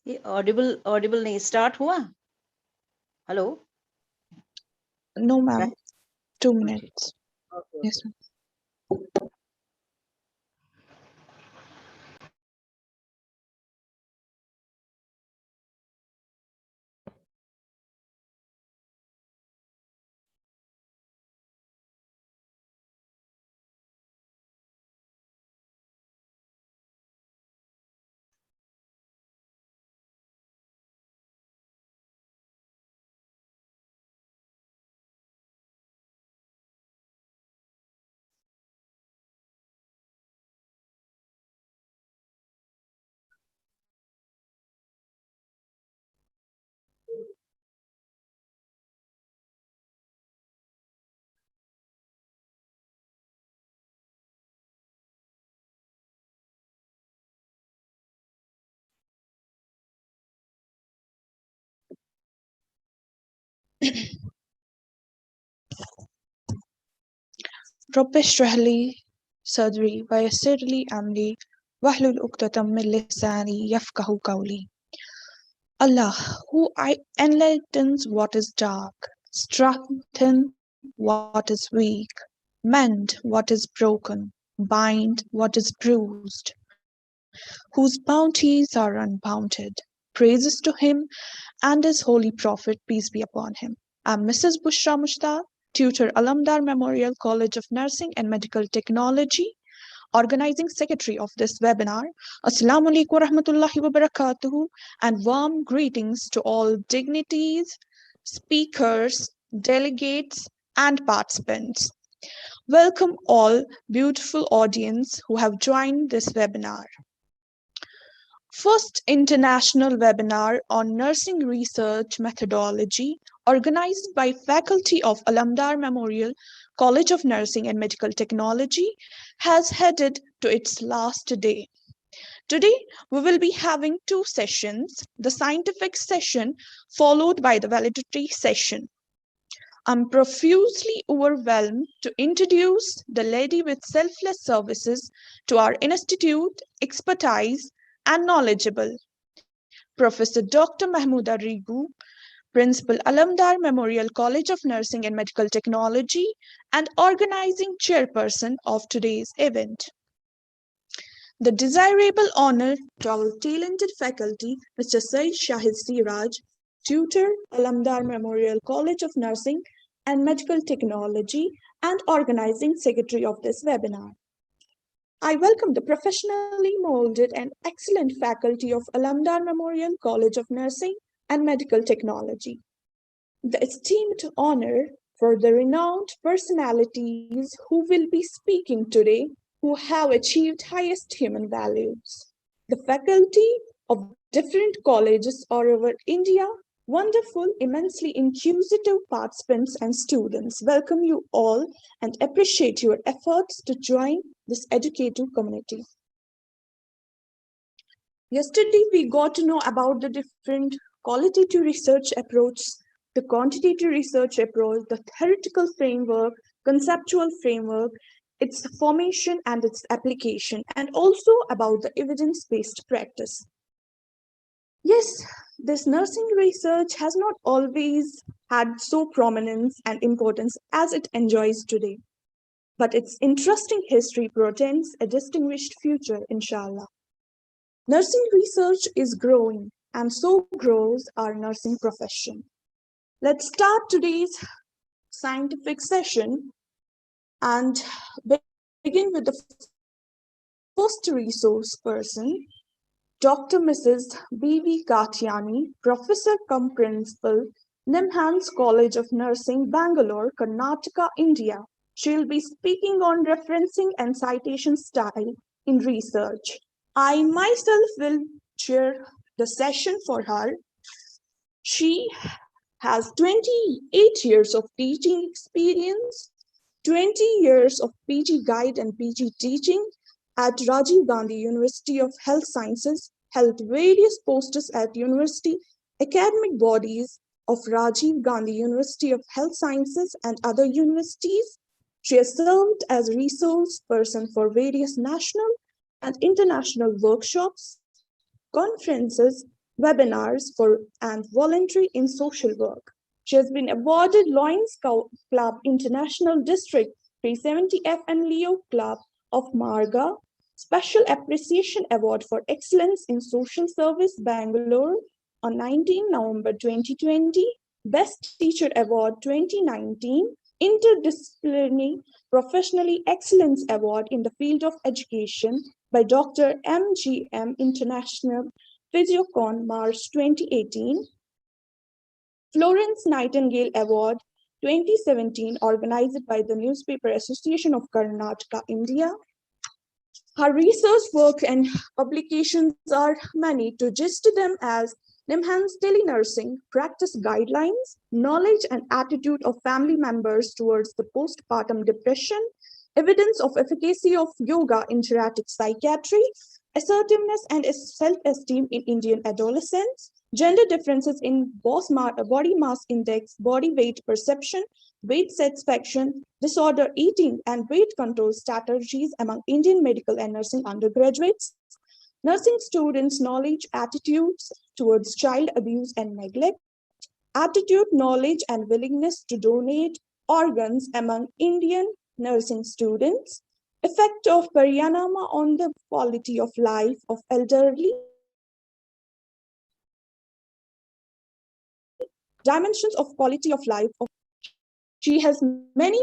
ये ऑडिबल नहीं स्टार्ट हुआ। Hello. No, ma'am. 2 minutes. Okay. Yes, ma'am. رب اشرح لي صدري ويسر لي أمري واحلل عقدة من لساني يفقهوا قولي. Allah, who enlightens what is dark, strengthen what is weak, mend what is broken, bind what is bruised, whose bounties are unbounded. Praises to him and his holy prophet, peace be upon him. I'm Mrs. Bushra Mushtaq, tutor Alamdar Memorial College of Nursing and Medical Technology, organizing secretary of this webinar. Assalamu alaikum wa rahmatullahi wa barakatuhu, and warm greetings to all dignitaries, speakers, delegates, and participants. Welcome all beautiful audience who have joined this webinar. First international webinar on nursing research methodology, organized by faculty of Alamdar Memorial College of Nursing and Medical Technology, has headed to its last day. Today, we will be having two sessions, the scientific session followed by the valedictory session. I'm profusely overwhelmed to introduce the lady with selfless services to our institute, expertise, and knowledgeable, Professor Dr. Mahmooda Rigu, Principal Alamdar Memorial College of Nursing and Medical Technology, and organizing chairperson of today's event. The desirable honor to our talented faculty, Mr. Syed.shahid Siraj, tutor, Alamdar Memorial College of Nursing and Medical Technology, and organizing secretary of this webinar. I welcome the professionally molded and excellent faculty of Alamdar Memorial College of Nursing and Medical Technology. The esteemed honor for the renowned personalities who will be speaking today, who have achieved highest human values. The faculty of different colleges all over India, wonderful, immensely inquisitive participants and students, welcome you all and appreciate your efforts to join this educative community. Yesterday, we got to know about the different qualitative research approach, the quantitative research approach, the theoretical framework, conceptual framework, its formation and its application, and also about the evidence-based practice. Yes, this nursing research has not always had so prominence and importance as it enjoys today, but its interesting history portends a distinguished future, inshallah. Nursing research is growing, and so grows our nursing profession. Let's start today's scientific session and begin with the first resource person, Dr. Mrs. B.V. Katiani, Professor cum Principal, Nimhans College of Nursing, Bangalore, Karnataka, India. She will be speaking on referencing and citation style in research. I myself will chair the session for her. She has 28 years of teaching experience, 20 years of PG guide and PG teaching at Rajiv Gandhi University of Health Sciences, held various posts at university, academic bodies of Rajiv Gandhi University of Health Sciences and other universities. She has served as a resource person for various national and international workshops, conferences, webinars for and voluntary in social work. She has been awarded Lions Club International District 370F and Leo Club of Marga Special Appreciation Award for Excellence in Social Service Bangalore on 19 November 2020, Best Teacher Award 2019, Interdisciplinary Professionally Excellence Award in the Field of Education by Dr. MGM International PhysioCon March 2018, Florence Nightingale Award 2017 organized by the Newspaper Association of Karnataka, India. Her research work and publications are many. To gist them as NIMHANS Telenursing Practice Guidelines, Knowledge and Attitude of Family Members Towards the Postpartum Depression, Evidence of Efficacy of Yoga in Geriatric Psychiatry, Assertiveness and Self-Esteem in Indian Adolescents, Gender Differences in Body Mass Index, Body Weight Perception, Weight Satisfaction, Disorder Eating, and Weight Control Strategies among Indian medical and nursing undergraduates, nursing students' knowledge, attitudes towards child abuse and neglect, attitude, knowledge, and willingness to donate organs among Indian nursing students, effect of perinama on the quality of life of elderly, dimensions of quality of life of. She has many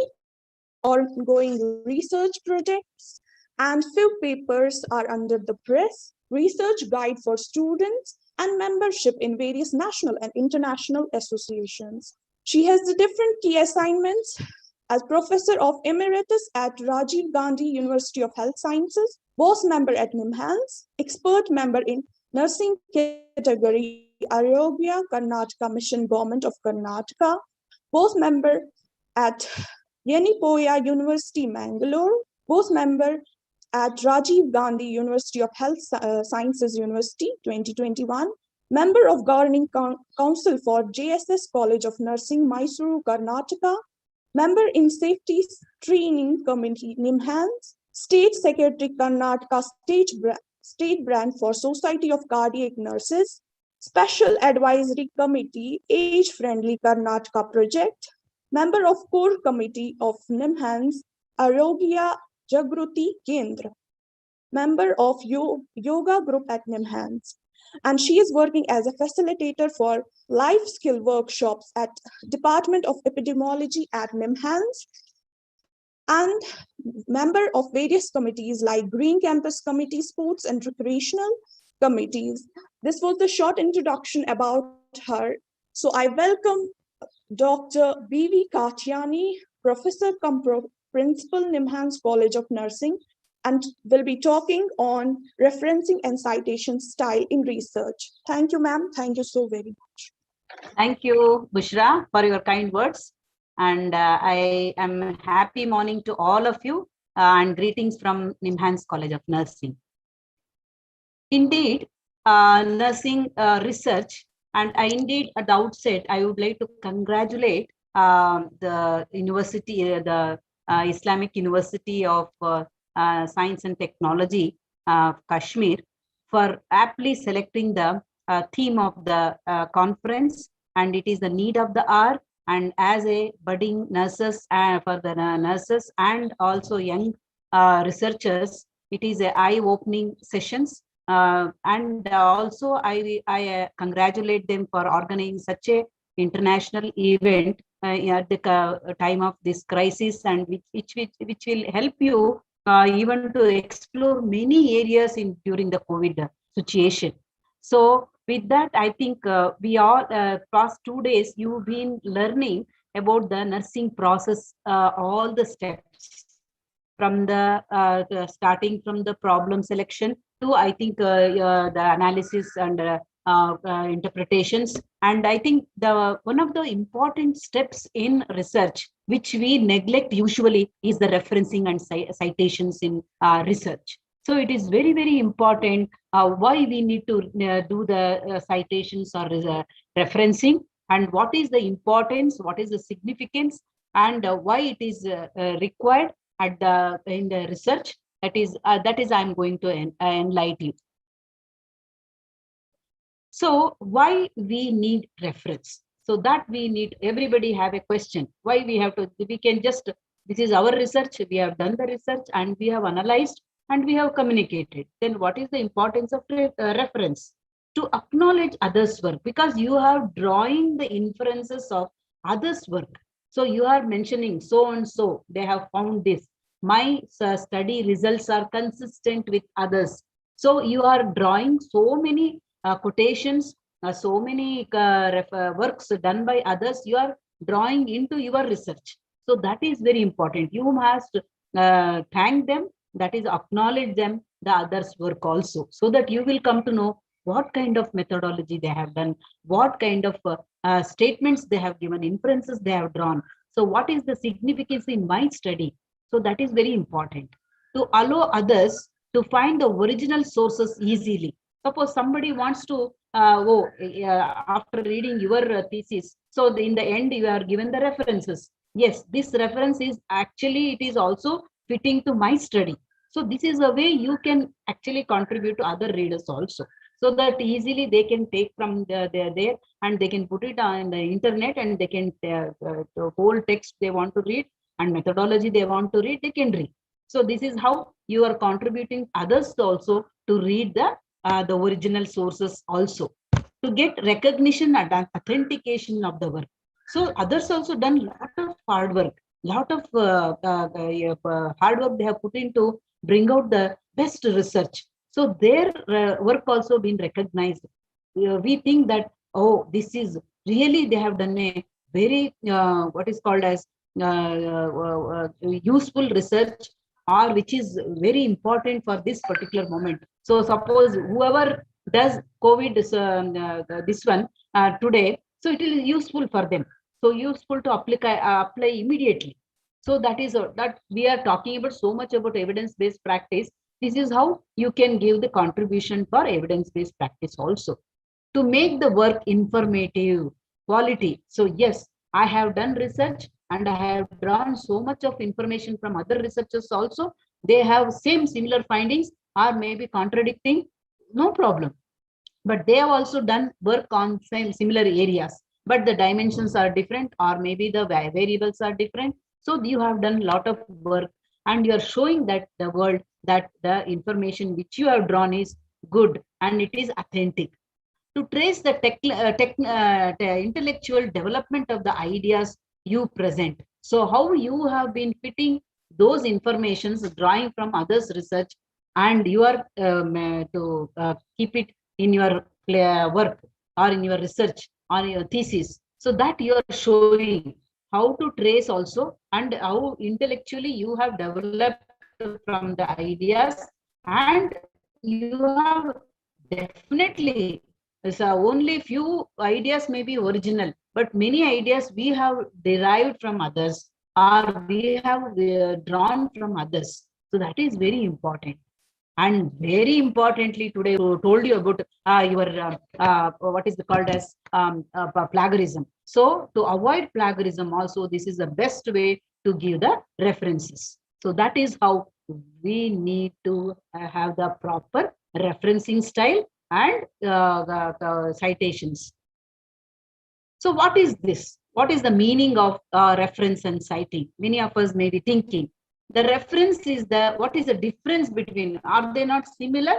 ongoing research projects and few papers are under the press, research guide for students, and membership in various national and international associations. She has the different key assignments as Professor of Emeritus at Rajiv Gandhi University of Health Sciences, boss member at NIMHANS, expert member in nursing category Arogya Karnataka Mission Government of Karnataka, boss member at Yenipoya University, Mangalore, both member at Rajiv Gandhi University of Health Sciences University 2021, member of Governing Council for JSS College of Nursing, Mysuru, Karnataka, member in Safety Training Committee, NIMHANS, State Secretary, Karnataka State Brand for Society of Cardiac Nurses, Special Advisory Committee, Age Friendly Karnataka Project, member of Core Committee of NIMHANS, Arogya Jagruti Kendra, member of Yoga Group at NIMHANS. And she is working as a facilitator for life skill workshops at Department of Epidemiology at NIMHANS, and member of various committees like Green Campus Committee, Sports and Recreational Committees. This was the short introduction about her. So I welcome Dr. B.V. Katyani, Professor cum Principal, NIMHANS College of Nursing, and will be talking on referencing and citation style in research. Thank you, ma'am. Thank you so very much. Thank you, Bushra, for your kind words. And I am happy morning to all of you and greetings from NIMHANS College of Nursing. Indeed, nursing research, and indeed at the outset, I would like to congratulate the university, the Islamic University of Science and Technology, Kashmir, for aptly selecting the theme of the conference, and it is the need of the hour. And as a budding nurses for the nurses and also young researchers, it is a eye-opening sessions. And also I congratulate them for organizing such a international event at the time of this crisis, and which will help you even to explore many areas in during the COVID situation. So with that, I think we all past 2 days you've been learning about the nursing process, all the steps from the starting from the problem selection to I think the analysis and interpretations. And I think the one of the important steps in research which we neglect usually is the referencing and citations in research. So it is very, very important why we need to do the citations or referencing, and what is the importance, what is the significance, and why it is required at the in the research. That is I'm going to enlighten you. So why we need reference? So that we need, everybody have a question. Why we have to, we can just, this is our research, we have done the research and we have analyzed and we have communicated. Then what is the importance of reference? To acknowledge others' work, because you are drawing the inferences of others' work. So you are mentioning so and so, they have found this. My study results are consistent with others. So you are drawing so many quotations, so many works done by others, you are drawing into your research. So that is very important. You must thank them, that is acknowledge them, the others' work also, so that you will come to know what kind of methodology they have done, what kind of statements they have given, inferences they have drawn. So what is the significance in my study? So that is very important. To allow others to find the original sources easily. Suppose somebody wants to, after reading your thesis, so in the end you are given the references. Yes, this reference is actually, it is also fitting to my study. So this is a way you can actually contribute to other readers also, so that easily they can take from there and they can put it on the internet, and they can, the whole text they want to read and methodology they want to read, they can read. So this is how you are contributing others also to read the original sources also, to get recognition and authentication of the work. So others also done lot of hard work, lot of hard work they have put into bring out the best research. So their work also been recognized. We think that, oh, this is really, they have done a very what is called as useful research, or which is very important for this particular moment. So suppose whoever does COVID this one today, so it is useful for them. So useful to apply immediately. So that is that we are talking about so much about evidence-based practice. This is how you can give the contribution for evidence-based practice also, to make the work informative, quality. So yes, I have done research and I have drawn so much of information from other researchers also. They have similar findings or maybe contradicting, no problem. But they have also done work on similar areas, but the dimensions are different, or maybe the variables are different. So you have done a lot of work and you are showing that the world that the information which you have drawn is good and it is authentic. To trace the intellectual development of the ideas you present. So how you have been fitting those informations, drawing from others' research, and you are to keep it in your work or in your research or your thesis, so that you are showing how to trace also, and how intellectually you have developed from the ideas, and you have definitely, so only few ideas may be original, but many ideas we have derived from others, or we have drawn from others. So that is very important. And very importantly, today we told you about your what is called as plagiarism. So to avoid plagiarism also, this is the best way to give the references. So that is how we need to have the proper referencing style and citations. So what is this? What is the meaning of reference and citing? Many of us may be thinking, the reference is what is the difference between, are they not similar?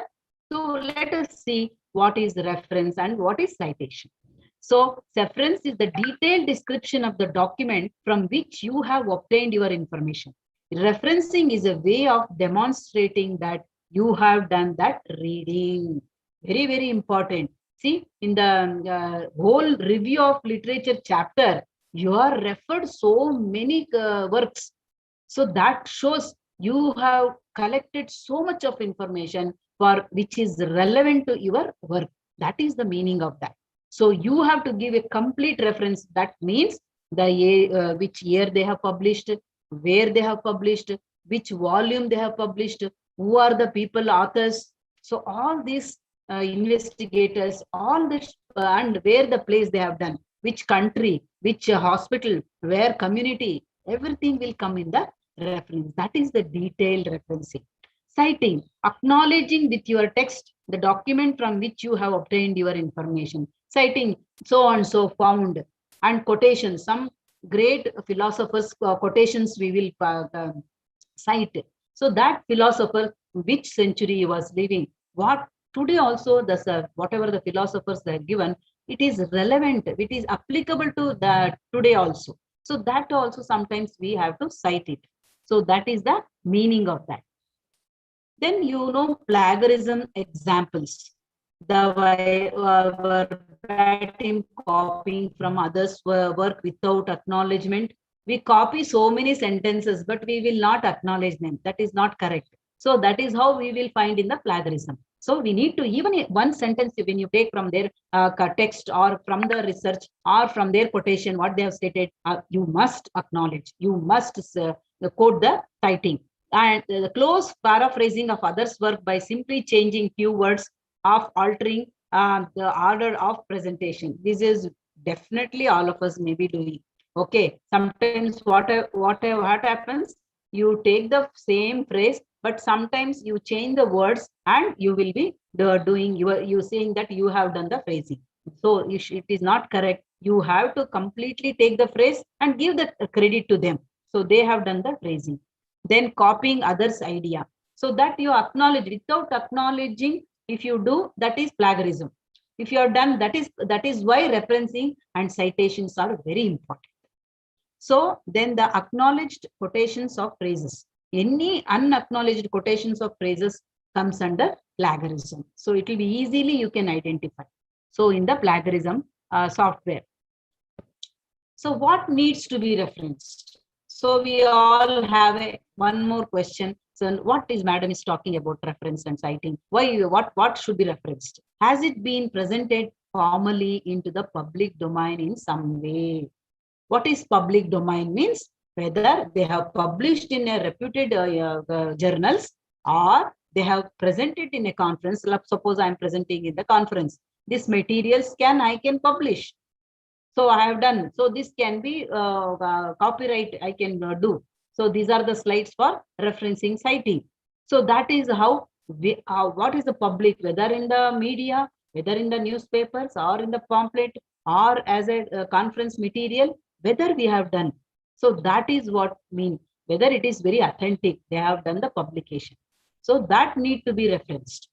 So let us see what is reference and what is citation. So reference is the detailed description of the document from which you have obtained your information. Referencing is a way of demonstrating that you have done that reading. Very, very important. See, in the whole review of literature chapter, you are referred so many works. So that shows you have collected so much of information for which is relevant to your work. That is the meaning of that. So you have to give a complete reference. That means the which year they have published, where they have published, which volume they have published, who are the people, authors. So all these investigators, all this, and where the place they have done, which country, which hospital, where community, everything will come in the reference. That is the detailed referencing. Citing, acknowledging with your text the document from which you have obtained your information, citing so and so found, and quotations, some great philosophers quotations we will cite. So that philosopher, which century he was living, what today also the whatever the philosophers they have given, it is relevant, it is applicable to the today also. So that also sometimes we have to cite it. So that is the meaning of that. Then plagiarism examples. The verbatim copying from others' work without acknowledgement. We copy so many sentences, but we will not acknowledge them. That is not correct. So that is how we will find in the plagiarism. So we need to, even one sentence, when you take from their text or from the research or from their quotation, what they have stated, you must acknowledge, you must quote the citing. And the close paraphrasing of others' work by simply changing few words of altering the order of presentation. This is definitely all of us may be doing. Okay, sometimes what happens, you take the same phrase, but sometimes you change the words and you will be doing, you saying that you have done the phrasing. So it is not correct. You have to completely take the phrase and give the credit to them. So they have done the phrasing. Then copying others' idea. So that you acknowledge, without acknowledging, if you do, that is plagiarism. If you are done, that is why referencing and citations are very important. So then the acknowledged quotations of phrases. Any unacknowledged quotations of phrases comes under plagiarism. So it will be easily you can identify. So in the plagiarism software. So what needs to be referenced? So we all have one more question. So what is madam is talking about reference and citing? Why, what should be referenced? Has it been presented formally into the public domain in some way? What is public domain means? Whether they have published in a reputed journals or they have presented in a conference. Suppose I am presenting in the conference. This materials I can publish. So I have done. So this can be copyright I can do. So these are the slides for referencing citing. So that is how what is the public, whether in the media, whether in the newspapers or in the pamphlet or as a conference material, whether we have done. So that is what mean, whether it is very authentic, they have done the publication. So that need to be referenced.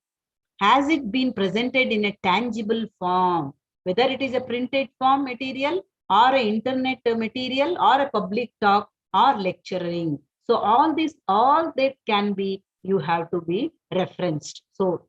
Has it been presented in a tangible form? Whether it is a printed form material or an internet material or a public talk or lecturing. So all that can be, you have to be referenced. So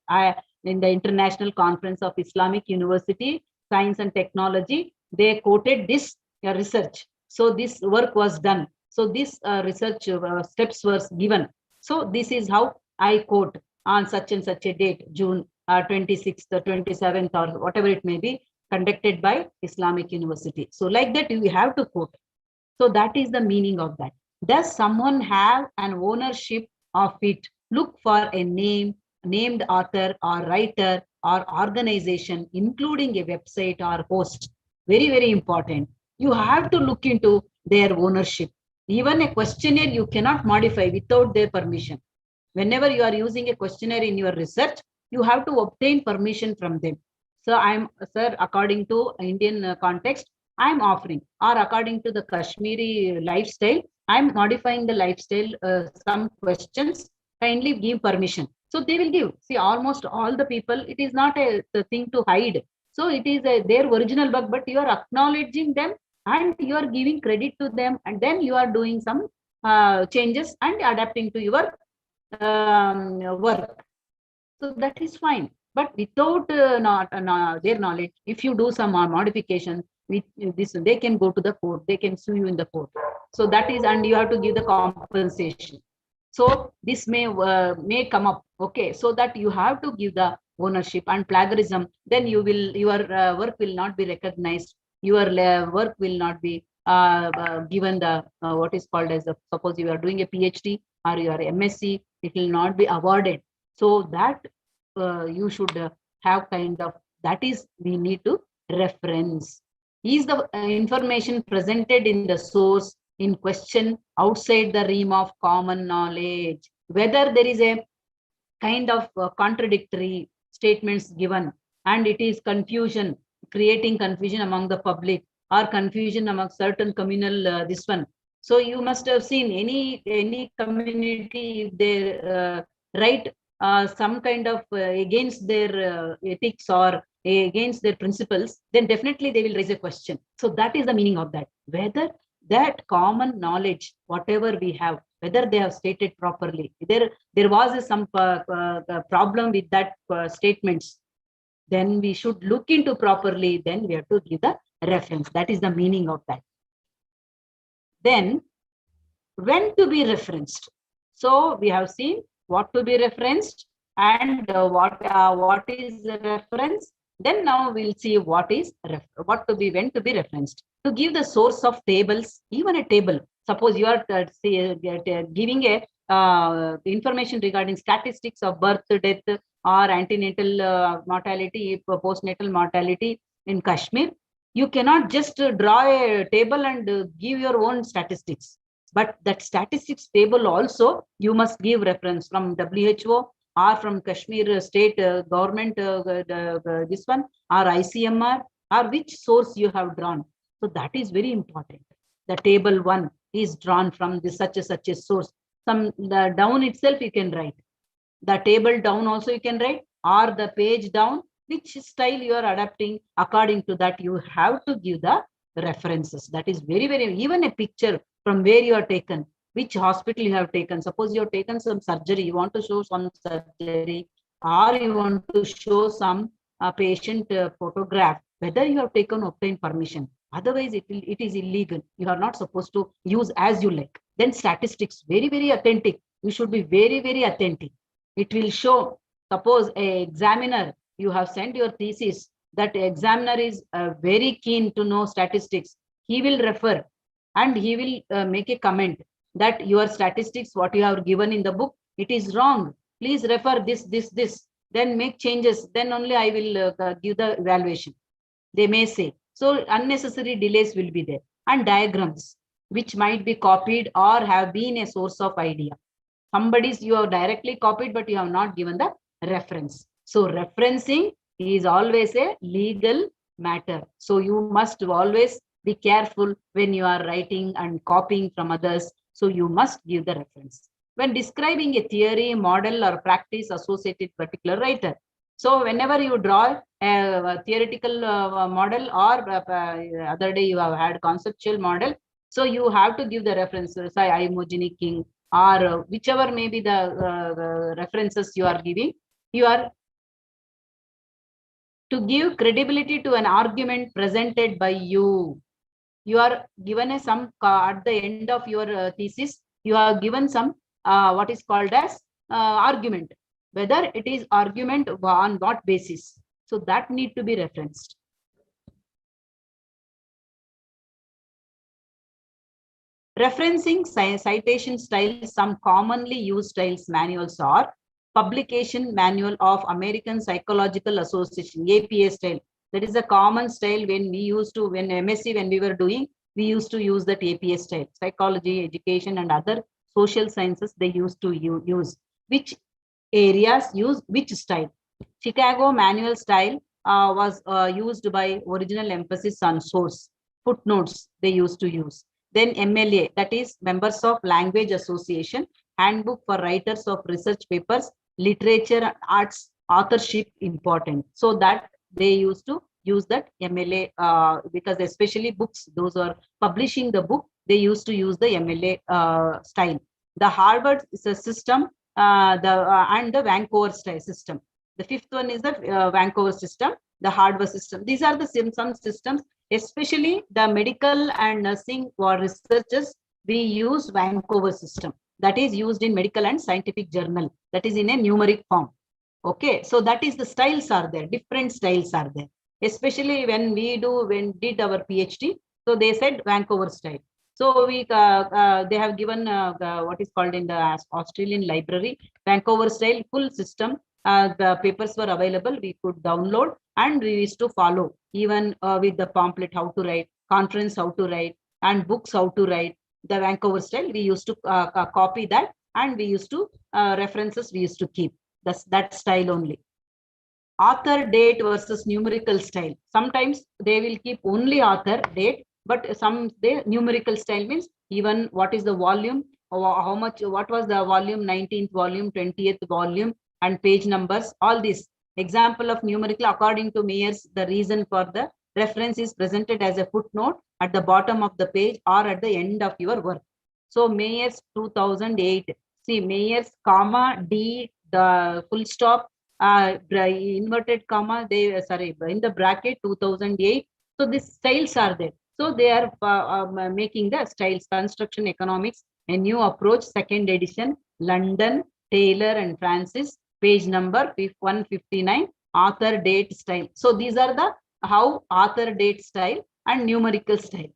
in the International Conference of Islamic University, Science and Technology, they quoted this research. So this work was done. So this research steps were given. So this is how I quote on such and such a date, June 26th, 27th, or whatever it may be, conducted by Islamic University. So like that, you have to quote. So that is the meaning of that. Does someone have an ownership of it? Look for a named author or writer or organization, including a website or host. Very, very important. You have to look into their ownership. Even a questionnaire you cannot modify without their permission. Whenever you are using a questionnaire in your research, you have to obtain permission from them. So sir, according to Indian context, I'm offering, or according to the Kashmiri lifestyle, I'm modifying the lifestyle, some questions, kindly give permission. So they will give. See, almost all the people, it is not a thing to hide. So it is their original work, but you are acknowledging them and you are giving credit to them, and then you are doing some changes and adapting to your work. So that is fine. But without their knowledge, if you do some modification, with this, they can go to the court. They can sue you in the court. So that is, and you have to give the compensation. So this may come up. Okay, so that you have to give the ownership and plagiarism. Then your work will not be recognized. Your work will not be given the what is called as suppose you are doing a PhD or your MSc, it will not be awarded. So that you should have kind of, that is we need to reference. Is the information presented in the source in question outside the realm of common knowledge? Whether there is a kind of contradictory statements given, and it is confusion, creating confusion among the public or confusion among certain communal this one. So you must have seen any community, if they write some kind of against their ethics or against their principles, then definitely they will raise a question. So that is the meaning of that. Whether that common knowledge, whatever we have, whether they have stated properly, there was some problem with that statements, then we should look into properly, then we have to give the reference. That is the meaning of that. Then when to be referenced. So we have seen what to be referenced and what is the reference. Then now we'll see what is when to be referenced. To give the source of tables, even a table. Suppose you are giving a information regarding statistics of birth, death, or antenatal mortality, postnatal mortality in Kashmir. You cannot just draw a table and give your own statistics. But that statistics table also, you must give reference from WHO or from Kashmir state government, this one, or ICMR, or which source you have drawn. So that is very important. The table 1 is drawn from this such a source. The down itself you can write. The table down also you can write, or the page down, which style you are adapting. According to that, you have to give the references. That is very, very, even a picture from where you are taken, which hospital you have taken. Suppose you have taken some surgery, you want to show some surgery, or you want to show some patient photograph, whether you have obtained permission. Otherwise, it is illegal. You are not supposed to use as you like. Then statistics, very, very authentic. You should be very, very authentic. It will show, suppose a examiner, you have sent your thesis, that examiner is very keen to know statistics. He will refer and he will make a comment that your statistics, what you have given in the book, it is wrong. Please refer this, then make changes. Then only I will give the evaluation. They may say. So unnecessary delays will be there. And diagrams, which might be copied or have been a source of idea. Somebody's you have directly copied, but you have not given the reference. So referencing is always a legal matter. So you must always be careful when you are writing and copying from others. So you must give the reference. When describing a theory, model, or practice associated with particular writer. So whenever you draw a theoretical model, or other day you have had conceptual model, so you have to give the references, Imogeny King, or whichever may be the references you are giving. You are to give credibility to an argument presented by you. You are given a some at the end of your thesis, you have given some what is called as argument. Whether it is argument on what basis. So that need to be referenced. Referencing citation styles, some commonly used styles manuals are Publication Manual of American Psychological Association, APA style. That is a common style when we used to, when MSc, when we were doing, we used to use that APA style. Psychology, education, and other social sciences, they used to use. Which areas use which style? Chicago Manual style was used by original emphasis on source. Footnotes they used to use. Then MLA, that is Members of Language Association, Handbook for Writers of Research Papers, Literature, Arts, Authorship important. So that they used to use that MLA because especially books, those are publishing the book, they used to use the MLA style. The Harvard is a system, and the Vancouver style system. The fifth one is the Vancouver system, the Harvard system. These are the some systems, especially the medical and nursing for researchers. We use Vancouver system, that is used in medical and scientific journal, that is in a numeric form. Okay, so that is the styles are there, different styles are there. Especially when did our PhD, so they said Vancouver style. So we they have given what is called in the Australian library, Vancouver style full system. The papers were available, we could download, and we used to follow even with the pamphlet how to write, conference how to write, and books how to write. The Vancouver style, we used to copy that, and we used to references we used to keep. That's that style only. Author date versus numerical style. Sometimes they will keep only author date, but some the numerical style means even what is the volume, or how much, what was the volume, 19th volume, 20th volume, and page numbers, all this. Example of numerical, according to Mayer's, the reason for the reference is presented as a footnote at the bottom of the page or at the end of your work. So Mayer's 2008, see Mayer's comma D, the full stop, inverted comma, they sorry, in the bracket 2008. So these styles are there. So they are making the styles. Construction Economics, a New Approach, second edition, London, Taylor and Francis, page number 159, author date style. So these are the how author date style and numerical style.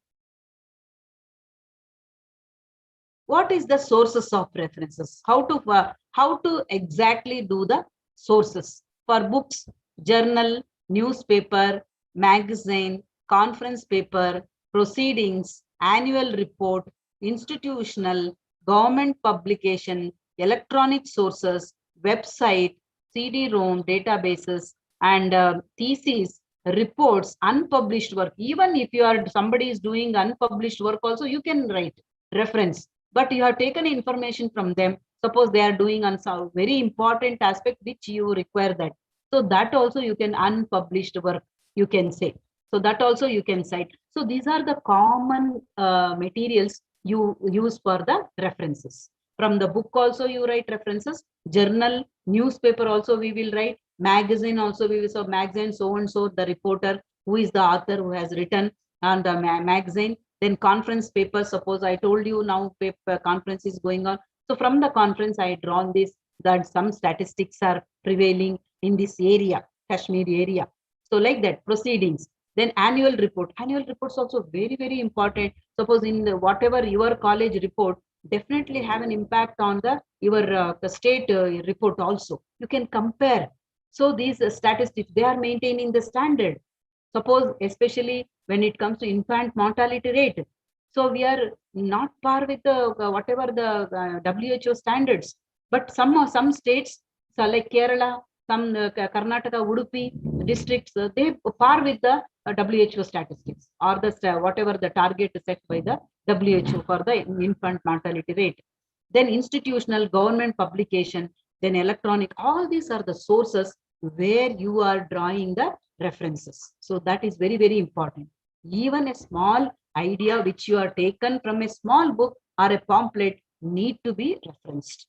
What is the sources of references? How to exactly do the sources for books, journal, newspaper, magazine, conference paper, proceedings, annual report, institutional, government publication, electronic sources, website, CD-ROM databases, and theses, reports, unpublished work. Even if you are somebody is doing unpublished work also, you can write reference, but you have taken information from them. Suppose they are doing on some very important aspect which you require that. So that also you can unpublished work, you can say. So that also you can cite. So these are the common materials you use for the references. From the book also you write references, journal, newspaper also we will write, magazine also we will, so magazine so and so, the reporter, who is the author who has written on the magazine. Then conference paper, suppose I told you now paper conference is going on. So from the conference, I drawn this, that some statistics are prevailing in this area, Kashmir area. So like that, proceedings. Then annual report. Annual reports also very, very important. Suppose in the, whatever your college report, definitely have an impact on the your the state report also. You can compare. So these statistics, they are maintaining the standard. Suppose especially when it comes to infant mortality rate. So we are not par with the whatever the WHO standards, but some states, so like Kerala, some Karnataka, Udupi districts, they par with the WHO statistics or the whatever the target set by the WHO for the infant mortality rate. Then institutional, government publication, then electronic, all these are the sources where you are drawing the references. So that is very, very important. Even a small idea which you are taken from a small book or a pamphlet need to be referenced.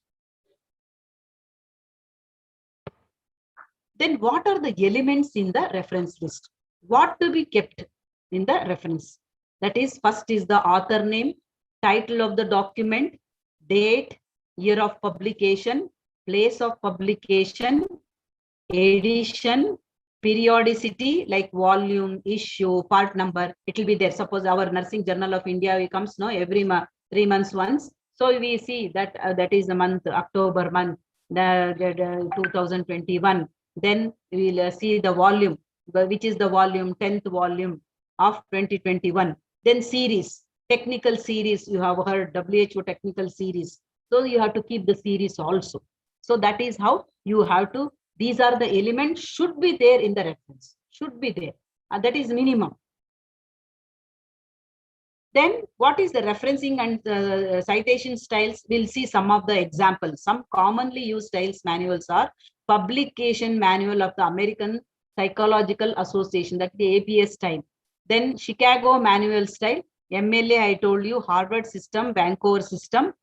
Then what are the elements in the reference list? What to be kept in the reference? That is, first is the author name, title of the document, date, year of publication, place of publication, edition, periodicity like volume, issue, part number, it will be there. Suppose our Nursing Journal of India, it comes no every 3 months once. So we see that that is the month, October month, the 2021. Then we will see the volume, which is the volume, 10th volume of 2021. Then series, technical series, you have heard WHO technical series. So you have to keep the series also. So that is how you have to, these are the elements should be there in the reference, should be there. And that is minimum. Then what is the referencing and citation styles? We'll see some of the examples. Some commonly used styles manuals are Publication Manual of the American Psychological Association, that the APS style. Then Chicago Manual style, MLA, I told you, Harvard system, Vancouver system.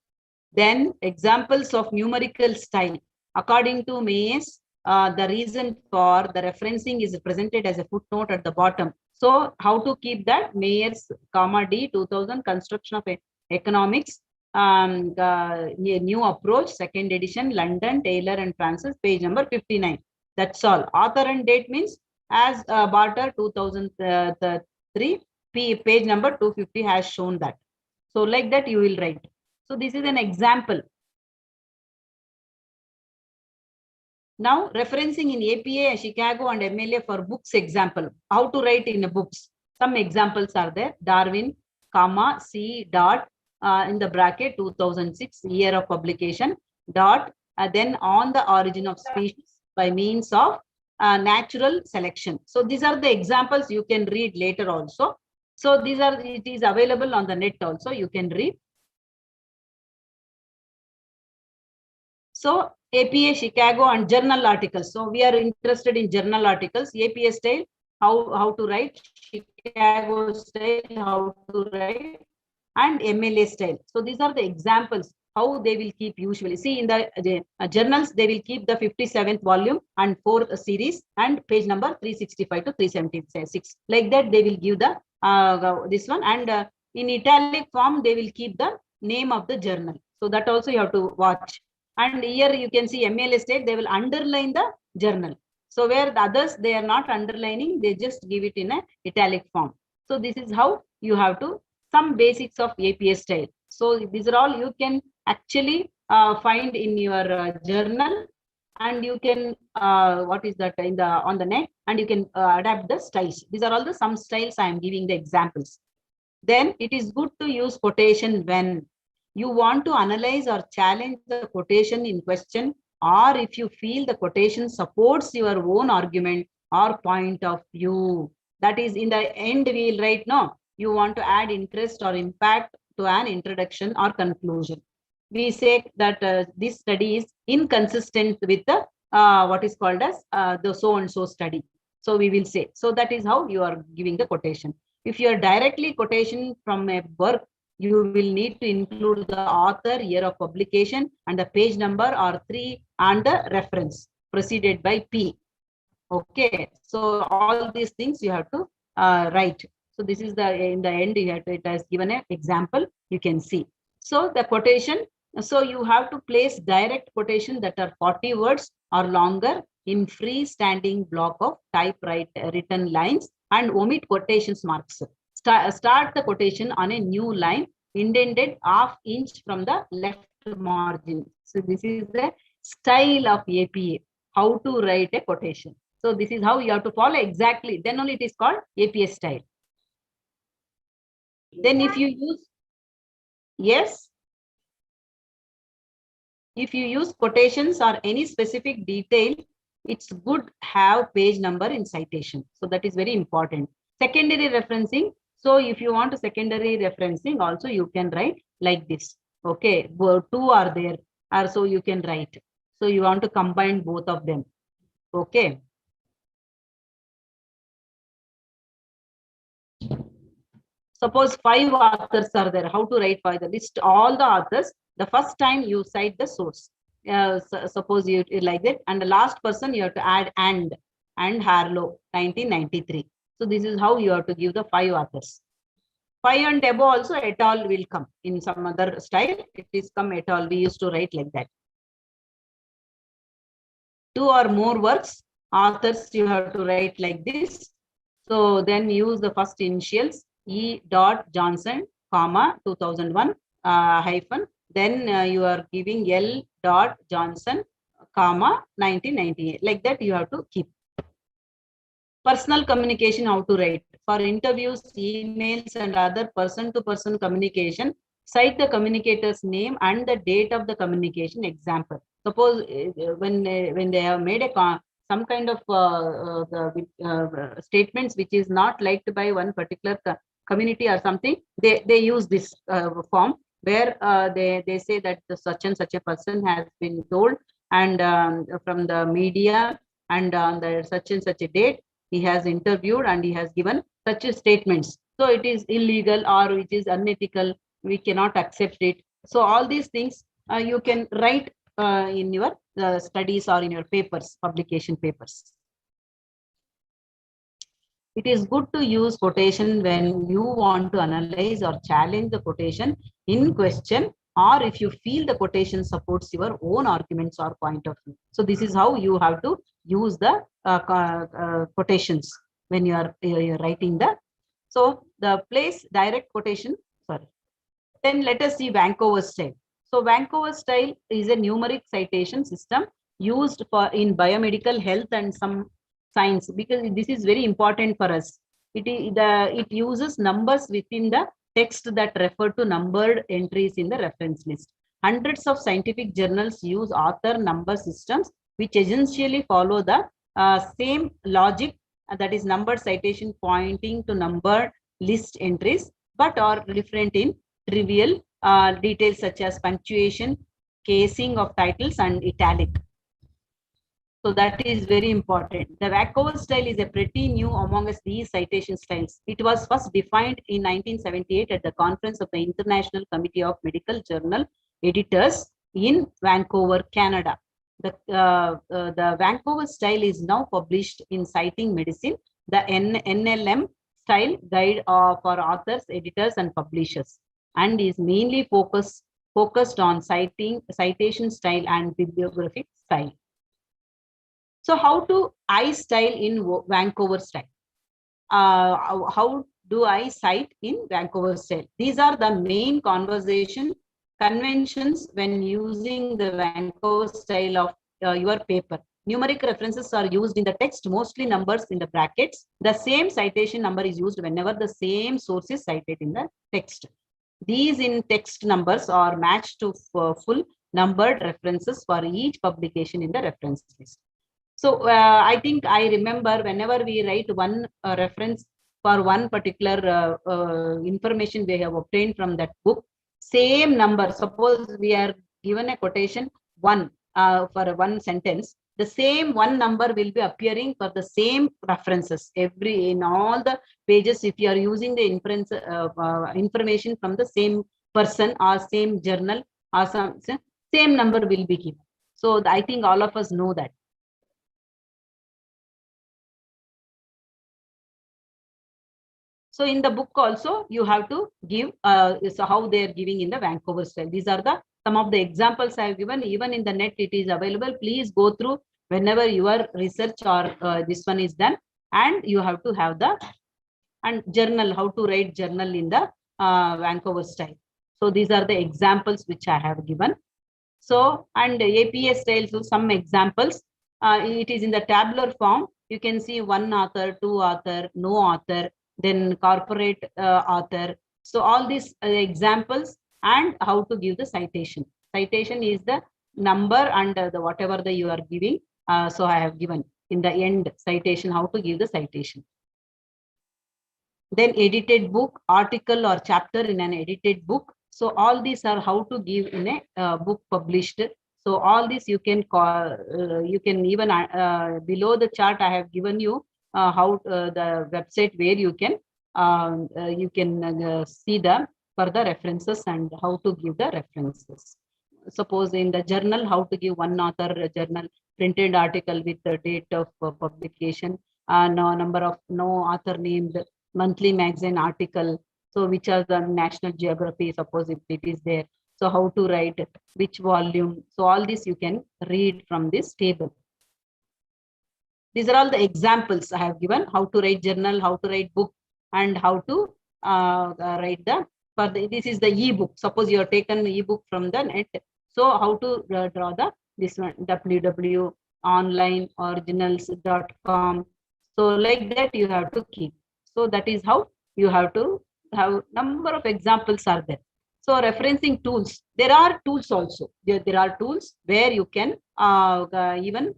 Then examples of numerical style. According to Mayes, the reason for the referencing is presented as a footnote at the bottom. So how to keep that? Mayer's, comma D, 2000, Construction of Economics, New Approach, second edition, London, Taylor and Francis, page number 59. That's all. Author and date means as Barter 2003, page number 250 has shown that. So like that you will write. So this is an example. Now referencing in APA, Chicago and MLA for books example. How to write in a books. Some examples are there. Darwin, comma, C dot, in the bracket 2006, year of publication, dot, then on the origin of species by means of natural selection. So these are the examples you can read later also. So these are, it is available on the net also, you can read. So APA Chicago and journal articles. So we are interested in journal articles. APA style, how to write, Chicago style, how to write, and MLA style. So these are the examples how they will keep usually. See, in the journals, they will keep the 57th volume and 4th series and page number 365 to 376. Like that, they will give the this one. And in italic form, they will keep the name of the journal. So that also you have to watch. And here you can see MLA state, they will underline the journal. So where the others, they are not underlining, they just give it in a italic form. So this is how you have to, some basics of APA style. So these are all you can actually find in your journal, and you can what is that in the on the net, and you can adapt the styles. These are all the some styles I am giving the examples. Then it is good to use quotation when you want to analyze or challenge the quotation in question, or if you feel the quotation supports your own argument or point of view. That is, in the end, we will write, no, you want to add interest or impact to an introduction or conclusion. We say that this study is inconsistent with the what is called as the so and so study. So we will say, so that is how you are giving the quotation. If you are directly quotation from a work, you will need to include the author, year of publication, and the page number or 3 and the reference preceded by P. Okay, so all these things you have to write. So this is the, in the end, you have to, it has given an example, you can see. So the quotation, so you have to place direct quotation that are 40 words or longer in freestanding block of written lines, and omit quotations marks. Start the quotation on a new line indented ½ inch from the left margin. So this is the style of APA, how to write a quotation. So this is how you have to follow exactly. Then only it is called APA style. Then if you use, yes, if you use quotations or any specific detail, it's good have page number in citation. So that is very important. Secondary referencing. So if you want a secondary referencing also, you can write like this. Okay, 2 are there, or so you can write. So you want to combine both of them. Okay. Suppose 5 authors are there. How to write for the list all the authors? The first time you cite the source. Suppose you like that, and the last person you have to add and Harlow 1993. So this is how you have to give the 5 authors. 5 and above also et al will come in some other style. It is come et al. We used to write like that. 2 or more works, authors you have to write like this. So then use the first initials E. Johnson, comma 2001 hyphen. Then you are giving L. Johnson, comma 1998. Like that you have to keep. Personal communication, how to write. For interviews, emails, and other person-to-person communication, cite the communicator's name and the date of the communication. Example. Suppose when they have made a some kind of statements which is not liked by one particular community or something, they use this form where they say that the such and such a person has been told, and from the media, and on the such and such a date he has interviewed and he has given such statements. So it is illegal or it is unethical. We cannot accept it. So all these things you can write in your studies or in your papers, publication papers. It is good to use quotation when you want to analyze or challenge the quotation in question, or if you feel the quotation supports your own arguments or point of view. So this is how you have to use the quotations when you are writing the. So the place direct quotation, sorry. Then let us see Vancouver style. So Vancouver style is a numeric citation system used for in biomedical health and some science, because this is very important for us. It uses numbers within the text that refer to numbered entries in the reference list. Hundreds of scientific journals use author number systems, which essentially follow the same logic, that is number citation pointing to number list entries, but are different in trivial details such as punctuation, casing of titles, and italic. So that is very important. The Vancouver style is a pretty new among us these citation styles. It was first defined in 1978 at the conference of the International Committee of Medical Journal Editors in Vancouver, Canada. The Vancouver style is now published in Citing Medicine, the NLM style guide for authors, editors, and publishers, and is mainly focused on citation style and bibliographic style. So how to I style in Vancouver style? How do I cite in Vancouver style? These are the main conversation conventions when using the Vancouver style of your paper. Numeric references are used in the text, mostly numbers in the brackets. The same citation number is used whenever the same source is cited in the text. These in text numbers are matched to full numbered references for each publication in the reference list. So I think I remember whenever we write one reference for one particular information we have obtained from that book, same number, suppose we are given a quotation 1 for one sentence, the same one number will be appearing for the same references in all the pages. If you are using the information from the same person or same journal or same number will be given. So I think all of us know that. So in the book also, you have to give so how they are giving in the Vancouver style. These are some of the examples I have given. Even in the net, it is available. Please go through whenever your research or this one is done, and you have to have the journal, how to write journal in the Vancouver style. So these are the examples which I have given. So, and APA style, so some examples. It is in the tabular form. You can see one author, two author, no author, then corporate author. So all these examples and how to give the citation. Citation is the number and the whatever you are giving. So I have given in the end citation, how to give the citation. Then edited book, article or chapter in an edited book. So all these are how to give in a book published. So all this you can call, you can even below the chart I have given you how the website where you can see the further references and how to give the references. Suppose in the journal, how to give one author journal printed article with the date of publication, number of no author named, monthly magazine article. So which are the National Geography, suppose if it is there. So how to write, which volume. So all this you can read from this table. These are all the examples I have given, how to write journal, how to write book, and how to write this is the e-book. Suppose you have taken the e-book from the net. So how to draw this one, www.onlineoriginals.com. So like that you have to keep. So that is how you have to have number of examples are there. So referencing tools, there are tools also. There are tools where you can even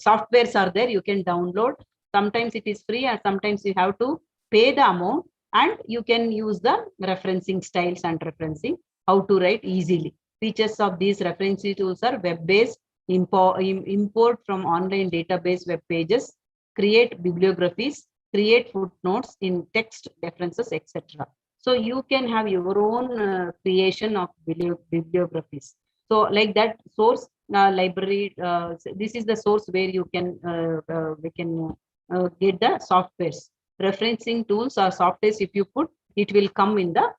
softwares are there. You can download. Sometimes it is free and sometimes you have to pay the amount, and you can use the referencing styles and referencing how to write easily. Features of these referencing tools are web-based, import from online database web pages, create bibliographies, create footnotes in text references, etc. So you can have your own creation of bibliographies. So like that source library, this is the source where you can we can get the softwares. Referencing tools or softwares, if you put, it will come in the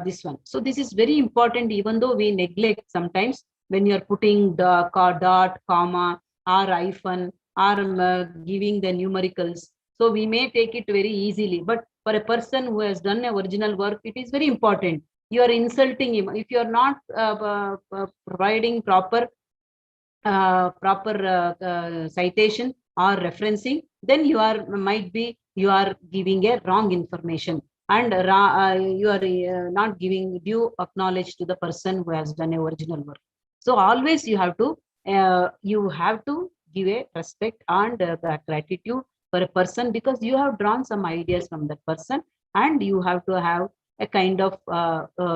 this one. So this is very important, even though we neglect sometimes when you are putting the dot, comma, or hyphen, or giving the numericals. So we may take it very easily, but for a person who has done a original work, it is very important. You are insulting him. If you are not providing proper citation or referencing, then you are giving a wrong information, and you are not giving due acknowledge to the person who has done a original work. So always you have to give a respect and the gratitude for a person, because you have drawn some ideas from that person, and you have to have a kind of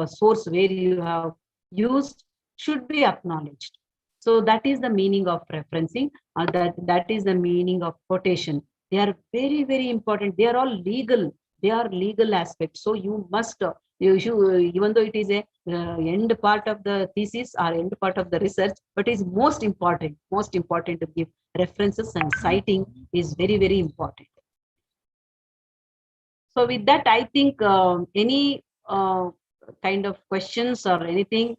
source where you have used should be acknowledged. So that is the meaning of referencing, that is the meaning of quotation. They are very, very important. They are all legal. They are legal aspects. So you must, you should, even though it is a end part of the thesis or end part of the research, but is most important to give references, and citing is very, very important. So with that, I think any kind of questions or anything,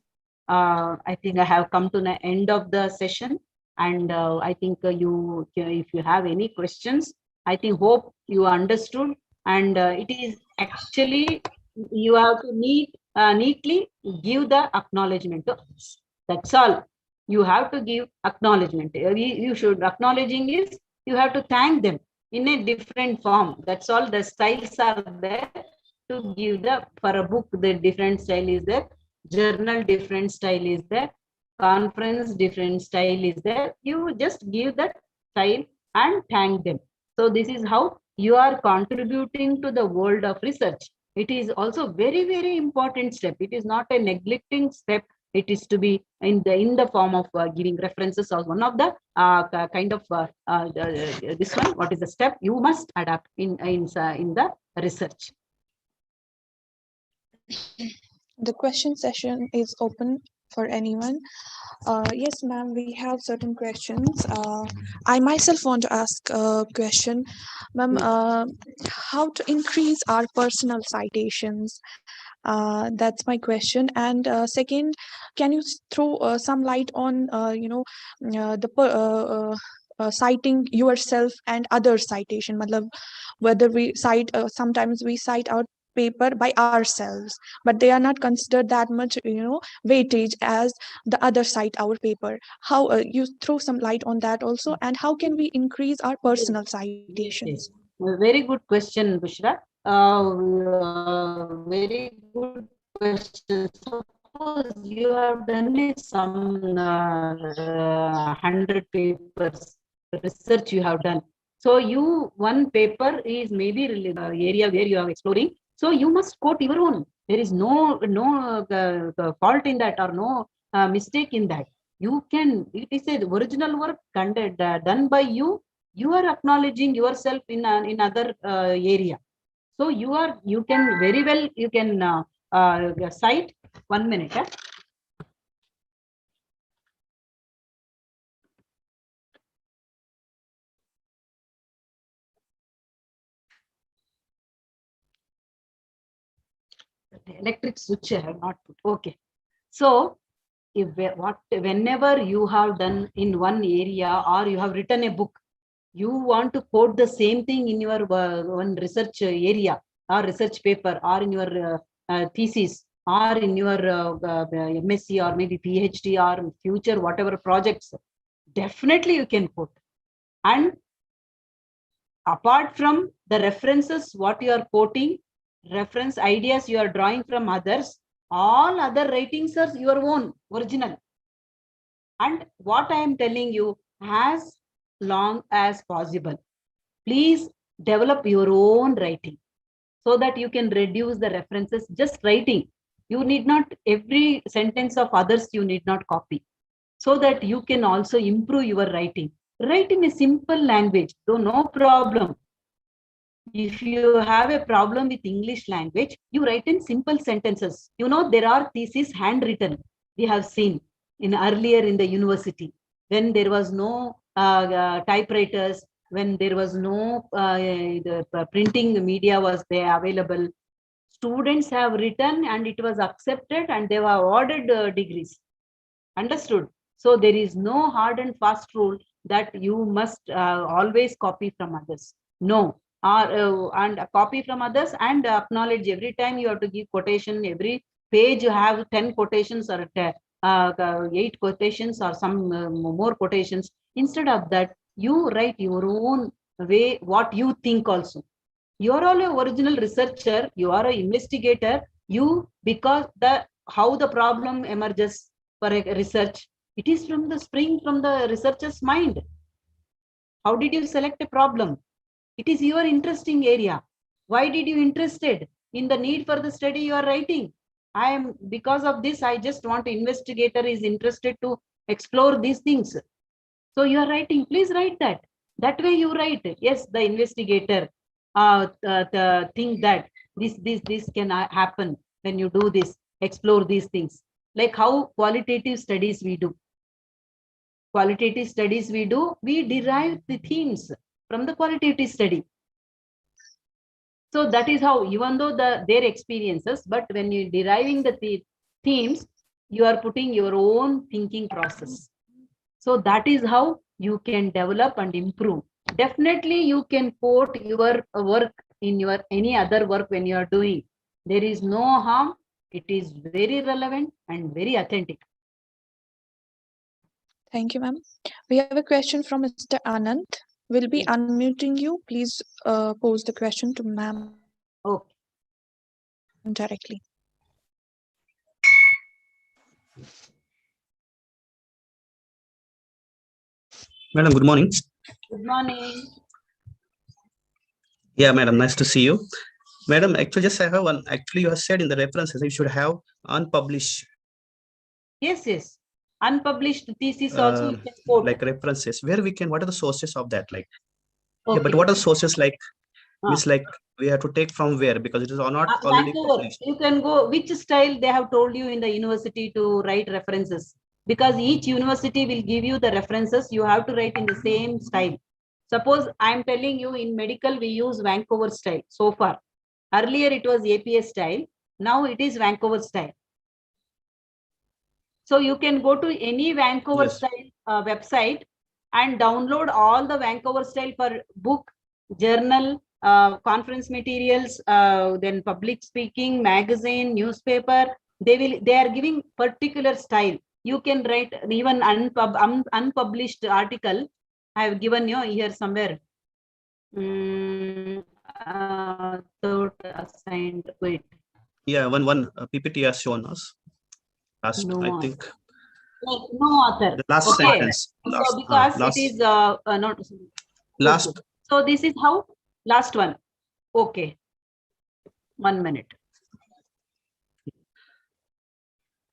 I think I have come to the end of the session. And I think you, if you have any questions, I think hope you understood. And it is actually, you have to neatly give the acknowledgement to others. That's all. You have to give acknowledgement. You should, acknowledging is, you have to thank them in a different form. That's all. The styles are there to give the, for a book, the different style is there, journal different style is there, conference different style is there. You just give that style and thank them. So this is how you are contributing to the world of research. It is also very, very important step. It is not a neglecting step. It is to be in the form of giving references, or one of the kind of this one. What is the step you must adapt in the research? The question session is open for anyone. Yes, ma'am, we have certain questions. I myself want to ask a question. Ma'am, how to increase our personal citations? That's my question. And second, can you throw some light on, citing yourself and other citation? Matlab, whether we cite, sometimes we cite our paper by ourselves, but they are not considered that much, weightage as the other cite our paper. How you throw some light on that also, and how can we increase our personal citations? Yes. Very good question, Bushra. Very good question. Suppose you have done some 100 papers research you have done. So you, one paper is maybe area where you are exploring. So you must quote your own. There is no fault in that, or no mistake in that. You can, it is a original work done by you. You are acknowledging yourself in other area. So you can very well, you can cite. 1 minute. The electric switch I have not put. Okay. So if whenever you have done in one area, or you have written a book, you want to quote the same thing in your one research area, or research paper, or in your thesis, or in your MSc, or maybe PhD, or future whatever projects, definitely you can quote. And apart from the references, what you are quoting, reference ideas you are drawing from others, all other writings are your own original. And what I am telling you, as long as possible, please develop your own writing, so that you can reduce the references. Just writing, you need not, every sentence of others you need not copy, so that you can also improve your writing. Write in a simple language, so no problem. If you have a problem with English language, you write in simple sentences. There are theses handwritten. We have seen in earlier in the university, when there was no typewriters, when there was no the printing media was there available. Students have written, and it was accepted, and they were awarded degrees. Understood? So there is no hard and fast rule that you must always copy from others. No. And copy from others, and acknowledge every time you have to give quotation. Every page you have 10 quotations, or 8 quotations, or some more quotations. Instead of that, you write your own way, what you think also. You are all an original researcher, you are an investigator. Because how the problem emerges for a research, it is from the spring from the researcher's mind. How did you select a problem? It is your interesting area. Why did you interested in the need for the study you are writing? I am, because of this, I just want investigator is interested to explore these things. So you are writing, please write that. That way you write, yes, the investigator think that this can happen when you do this, explore these things. Like how qualitative studies we do. Qualitative studies we do, we derive the themes from the qualitative study. So that is how, even though their experiences, but when you're deriving the themes, you are putting your own thinking process. So that is how you can develop and improve. Definitely you can quote your work in your any other work when you are doing. There is no harm. It is very relevant and very authentic. Thank you, ma'am. We have a question from Mr. Anand. We'll be unmuting you. Please pose the question to ma'am Okay. directly. Madam, good morning. Good morning. Yeah, madam, nice to see you. Madam, actually, just I have one. Actually, you have said in the references you should have unpublished. Yes, yes. Unpublished thesis also you can quote. Like references. Where we can, what are the sources of that? Like, Okay. yeah, but what are the sources like? Means like we have to take from where, because it is not already Vancouver. published. You can go, which style they have told you in the university to write references, because each university will give you the references. You have to write in the same style. Suppose I'm telling you in medical, we use Vancouver style so far. Earlier it was APS style. Now it is Vancouver style. So you can go to any Vancouver Yes. style website and download all the Vancouver style for book, journal, conference materials, then public speaking, magazine, newspaper. They are giving particular style. You can write even unpublished article. I have given you here somewhere. Third assigned. Wait. Yeah, one PPT has shown us. Last, No, I think. No author. The last Okay. sentence. Last, So because last, it is not last. okay. So this is how last one. Okay. 1 minute.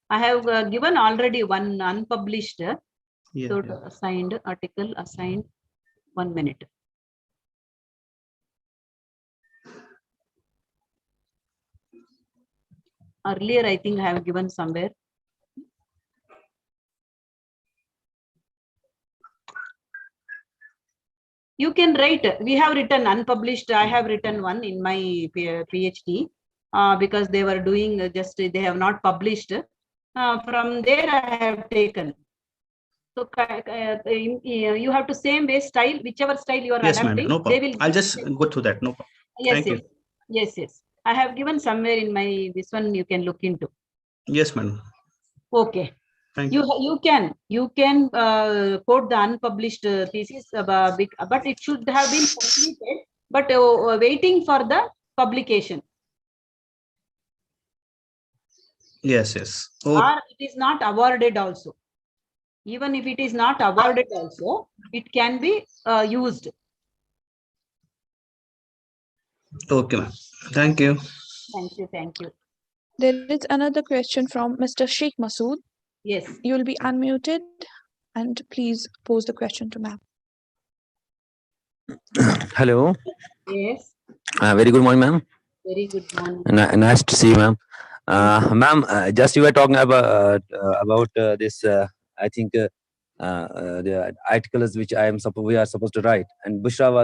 I have given already one unpublished. Yeah, So yeah. assigned article assigned 1 minute. Earlier, I think I have given somewhere. You can write. We have written unpublished. I have written one in my PhD because they were doing just they have not published. From there, I have taken. So you have to same way style, whichever style you are Yes, adapting. ma'am. No problem. They will. I'll just go through that. No problem. Yes, Thank yes, you. yes, yes. I have given somewhere in my this one. You can look into. Yes, madam. Okay. Thank you. You can quote the unpublished thesis, but it should have been completed, but waiting for the publication. Yes, yes. Oh. Or it is not awarded also. Even if it is not awarded also, it can be used. Okay, ma'am. Thank you. Thank you. Thank you. There is another question from Mr. Sheikh Masood. Yes. You will be unmuted and please pose the question to ma'am. Hello. Yes. Very good morning, ma'am. Very good morning. Nice to see you, ma'am. Ma'am, just you were talking about this. I think the articles which we are supposed to write, and Bushra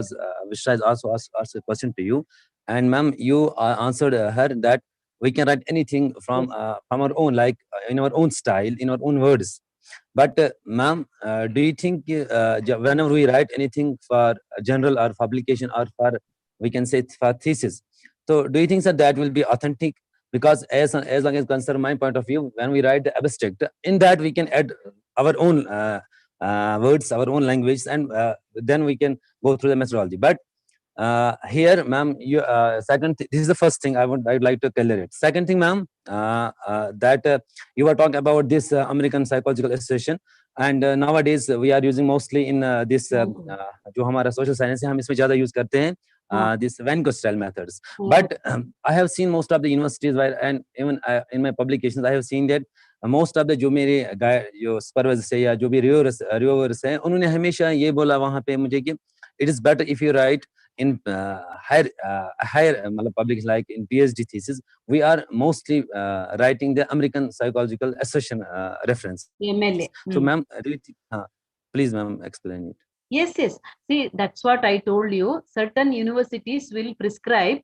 has also asked a question to you, and ma'am, you answered her that we can write anything from our own, like in our own style, in our own words. But ma'am, do you think whenever we write anything for general or publication or for, we can say, for thesis, so do you think that will be authentic? Because as long as concern my point of view, when we write the abstract, in that we can add our own words, our own language, and then we can go through the methodology. But Here, ma'am, you this is the first thing I'd like to clear it. Second thing, ma'am, that you were talking about this American Psychological Association, and nowadays we are using mostly in this जो हमारा social science है हम इसमें ज़्यादा use करते हैं this Venko style methods. But I have seen most of the universities and even in my publications I have seen that most of the जो मेरे जो supervisors है या जो भी reviewers हैं उन्होंने हमेशा ये बोला वहाँ पे मुझे कि it is better if you write in higher publics like in PhD thesis, we are mostly writing the American Psychological Association reference. MLA. So, ma'am, please, ma'am, explain it. Yes, yes. See, that's what I told you. Certain universities will prescribe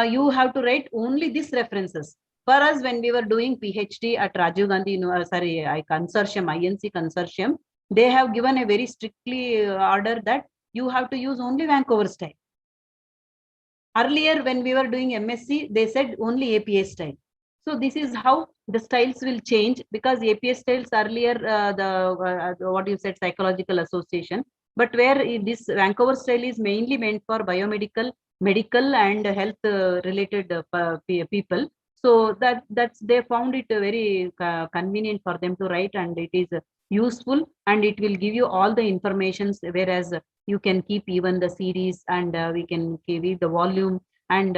you have to write only these references. For us, when we were doing PhD at Rajiv Gandhi consortium, INC consortium, they have given a very strictly order that you have to use only Vancouver style. Earlier, when we were doing MSc, they said only APA style. So this is how the styles will change, because APA styles earlier, what you said, psychological association, but where this Vancouver style is mainly meant for biomedical, medical and health related people. So that's they found it very convenient for them to write, and it is useful, and it will give you all the informations, whereas you can keep even the series, and we can give the volume and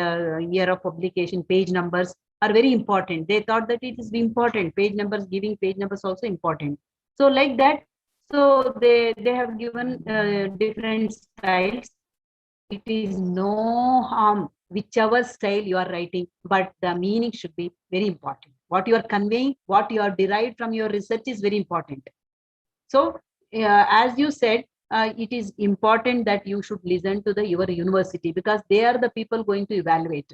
year of publication, page numbers are very important. They thought that it is important. Page numbers, giving page numbers also important. So like that, so they have given different styles. It is no harm whichever style you are writing, but the meaning should be very important. What you are conveying, what you are derived from your research is very important. So as you said, it is important that you should listen to your university, because they are the people going to evaluate,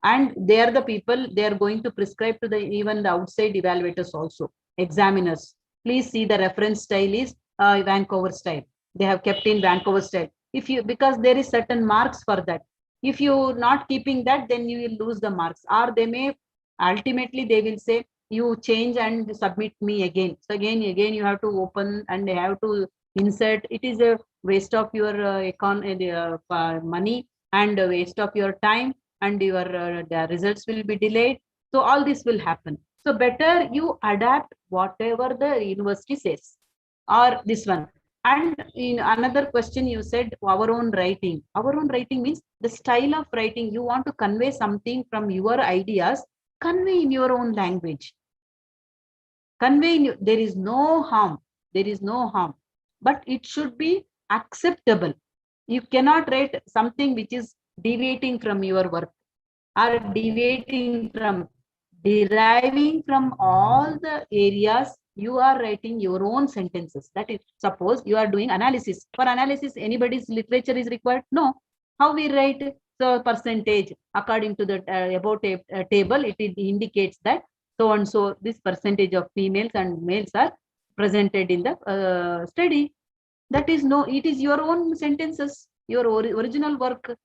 and they are the people, they are going to prescribe to even the outside evaluators also, examiners. Please see the reference style is Vancouver style. They have kept in Vancouver style. If you, because there is certain marks for that. If you not keeping that, then you will lose the marks, or they may ultimately they will say you change and submit me again. So again you have to open and have to insert. It is a waste of your money and a waste of your time, and your the results will be delayed. So all this will happen. So better you adapt whatever the university says, or this one. And in another question, you said our own writing. Our own writing means the style of writing. You want to convey something from your ideas, convey in your own language. Convey there is no harm. There is no harm, but it should be acceptable. You cannot write something which is deviating from your work, or deviating from, deriving from all the areas. You are writing your own sentences. That is, suppose you are doing analysis. For analysis, anybody's literature is required? No. How we write? So percentage, according to the about a table, it indicates that so and so this percentage of females and males are presented in the study. That is no, it is your own sentences, your original work.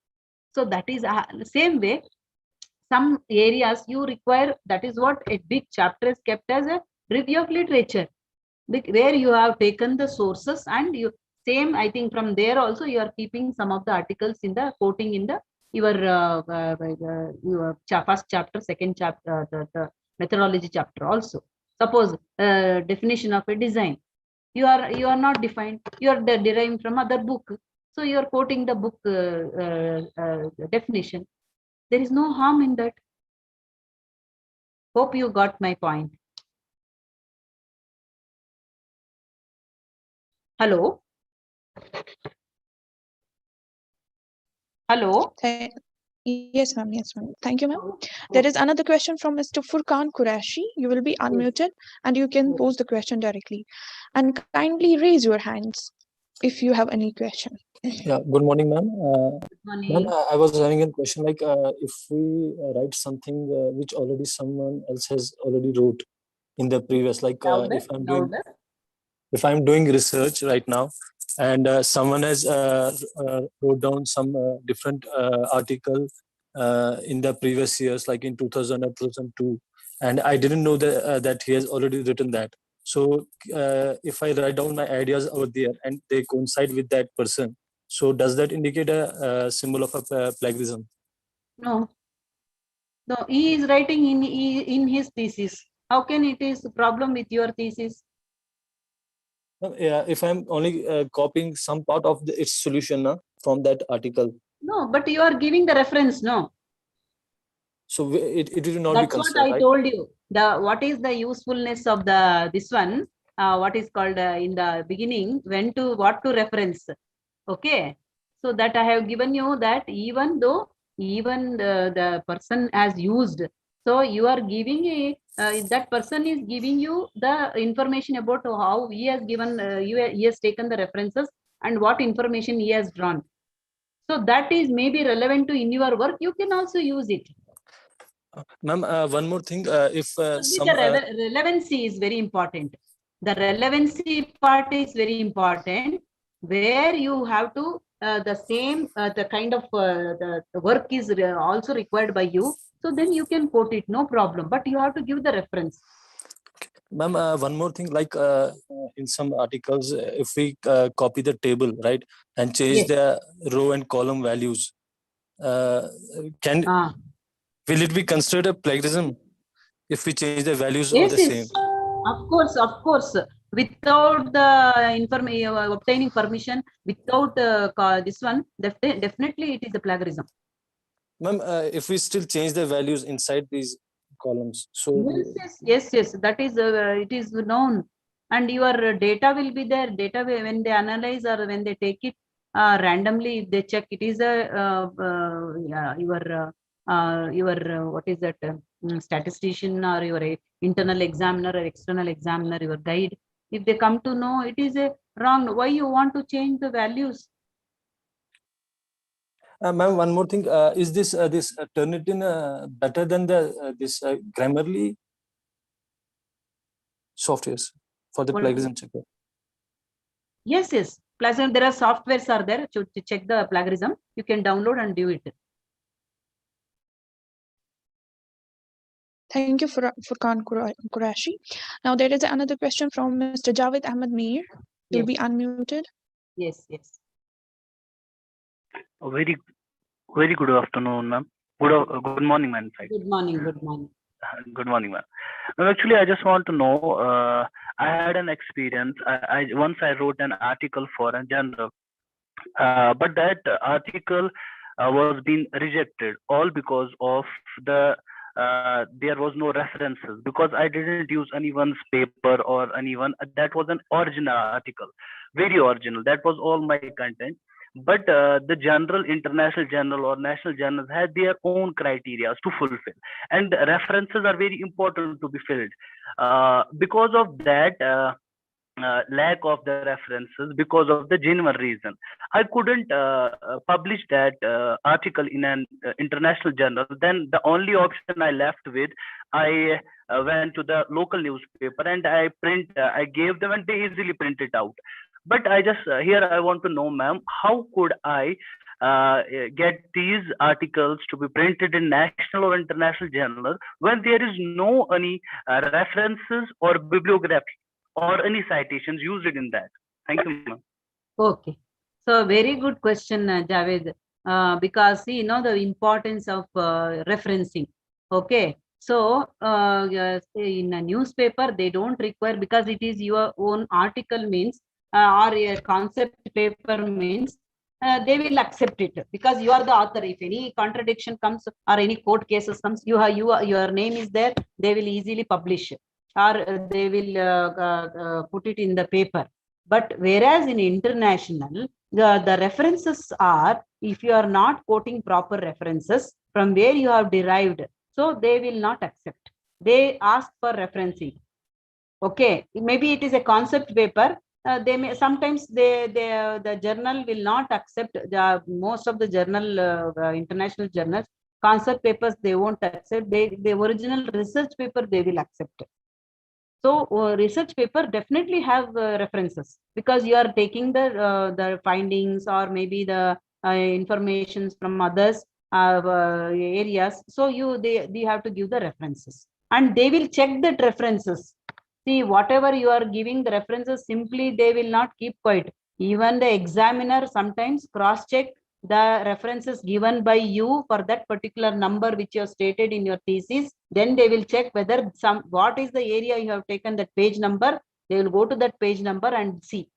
So that is the same way. Some areas you require, that is what a big chapter is kept as a review of literature, where you have taken the sources, and you same, I think from there also you are keeping some of the articles in the quoting in the your first chapter, second chapter, the methodology chapter also. Suppose definition of a design, you are not defined, you are deriving from other book, so you are quoting the book definition. There is no harm in that. Hope you got my point. Hello. Hello. Yes, ma'am. Yes, ma'am. Thank you, ma'am. There is another question from Mr. Furkan Qureshi. You will be unmuted and you can pose the question directly. And kindly raise your hands if you have any question. Yeah, good morning, ma'am. Ma'am, I was having a question, like if we write something which already someone else has already wrote in the previous, like if I'm doing research right now, and someone has wrote down some different article in the previous years, like in 2000 or 2002, and I didn't know that he has already written that. So if I write down my ideas over there and they coincide with that person, So does that indicate a symbol of a plagiarism? No. No, he is writing in his thesis. How can it is a problem with your thesis? Yeah, if I'm only copying some part of its solution from that article. No, but you are giving the reference, no? So it will not That's be considered, what I right? told you. What is the usefulness of this one? What is called in the beginning, what to reference. Okay. So that I have given you that even though the person has used, so you are giving that person is giving you the information about how he has given, he has taken the references and what information he has drawn. So that is maybe relevant to in your work. You can also use it. Ma'am, one more thing. If the relevancy is very important. The relevancy part is very important, where you have to the same the kind of the work is also required by you. So then you can quote it, no problem. But you have to give the reference. Ma'am, one more thing, like in some articles, if we copy the table, right, and change the row and column values, will it be considered a plagiarism if we change the values of the same? Of course. Without the information, obtaining permission, without this one, definitely it is a plagiarism. Ma'am, if we still change the values inside these columns, so yes, that is it is known, and your data will be there. Data when they analyze or when they take it randomly, if they check, it is a your what is that statistician or your internal examiner or external examiner, your guide. If they come to know it is a wrong, why you want to change the values? Ma'am, one more thing. Is this Turnitin better than the this Grammarly softwares for the plagiarism checker? Yes. Plagiarism, there are softwares are there to check the plagiarism. You can download and do it. Thank you, Furqan Qurashi. Now there is another question from Mr. Javed Ahmed Mir. You'll be unmuted. Yes. Very good afternoon, ma'am. Good morning, ma'am. Good morning. Good morning, ma'am. Actually, I just want to know. I had an experience. Once I wrote an article for a journal, but that article was being rejected all because of the there was no references, because I didn't use anyone's paper or anyone. That was an original article, very original. That was all my content. But the general international journal or national journals had their own criteria to fulfill, and references are very important to be filled. Because of that lack of the references, because of the genuine reason, I couldn't publish that article in an international journal. Then the only option I left with, I went to the local newspaper and I gave them, and they easily print it out. But I just here I want to know, ma'am, how could I get these articles to be printed in national or international journal when there is no any references or bibliography or any citations used in that? Thank you, ma'am. Okay, so very good question, Javed. Because see, the importance of referencing. Okay, so in a newspaper they don't require, because it is your own article means or a concept paper means they will accept it because you are the author. If any contradiction comes or any court cases comes, your name is there, they will easily publish or they will put it in the paper. But whereas in international, the references are, if you are not quoting proper references from where you have derived, so they will not accept. They ask for referencing. Okay, maybe it is a concept paper. They may sometimes the journal will not accept. Most of the journal international journals concept papers they won't accept. The original research paper they will accept. So research paper definitely have references, because you are taking the findings or maybe the informations from others areas. So they have to give the references, and they will check that references. See, whatever you are giving the references, simply they will not keep quiet. Even the examiner sometimes cross-check the references given by you for that particular number which you have stated in your thesis. Then they will check whether what is the area you have taken that page number. They will go to that page number and see.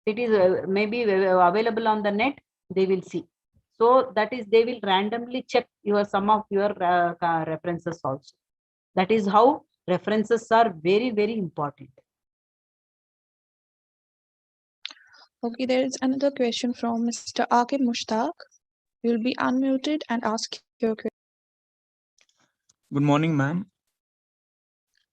It is maybe available on the net. They will see. So that is, they will randomly check some of your references also. That is how references are very, very important. Okay, there is another question from Mr. Mushtaq. You will be unmuted and ask your question. Good morning, ma'am.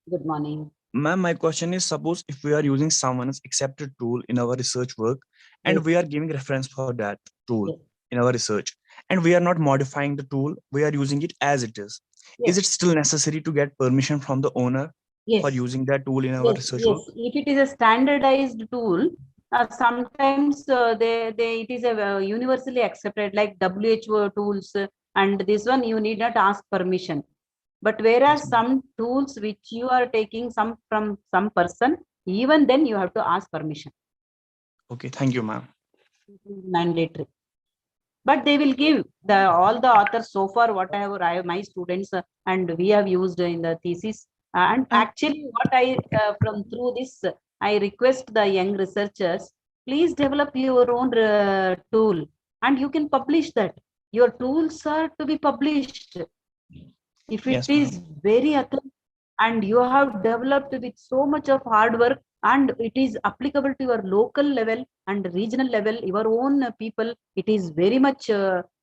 Good morning. Ma'am, my question is, suppose if we are using someone's accepted tool in our research work and Yes. we are giving reference for that tool Yes. in our research and we are not modifying the tool, we are using it as it is. Yes. Is it still necessary to get permission from the owner Yes. for using that tool in our Yes, research yes. work? If it is a standardized tool, sometimes it is a universally accepted, like WHO tools, and this one you need not ask permission. But whereas Yes, some tools which you are taking some from some person, even then you have to ask permission. okay, thank you, ma'am. Mandatory. But they will give all the authors so far, whatever my students and we have used in the thesis. And actually what I from through this, I request the young researchers, please develop your own tool and you can publish that. Your tools are to be published. If it Yes, is very authentic and you have developed with so much of hard work and it is applicable to your local level and regional level, your own people, it is very much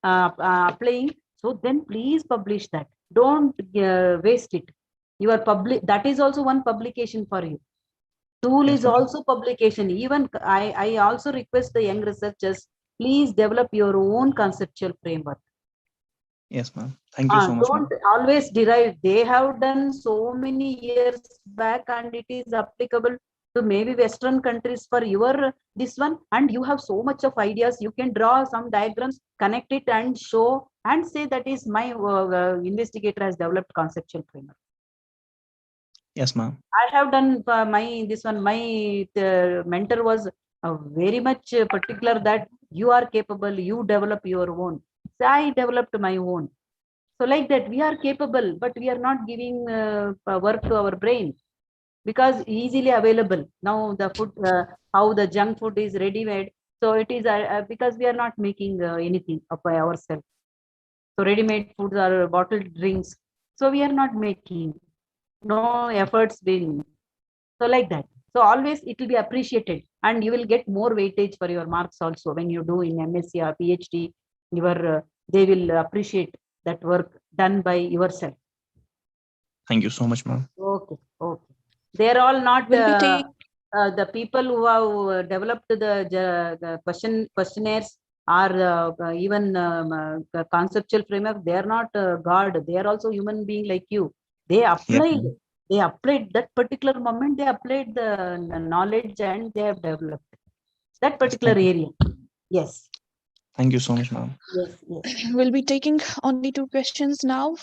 applying. So then please publish that. Don't waste it. Your that is also one publication for you. Tool Yes, is ma'am. also publication. Even I also request the young researchers, please develop your own conceptual framework. Yes, ma'am. Thank you so much, ma'am. Don't always derive. They have done so many years back and it is applicable to maybe Western countries for your this one, and you have so much of ideas. You can draw some diagrams, connect it and show and say that is my investigator has developed conceptual framework. Yes, ma'am. I have done my this one. My mentor was very much particular that you are capable. You develop your own. So I developed my own. So like that, we are capable, but we are not giving work to our brain because easily available. Now the food, how the junk food is ready-made. So it is because we are not making anything by ourselves. So ready-made foods are bottled drinks. So we are not making, no efforts being. So like that. So always it will be appreciated and you will get more weightage for your marks also when you do in MSc or PhD. They will appreciate that work done by yourself. Thank you so much, ma'am. Okay, okay. They're all not the people who have developed the questionnaires or even conceptual framework. They are not God. They are also human being like you. They applied. Yes, they applied that particular moment. They applied the knowledge and they have developed that particular area. Yes. Thank you so much, ma'am. Yes, yes. We'll be taking only two questions now.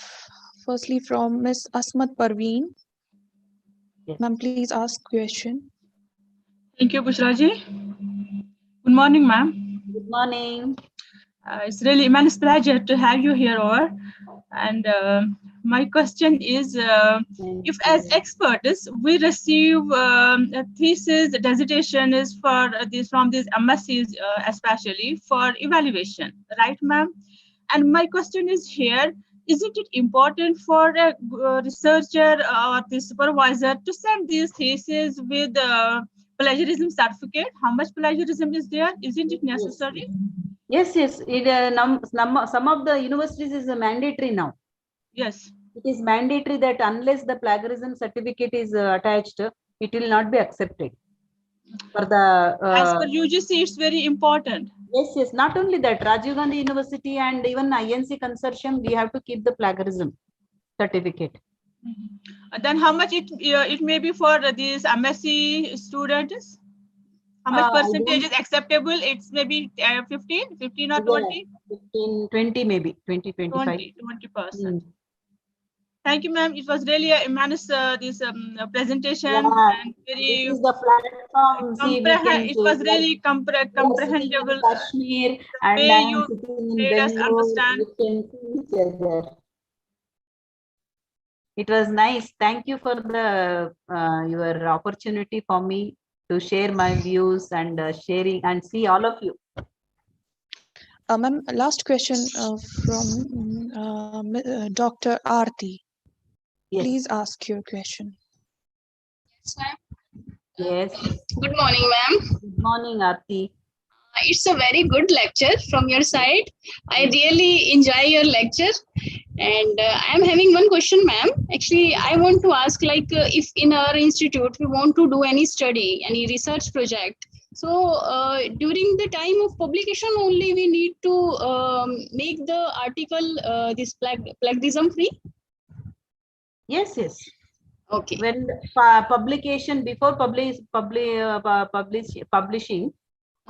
Firstly, from Ms. Asmat Parveen. Yes. Ma'am, please ask question. Thank you, Bushra ji. Good morning, ma'am. Good morning. It's really immense pleasure to have you here over. And my question is, if as experts we receive a thesis, dissertation is for this from these MSCs especially for evaluation, right, ma'am? And my question is here, isn't it important for a researcher or the supervisor to send these theses with plagiarism certificate? How much plagiarism is there? Isn't it necessary? Yes, yes. Some of the universities is mandatory now. Yes. It is mandatory that unless the plagiarism certificate is attached, it will not be accepted. For the as per UGC, it's very important. Yes, yes. Not only that, Rajiv Gandhi University and even INC consortium, we have to keep the plagiarism certificate. Then how much it may be for these MSc students? How much percentage is acceptable? It's maybe 15 or 20? 15, 20 maybe, 20, 25. 20%. Thank you, ma'am. It was really a immense this presentation Yeah, and this very is the platform. See, we can it was really you are sitting in comprehensible. Kashmir and way I am you sitting in made us Bangalore. understand. We can see each other. It was nice. Thank you for the your opportunity for me to share my views and sharing and see all of you. Ma'am, last question from Dr. Aarti. Yes. Please ask your question. Yes. Good morning, ma'am. Good morning, Aarti. It's a very good lecture from your side. I really enjoy your lecture. And I am having one question, ma'am. Actually, I want to ask, like, if in our institute we want to do any study, any research project, so during the time of publication only we need to make the article this plagiarism free? Yes, yes. Okay. When publication, before publishing,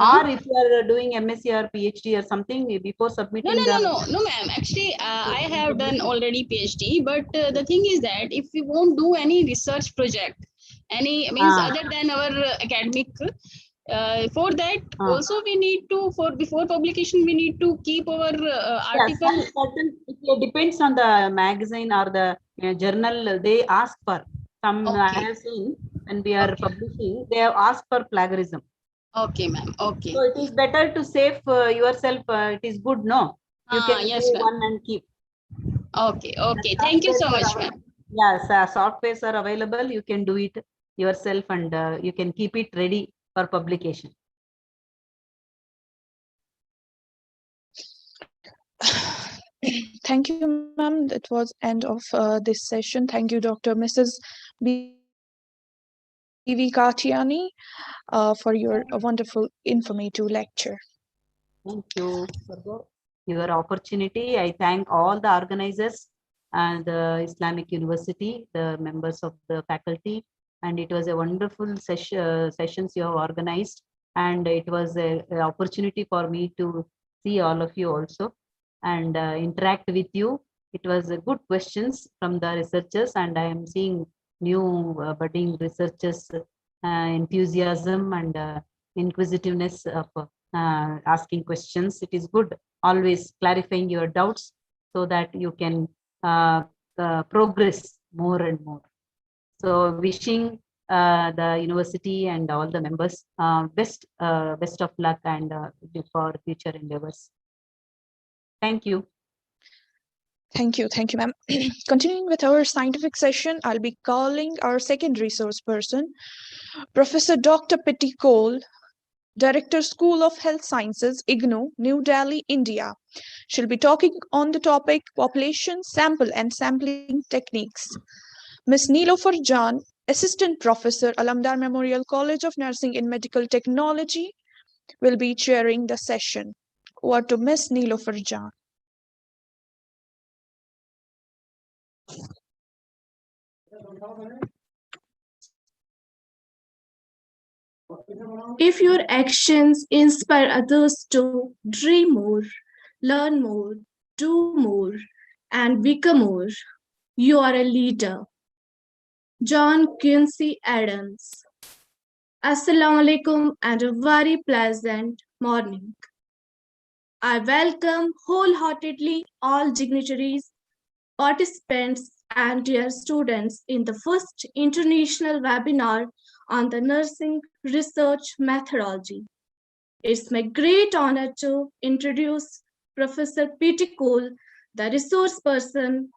or if you are doing MSc or PhD or something, before submitting No, ma'am. Actually, I have done already PhD, but the thing is that if we won't do any research project, any means other than our academic, for that also we need to, for before publication, we need to keep our article. Yes, it depends on the magazine or the journal. They ask for some. I have seen when we are publishing, they have asked for plagiarism. Okay, ma'am. Okay. So it is better to save yourself. It is good, no? You can yes, do one and keep. Okay, okay. Thank you so much, ma'am. Yes, softwares are available. You can do it yourself and you can keep it ready for publication. Thank you, ma'am. That was end of this session. Thank you, Dr. Mrs. B.V. Katiani, for your wonderful, informative lecture. Thank you for your opportunity. I thank all the organizers and the Islamic University, the members of the faculty, and it was a wonderful sessions you have organized, and it was an opportunity for me to see all of you also and interact with you. It was good questions from the researchers, and I am seeing new budding researchers enthusiasm and inquisitiveness of asking questions. It is good always clarifying your doubts so that you can progress more and more. So wishing the university and all the members best of luck and for future endeavors. Thank you. Thank you, ma'am. Continuing with our scientific session, I'll be calling our second resource person, Professor Dr. Pitty Cole, Director, School of Health Sciences, IGNOU, New Delhi, India. She'll be talking on the topic population, sample and sampling techniques. Ms. Nilofer Jan, Assistant Professor, Alamdar Memorial College of Nursing and Medical Technology, will be chairing the session. Over to Ms. Nilofer Jan. If your actions inspire others to dream more, learn more, do more, and become more, you are a leader. John Quincy Adams. Assalamu alaikum and a very pleasant morning. I welcome wholeheartedly all dignitaries, participants, and dear students in the first international webinar on the nursing research methodology. It's my great honor to introduce Professor Pitty Cole, the resource person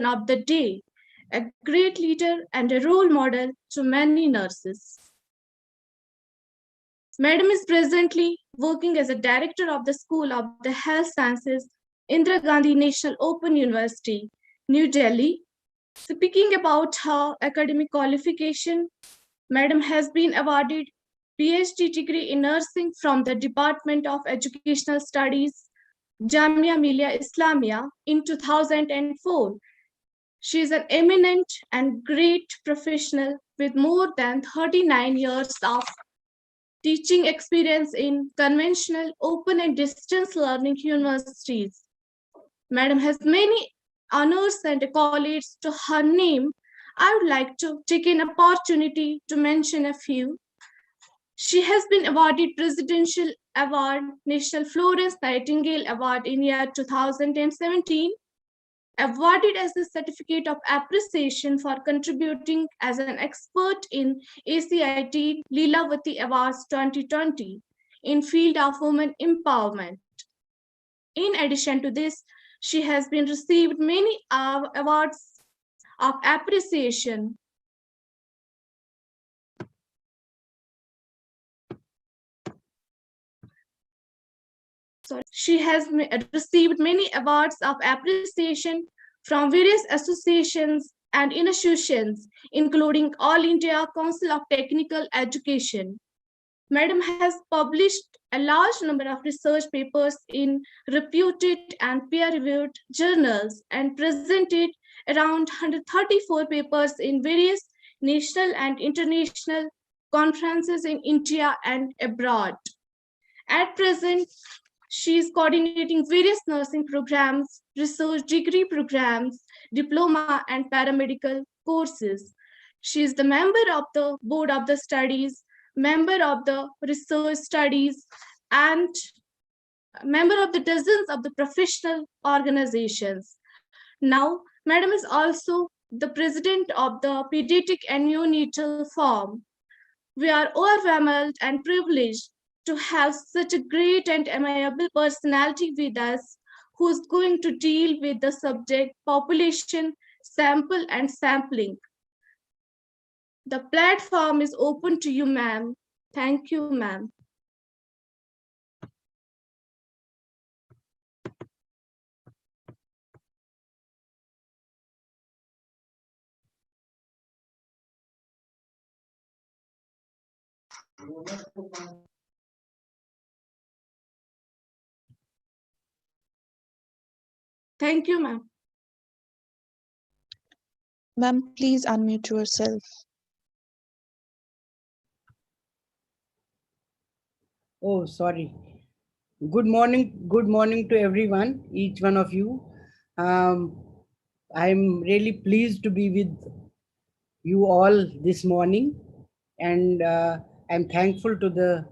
of the day, a great leader and a role model to many nurses. Madam is presently working as a director of the School of the Health Sciences, Indira Gandhi National Open University, New Delhi. Speaking about her academic qualification, Madam has been awarded PhD degree in nursing from the Department of Educational Studies, Jamia Millia Islamia in 2004. She is an eminent and great professional with more than 39 years of teaching experience in conventional open and distance learning universities. Madam has many honors and accolades to her name, I would like to take an opportunity to mention a few. She has been awarded Presidential Award, National Florence Nightingale Award in year 2017, awarded as the Certificate of Appreciation for contributing as an expert in ACIT Leelavati Awards 2020 in field of women empowerment. In addition to this, she has been received many awards of appreciation. She has received many awards of appreciation from various associations and institutions, including All India Council of Technical Education. Madam has published a large number of research papers in reputed and peer-reviewed journals and presented around 134 papers in various national and international conferences in India and abroad. At present, she is coordinating various nursing programs, research degree programs, diploma and paramedical courses. She is the member of the board of the studies, member of the research studies, and member of the dozens of the professional organizations. Now, Madam is also the president of the Pediatric and Neonatal Forum. We are overwhelmed and privileged to have such a great and amiable personality with us who's going to deal with the subject population, sample and sampling. The platform is open to you, ma'am. Thank you, ma'am. Thank you, ma'am. Ma'am, please unmute yourself. Oh, sorry. Good morning to everyone, each one of you. I'm really pleased to be with you all this morning, and I'm thankful to the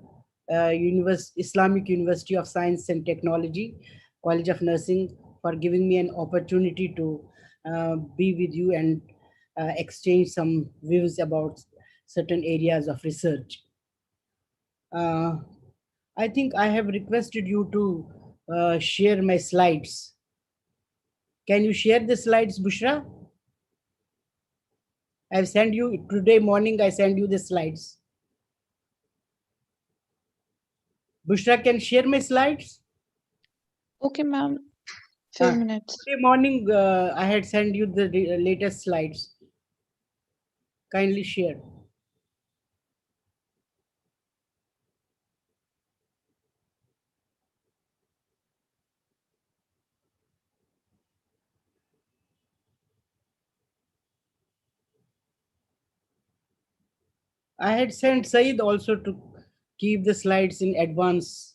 Islamic University of Science and Technology, College of Nursing, for giving me an opportunity to be with you and exchange some views about certain areas of research. I think I have requested you to share my slides. Can you share the slides, Bushra? I've sent you today morning, I sent you the slides. Bushra can share my slides? Okay, ma'am. Few minutes. Today morning, I had sent you the latest slides. Kindly share. I had sent Syed also to keep the slides in advance.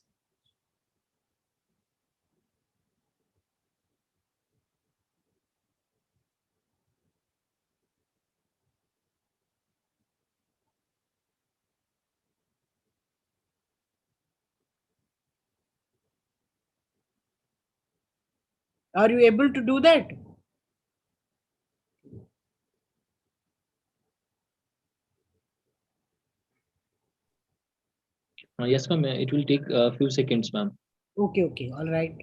Are you able to do that? Yes, ma'am. It will take a few seconds, ma'am. Okay, all right.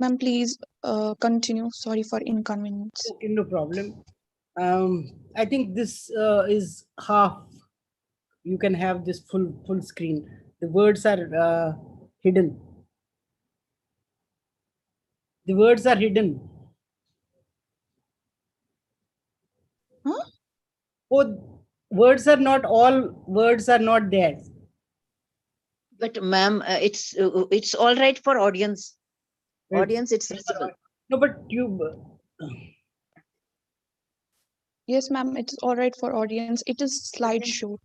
Ma'am, please continue. Sorry for inconvenience. Okay, no problem. I think this is half. You can have this full screen. The words are hidden. The words are hidden. Huh? Oh, words are not all. Words are not there. But ma'am, it's all right for audience. Audience, it's visible. No, but you. Yes, ma'am, it's all right for audience. It is slideshow.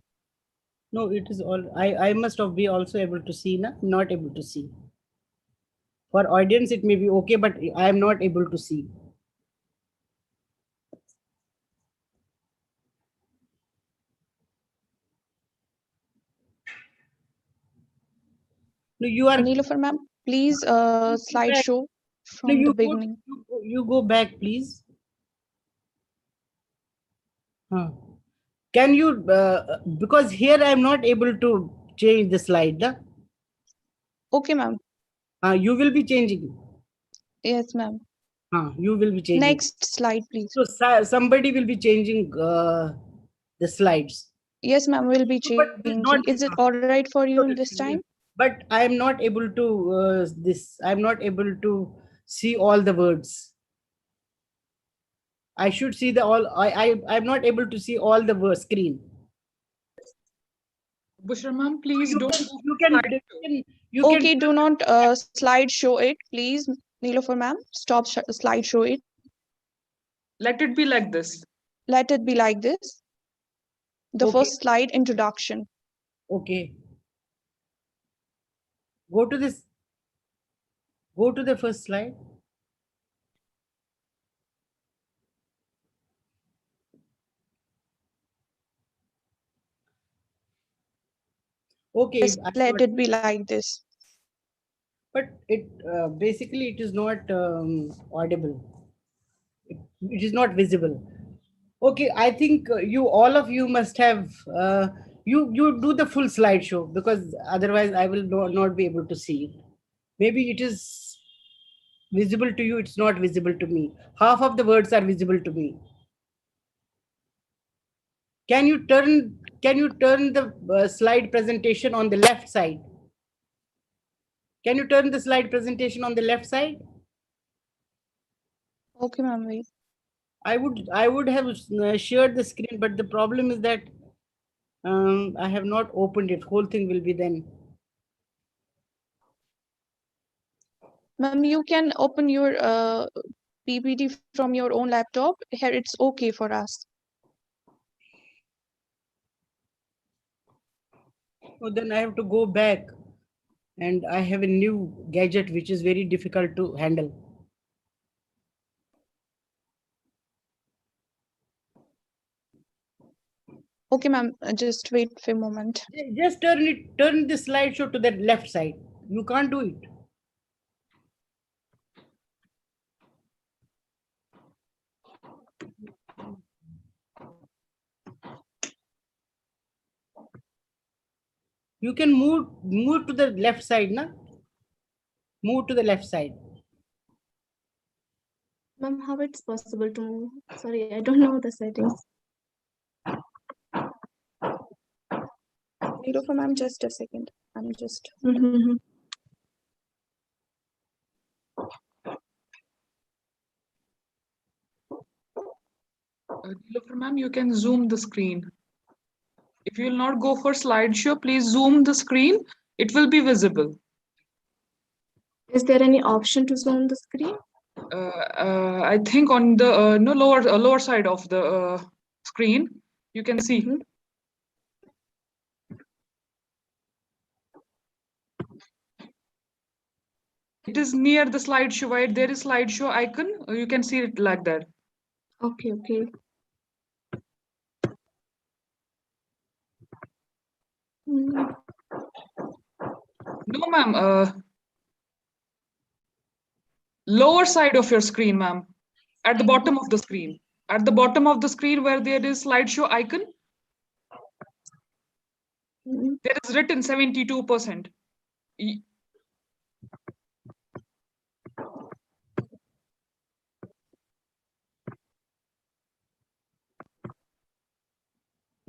No, it is all. I must be also able to see. Not able to see. For audience, it may be okay, but I am not able to see. No, you are. Nilofer ma'am, please slideshow from No, the beginning. You go back, please. Can you, because here I am not able to change the slide. Okay, ma'am. You will be changing. Yes, ma'am. You will be changing. Next slide, please. So somebody will be changing the slides. Yes, ma'am, we'll be changing. Is it all right for you this time? But I am not able to I am not able to see all the words. I should see the all. I'm not able to see all the screen. Bushra ma'am, please You don't. Okay, do not slideshow it, please. Nilofer ma'am, stop slideshow it. Let it be like this. Let it be like this. The Okay. first slide, introduction. Okay. Go to this. Go to the first slide. Okay. Yes, let it be like this. But it basically it is not audible. It is not visible. Okay, I think all of you must have you do the full slideshow, because otherwise I will not be able to see it. Maybe it is visible to you, it's not visible to me. Half of the words are visible to me. Can you turn the slide presentation on the left side? Can you turn the slide presentation on the left side? Okay, ma'am, wait. I would have shared the screen, but the problem is that I have not opened it. Whole thing will be then. Ma'am, you can open your PPT from your own laptop. Here, it's okay for us. So then I have to go back, and I have a new gadget which is very difficult to handle. Okay, ma'am, just wait for a moment. Just turn the slideshow to the left side. You can't do it. You can move to the left side, na? Move to the left side. Ma'am, how it's possible to move? Sorry, I don't know the settings. Nilofer ma'am, just a second. I'm just. Nilofer ma'am, you can zoom the screen. If you will not go for slideshow, please zoom the screen. It will be visible. Is there any option to zoom the screen? I think on the lower side of the screen, you can see. It is near the slideshow, right? There is slideshow icon. You can see it like that. Okay, okay. No, ma'am. Lower side of your screen, ma'am. At the bottom of the screen. At the bottom of the screen where there is slideshow icon, there is written 72%.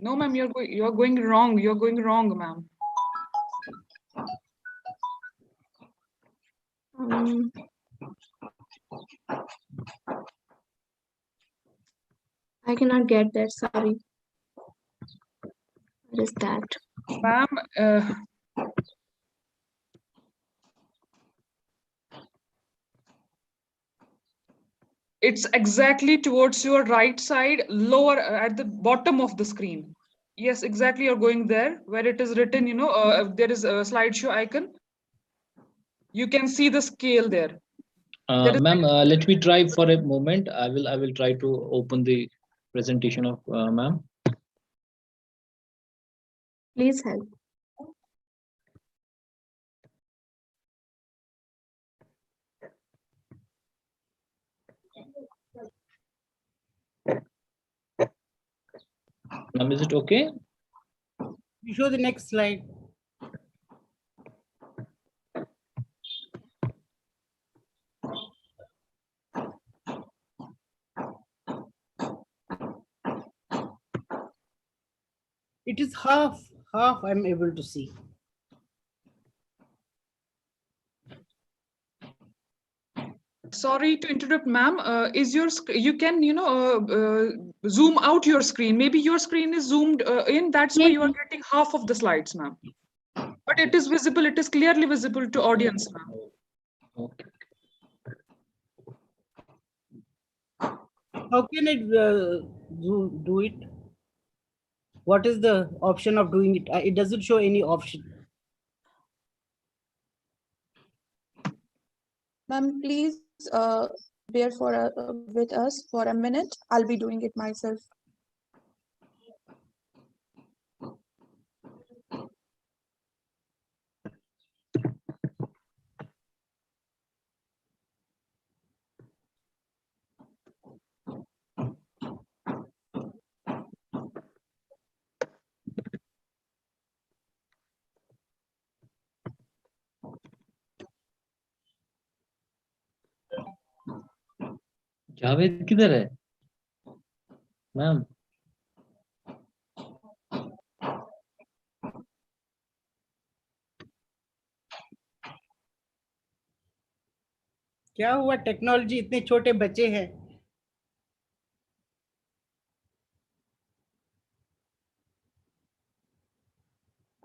No, ma'am, you're going wrong. You're going wrong, ma'am. I cannot get that. Sorry. What is that? Ma'am, it's exactly towards your right side, lower at the bottom of the screen. Yes, exactly. You're going there where it is written, there is a slideshow icon. You can see the scale there. Ma'am, let me try for a moment. I will try to open the presentation of ma'am. Please help. Ma'am, is it okay? You show the next slide. It is half I'm able to see. Sorry to interrupt, ma'am. Is your you can zoom out your screen? Maybe your screen is zoomed in. That's why you are getting half of the slides, ma'am. But it is visible. It is clearly visible to audience, ma'am. Okay. How can I do it? What is the option of doing it? It doesn't show any option. Ma'am, please bear with us for a minute. I'll be doing it myself. Javed किधर है ma'am? क्या हुआ, technology इतने छोटे बच्चे हैं.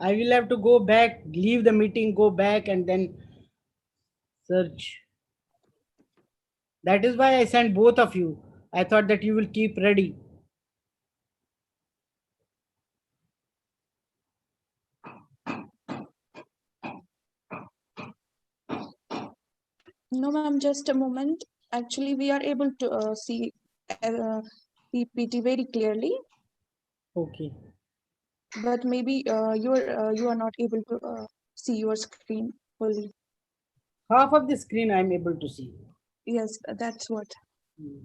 I will have to go back, leave the meeting, go back and then search. That is why I sent both of you. I thought that you will keep ready. No, ma'am, just a moment. Actually, we are able to see PPT very clearly. Okay. But maybe you are not able to see your screen fully. Half of the screen I am able to see. Yes, that's what. You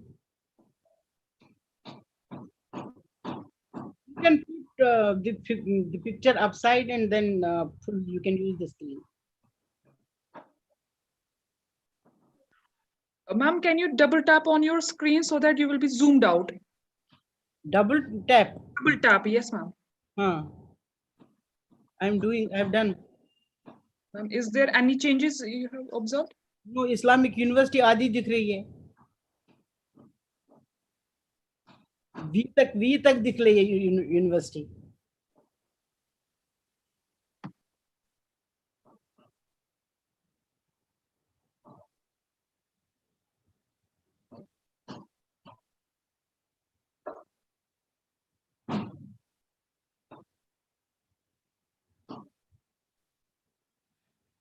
can put the picture upside and then you can use the screen. Ma'am, can you double tap on your screen so that you will be zoomed out? Double tap? Double tap, yes, ma'am. I've done. Ma'am, is there any changes you have observed? No, Islamic University आधी दिख रही है. V तक दिख रही है university.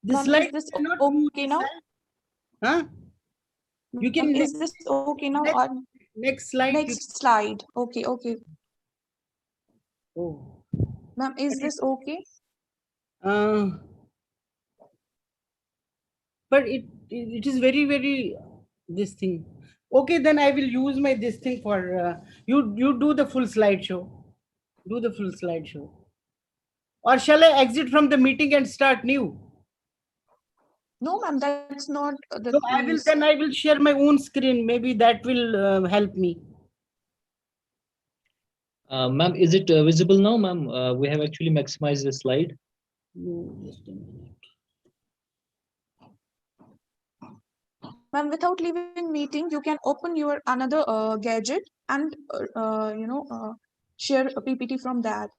This slide is this okay now? Huh? You can. Is this okay now? Next slide. Next slide. Okay, okay. Oh. Ma'am, is this okay? But it is very this thing. Okay, then I will use my this thing for you do the full slideshow. Do the full slideshow. Or shall I exit from the meeting and start new? No, ma'am, that's not the So I will share my own screen. Maybe that will help me. Ma'am, is it visible now, ma'am? We have actually maximized the slide. Just a minute. Ma'am, without leaving meeting, you can open your another gadget and share a PPT from that.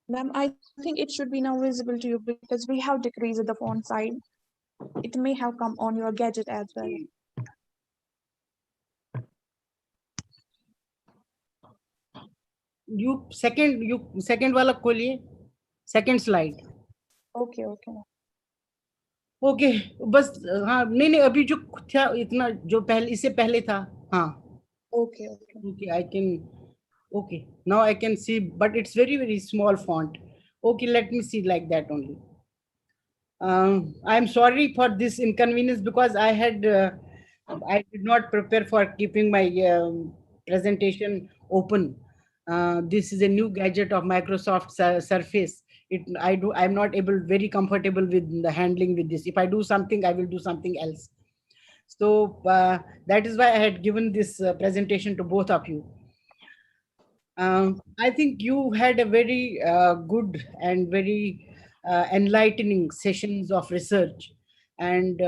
Ma'am, I think it should be now visible to you because we have decreased the font size. It may have come on your gadget as well. You second वाला खोलिए, second slide. Okay, okay. Okay बस हाँ नहीं अभी जो था इतना जो पहले इससे पहले था हाँ okay I can okay now I can see but it's very small font. Okay, let me see like that only. I'm sorry for this inconvenience because I did not prepare for keeping my presentation open. This is a new gadget of Microsoft Surface. I'm not very comfortable with the handling with this. If I do something, I will do something else. So that is why I had given this presentation to both of you. I think you had a very good and very enlightening sessions of research, and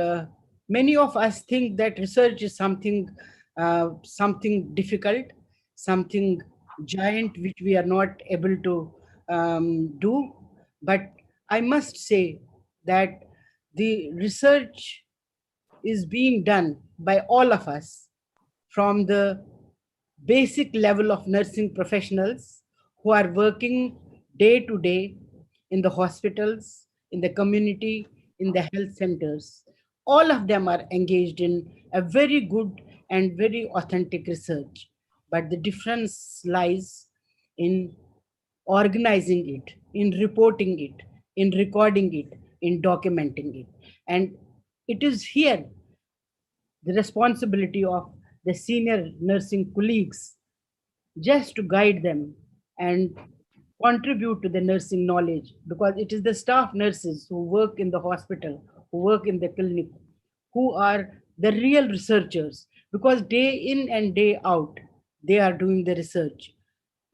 many of us think that research is something difficult, something giant which we are not able to do. But I must say that the research is being done by all of us, from the basic level of nursing professionals who are working day to day in the hospitals, in the community, in the health centers. All of them are engaged in a very good and very authentic research. But the difference lies in organizing it, in reporting it, in recording it, in documenting it. And it is here the responsibility of the senior nursing colleagues just to guide them and contribute to the nursing knowledge, because it is the staff nurses who work in the hospital, who work in the clinic, who are the real researchers, because day in and day out they are doing the research.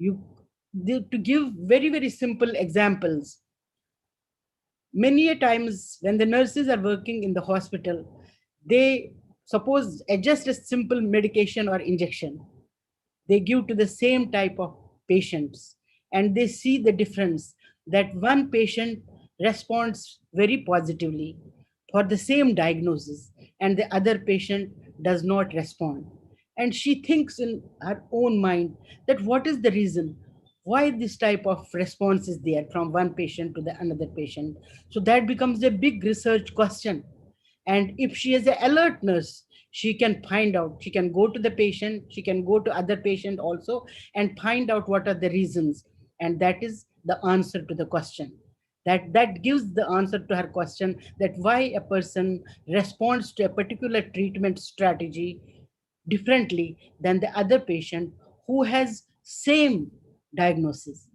To give very simple examples, many a times when the nurses are working in the hospital, they suppose just a simple medication or injection they give to the same type of patients, and they see the difference that one patient responds very positively for the same diagnosis and the other patient does not respond. And she thinks in her own mind that what is the reason why this type of response is there from one patient to the another patient. So that becomes a big research question. And if she is an alert nurse, she can find out, she can go to the patient, she can go to other patient also and find out what are the reasons. And that is the answer to the question. That gives the answer to her question, that why a person responds to a particular treatment strategy differently than the other patient who has same diagnosis.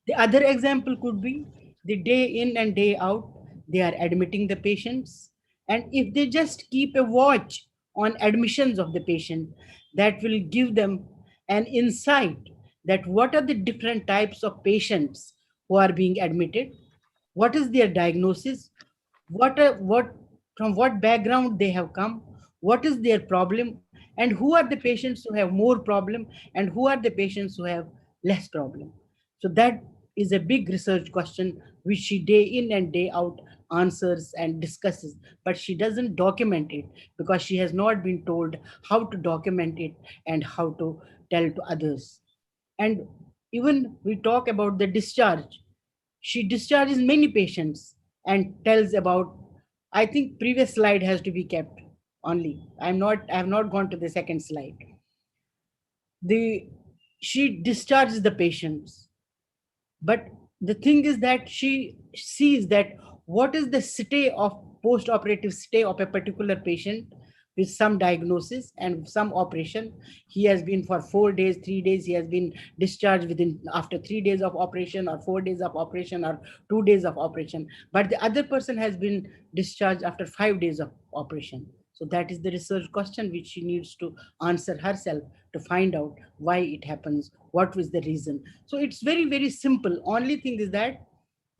The other example could be the day in and day out, they are admitting the patients. And if they just keep a watch on admissions of the patient, that will give them an insight that what are the different types of patients who are being admitted, what is their diagnosis, from what background they have come, what is their problem, and who are the patients who have more problem and who are the patients who have less problem. So that is a big research question which she day in and day out answers and discusses, but she doesn't document it because she has not been told how to document it and how to tell to others. And even we talk about the discharge, she discharges many patients and tells about, I think previous slide has to be kept only. I have not gone to the second slide. She discharges the patients, but the thing is that she sees that what is the stay of post-operative stay of a particular patient with some diagnosis and some operation. He has been for 4 days, 3 days, he has been discharged within after 3 days of operation or 4 days of operation or 2 days of operation. But the other person has been discharged after 5 days of operation. So that is the research question which she needs to answer herself to find out why it happens, what was the reason. So it's very, very simple. Only thing is that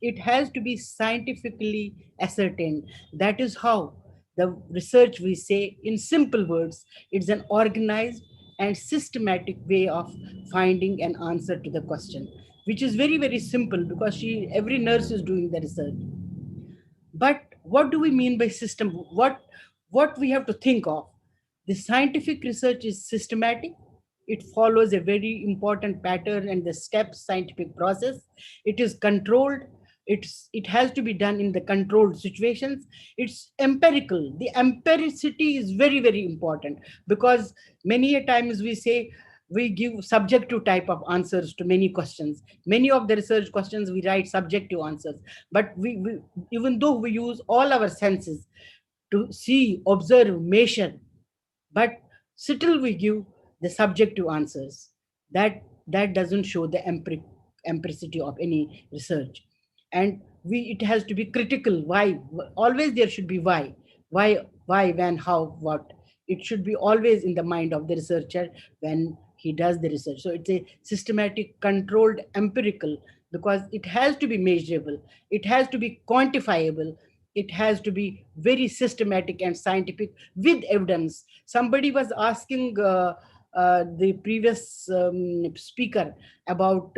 it has to be scientifically ascertained. That is how the research, we say in simple words, it's an organized and systematic way of finding an answer to the question, which is very, very simple because every nurse is doing the research. But what do we mean by system? What we have to think of? The scientific research is systematic. It follows a very important pattern and the steps scientific process. It is controlled. It has to be done in the controlled situations. It's empirical. The empiricity is very, very important because many a times we say we give subjective type of answers to many questions. Many of the research questions we write subjective answers, but we even though we use all our senses to see, observe, measure, but still we give the subjective answers. That doesn't show the empiricity of any research. And it has to be critical. Why? Always there should be why, when, how, what. It should be always in the mind of the researcher when he does the research. So it's a systematic, controlled, empirical, because it has to be measurable, it has to be quantifiable, it has to be very systematic and scientific with evidence. Somebody was asking the previous speaker about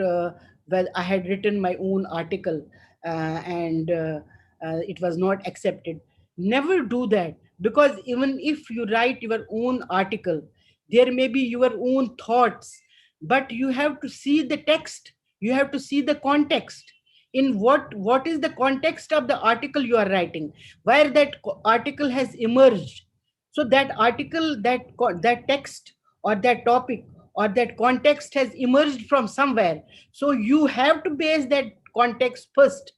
well, I had written my own article and it was not accepted. Never do that, because even if you write your own article, there may be your own thoughts, but you have to see the text, you have to see the context. In what is the context of the article you are writing, where that article has emerged. So that article, that text or that topic or that context has emerged from somewhere. So you have to base that context first,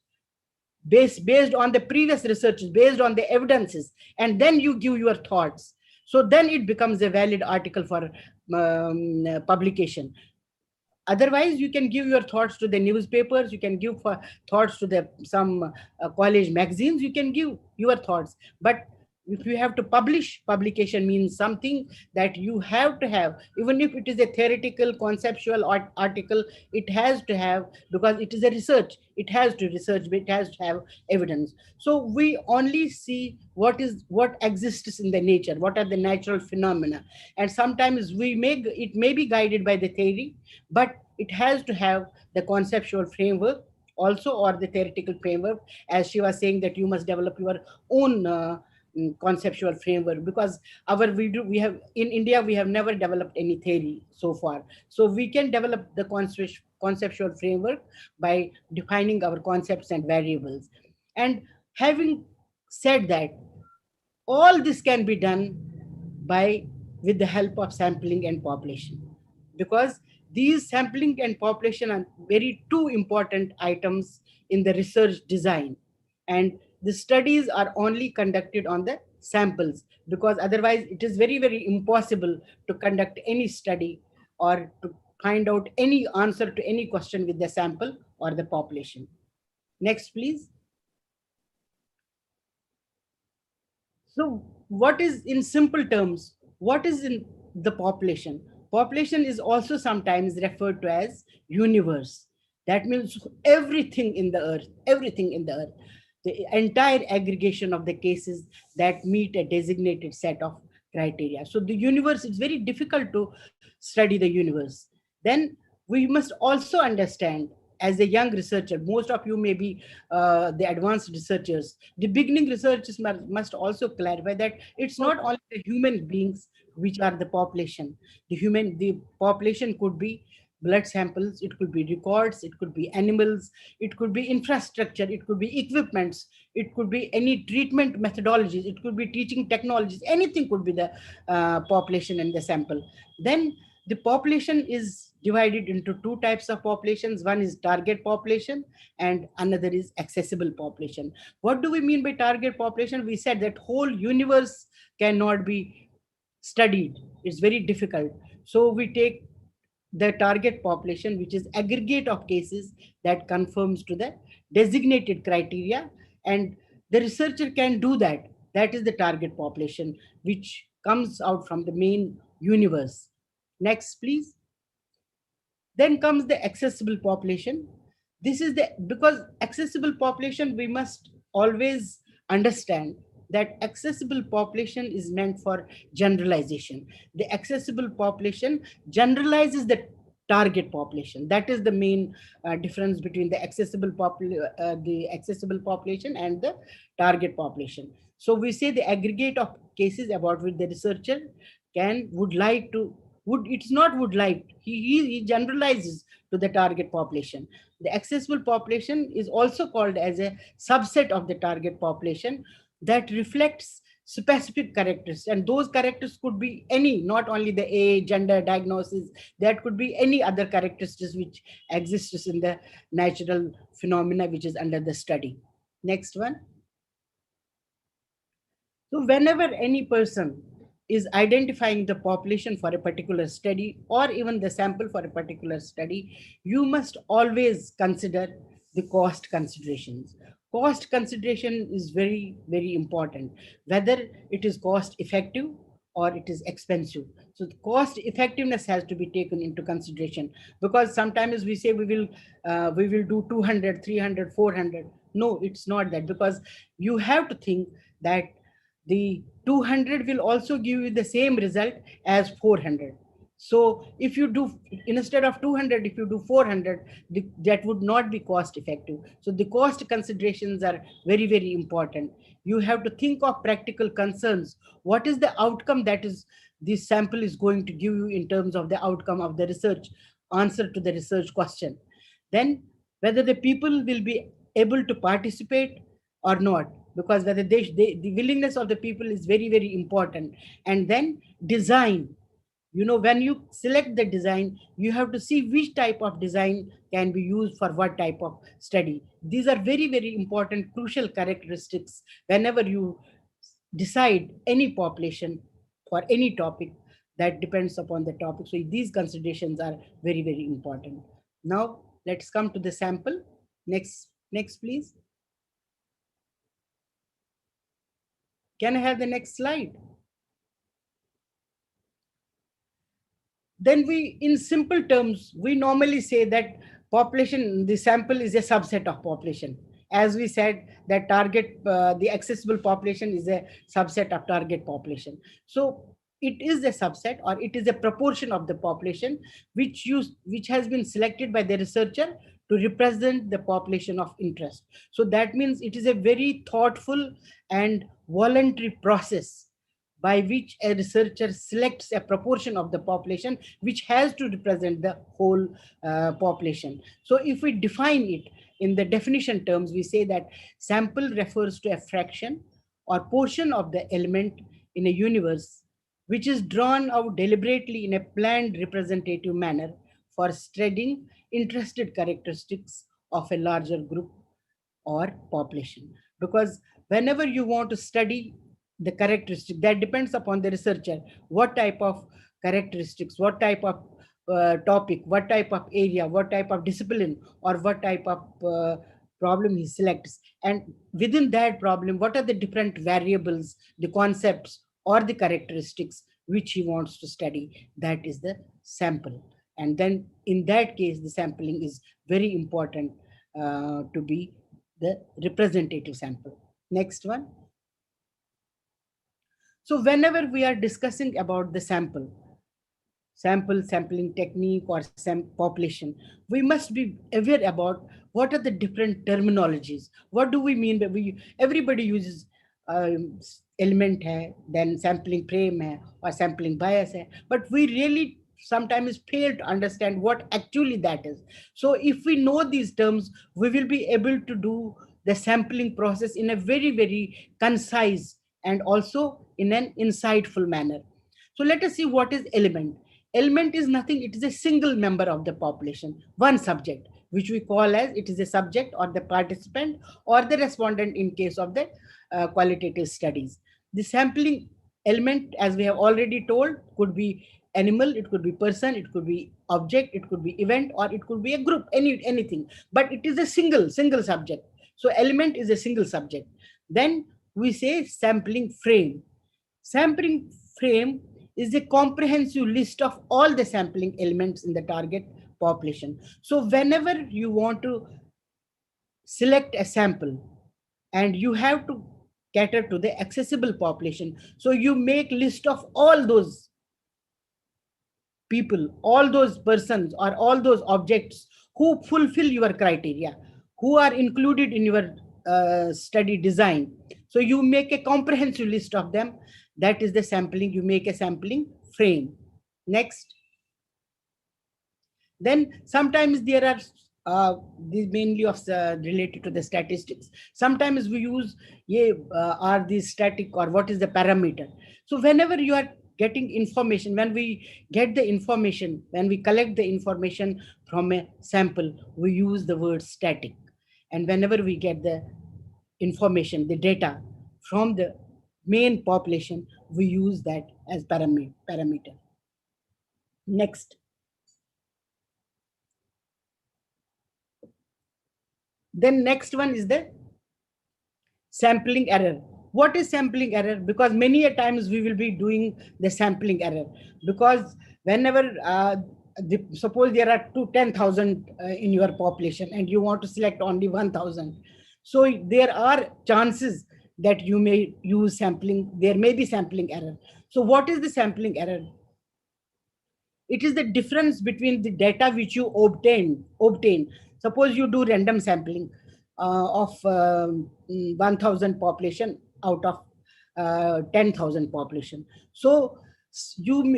based on the previous researches, based on the evidences, and then you give your thoughts. So then it becomes a valid article for publication. Otherwise, you can give your thoughts to the newspapers, you can give thoughts to the some college magazines, you can give your thoughts. But if you have to publish, publication means something that you have to have, even if it is a theoretical, conceptual article, it has to have, because it is a research, it has to research, it has to have evidence. So we only see what exists in the nature, what are the natural phenomena, and sometimes it may be guided by the theory, but it has to have the conceptual framework also, or the theoretical framework. As she was saying, that you must develop your own conceptual framework, because we have in India, we have never developed any theory so far. So we can develop the conceptual framework by defining our concepts and variables. And having said that, all this can be done with the help of sampling and population, because these sampling and population are very two important items in the research design. And the studies are only conducted on the samples, because otherwise it is very, very impossible to conduct any study or to find out any answer to any question with the sample or the population. Next, please. So what is, in simple terms, what is in the population? Population is also sometimes referred to as universe. That means everything in the earth, the entire aggregation of the cases that meet a designated set of criteria. So the universe, is very difficult to study the universe. Then we must also understand, as a young researcher, most of you may be the advanced researchers, the beginning researchers must also clarify that it's not only the human beings which are the population. The population could be blood samples, it could be records, it could be animals, it could be infrastructure, it could be equipments, it could be any treatment methodologies, it could be teaching technologies, anything could be the population and the sample. Then the population is divided into two types of populations. One is target population and another is accessible population. What do we mean by target population? We said that whole universe cannot be studied. It's very difficult. So we take the target population, which is aggregate of cases that conforms to the designated criteria, and the researcher can do that. That is the target population, which comes out from the main universe. Next, please. Then comes the accessible population. This is the, because accessible population, we must always understand that accessible population is meant for generalization. The accessible population generalizes the target population. That is the main difference between the accessible population and the target population. So we say the aggregate of cases about which the researcher it's not would like, he generalizes to the target population. The accessible population is also called as a subset of the target population that reflects specific characteristics, and those characteristics could be any, not only the age, gender, diagnosis, that could be any other characteristics which exists in the natural phenomena which is under the study. Next one. So whenever any person is identifying the population for a particular study or even the sample for a particular study, you must always consider the cost considerations. Cost consideration is very, very important, whether it is cost effective or it is expensive. So the cost effectiveness has to be taken into consideration, because sometimes we say we will do 200, 300, 400. No, it's not that, because you have to think that the 200 will also give you the same result as 400. So if you do, instead of 200, if you do 400, that would not be cost effective. So the cost considerations are very, very important. You have to think of practical concerns. What is the outcome that is this sample is going to give you in terms of the outcome of the research, answer to the research question? Then whether the people will be able to participate or not, because whether the willingness of the people is very, very important. And then design. You know, when you select the design, you have to see which type of design can be used for what type of study. These are very, very important, crucial characteristics whenever you decide any population for any topic that depends upon the topic. So these considerations are very, very important. Now, let's come to the sample. Next, please. Can I have the next slide? Then we, in simple terms, we normally say that population, the sample is a subset of population. As we said, that the accessible population is a subset of target population. So it is a subset, or it is a proportion of the population which has been selected by the researcher to represent the population of interest. So that means it is a very thoughtful and voluntary process by which a researcher selects a proportion of the population which has to represent the whole population. So if we define it in the definition terms, we say that sample refers to a fraction or portion of the element in a universe which is drawn out deliberately in a planned representative manner for studying interested characteristics of a larger group or population. Because whenever you want to study the characteristic, that depends upon the researcher, what type of characteristics, what type of topic, what type of area, what type of discipline, or what type of problem he selects. And within that problem, what are the different variables, the concepts, or the characteristics which he wants to study? That is the sample. And then in that case, the sampling is very important to be the representative sample. Next one. So whenever we are discussing about the sampling technique or population, we must be aware about what are the different terminologies. What do we mean by everybody uses element hai, then sampling frame hai, or sampling bias hai, but we really sometimes fail to understand what actually that is. So if we know these terms, we will be able to do the sampling process in a very, very concise and also in an insightful manner. So let us see what is element. Element is nothing, it is a single member of the population, one subject, which we call as it is a subject or the participant or the respondent in case of the qualitative studies. The sampling element, as we have already told, could be animal, it could be person, it could be object, it could be event, or it could be a group, anything, but it is a single subject. So element is a single subject. Then we say sampling frame. Sampling frame is a comprehensive list of all the sampling elements in the target population. So whenever you want to select a sample and you have to cater to the accessible population, so you make list of all those people, all those persons or all those objects who fulfill your criteria, who are included in your study design. So you make a comprehensive list of them. That is the sampling. You make a sampling frame. Next. Then sometimes there are these mainly of related to the statistics. Sometimes we use are these static or what is the parameter. So whenever you are getting information, when we get the information, when we collect the information from a sample, we use the word static. And whenever we get the information, the data from the main population, we use that as parameter. Next. Then next one is the sampling error. What is sampling error? Because many a times we will be doing the sampling error, because whenever suppose there are 10,000 in your population and you want to select only 1,000. So there are chances that you may use sampling, there may be sampling error. So what is the sampling error? It is the difference between the data which you obtain. Suppose you do random sampling of 1,000 population out of 10,000 population. So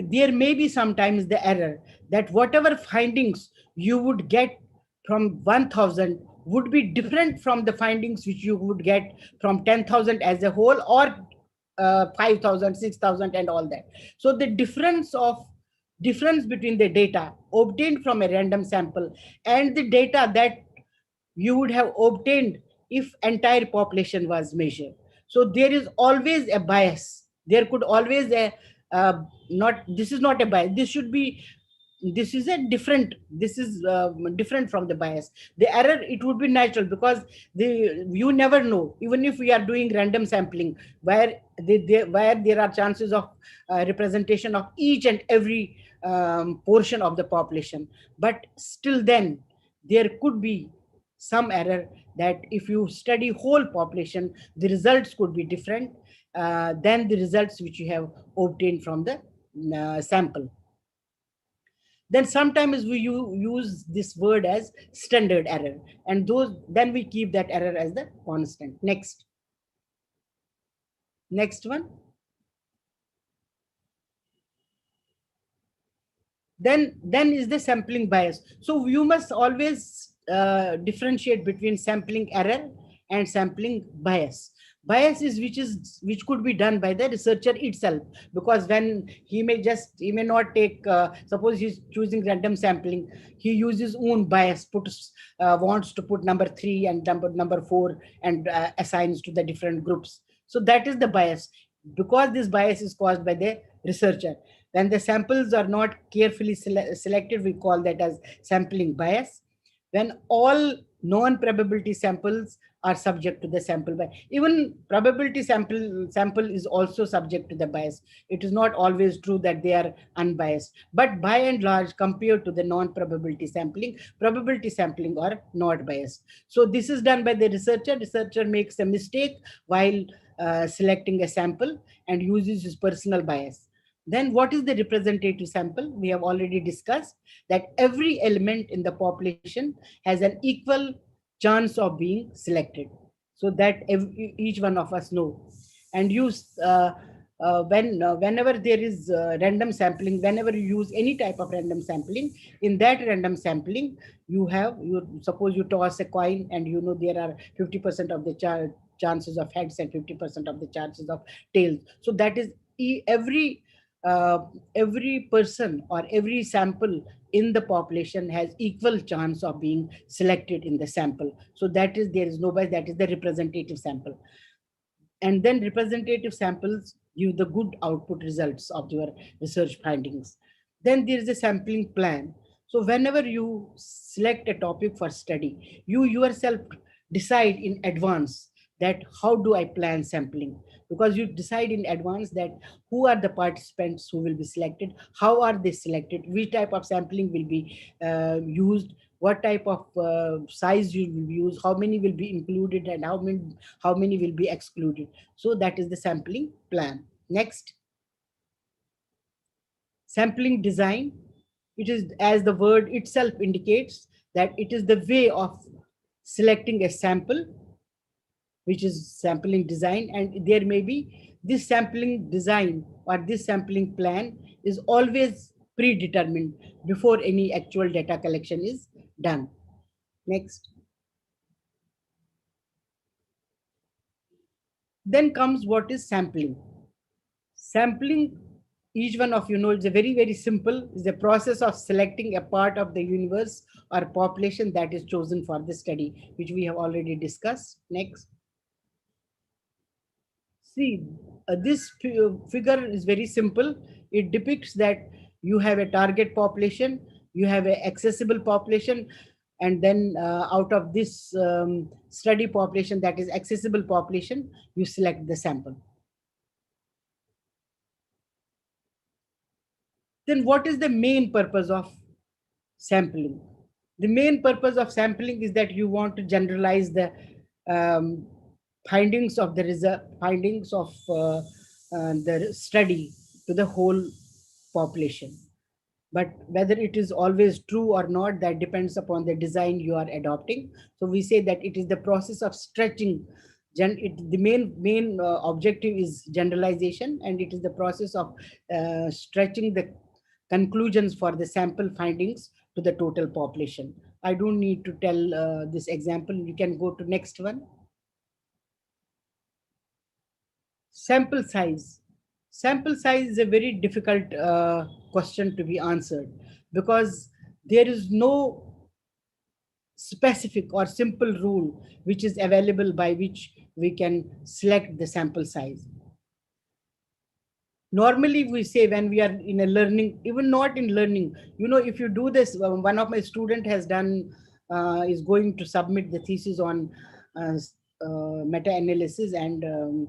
there may be sometimes the error that whatever findings you would get from 1,000 would be different from the findings which you would get from 10,000 as a whole, or 5,000, 6,000 and all that. So the difference between the data obtained from a random sample and the data that you would have obtained if entire population was measured. So there is always a bias. There could always this is not a bias. This is different from the bias. The error, it would be natural, because you never know, even if we are doing random sampling where there are chances of representation of each and every portion of the population, but still then there could be some error that if you study whole population, the results could be different than the results which you have obtained from the sample. Then sometimes we use this word as standard error, and then we keep that error as the constant. Next one. Then is the sampling bias. So you must always differentiate between sampling error and sampling bias. Bias is which could be done by the researcher itself, because when he may not take, suppose he's choosing random sampling, he uses own bias, wants to put number 3 and number 4 and assigns to the different groups. So that is the bias, because this bias is caused by the researcher. When the samples are not carefully selected, we call that as sampling bias. When all non-probability samples are subject to the sample bias. Even probability sample is also subject to the bias. It is not always true that they are unbiased, but by and large, compared to the non-probability sampling, probability sampling are not biased. So this is done by the researcher. Researcher makes a mistake while selecting a sample and uses his personal bias. Then what is the representative sample? We have already discussed that every element in the population has an equal chance of being selected. So that each one of us know. And whenever there is random sampling, whenever you use any type of random sampling, in that random sampling, suppose you toss a coin and you know there are 50% of the chances of heads and 50% of the chances of tails. So that is every every person or every sample in the population has equal chance of being selected in the sample. So that is, there is no bias, that is the representative sample. And then representative samples give the good output results of your research findings. Then there is a sampling plan. So whenever you select a topic for study, you yourself decide in advance that how do I plan sampling, because you decide in advance that who are the participants who will be selected, how are they selected, which type of sampling will be used, what type of size you will use, how many will be included, and how many will be excluded. So that is the sampling plan. Next, sampling design. It is, as the word itself indicates, that it is the way of selecting a sample, which is sampling design. And there may be this sampling design or this sampling plan is always predetermined before any actual data collection is done. Next. Then comes what is sampling. Sampling, each one of you know, it's a very, very simple. It's the process of selecting a part of the universe or population that is chosen for the study, which we have already discussed. Next. See, this figure is very simple. It depicts that you have a target population, you have an accessible population, and then out of this study population, that is accessible population, you select the sample. Then what is the main purpose of sampling? The main purpose of sampling is that you want to generalize the findings of the the study to the whole population. But whether it is always true or not, that depends upon the design you are adopting. So we say that it is the process of stretching. The main objective is generalization, and it is the process of stretching the conclusions for the sample findings to the total population. I don't need to tell this example. You can go to next one. Sample size. Sample size is a very difficult question to be answered, because there is no specific or simple rule which is available by which we can select the sample size. Normally we say when we are in a learning, even not in learning, you know, if you do this, one of my student has done, is going to submit the thesis on meta-analysis and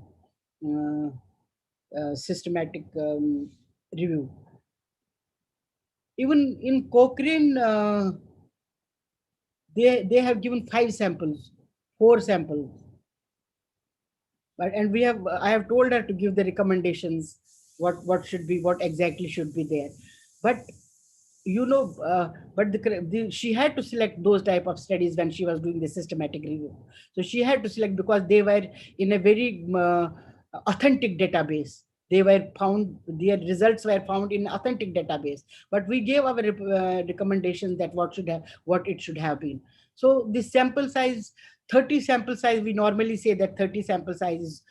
systematic review. Even in Cochrane, they have given 5 samples, 4 samples. But and I have told her to give the recommendations, what exactly should be there. But you know, she had to select those type of studies when she was doing the systematic review. So she had to select because they were in a very authentic database. They were found, their results were found in authentic database. But we gave our recommendations that what it should have been. So the sample size, 30 sample size, we normally say that 30 sample size is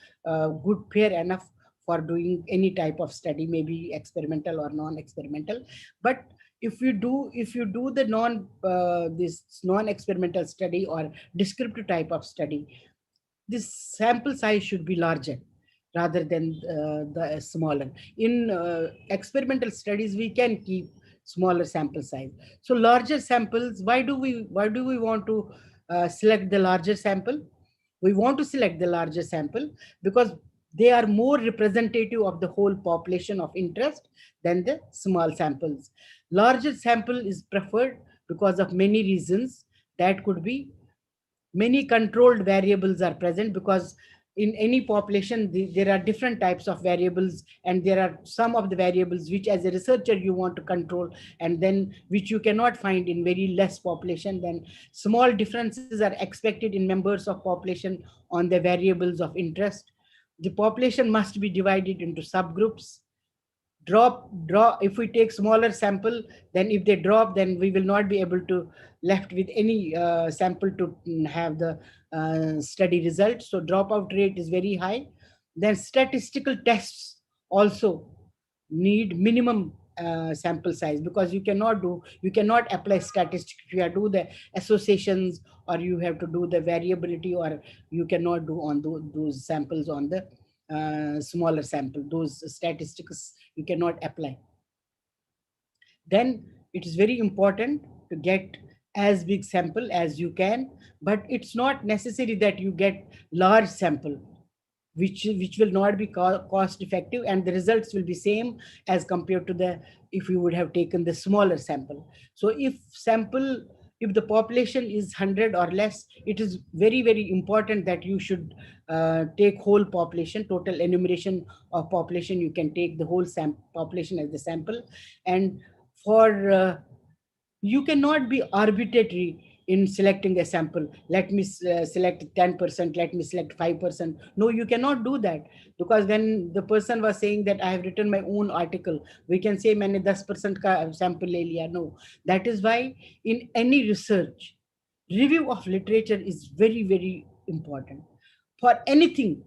good, fair enough for doing any type of study, maybe experimental or non-experimental. But if you do the this non-experimental study or descriptive type of study, this sample size should be larger rather than the smaller. In experimental studies, we can keep smaller sample size. So larger samples, why do we want to select the larger sample? We want to select the larger sample because they are more representative of the whole population of interest than the small samples. Larger sample is preferred because of many reasons. That could be many controlled variables are present, because in any population, there are different types of variables, and there are some of the variables which as a researcher you want to control, and then which you cannot find in very less population. Then small differences are expected in members of population on the variables of interest. The population must be divided into subgroups. Drop, if we take smaller sample, then if they drop, then we will not be able to left with any sample to have the study results. So dropout rate is very high. Then statistical tests also need minimum sample size, because you cannot apply statistics if you have to do the associations, or you have to do the variability, or you cannot do on those samples on the smaller sample. Those statistics you cannot apply. Then it is very important to get as big sample as you can, but it's not necessary that you get large sample, which will not be cost effective, and the results will be same as compared to the if you would have taken the smaller sample. So if the population is 100 or less, it is very, very important that you should take whole population, total enumeration of population. You can take the whole population as the sample. And for you cannot be arbitrary in selecting a sample. Let me select 10%, let me select 5%. No, you cannot do that, because when the person was saying that I have written my own article, we can say मैंने 10% का sample ले लिया. No, that is why in any research, review of literature is very, very important. For anything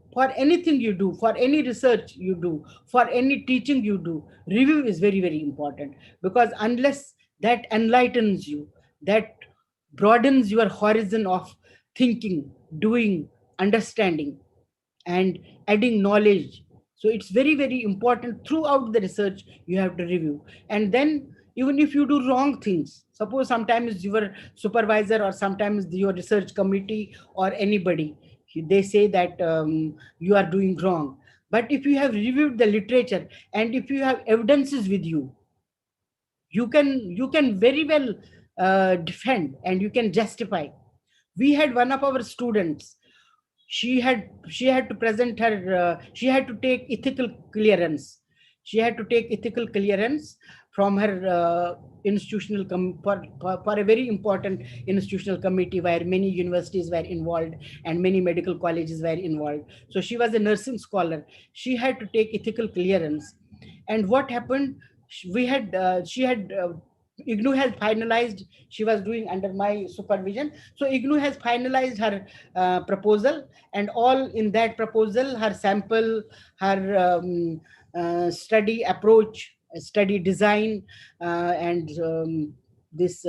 you do, for any research you do, for any teaching you do, review is very, very important, because unless that enlightens you, that broadens your horizon of thinking, doing, understanding, and adding knowledge. So it's very, very important throughout the research you have to review. And then even if you do wrong things, suppose sometimes your supervisor or sometimes your research committee or anybody, they say that you are doing wrong. But if you have reviewed the literature and if you have evidences with you, you can very well defend and you can justify. We had one of our students, she had to present her she had to take ethical clearance. She had to take ethical clearance from her institutional for a very important institutional committee where many universities were involved and many medical colleges were involved. So she was a nursing scholar. She had to take ethical clearance. And what happened, she had IGNOU has finalized, she was doing under my supervision. So IGNOU has finalized her proposal, and all in that proposal, her sample, her study approach, study design, and this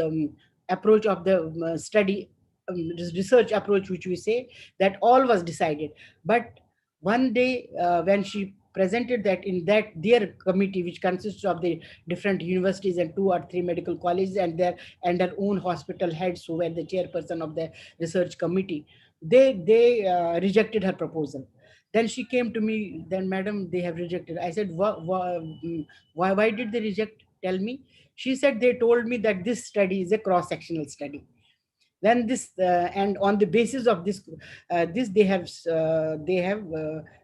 approach of the study, research approach, which we say, that all was decided. But one day when she presented that in that their committee, which consists of the different universities and 2 or 3 medical colleges and their own hospital heads who were the chairperson of the research committee, they rejected her proposal. Then she came to me, then madam, they have rejected. I said, why did they reject? Tell me. She said they told me that this study is a cross-sectional study. Then this and on the basis of this they have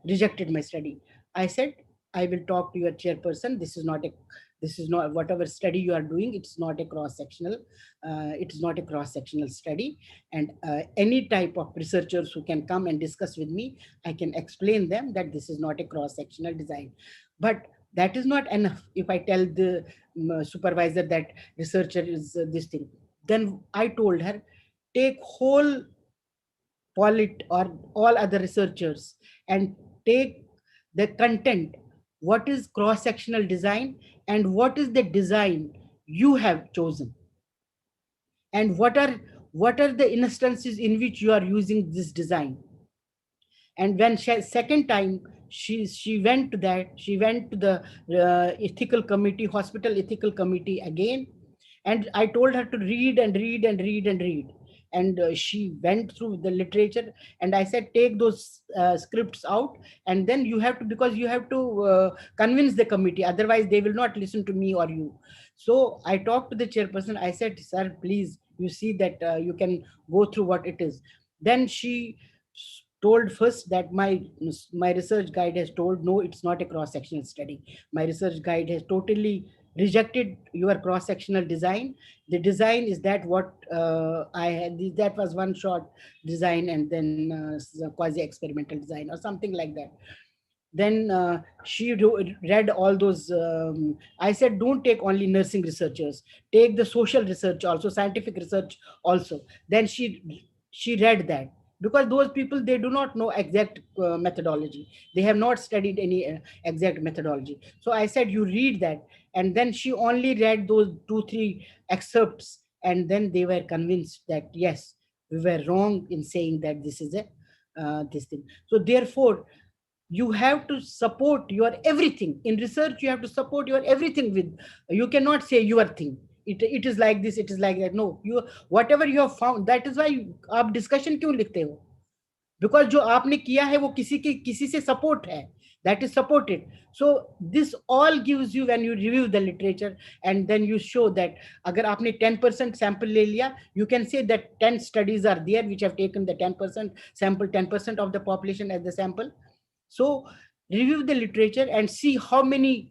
rejected my study. I said, I will talk to your chairperson. This is not whatever study you are doing. It's not a cross-sectional. It is not a cross-sectional study. And any type of researchers who can come and discuss with me, I can explain them that this is not a cross-sectional design. But that is not enough. If I tell the supervisor that researcher is this thing, then I told her, take whole polit or all other researchers and take the content, what is cross-sectional design and what is the design you have chosen, and what are the instances in which you are using this design. And when second time she went to the ethical committee, hospital ethical committee again, and I told her to read and read and read and read. And she went through the literature, and I said, take those scripts out, and then you have to, because you have to convince the committee, otherwise they will not listen to me or you. So I talked to the chairperson. I said, sir, please, you see that you can go through what it is. Then she told first that my research guide has told, no, it's not a cross-sectional study. My research guide has totally rejected your cross-sectional design. The design is that what I had, that was one shot design, and then quasi-experimental design or something like that. Then she read all those. I said, don't take only nursing researchers, take the social research also, scientific research also. Then she read that, because those people, they do not know exact methodology. They have not studied any exact methodology. So I said, you read that. And then she only read those 2-3 excerpts, and then they were convinced that yes, we were wrong in saying that this is a this thing. So therefore, you have to support your everything in research. You have to support your everything with, you cannot say your thing, it is like this, it is like that. No, you, whatever you have found, that is why आप discussion क्यों लिखते हो? Because जो आपने किया है वो किसी से support है, that is supported. So this all gives you, when you review the literature and then you show that अगर आपने 10% sample ले लिया, you can say that 10 studies are there which have taken the 10% sample, 10% of the population as the sample. So review the literature and see how many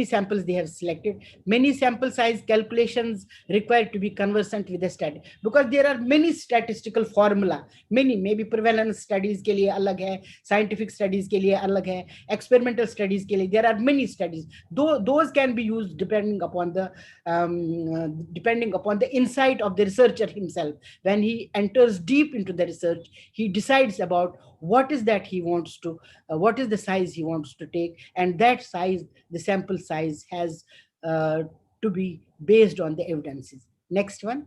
samples they have selected. Many sample size calculations required to be conversant with the study, because there are many statistical formula, many, maybe prevalence studies के लिए अलग है, scientific studies के लिए अलग है, experimental studies के लिए, there are many studies. Those can be used depending upon the insight of the researcher himself. When he enters deep into the research, he decides about what is that he wants to, what is the size he wants to take, and that size, the sample size, has to be based on the evidences. Next one.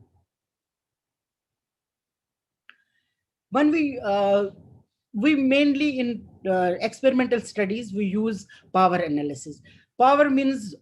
When we mainly in experimental studies, we use power analysis. Power means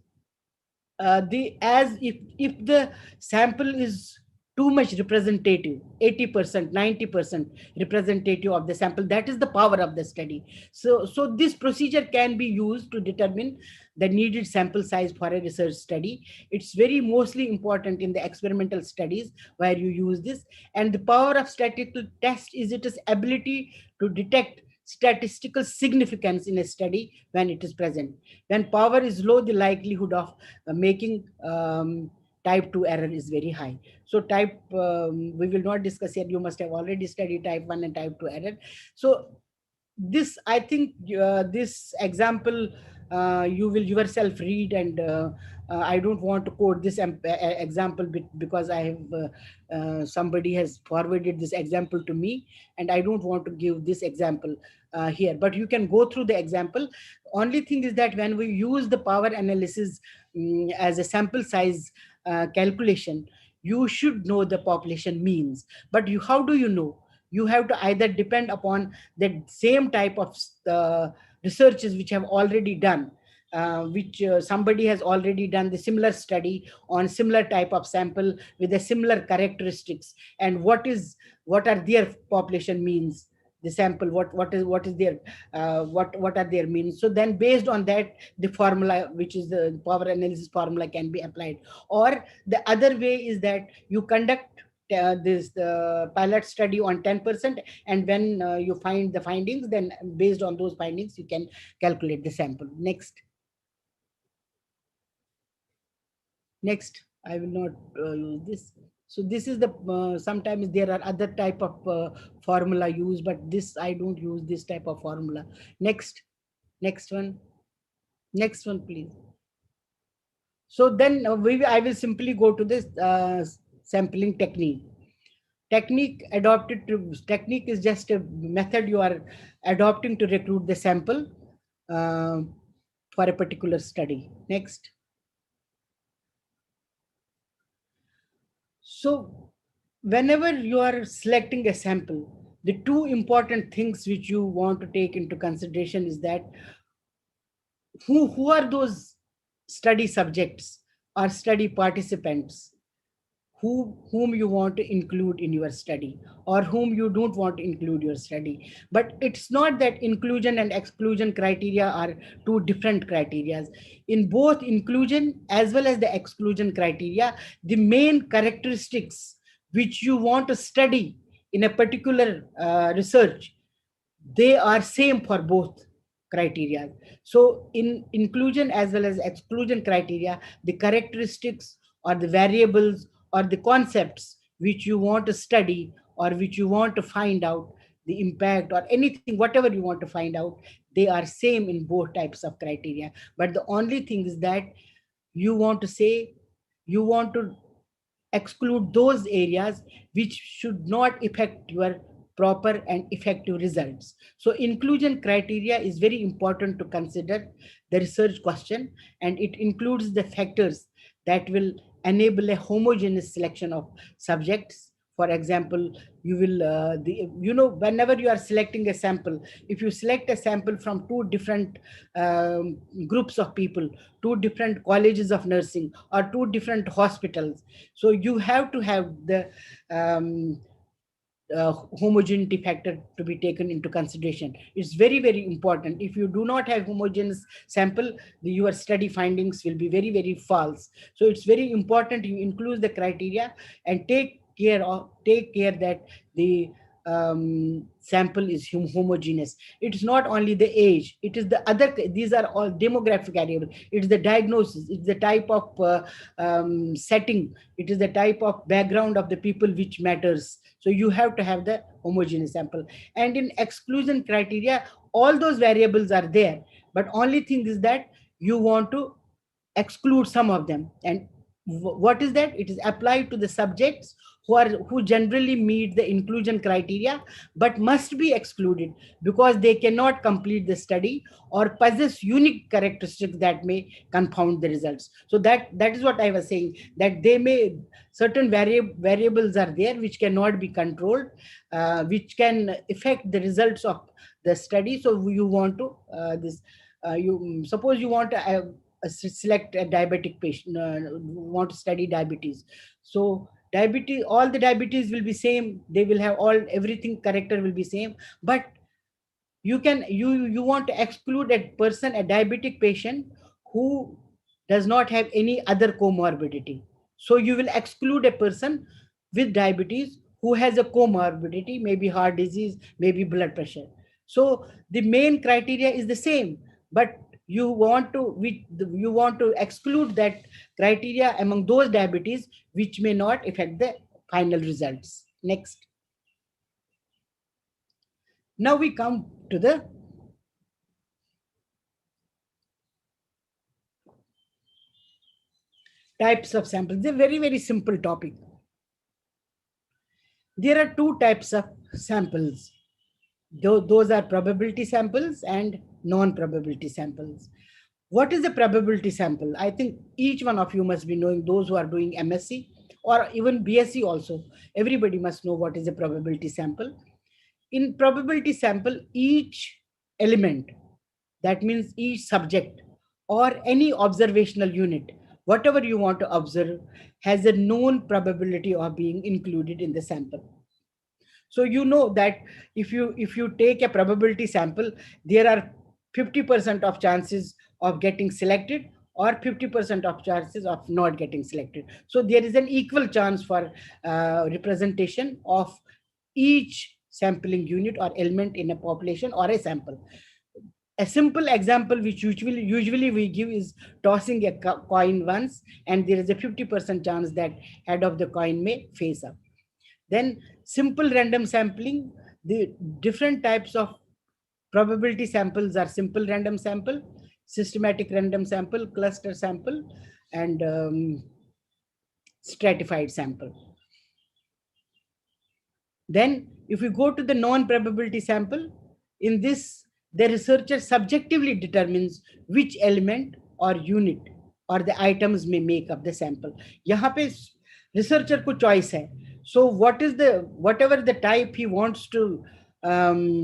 if the sample is too much representative, 80%, 90% representative of the sample, that is the power of the study. So this procedure can be used to determine the needed sample size for a research study. It's very mostly important in the experimental studies where you use this. And the power of statistical test is its ability to detect statistical significance in a study when it is present. When power is low, the likelihood of making type 2 error is very high. So we will not discuss here. You must have already studied type 1 and type 2 error. So this, I think this example you will yourself read, and I don't want to quote this example because I have somebody has forwarded this example to me, and I don't want to give this example here, but you can go through the example. Only thing is that when we use the power analysis as a sample size calculation, you should know the population means. But how do you know? You have to either depend upon the same type of researches which have already done, which somebody has already done the similar study on similar type of sample with the similar characteristics, and what are their population means, the sample, what is their what are their means. So then based on that, the formula, which is the power analysis formula, can be applied. Or the other way is that you conduct this pilot study on 10%, and when you find the findings, then based on those findings you can calculate the sample. Next, I will not use this. So this is the sometimes there are other type of formula used, but this I don't use this type of formula. Next one, please. So then I will simply go to this sampling technique. Technique is just a method you are adopting to recruit the sample for a particular study. Next. So whenever you are selecting a sample, the two important things which you want to take into consideration is that who are those study subjects or study participants whom you want to include in your study, or whom you don't want to include your study. But it's not that inclusion and exclusion criteria are two different criteria. In both inclusion as well as the exclusion criteria, the main characteristics which you want to study in a particular research, they are same for both criteria. So in inclusion as well as exclusion criteria, the characteristics or the variables or the concepts which you want to study or which you want to find out the impact or anything, whatever you want to find out, they are same in both types of criteria. But the only thing is that you want to exclude those areas which should not affect your proper and effective results. So inclusion criteria is very important to consider the research question, and it includes the factors that will enable a homogeneous selection of subjects. For example, you will, whenever you are selecting a sample, if you select a sample from two different groups of people, two different colleges of nursing, or two different hospitals, so you have to have the homogeneity factor to be taken into consideration. It's very, very important. If you do not have homogeneous sample, your study findings will be very, very false. So it's very important you include the criteria and take care that the sample is homogeneous. It's not only the age, it is the other, these are all demographic variables. It's the diagnosis, it's the type of setting, it is the type of background of the people which matters. So you have to have the homogeneous sample. And in exclusion criteria, all those variables are there, but only thing is that you want to exclude some of them. And what is that? It is applied to the subjects who generally meet the inclusion criteria but must be excluded because they cannot complete the study or possess unique characteristics that may confound the results. So that is what I was saying, that they may, certain variables are there which cannot be controlled, which can affect the results of the study. So you want to you suppose you want to select a diabetic patient, want to study diabetes. So diabetes, all the diabetes will be same, they will have everything character will be same, but you want to exclude a person, a diabetic patient who does not have any other comorbidity. So you will exclude a person with diabetes who has a comorbidity, maybe heart disease, maybe blood pressure. So the main criteria is the same, but you want to exclude that criteria among those diabetes which may not affect the final results. Next. Now we come to the types of samples. It's a very, very simple topic. There are two types of samples. Those are probability samples and non-probability samples. What is the probability sample? I think each one of you must be knowing, those who are doing MSc or even BSc also. Everybody must know what is a probability sample. In probability sample, each element, that means each subject or any observational unit, whatever you want to observe, has a known probability of being included in the sample. So you know that if you take a probability sample, there are 50% of chances of getting selected or 50% of chances of not getting selected. So there is an equal chance for representation of each sampling unit or element in a population or a sample. A simple example which usually we give is tossing a coin once, and there is a 50% chance that head of the coin may face up. Then simple random sampling, the different types of probability samples are simple random sample, systematic random sample, cluster sample, and stratified sample. Then if we go to the non-probability sample, in this, the researcher subjectively determines which element or unit or the items may make up the sample. यहाँ पे researcher को choice है. So whatever the type he wants to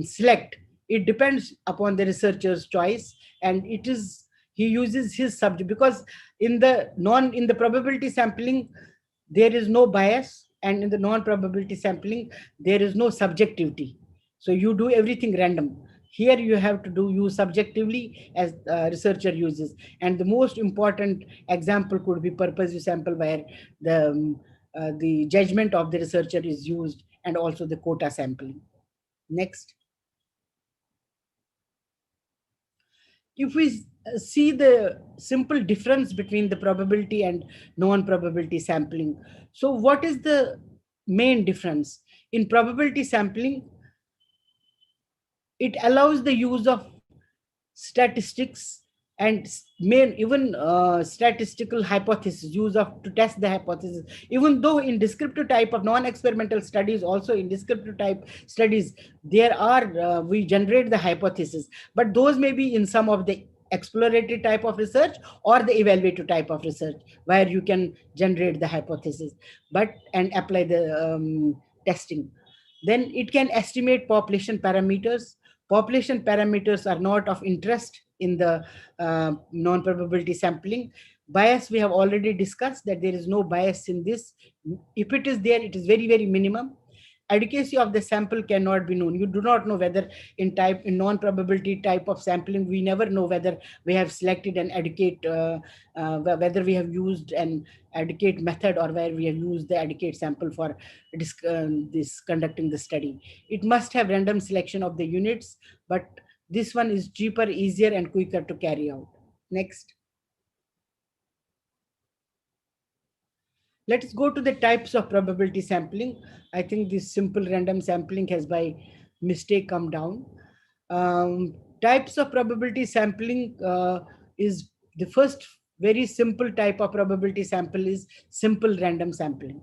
select, it depends upon the researcher's choice, and he uses his subject, because in the probability sampling there is no bias, and in the non-probability sampling there is no subjectivity. So you do everything random. Here you have to use subjectively as researcher uses. And the most important example could be purposive sample, where the judgment of the researcher is used, and also the quota sampling. Next. If we see the simple difference between the probability and non-probability sampling. So what is the main difference? In probability sampling, it allows the use of statistics and even statistical hypothesis, use of to test the hypothesis. Even though in descriptive type of non-experimental studies, also in descriptive type studies, there are we generate the hypothesis, but those may be in some of the exploratory type of research or the evaluative type of research, where you can generate the hypothesis but and apply the testing. Then it can estimate population parameters. Population parameters are not of interest in the non-probability sampling. Bias, we have already discussed that there is no bias in this. If it is there, it is very, very minimum. Adequacy of the sample cannot be known. You do not know whether in non-probability type of sampling, we never know whether we have selected an adequate, whether we have used an adequate method or where we have used the adequate sample for this conducting the study. It must have random selection of the units, but this one is cheaper, easier, and quicker to carry out. Next. Let's go to the types of probability sampling. I think this simple random sampling has by mistake come down. Types of probability sampling is the first very simple type of probability sample is simple random sampling.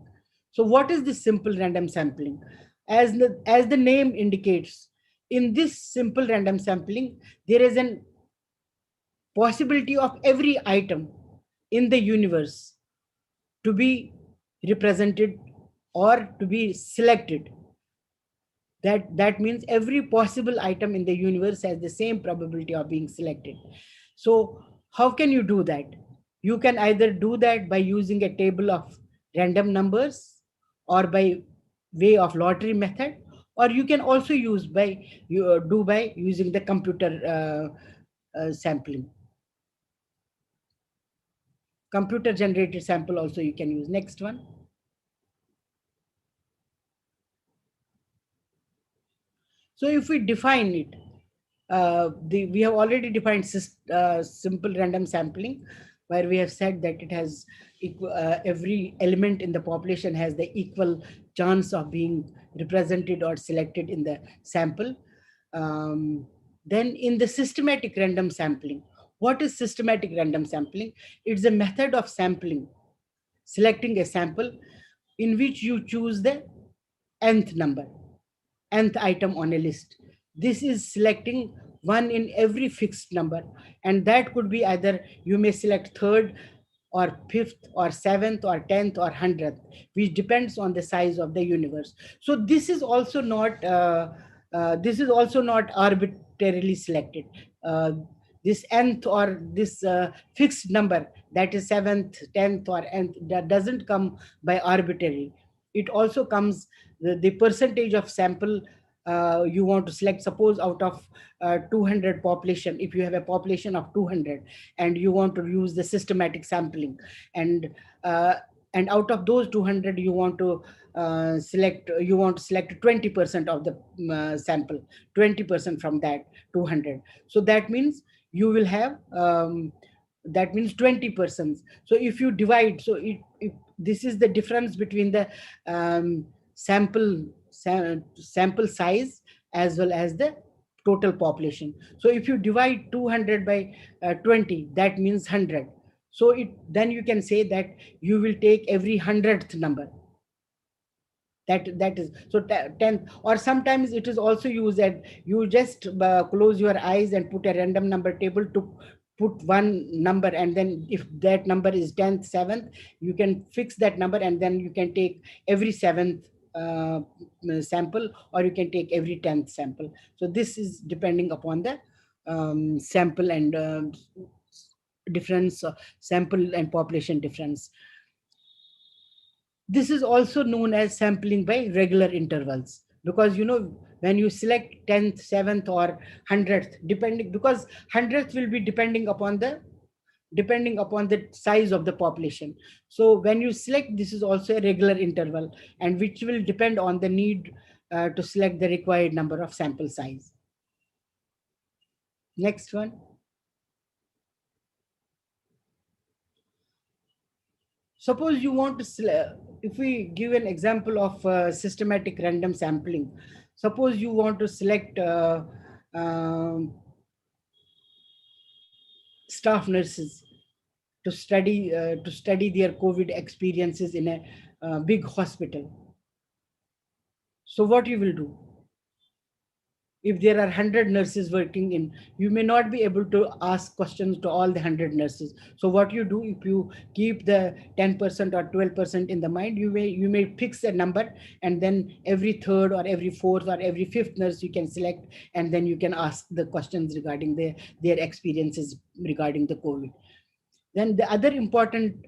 So what is this simple random sampling? As the name indicates, in this simple random sampling, there is an possibility of every item in the universe to be represented or to be selected. That means every possible item in the universe has the same probability of being selected. So how can you do that? You can either do that by using a table of random numbers or by way of lottery method, or you can also use by using the computer sampling. Computer generated sample also you can use. Next one. So if we define it, we have already defined simple random sampling, where we have said that it has every element in the population has the equal chance of being represented or selected in the sample. Then in the systematic random sampling, what is systematic random sampling? It's a method of sampling, selecting a sample in which you choose the nth number, nth item on a list. This is selecting one in every fixed number, and that could be either you may select third or fifth or seventh or 10th or 100th, which depends on the size of the universe. So this is also not arbitrarily selected. This nth or this fixed number, that is 7th, 10th or nth, that doesn't come by arbitrary. It also comes the percentage of sample you want to select. Suppose out of 200 population, if you have a population of 200 and you want to use the systematic sampling, and out of those 200 you want to select 20% of the sample, 20% from that 200. So that means you will have that means 20%. So if you divide, so if this is the difference between the sample size as well as the total population. So if you divide 200 by 20, that means 100. So then you can say that you will take every 100th number. That is so 10th, or sometimes it is also used that you just close your eyes and put a random number table to put one number, and then if that number is 10th, 7th, you can fix that number, and then you can take every 7th sample, or you can take every 10th sample. So this is depending upon the sample and difference, sample and population difference. This is also known as sampling by regular intervals, because when you select 10th, 7th or 100th, depending, because 100th will be depending upon the size of the population. So when you select, this is also a regular interval, and which will depend on the need to select the required number of sample size. Next one. Suppose you want to select, if we give an example of systematic random sampling, suppose you want to select staff nurses to study their COVID experiences in a big hospital. So what you will do? If there are 100 nurses working in, you may not be able to ask questions to all the 100 nurses. So what you do, if you keep the 10% or 12% in the mind, you may fix a number, and then every third or every fourth or every fifth nurse you can select, and then you can ask the questions regarding their experiences regarding the COVID. Then the other important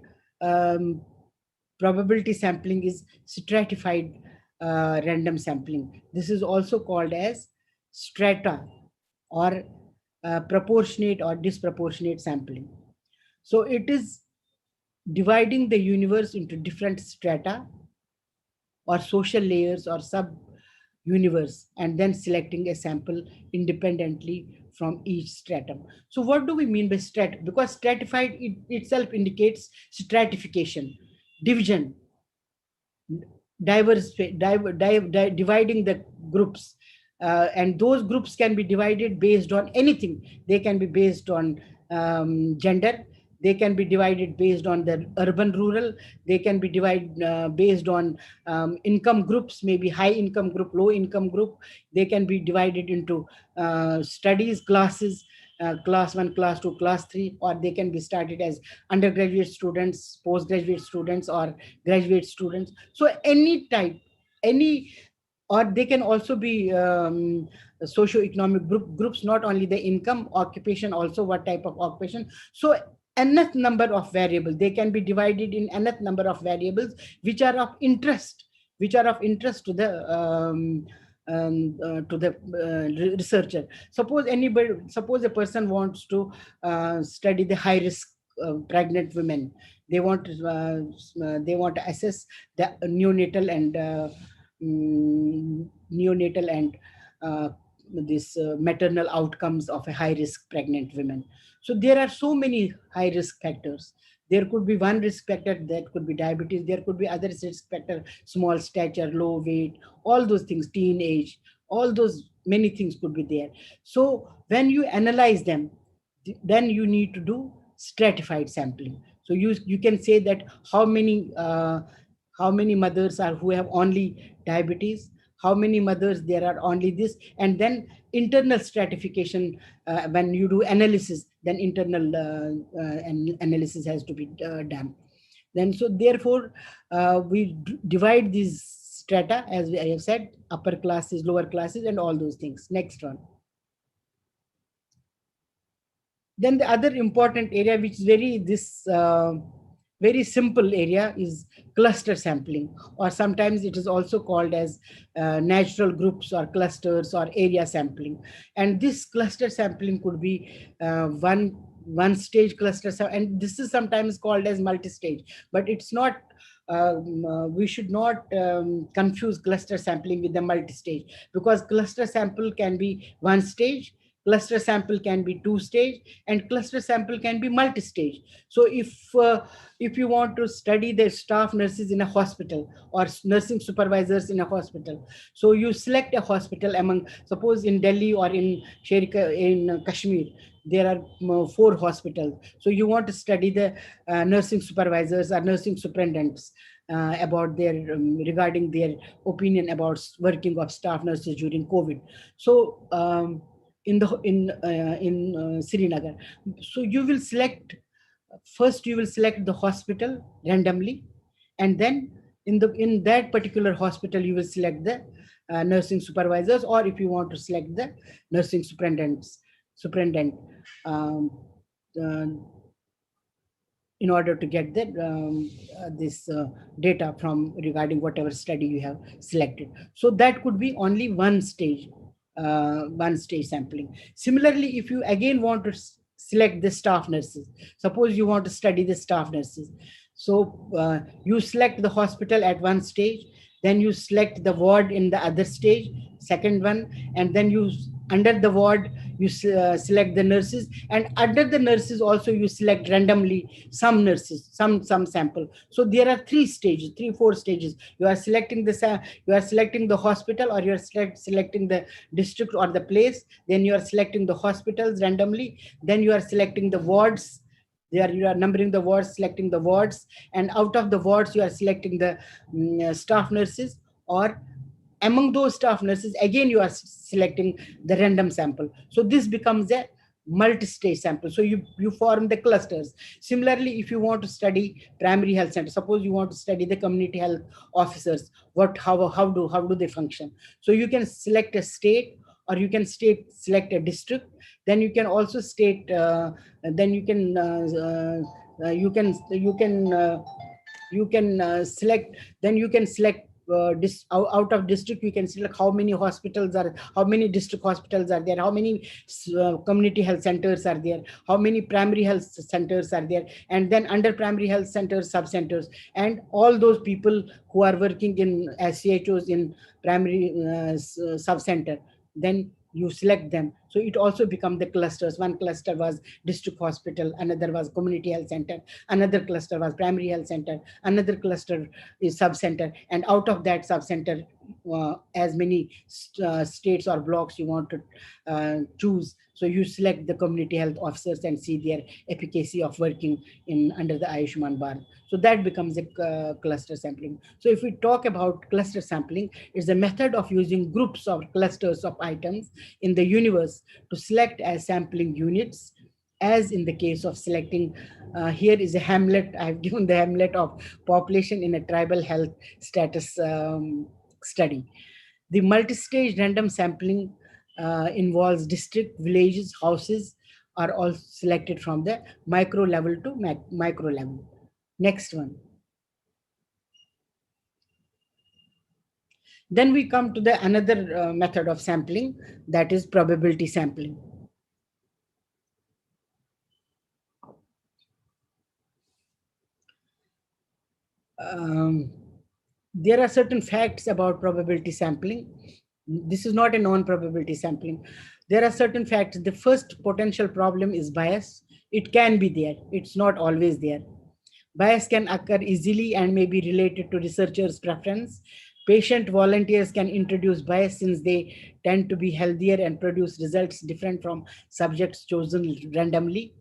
probability sampling is stratified random sampling. This is also called as strata, or proportionate or disproportionate sampling. So it is dividing the universe into different strata or social layers or sub universe, and then selecting a sample independently from each stratum. So what do we mean by because stratified itself indicates stratification, division, dividing the groups, and those groups can be divided based on anything. They can be based on gender, they can be divided based on the urban rural, they can be divided based on income groups, maybe high income group, low income group. They can be divided into studies classes, class 1, class 2, class 3, or they can be started as undergraduate students, postgraduate students, or graduate students. So any type, or they can also be socio-economic groups, not only the income, occupation, also what type of occupation. So nth number of variables, they can be divided in nth number of variables which are of interest to the researcher. Suppose a person wants to study the high risk pregnant women. They want to assess the neonatal and this maternal outcomes of a high risk pregnant women. So there are so many high risk factors. There could be one risk factor that could be diabetes. There could be other risk factor, small stature, low weight, all those things, teenage, all those many things could be there. So when you analyze them, then you need to do stratified sampling. So you can say that how many mothers are who have only diabetes, how many mothers there are only this, and then internal stratification. When you do analysis, then internal analysis has to be done. Then so therefore we divide these strata, as I have said, upper classes, lower classes, and all those things. Next one. Then the other important area, which is very simple area, is cluster sampling, or sometimes it is also called as natural groups or clusters or area sampling. And this cluster sampling could be one stage cluster, and this is sometimes called as multi-stage, but it's not. We should not confuse cluster sampling with the multi-stage, because cluster sample can be one stage, cluster sample can be two stage, and cluster sample can be multi-stage. So if you want to study the staff nurses in a hospital or nursing supervisors in a hospital, so you select a hospital among, suppose in Delhi or in Kashmir, there are 4 hospitals. So you want to study the nursing supervisors or nursing superintendents about regarding their opinion about working of staff nurses during COVID. So in Srinagar, so you will select the hospital randomly, and then in that particular hospital you will select the nursing supervisors, or if you want to select the nursing superintendent in order to get this data from regarding whatever study you have selected. So that could be only one stage sampling. Similarly, if you again want to select the staff nurses, suppose you want to study the staff nurses, so you select the hospital at one stage, then you select the ward in the other stage, second one, and then under the ward you select the nurses, and under the nurses also you select randomly some nurses, some sample. So there are 3 stages, 4 stages. You are selecting the hospital, or you are selecting the district or the place. Then you are selecting the hospitals randomly. Then you are selecting the wards. There you are numbering the wards, selecting the wards, and out of the wards you are selecting the staff nurses, or among those staff nurses again you are selecting the random sample. So this becomes a multi-stage sample. So you form the clusters. Similarly, if you want to study primary health center, suppose you want to study the community health officers, how do they function? So you can select a state, or you can select a district. Then you can also select out of district. You can select how many district hospitals are there, how many community health centers are there, how many primary health centers are there, and then under primary health centers, sub-centers, and all those people who are working in as CHOs in primary sub-center. Then you select them. So it also becomes the clusters. One cluster was district hospital, another was community health center, another cluster was primary health center, another cluster is sub-center, and out of that sub-center, as many states or blocks you want to choose. So you select the community health officers and see their efficacy of working under the Ayushman Bharat. So that becomes a cluster sampling. So if we talk about cluster sampling, it's a method of using groups or clusters of items in the universe to select as sampling units, as in the case of selecting, here is a hamlet. I've given the hamlet of population in a tribal health status study. The multi-stage random sampling involves district, villages, houses are all selected from the micro level to micro level. Next one. Then we come to the another method of sampling, that is probability sampling. There are certain facts about probability sampling. This is not a non-probability sampling. There are certain facts. The first potential problem is bias. It can be there. It's not always there. Bias can occur easily and may be related to researchers' preference. Patient volunteers can introduce bias since they tend to be healthier and produce results different from subjects chosen randomly.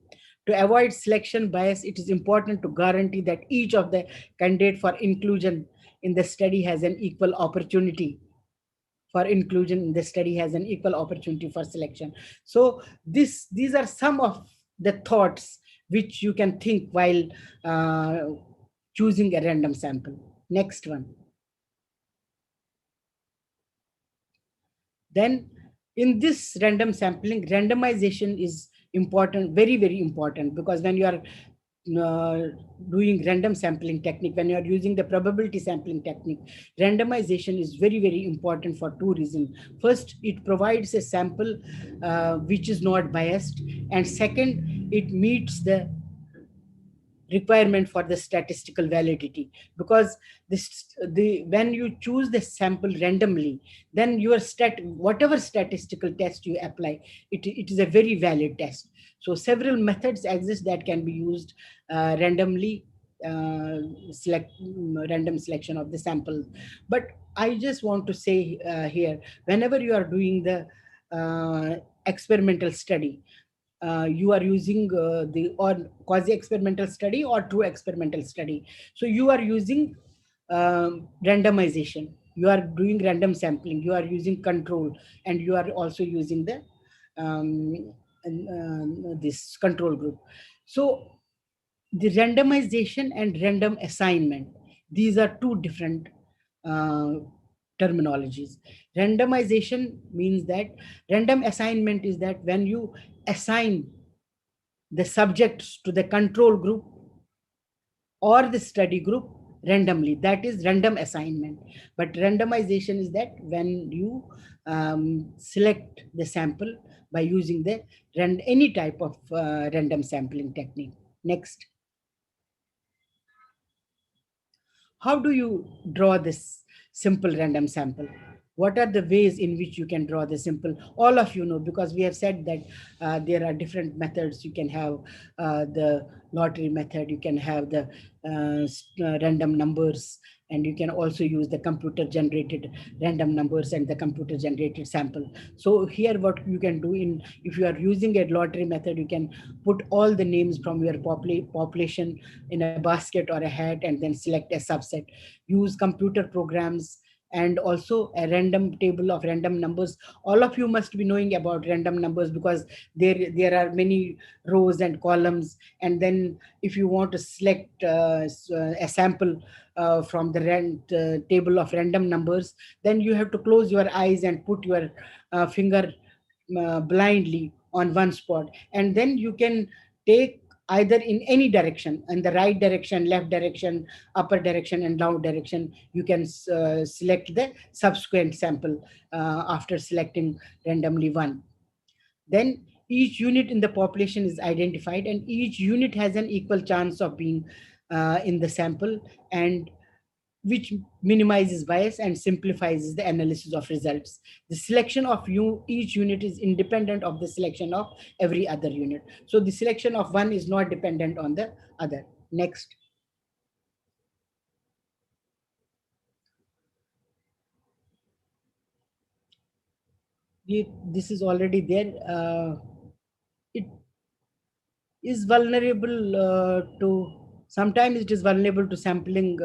To avoid selection bias, it is important to guarantee that each of the candidates for inclusion in the study has an equal opportunity for selection. So these are some of the thoughts which you can think while choosing a random sample. Next one. Then in this random sampling, randomization is important, very, very important, because when you are doing random sampling technique, when you are using the probability sampling technique, randomization is very, very important for 2 reasons. First, it provides a sample which is not biased, and second, it meets the requirement for the statistical validity, because when you choose the sample randomly, then your whatever statistical test you apply, it is a very valid test. So several methods exist that can be used randomly, random selection of the sample. But I just want to say here, whenever you are doing the experimental study, you are using the quasi-experimental study or true experimental study. So you are using randomization, you are doing random sampling, you are using control, and you are also using the this control group. So the randomization and random assignment, these are 2 different terminologies. Randomization means that, random assignment is that when you assign the subjects to the control group or the study group randomly, that is random assignment. But randomization is that when you select the sample by using the any type of random sampling technique. Next. How do you draw this simple random sample? What are the ways in which you can draw the simple? All of you know, because we have said that there are different methods. You can have the lottery method, you can have the random numbers, and you can also use the computer generated random numbers and the computer generated sample. So here what you can do, if you are using a lottery method, you can put all the names from your population in a basket or a hat and then select a subset. Use computer programs and also a random table of random numbers. All of you must be knowing about random numbers, because there are many rows and columns, and then if you want to select a sample from the table of random numbers, then you have to close your eyes and put your finger blindly on one spot, and then you can take either in any direction, in the right direction, left direction, upper direction, and down direction. You can select the subsequent sample after selecting randomly one. Then each unit in the population is identified, and each unit has an equal chance of being in the sample, and which minimizes bias and simplifies the analysis of results. The selection of each unit is independent of the selection of every other unit. So the selection of one is not dependent on the other. Next. This is already there. It is vulnerable sometimes it is vulnerable to sampling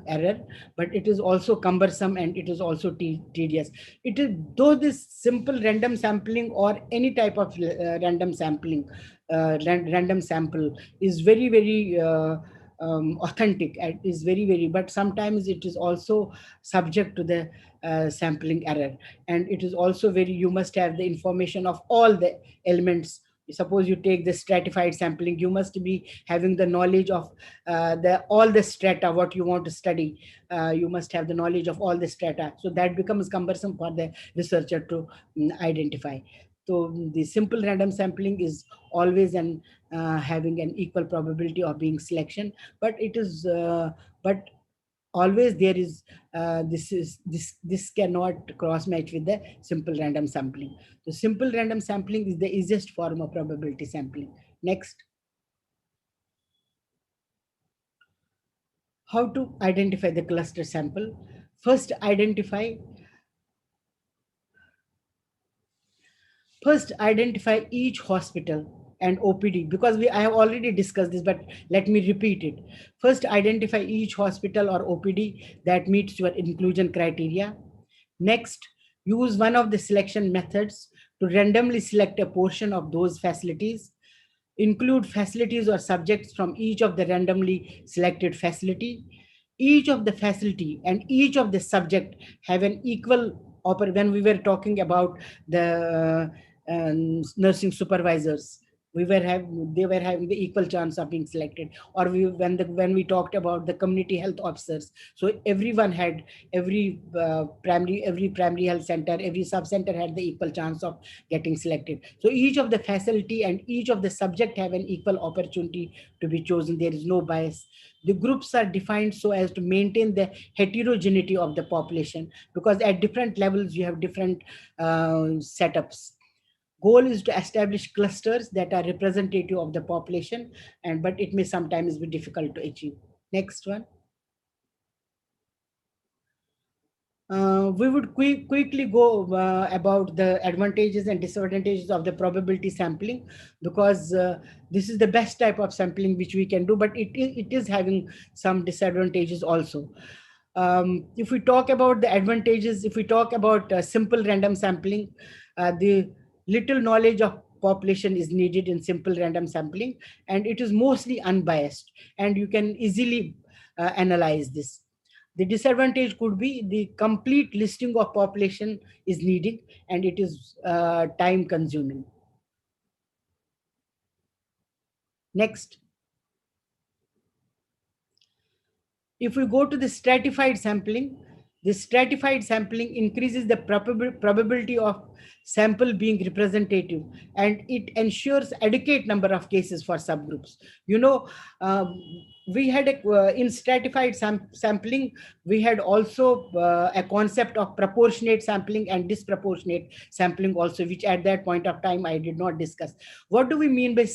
error, but it is also cumbersome and it is also tedious. It is, though this simple random sampling or any type of random sampling, random sample is very authentic and is very, but sometimes it is also subject to the sampling error, and it is also you must have the information of all the elements. Suppose you take the stratified sampling, you must be having the knowledge of all the strata what you want to study. You must have the knowledge of all the strata, so that becomes cumbersome for the researcher to identify. So the simple random sampling is always having an equal probability of being selection, but it is but always there is this cannot cross match with the simple random sampling. So simple random sampling is the easiest form of probability sampling. Next. How to identify the cluster sample? First identify each hospital and OPD, because I have already discussed this, but let me repeat it. First, identify each hospital or OPD that meets your inclusion criteria. Next, use one of the selection methods to randomly select a portion of those facilities. Include facilities or subjects from each of the randomly selected facility. Each of the facility and each of the subject have an equal when we were talking about the nursing supervisors, they were having the equal chance of being selected. Or when we talked about the community health officers, so everyone had every primary health center, every sub center had the equal chance of getting selected. So each of the facility and each of the subject have an equal opportunity to be chosen. There is no bias. The groups are defined so as to maintain the heterogeneity of the population, because at different levels you have different setups. Goal is to establish clusters that are representative of the population, but it may sometimes be difficult to achieve. Next one. We would quickly go about the advantages and disadvantages of the probability sampling, because this is the best type of sampling which we can do, but it is having some disadvantages also. If we talk about the advantages, if we talk about simple random sampling, the little knowledge of population is needed in simple random sampling, and it is mostly unbiased, and you can easily analyze this. The disadvantage could be the complete listing of population is needed, and it is time consuming. Next. If we go to the stratified sampling, the stratified sampling increases the probability of sample being representative, and it ensures adequate number of cases for subgroups. You know, we had in stratified sampling, we had also a concept of proportionate sampling and disproportionate sampling also, which at that point of time I did not discuss. What do we mean by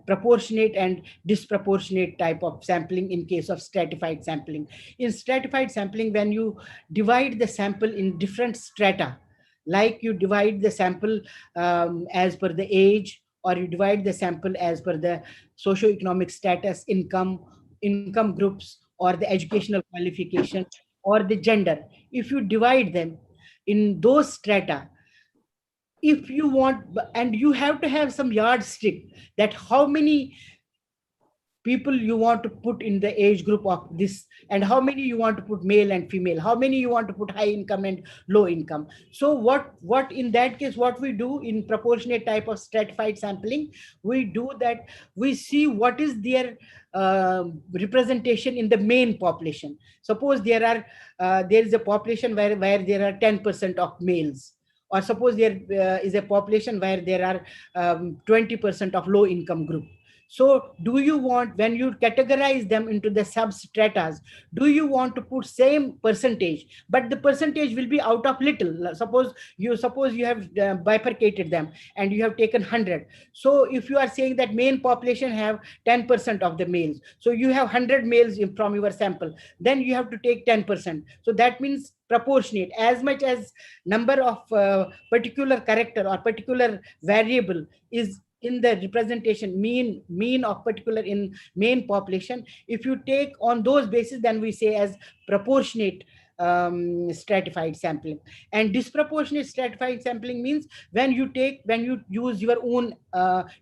proportionate and disproportionate type of sampling in case of stratified sampling? In stratified sampling, when you divide the sample in different strata, like you divide the sample as per the age, or you divide the sample as per the socioeconomic status, income groups, or the educational qualification, or the gender. If you divide them in those strata, if you want, and you have to have some yardstick that how many people you want to put in the age group of this, and how many you want to put male and female, how many you want to put high income and low income. So what in that case, what we do in proportionate type of stratified sampling, we do that we see what is their representation in the main population. Suppose there is a population where there are 10% of males, or suppose there is a population where there are 20% of low income group. So do you want, when you categorize them into the substratas, do you want to put same percentage, but the percentage will be out of little? Suppose you have bifurcated them and you have taken 100. So if you are saying that main population have 10% of the males, so you have 100 males from your sample, then you have to take 10%. So that means proportionate, as much as number of particular character or particular variable is in the representation, mean of particular in main population. If you take on those basis, then we say as proportionate stratified sampling. And disproportionate stratified sampling means when you use your own,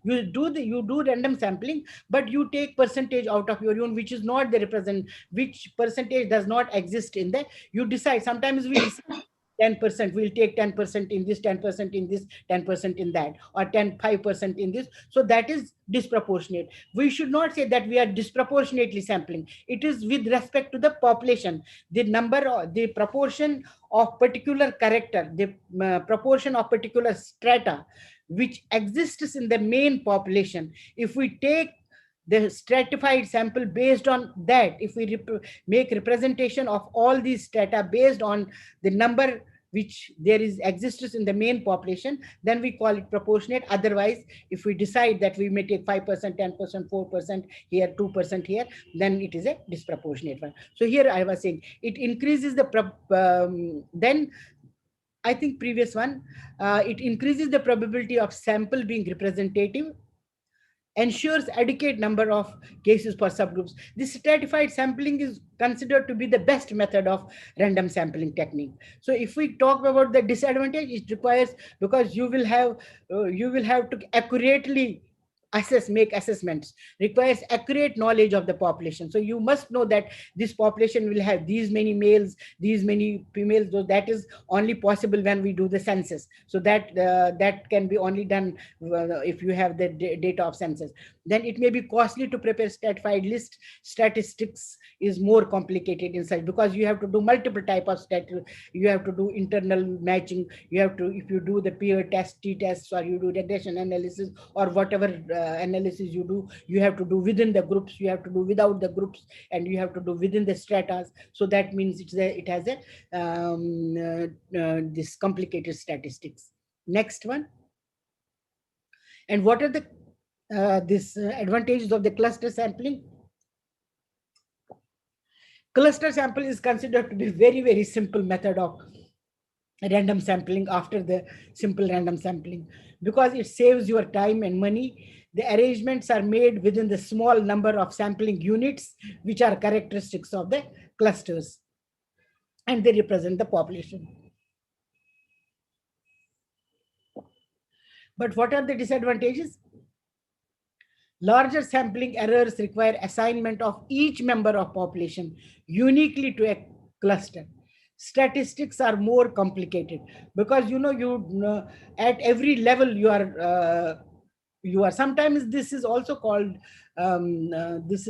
you do random sampling, but you take percentage out of your own, which is not the which percentage does not exist in the, you decide. Sometimes we decide 10%, we'll take 10% in this, 10% in this, 10% in that, or 5% in this. So that is disproportionate. We should not say that we are disproportionately sampling. It is with respect to the population, the number, or the proportion of particular character, the proportion of particular strata which exists in the main population. If we take the stratified sample based on that, if we make representation of all these strata based on the number which there is exists in the main population, then we call it proportionate. Otherwise, if we decide that we may take 5%, 10%, 4% here, 2% here, then it is a disproportionate one. So here I was saying it increases the then I think previous one, it increases the probability of sample being representative, ensures adequate number of cases per subgroups. This stratified sampling is considered to be the best method of random sampling technique. So if we talk about the disadvantage, it requires, because you will have to accurately make assessments, requires accurate knowledge of the population. So you must know that this population will have these many males, these many females. So that is only possible when we do the census. So that that can be only done if you have the data of census. Then it may be costly to prepare stratified list. Statistics is more complicated inside, because you have to do multiple type of you have to do internal matching, you have to, if you do the peer test, t-tests, or you do regression analysis, or whatever analysis you do, you have to do within the groups, you have to do without the groups, and you have to do within the stratas. So that means it has a this complicated statistics. Next one. And what are the advantages of the cluster sampling? Cluster sample is considered to be very, very simple method of random sampling after the simple random sampling, because it saves your time and money. The arrangements are made within the small number of sampling units, which are characteristics of the clusters, and they represent the population. But what are the disadvantages? Larger sampling errors require assignment of each member of population uniquely to a cluster. Statistics are more complicated, because at every level you are sometimes this is also called this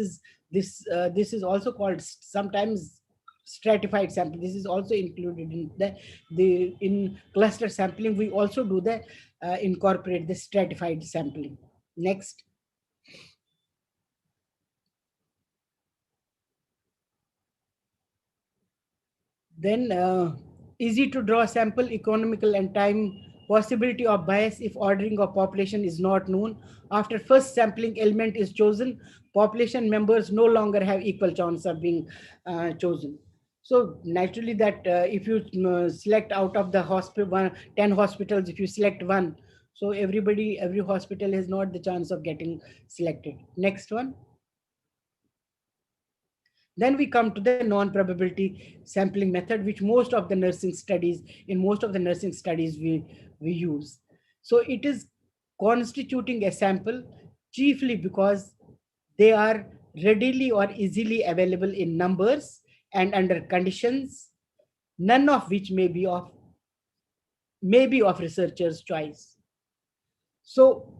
is also called sometimes stratified sampling. This is also included in in cluster sampling. We also do the incorporate the stratified sampling. Next. Then easy to draw sample, economical and time, possibility of bias if ordering of population is not known. After first sampling element is chosen, population members no longer have equal chance of being chosen. So naturally that if you select out of the hospital, 10 hospitals, if you select one, so every hospital has not the chance of getting selected. Next one. Then we come to the non-probability sampling method, which most of the nursing studies, we use. So it is constituting a sample chiefly because they are readily or easily available in numbers and under conditions, none of which may be of researcher's choice. So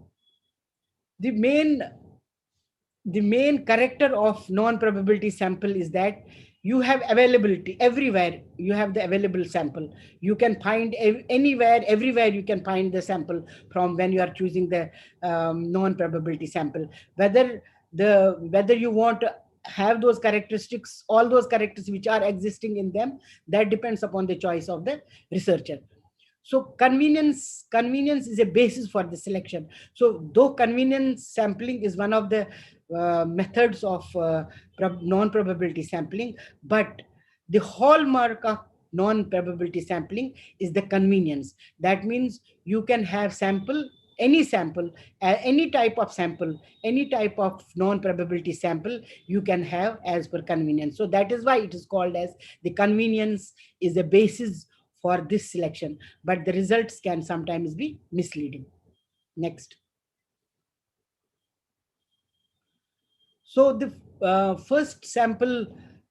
the main character of non-probability sample is that you have availability everywhere. You have the available sample. You can find anywhere, everywhere you can find the sample from when you are choosing the non-probability sample. Whether you want to have those characteristics, all those characteristics which are existing in them, that depends upon the choice of the researcher. So convenience is a basis for the selection. So though convenience sampling is one of the methods of non-probability sampling, but the hallmark of non-probability sampling is the convenience. That means you can have any type of sample, any type of non-probability sample you can have as per convenience. So that is why it is called as the convenience is a basis for this selection, but the results can sometimes be misleading. Next. So the first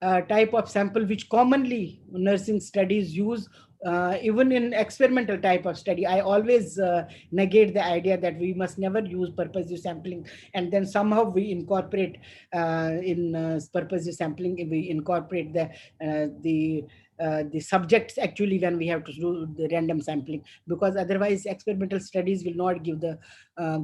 type of sample which commonly nursing studies use, even in experimental type of study, I always negate the idea that we must never use purposive sampling, and then somehow we incorporate in purposive sampling, we incorporate the subjects actually when we have to do the random sampling, because otherwise experimental studies will not give the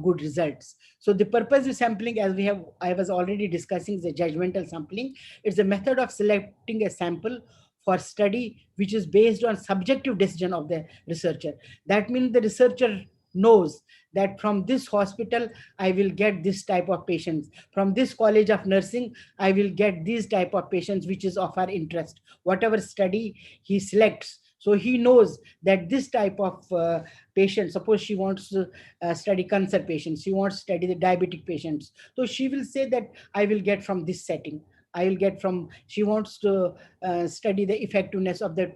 good results. So the purposive sampling, as I was already discussing, the judgmental sampling. It's a method of selecting a sample for study which is based on subjective decision of the researcher. That means the researcher knows that from this hospital I will get this type of patients, from this college of nursing I will get these type of patients which is of our interest. Whatever study he selects, so he knows that this type of patient, suppose she wants to study cancer patients, she wants to study the diabetic patients, so she will say that I will get from this setting. She wants to study the effectiveness of the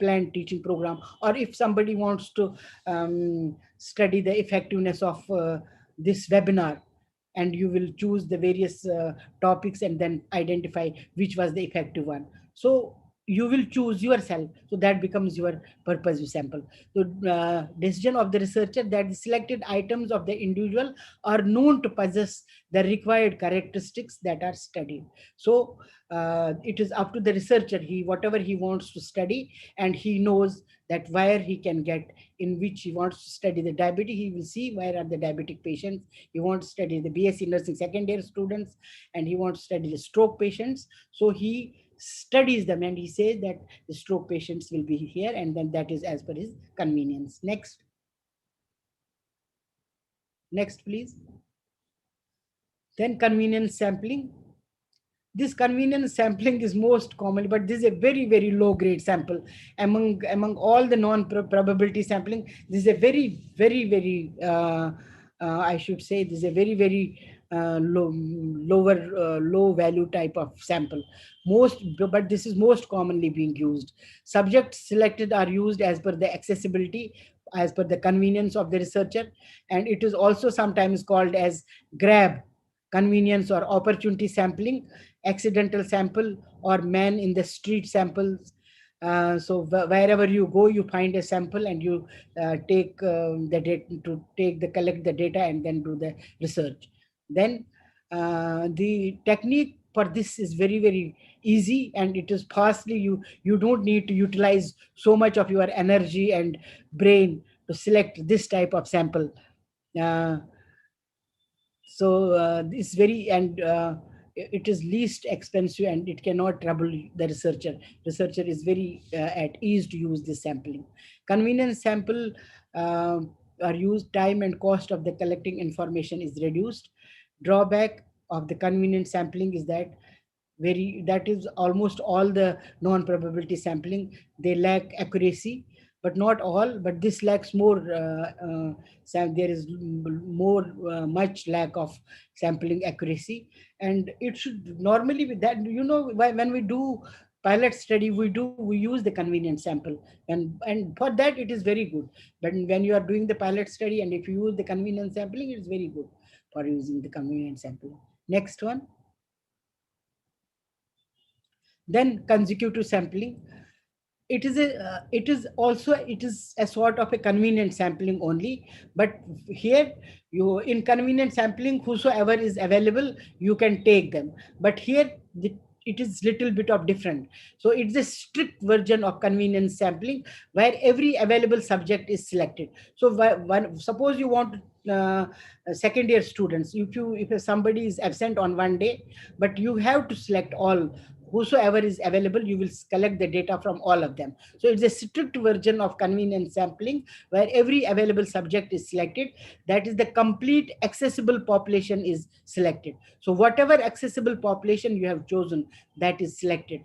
planned teaching program, or if somebody wants to study the effectiveness of this webinar, and you will choose the various topics and then identify which was the effective one. So you will choose yourself, so that becomes your purposive sample. So decision of the researcher that the selected items of the individual are known to possess the required characteristics that are studied. So it is up to the researcher, whatever he wants to study, and he knows that where he can get, in which he wants to study the diabetes, he will see where are the diabetic patients. He wants to study the BSc nursing second year students, and he wants to study the stroke patients. So he studies them and he says that the stroke patients will be here, and then that is as per his convenience. Next, please. Then convenience sampling. This convenience sampling is most common, but this is a very, very low grade sample among all the non-probability sampling. This is a very, very, very I should say this is a very, very low value type of sample. But this is most commonly being used. Subjects selected are used as per the accessibility, as per the convenience of the researcher, and it is also sometimes called as GRAB, convenience or opportunity sampling, accidental sample, or man in the street samples. So wherever you go, you find a sample and you take the data collect the data and then do the research. Then the technique for this is very, very easy, and it is fastly, you don't need to utilize so much of your energy and brain to select this type of sample. So this very, and it is least expensive and it cannot trouble the researcher. Researcher is very at ease to use this sampling. Convenience sample are used, time and cost of the collecting information is reduced. Drawback of the convenient sampling is that that is almost all the non-probability sampling, they lack accuracy, but not all, but this lacks more, there is more, much lack of sampling accuracy. And it should normally be that, when we do pilot study, we use the convenient sample, and for that it is very good. But when you are doing the pilot study and if you use the convenient sampling, it is very good for using the convenient sampling. Next one. Then consecutive sampling. It is a sort of a convenient sampling only, but here in convenient sampling, whosoever is available, you can take them. But here it is little bit of different. So it's a strict version of convenience sampling where every available subject is selected. So suppose you want second year students, if somebody is absent on one day, but you have to select all, whosoever is available, you will collect the data from all of them. So it's a strict version of convenience sampling where every available subject is selected. That is, the complete accessible population is selected. So whatever accessible population you have chosen, that is selected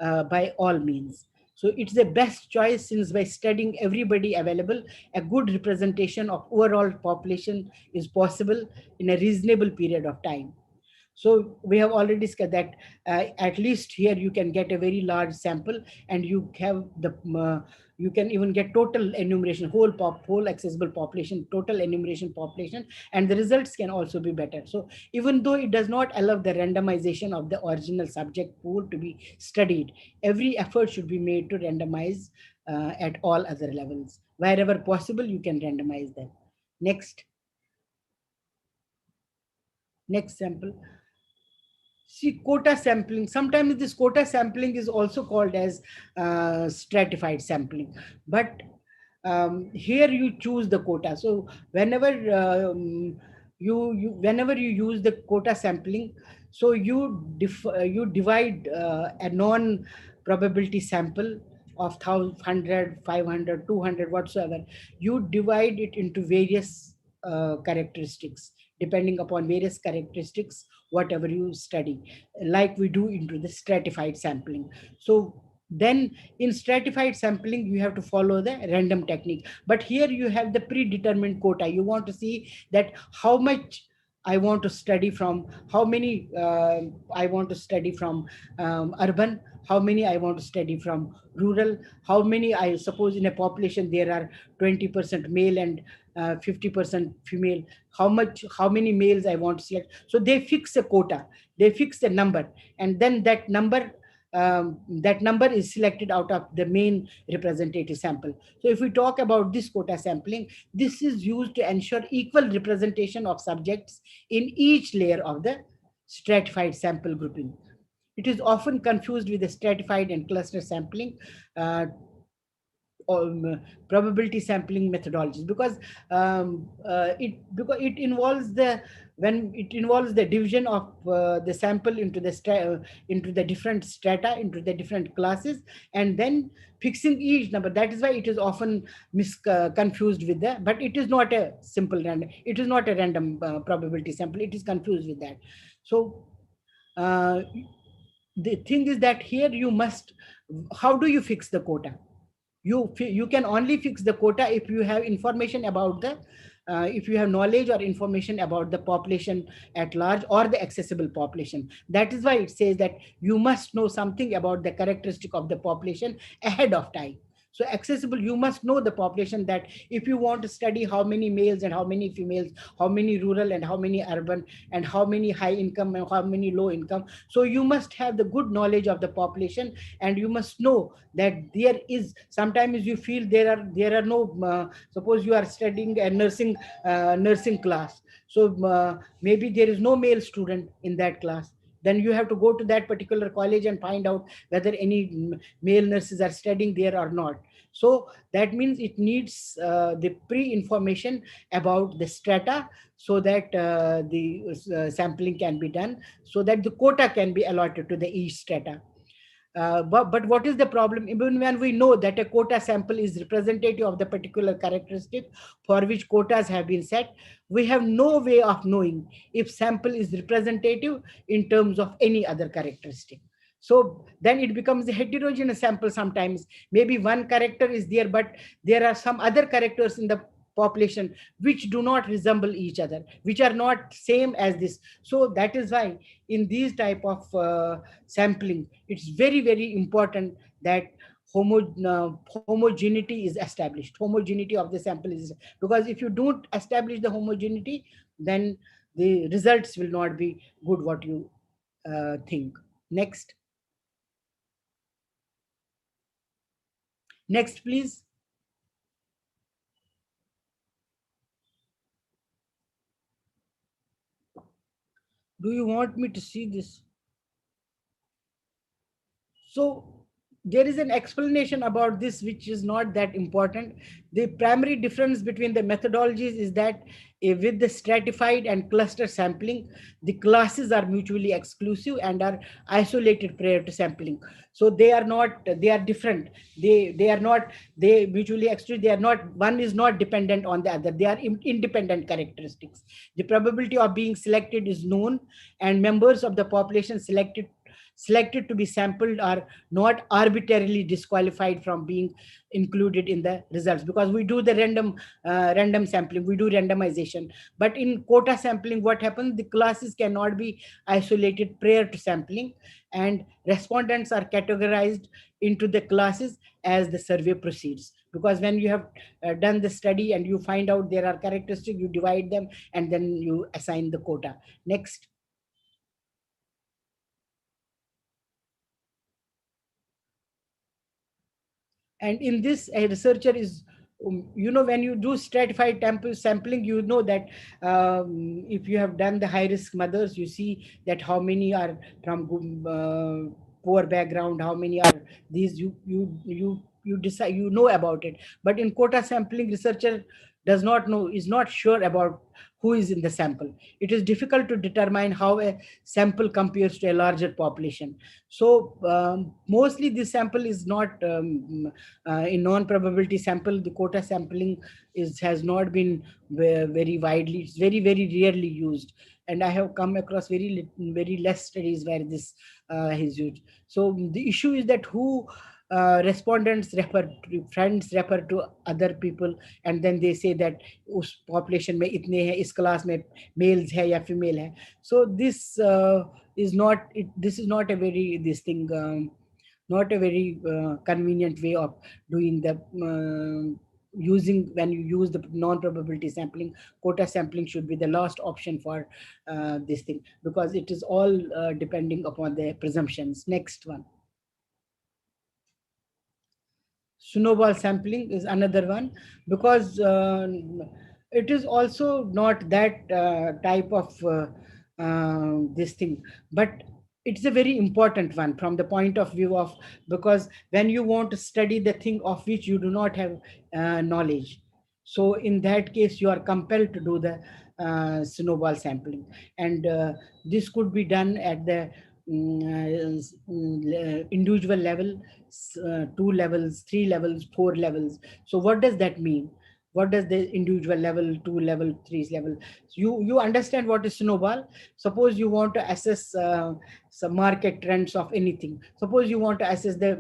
by all means. So it's the best choice, since by studying everybody available, a good representation of overall population is possible in a reasonable period of time. So we have already discussed that at least here you can get a very large sample, and you have you can even get total enumeration, whole accessible population, total enumeration population, and the results can also be better. So even though it does not allow the randomization of the original subject pool to be studied, every effort should be made to randomize at all other levels. Wherever possible, you can randomize them. Next sample. See, quota sampling. Sometimes this quota sampling is also called as stratified sampling, but here you choose the quota. So whenever whenever you use the quota sampling, so you divide a non-probability sample of 100, 500, 200, whatsoever. You divide it into various characteristics, depending upon various characteristics, whatever you study, like we do into the stratified sampling. So then in stratified sampling, you have to follow the random technique. But here you have the predetermined quota. You want to see that how much I want to study from, how many I want to study from urban, how many I want to study from rural, how many, I suppose in a population there are 20% male and 50% female, how many males I want to select. So they fix a quota, they fix a number, and then that number is selected out of the main representative sample. So if we talk about this quota sampling, this is used to ensure equal representation of subjects in each layer of the stratified sample grouping. It is often confused with the stratified and cluster sampling probability sampling methodologies, because it involves the division of the sample into the different strata, into the different classes, and then fixing each number. That is why it is often confused with that. But it is not a simple random. It is not a random probability sample. It is confused with that. So the thing is that here you must. How do you fix the quota? You can only fix the quota if you have information about the if you have knowledge or information about the population at large or the accessible population. That is why it says that you must know something about the characteristic of the population ahead of time. So accessible, you must know the population, that if you want to study how many males and how many females, how many rural and how many urban, and how many high income and how many low income. So you must have the good knowledge of the population, and you must know that there is, sometimes you feel there are no, suppose you are studying a nursing class. So maybe there is no male student in that class. then you have to go to that particular college and find out whether any male nurses are studying there or not. So that means it needs the pre-information about the strata, so that the sampling can be done, so that the quota can be allotted to the each strata. But what is the problem? Even when we know that a quota sample is representative of the particular characteristic for which quotas have been set, we have no way of knowing if sample is representative in terms of any other characteristic. So then it becomes a heterogeneous sample sometimes. Maybe one character is there, but there are some other characters in the population which do not resemble each other, which are not same as this. So that is why in these type of sampling, it's very, very important that homogeneity is established. Homogeneity of the sample is, because if you don't establish the homogeneity, then the results will not be good what you think. Next. Next, please. Do you want me to see this? So there is an explanation about this which is not that important. The primary difference between the methodologies is that with the stratified and cluster sampling, the classes are mutually exclusive and are isolated prior to sampling. So they are not, they are different. They are not, they mutually exclusive. They are not, one is not dependent on the other. They are independent characteristics. The probability of being selected is known, and members of the population selected to be sampled are not arbitrarily disqualified from being included in the results, because we do the random sampling, we do randomization. But in quota sampling, what happens, the classes cannot be isolated prior to sampling, and respondents are categorized into the classes as the survey proceeds. Because when you have done the study and you find out there are characteristics, you divide them and then you assign the quota. Next. And in this, a researcher is, when you do stratified sampling, you know that if you have done the high risk mothers, you see that how many are from poor background, how many are these, you decide, you know about it. But in quota sampling, researcher does not know, is not sure about who is in the sample. It is difficult to determine how a sample compares to a larger population. So mostly this sample is not in non-probability sample. The quota sampling has not been very widely. It's very, very rarely used. And I have come across very less studies where this is used. So the issue is that who respondents refer to, friends refer to other people, and then they say that us population mein itne hai, is class mein males hai ya female hai. So this is not this is not a very not a very convenient way of doing the using. When you use the non-probability sampling, quota sampling should be the last option for this thing, because it is all depending upon the presumptions. Next one. Snowball sampling is another one, because it is also not that type of this thing, but it's a very important one from the point of view of, because when you want to study the thing of which you do not have knowledge, so in that case you are compelled to do the snowball sampling. And this could be done at the individual level, 2 levels, 3 levels, 4 levels. So what does that mean? What does the individual level, 2 level, 3 level? You understand what is snowball? Suppose you want to assess some market trends of anything. Suppose you want to assess the,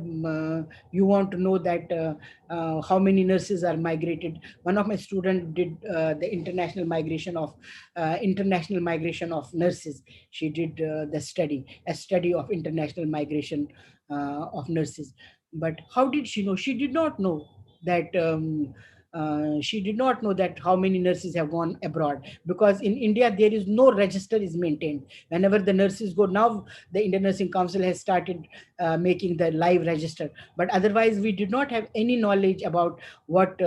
you want to know that how many nurses are migrated. One of my students did the international migration of nurses. She did a study of international migration of nurses. But how did she know? She did not know that She did not know that how many nurses have gone abroad, because in India there is no register is maintained. Whenever the nurses go, now the Indian Nursing Council has started making the live register, but otherwise we did not have any knowledge about what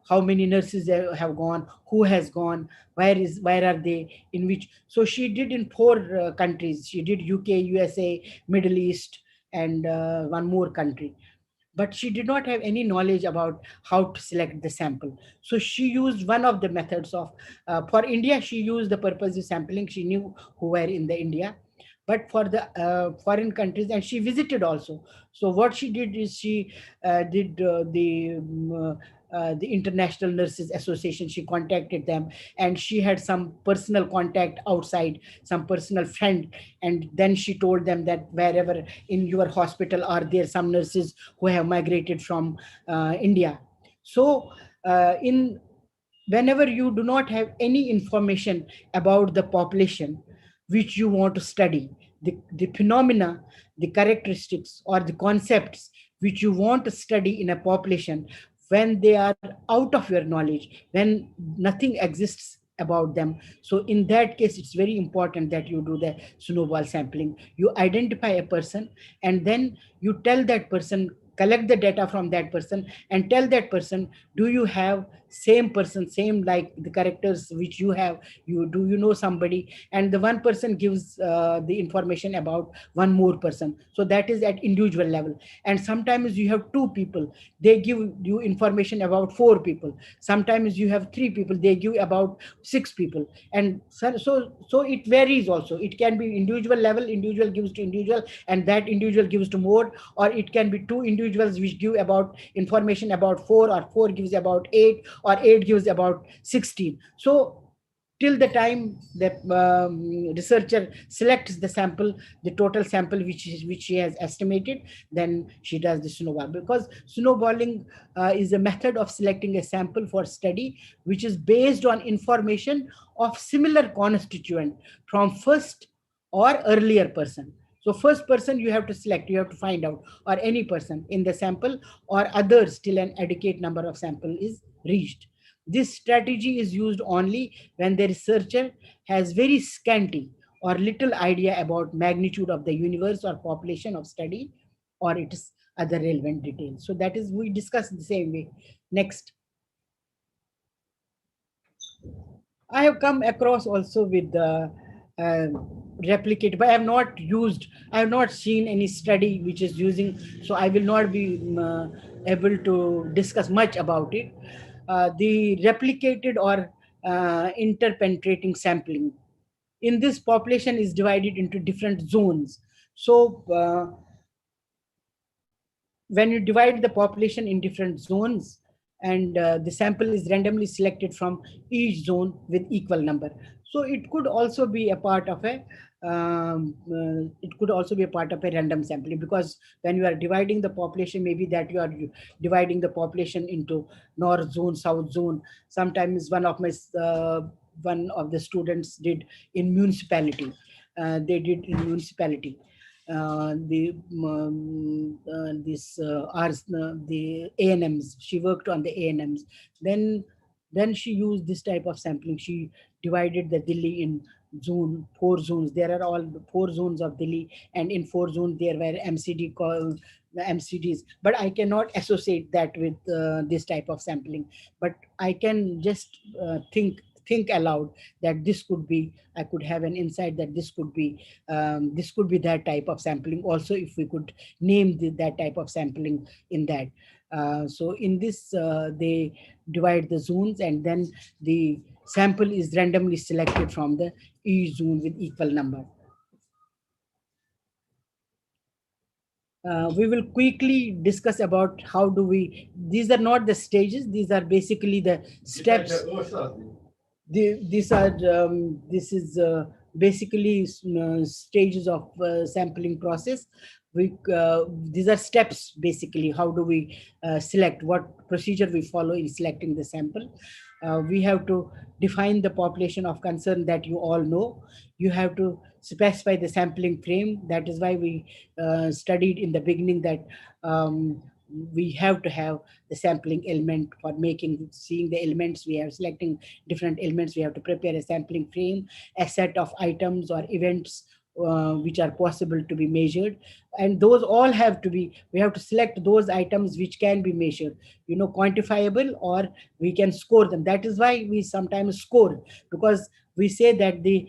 how many nurses have gone, who has gone, where are they, in which. So she did in 4 countries. She did UK, USA, Middle East, and one more country, but she did not have any knowledge about how to select the sample. So she used one of the methods of, for India, she used the purposive sampling. She knew who were in the India, but for the foreign countries, and she visited also. So what she did is she did the International Nurses Association. She contacted them, and she had some personal contact outside, some personal friend, and then she told them that wherever in your hospital are there some nurses who have migrated from India. So in whenever you do not have any information about the population which you want to study, the phenomena, the characteristics, or the concepts which you want to study in a population, when they are out of your knowledge, when nothing exists about them. So in that case, it's very important that you do the snowball sampling. You identify a person, and then you tell that person, collect the data from that person, and tell that person, do you have same person, same like the characters which you have, do you know somebody? And the one person gives the information about one more person. So that is at individual level. And sometimes you have 2 people, they give you information about 4 people. Sometimes you have 3 people, they give about 6 people. And so it varies also. It can be individual level, individual gives to individual, and that individual gives to more, or it can be 2 individuals which give about information about 4, or 4 gives about 8, or 8 gives about 16. So till the time the researcher selects the sample, the total sample which she has estimated, then she does the snowball. Because snowballing is a method of selecting a sample for study which is based on information of similar constituent from first or earlier person. So first person you have to select, you have to find out, or any person in the sample, or others till an adequate number of sample is reached. This strategy is used only when the researcher has very scanty or little idea about magnitude of the universe or population of study, or its other relevant details. So that is, we discuss the same way. Next. I have come across also with the replicate, but I have not seen any study which is using, so I will not be able to discuss much about it. The replicated or interpenetrating sampling. In this, population is divided into different zones. So when you divide the population in different zones, and the sample is randomly selected from each zone with equal number. So it could also be a part of a random sampling, because when you are dividing the population, maybe that you are dividing the population into north zone, south zone. Sometimes one of the students did in municipality. They did in municipality. The ANMs. She worked on the ANMs. Then she used this type of sampling. She divided the Delhi in 4 zones. There are all 4 zones of Delhi, and in 4 zones there were MCD called the MCDs. But I cannot associate that with this type of sampling. But I can just think aloud that this could be, I could have an insight that this could be that type of sampling also, if we could name that type of sampling in that. So in this, they divide the zones, and then the sample is randomly selected from the each zone with equal number. We will quickly discuss about how do we, these are not the stages, these are basically the steps. This is basically stages of sampling process. These are steps basically. How do we select, what procedure we follow in selecting the sample? We have to define the population of concern that you all know. You have to specify the sampling frame. That is why we studied in the beginning that we have to have the sampling element for seeing the elements. We are selecting different elements. We have to prepare a sampling frame, a set of items or events which are possible to be measured, and those all have to be, we have to select those items which can be measured, quantifiable, or we can score them. That is why we sometimes score, because we say that the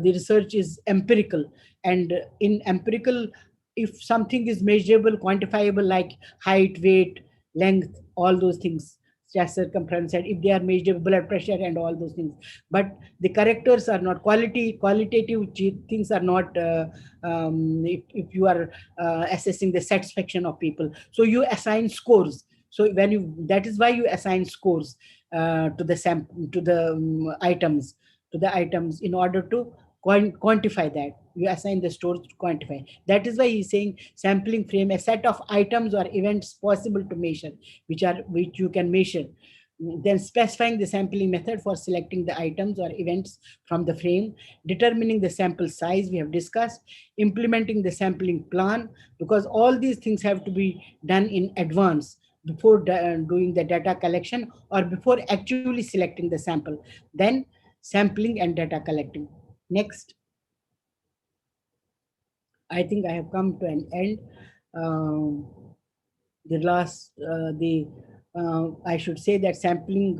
research is empirical, and in empirical, if something is measurable, quantifiable, like height, weight, length, all those things, chest circumference, and if they are measurable, blood pressure and all those things, but the characters are not, qualitative things are not, if you are assessing the satisfaction of people, so you assign scores. So that is why you assign scores to the items in order to quantify that. You assign the stores to quantify. That is why he's saying sampling frame, a set of items or events possible to measure, which you can measure. Then specifying the sampling method for selecting the items or events from the frame, determining the sample size we have discussed, implementing the sampling plan, because all these things have to be done in advance before doing the data collection or before actually selecting the sample. Then sampling and data collecting. Next. I think I have come to an end. I should say that sampling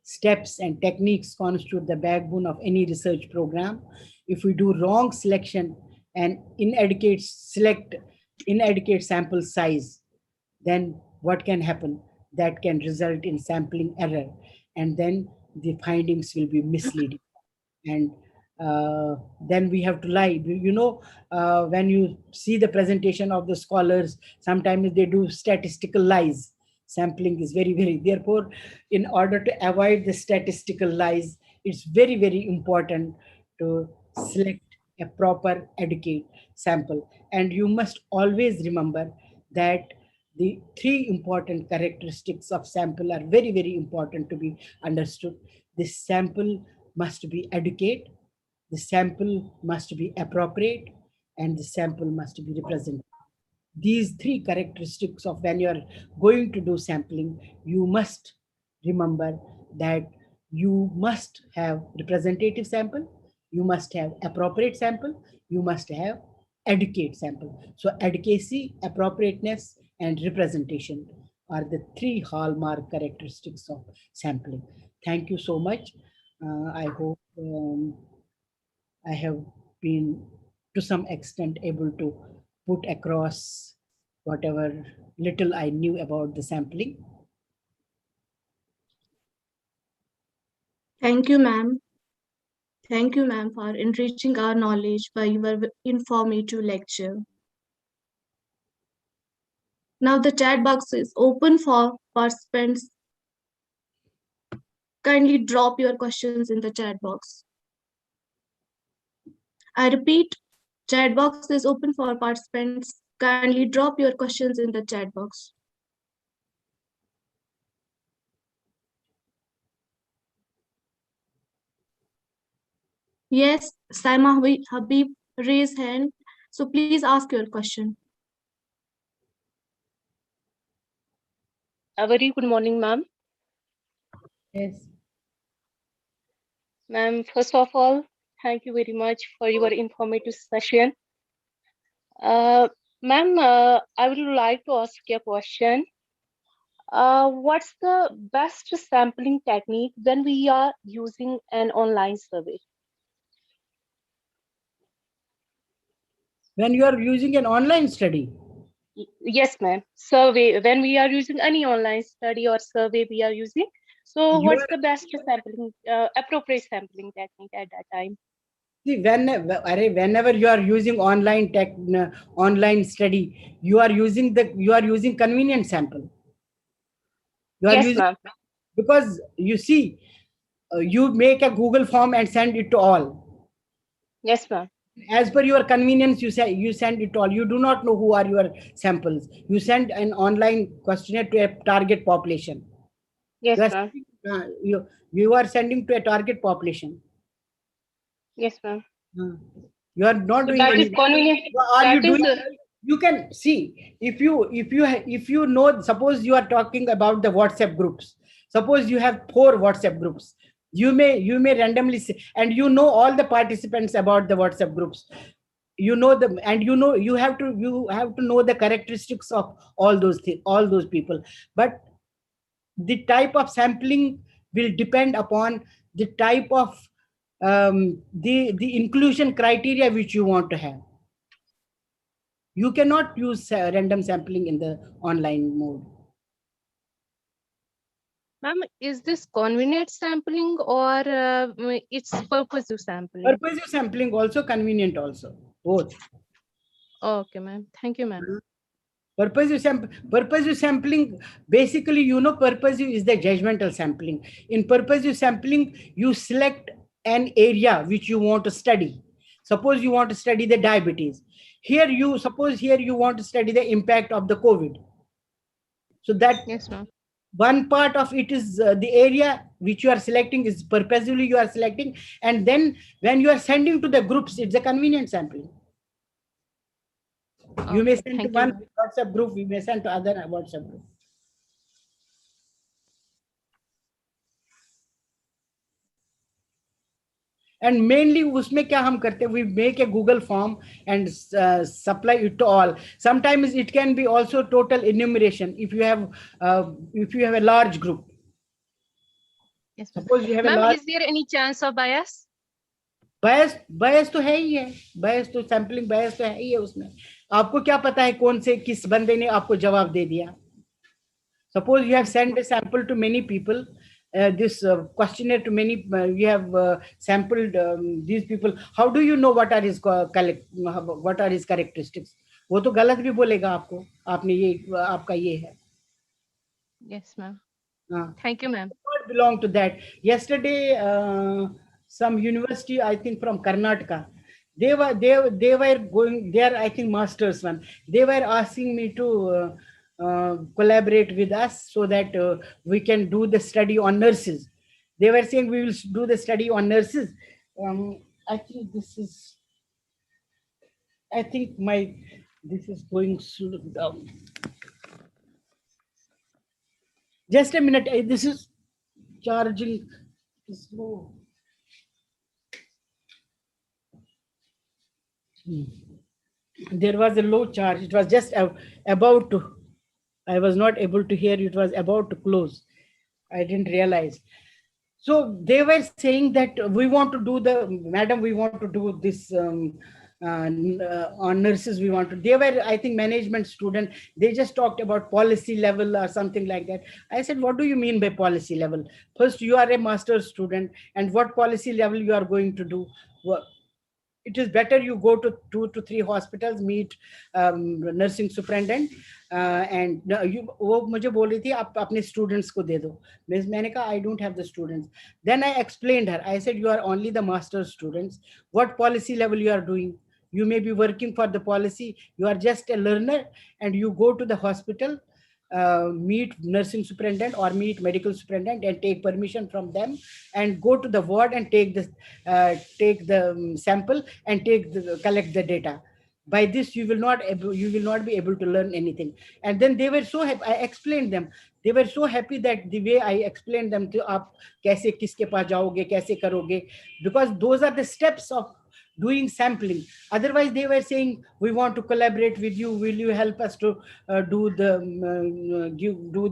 steps and techniques constitute the backbone of any research program. If we do wrong selection and inadequate sample size, then what can happen? That can result in sampling error, and then the findings will be misleading. And then we have to lie. When you see the presentation of the scholars, sometimes they do statistical lies. Sampling is very, very, therefore, in order to avoid the statistical lies, it's very, very important to select a proper, adequate sample. And you must always remember that the three important characteristics of sample are very, very important to be understood. This sample must be adequate, the sample must be appropriate, and the sample must be representative. These three characteristics of when you're going to do sampling, you must remember that you must have representative sample, you must have appropriate sample, you must have adequate sample. So adequacy, appropriateness, and representation are the three hallmark characteristics of sampling. Thank you so much. I hope I have been to some extent able to put across whatever little I knew about the sampling. Thank you, ma'am. Thank you, ma'am, for enriching our knowledge by your informative lecture. Now the chat box is open for participants. Kindly drop your questions in the chat box. I repeat, chat box is open for participants. Kindly drop your questions in the chat box. Yes, Saima Habib raised hand. So please ask your question. A very good morning, ma'am. Yes. Ma'am, first of all, thank you very much for your informative session. Ma'am, I would like to ask you a question. What's the best sampling technique when we are using an online survey? When you are using an online study? Yes, ma'am. Survey, when we are using any online study or survey we are using. So what's the best sampling, appropriate sampling technique at that time? See, whenever you are using online study, you are using convenient sample. Yes, ma'am. Because you see, you make a Google form and send it to all. Yes, ma'am. As per your convenience, you send it all. You do not know who are your samples. You send an online questionnaire to a target population. Yes, ma'am. You are sending to a target population. Yes, ma'am. You are not so doing that any. Is convenient. You can see, if you know, suppose you are talking about the WhatsApp groups. Suppose you have 4 WhatsApp groups. You may randomly say, and you know all the participants about the WhatsApp groups. You know them, and you have to know the characteristics of all those people. But the type of sampling will depend upon the type of the inclusion criteria which you want to have. You cannot use random sampling in the online mode. Ma'am, is this convenient sampling or it's purposive sampling? Purposive sampling also, convenient also, both. Okay, ma'am. Thank you, ma'am. Purposive sampling, basically, purposive is the judgmental sampling. In purposive sampling, you select an area which you want to study. Suppose you want to study the diabetes. Here you want to study the impact of the COVID. So that, yes, ma'am, one part of it is the area which you are selecting is purposively you are selecting, and then when you are sending to the groups, it's a convenient sampling. You may send to one WhatsApp group, you may send to other WhatsApp group. And mainly उसमें क्या हम करते हैं, we make a Google form and supply it to all. Sometimes it can be also total enumeration if you have a large group. Yes, suppose you have ma'am, a large, is there any chance of bias? bias तो है ही है, bias तो sampling bias तो है ही है उसमें. आपको क्या पता है कौन से किस बंदे ने आपको जवाब दे दिया. Suppose you have sent a sample to many people, this questionnaire to many, you have sampled these people. How do you know what are his characteristics? वो तो गलत भी बोलेगा आपको, आपने ये आपका ये है. Yes, ma'am. Thank you, ma'am. Not belong to that. Yesterday, some university, I think from Karnataka, they were going there. I think masters one. They were asking me to collaborate with us so that we can do the study on nurses. They were saying we will do the study on nurses. I think this is. I think this is going slow down. Just a minute. This is charging slow. There was a low charge. It was just about to. I was not able to hear. It was about to close. I didn't realize. So they were saying that we want to do madam, we want to do this on nurses. We want to. They were, I think, management student. They just talked about policy level or something like that. I said, what do you mean by policy level? First, you are a master's student, and what policy level you are going to do? It is better you go to 2 to 3 hospitals, meet nursing superintendent, and वो मुझे बोल रही थी आप अपने students को दे दो. मैंने कहा I don't have the students. Then I explained her. I said you are only the master's students. What policy level you are doing? You may be working for the policy. You are just a learner, and you go to the hospital, meet nursing superintendent or meet medical superintendent and take permission from them, and go to the ward and take the sample and collect the data. By this you will not be able to learn anything. And then they were so happy. I explained them. They were so happy that the way I explained them to आप कैसे किसके पास जाओगे, कैसे करोगे, because those are the steps of doing sampling. Otherwise they were saying, we want to collaborate with you, will you help us to do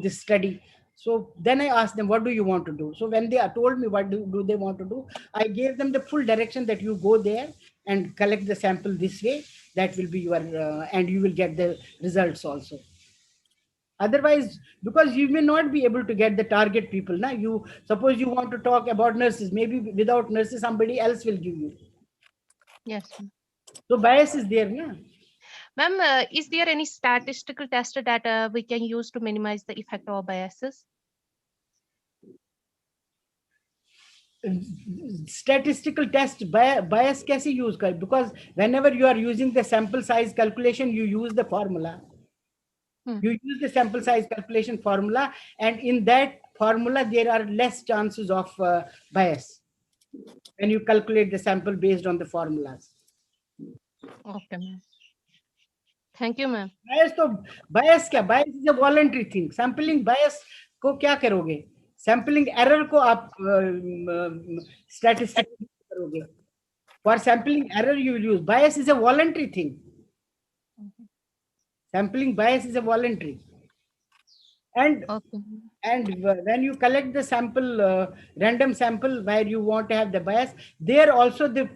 this study? So then I asked them, what do you want to do? So when they told me what do they want to do, I gave them the full direction that you go there and collect the sample this way. That will be your and you will get the results also. Otherwise, because you may not be able to get the target people. Now, you suppose you want to talk about nurses, maybe without nurses somebody else will give you. Yes. So bias is there, yeah. Ma'am, is there any statistical test that we can use to minimize the effect of biases? Statistical test bias कैसे use कर? Because whenever you are using the sample size calculation, you use the formula. You use the sample size calculation formula, and in that formula there are less chances of bias when you calculate the sample based on the formulas. Okay, ma'am. Thank you, ma'am. Bias क्या? Bias is a voluntary thing. Sampling bias को क्या करोगे? Sampling error को आप statistics करोगे. For sampling error you will use. Bias is a voluntary thing. Sampling bias is a voluntary. And when you collect the sample, random sample where you want to have the bias, there also the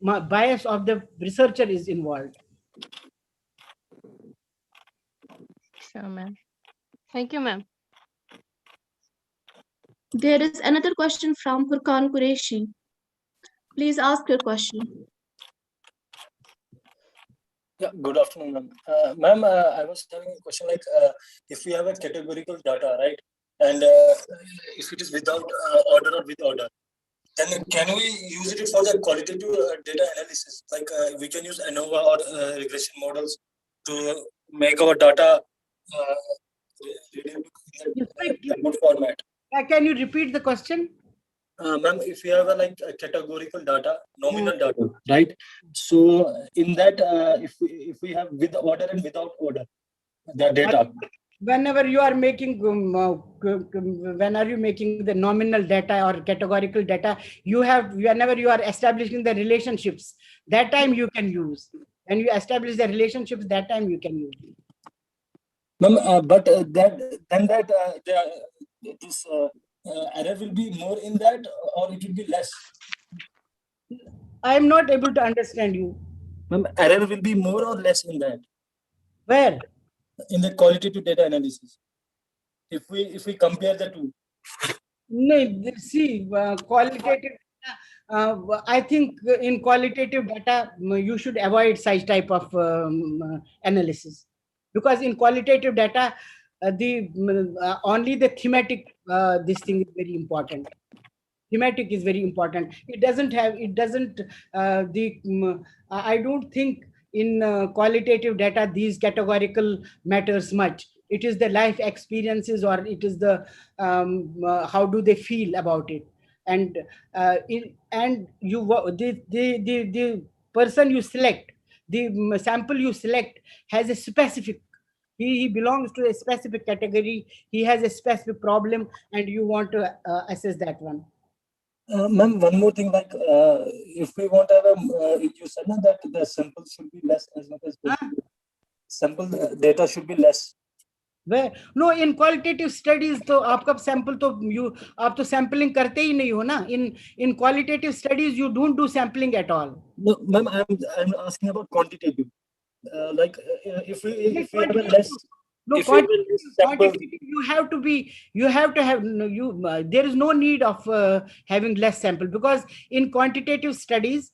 bias of the researcher is involved. Sure, ma'am. Thank you, ma'am. There is another question from Furkan Qureshi. Please ask your question. Yeah, good afternoon, ma'am. Ma'am, I was having a question like if we have a categorical data, right? And if it is without order or with order, then can we use it for the qualitative data analysis? Like we can use ANOVA or regression models to make our data in a good format. Can you repeat the question? Ma'am, if you have a categorical data, nominal data, right? So in that, if we have with order and without order, the data. Whenever you are making, when are you making the nominal data or categorical data, you have, whenever you are establishing the relationships, that time you can use. When you establish the relationships, that time you can use. Ma'am, but this error will be more in that, or it will be less. I am not able to understand you. Ma'am, error will be more or less in that. Where? In the qualitative data analysis. If we compare the two. No, see, qualitative. I think in qualitative data you should avoid such type of analysis, because in qualitative data only the thematic this thing is very important. Thematic is very important. It doesn't I don't think in qualitative data these categorical matters much. It is the life experiences, or it is the how do they feel about it. And the person you select, the sample you select has a specific, he belongs to a specific category, he has a specific problem, and you want to assess that one. Ma'am, one more thing, like if we want to have you said that the sample should be less as much as possible. Sample data should be less. Where no, in qualitative studies तो आपका sample तो आप तो sampling करते ही नहीं हो ना. In qualitative studies you don't do sampling at all. No, ma'am, I'm asking about quantitative. Like if we have a less. No, quantitative, you have to have there is no need of having less sample, because in quantitative studies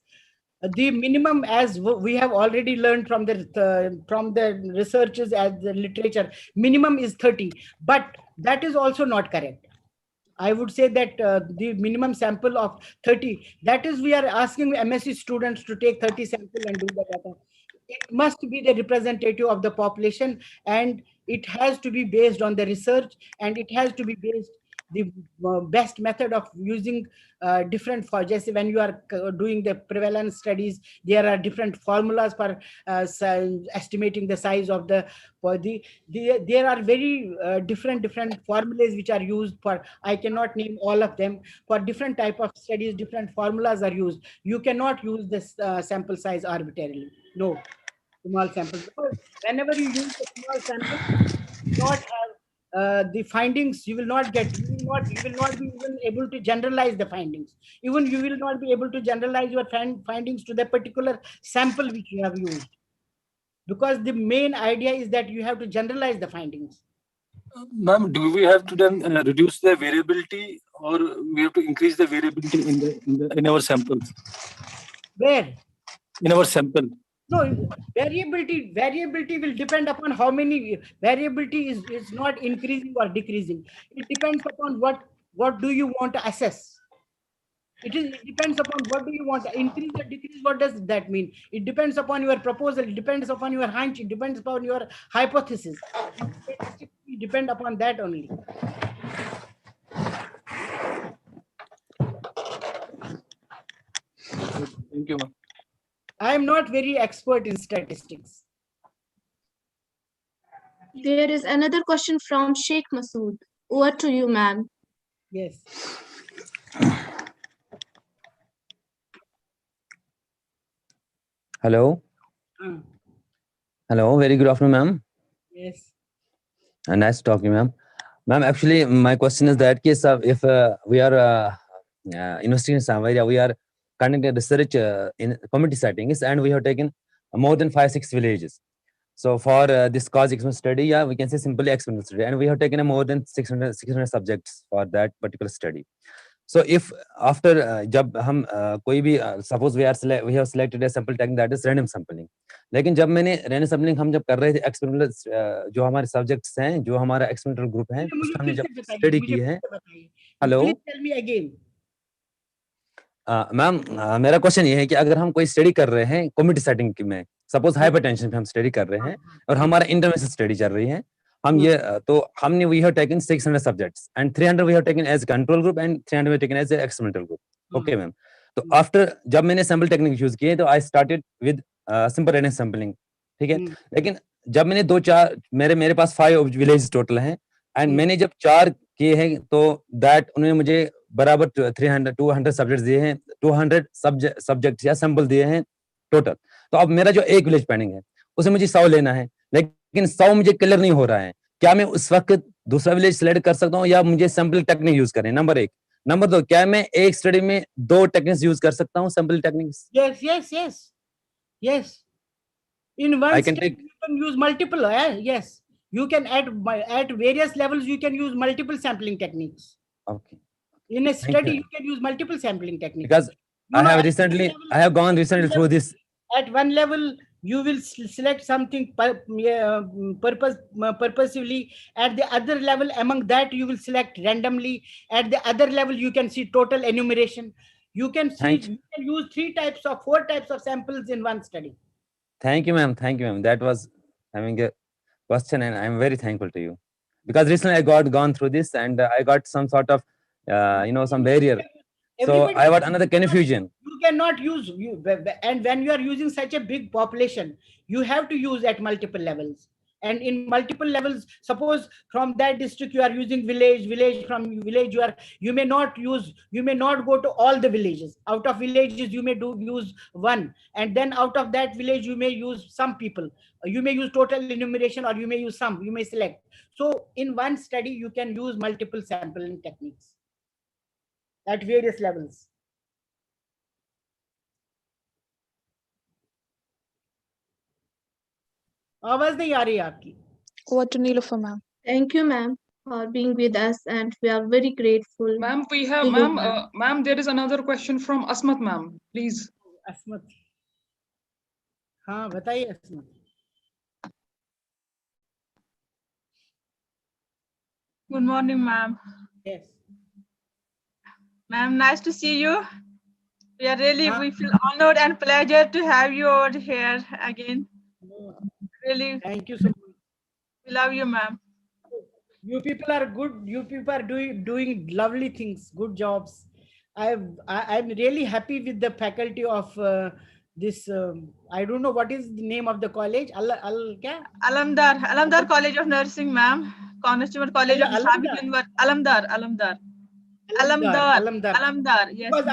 the minimum, as we have already learned from the researchers as the literature, minimum is 30, but that is also not correct. I would say that the minimum sample of 30, that is, we are asking MSc students to take 30 sample and do the data. It must be the representative of the population, and it has to be based on the research, and it has to be based the best method of using different, for just when you are doing the prevalence studies, there are different formulas for estimating the size of the body. There are very different formulas which are used for, I cannot name all of them. For different type of studies, different formulas are used. You cannot use this sample size arbitrarily. No, small samples. Whenever you use a small sample, you will not have the findings. You will not be even able to generalize the findings. Even you will not be able to generalize your findings to the particular sample which you have used, because the main idea is that you have to generalize the findings. Ma'am, do we have to then reduce the variability, or we have to increase the variability in our samples? Where? In our sample. No, variability will depend upon how many. Variability is not increasing or decreasing. It depends upon what do you want to assess. It depends upon what do you want to increase or decrease. What does that mean? It depends upon your proposal. It depends upon your hunch. It depends upon your hypothesis. It depends upon that only. Thank you, ma'am. I am not very expert in statistics. There is another question from Sheikh Masood. Over to you, ma'am. Yes. Hello. Uh, Hello. Very good afternoon, ma'am. yes. Nice talking, ma'am. Ma'am, actually, my question is that case of if we are investing in some area, we are conducting research in community settings, and we have taken more than 5-6 villages. So for this cause experiment study, yeah, we can say simply experimental study, and we have taken more than 600 subjects for that particular study. So if after जब हम कोई भी suppose we have selected a sample technique, that is random sampling. लेकिन जब मैंने random sampling हम जब कर रहे थे experimental जो हमारे subjects हैं, जो हमारा experimental group है, उसमें हमने जब study की है. Hello. Please tell me again. Ma'am मेरा क्वेश्चन ये है कि अगर हम कोई स्टडी कर रहे हैं कम्युनिटी सेटिंग में, सपोज हाइपरटेंशन पे हम स्टडी कर रहे हैं और हमारा इंटरवेंशन स्टडी चल रही है, हम ये तो हमने we have taken 600 subjects and 300 we have taken as control group and 300 we taken as experimental group. Okay ma'am. तो आफ्टर जब मैंने सैंपल टेक्निक यूज किए तो I started with simple random sampling. ठीक है. लेकिन जब मैंने 2-4 मेरे पास 5 विलेज टोटल हैं एंड मैंने जब 4 किए हैं तो दैट उन्होंने मुझे बराबर 200 सब्जेक्ट्स दिए हैं, 200 सब्जेक्ट्स या सैंपल दिए हैं टोटल. तो अब मेरा जो एक विलेज पेंडिंग है उसे मुझे 100 लेना है, लेकिन 100 मुझे क्लियर नहीं हो रहा है. क्या मैं उस वक्त दूसरा विलेज सिलेक्ट कर सकता हूँ या मुझे सैंपल टेक्निक यूज करें? नंबर 1. नंबर 2, क्या मैं एक स्टडी में 2 टेक्निक्स यूज कर सकता हूँ sample techniques? Yes. In one study you can use multiple. Yes, you can at various levels you can use multiple sampling techniques. Okay. In a study you can use multiple sampling techniques. Because I have gone recently through this. At one level you will select something purposively. At the other level, among that you will select randomly. At the other level you can see total enumeration. You can see you can use 4 types of samples in one study. Thank you, ma'am. That was having a question, and I'm very thankful to you. Because recently I gone through this, and I got some sort of, some barrier. So I got another confusion. You cannot use and when you are using such a big population, you have to use at multiple levels. And in multiple levels, suppose from that district you are using village from village you may not go to all the villages. Out of villages you may use one, and then out of that village you may use some people. You may use total enumeration, or you may use some. You may select. So in one study you can use multiple sampling techniques at various levels. आवाज नहीं आ रही आपकी. Over to Nilofer, ma'am. Thank you, ma'am, for being with us, and we are very grateful. Ma'am, ma'am, there is another question from Asmat, ma'am. Please. Asmat. हाँ बताइए Asmat. Good morning, ma'am. Yes. Ma'am, nice to see you. We feel honored and pleasure to have you over here again. Really. Thank you so much. We love you, ma'am. You people are good. You people are doing lovely things, good jobs. I'm really happy with the faculty of this. I don't know what is the name of the college. Alamdar College of Nursing, ma'am. Constable College of Islamic University. Alamdar. Yes. Because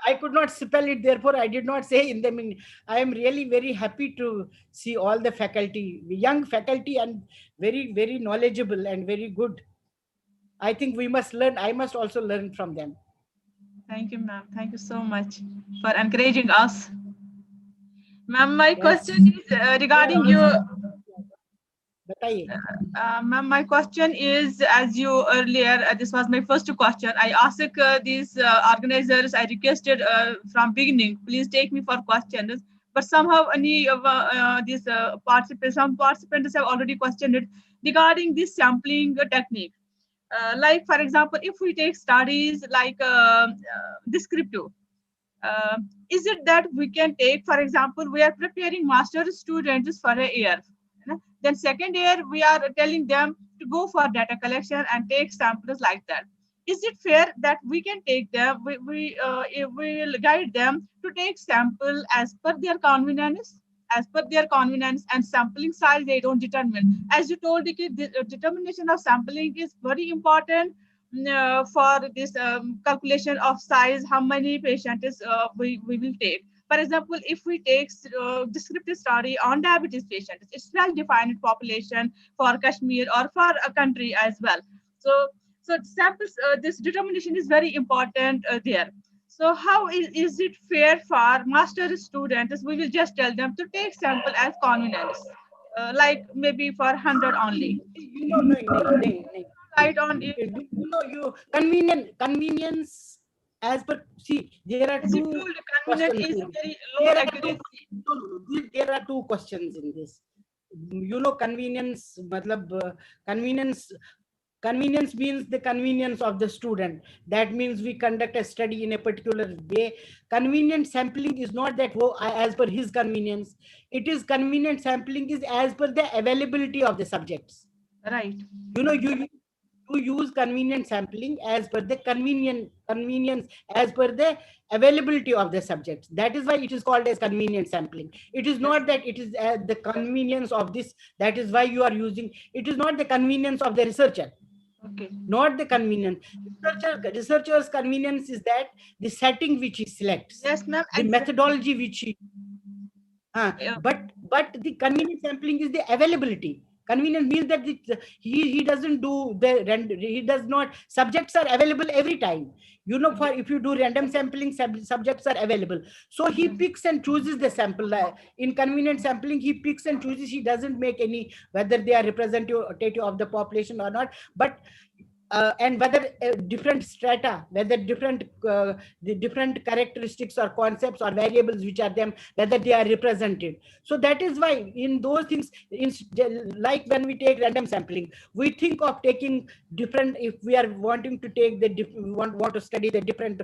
I could not spell it, therefore I did not say in them. I am really very happy to see all the faculty, young faculty, and very, very knowledgeable and very good. I think we must learn. I must also learn from them. Thank you, ma'am. Thank you so much for encouraging us. Ma'am, my question is regarding you. Ma'am, my question is, as you earlier, this was my first question. I asked these organizers, I requested from beginning, please take me for questions. But somehow some participants have already questioned it regarding this sampling technique. Like, for example, if we take studies like descriptive, is it that we can take, for example, we are preparing master students for a year. Then second year, we are telling them to go for data collection and take samples like that. is it fair that we can take them, we will guide them to take sample as per their convenience, and sampling size they don't determine. As you told, the determination of sampling is very important for this calculation of size, how many patients we will take. For example, if we take descriptive study on diabetes patients, it's well-defined population for Kashmir or for a country as well. So, so samples, this determination is very important there. So how is it fair for master students? We will just tell them to take sample as convenience, like maybe for 100 only. Right on it. You convenience as per, see, there are two questions. There are two questions in this. Convenience, convenience means the convenience of the student. That means we conduct a study in a particular way. Convenient sampling is not that as per his convenience. It is convenient sampling is as per the availability of the subjects. Right. You use convenient sampling as per the convenience as per the availability of the subjects. That is why it is called as convenient sampling. It is not that it is the convenience of this. That is why you are using. It is not the convenience of the researcher. Okay. Not the convenience. Researcher's convenience is that the setting which he selects. Yes, ma'am. The methodology which he. But the convenient sampling is the availability. Convenient means that he doesn't do he does not, subjects are available every time. For if you do random sampling, subjects are available. So he picks and chooses the sample. In convenient sampling, he picks and chooses. He doesn't make any, whether they are representative of the population or not. But and whether different strata, whether the different characteristics or concepts or variables which are them, whether they are represented. So that is why in those things, like when we take random sampling, we think of taking different, if we are wanting to take we want to study the different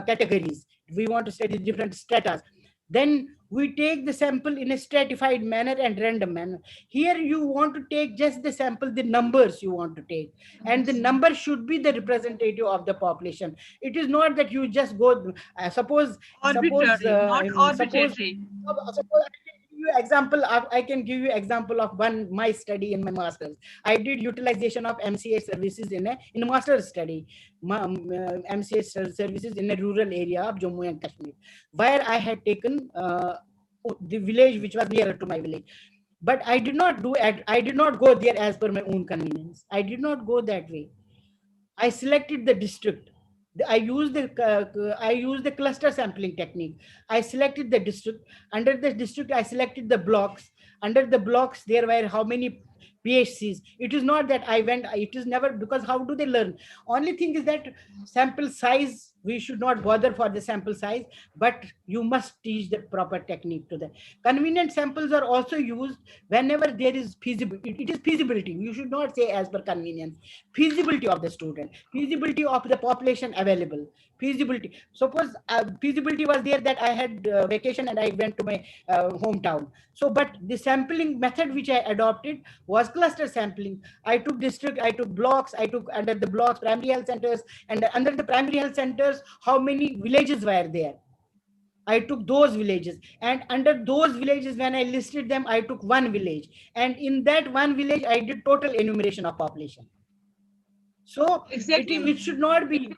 categories, we want to study different strata, then we take the sample in a stratified manner and random manner. Here you want to take just the sample, the numbers you want to take, and the number should be the representative of the population. It is not that you just go, suppose not arbitrary. I can give you example of my study in my master's. I did utilization of MCA services in a master's study, MCA services in a rural area of Jammu and Kashmir, where I had taken the village which was nearer to my village. But I did not go there as per my own convenience. I did not go that way. I selected the district. I used the cluster sampling technique. I selected the district. Under the district, I selected the blocks. Under the blocks, there were how many PHCs. It is not that I went, it is never, because how do they learn? Only thing is that sample size, we should not bother for the sample size, but you must teach the proper technique to them. Convenient samples are also used whenever there is feasibility. It is feasibility. You should not say as per convenience. Feasibility of the student, feasibility of the population available, feasibility. Suppose feasibility was there that I had vacation and I went to my hometown. So, but the sampling method which I adopted was cluster sampling. I took district, I took blocks, I took under the blocks primary health centers, and under the primary health centers, how many villages were there. I took those villages, and under those villages, when I listed them, I took one village, and in that one village, I did total enumeration of population. So exactly, it should not be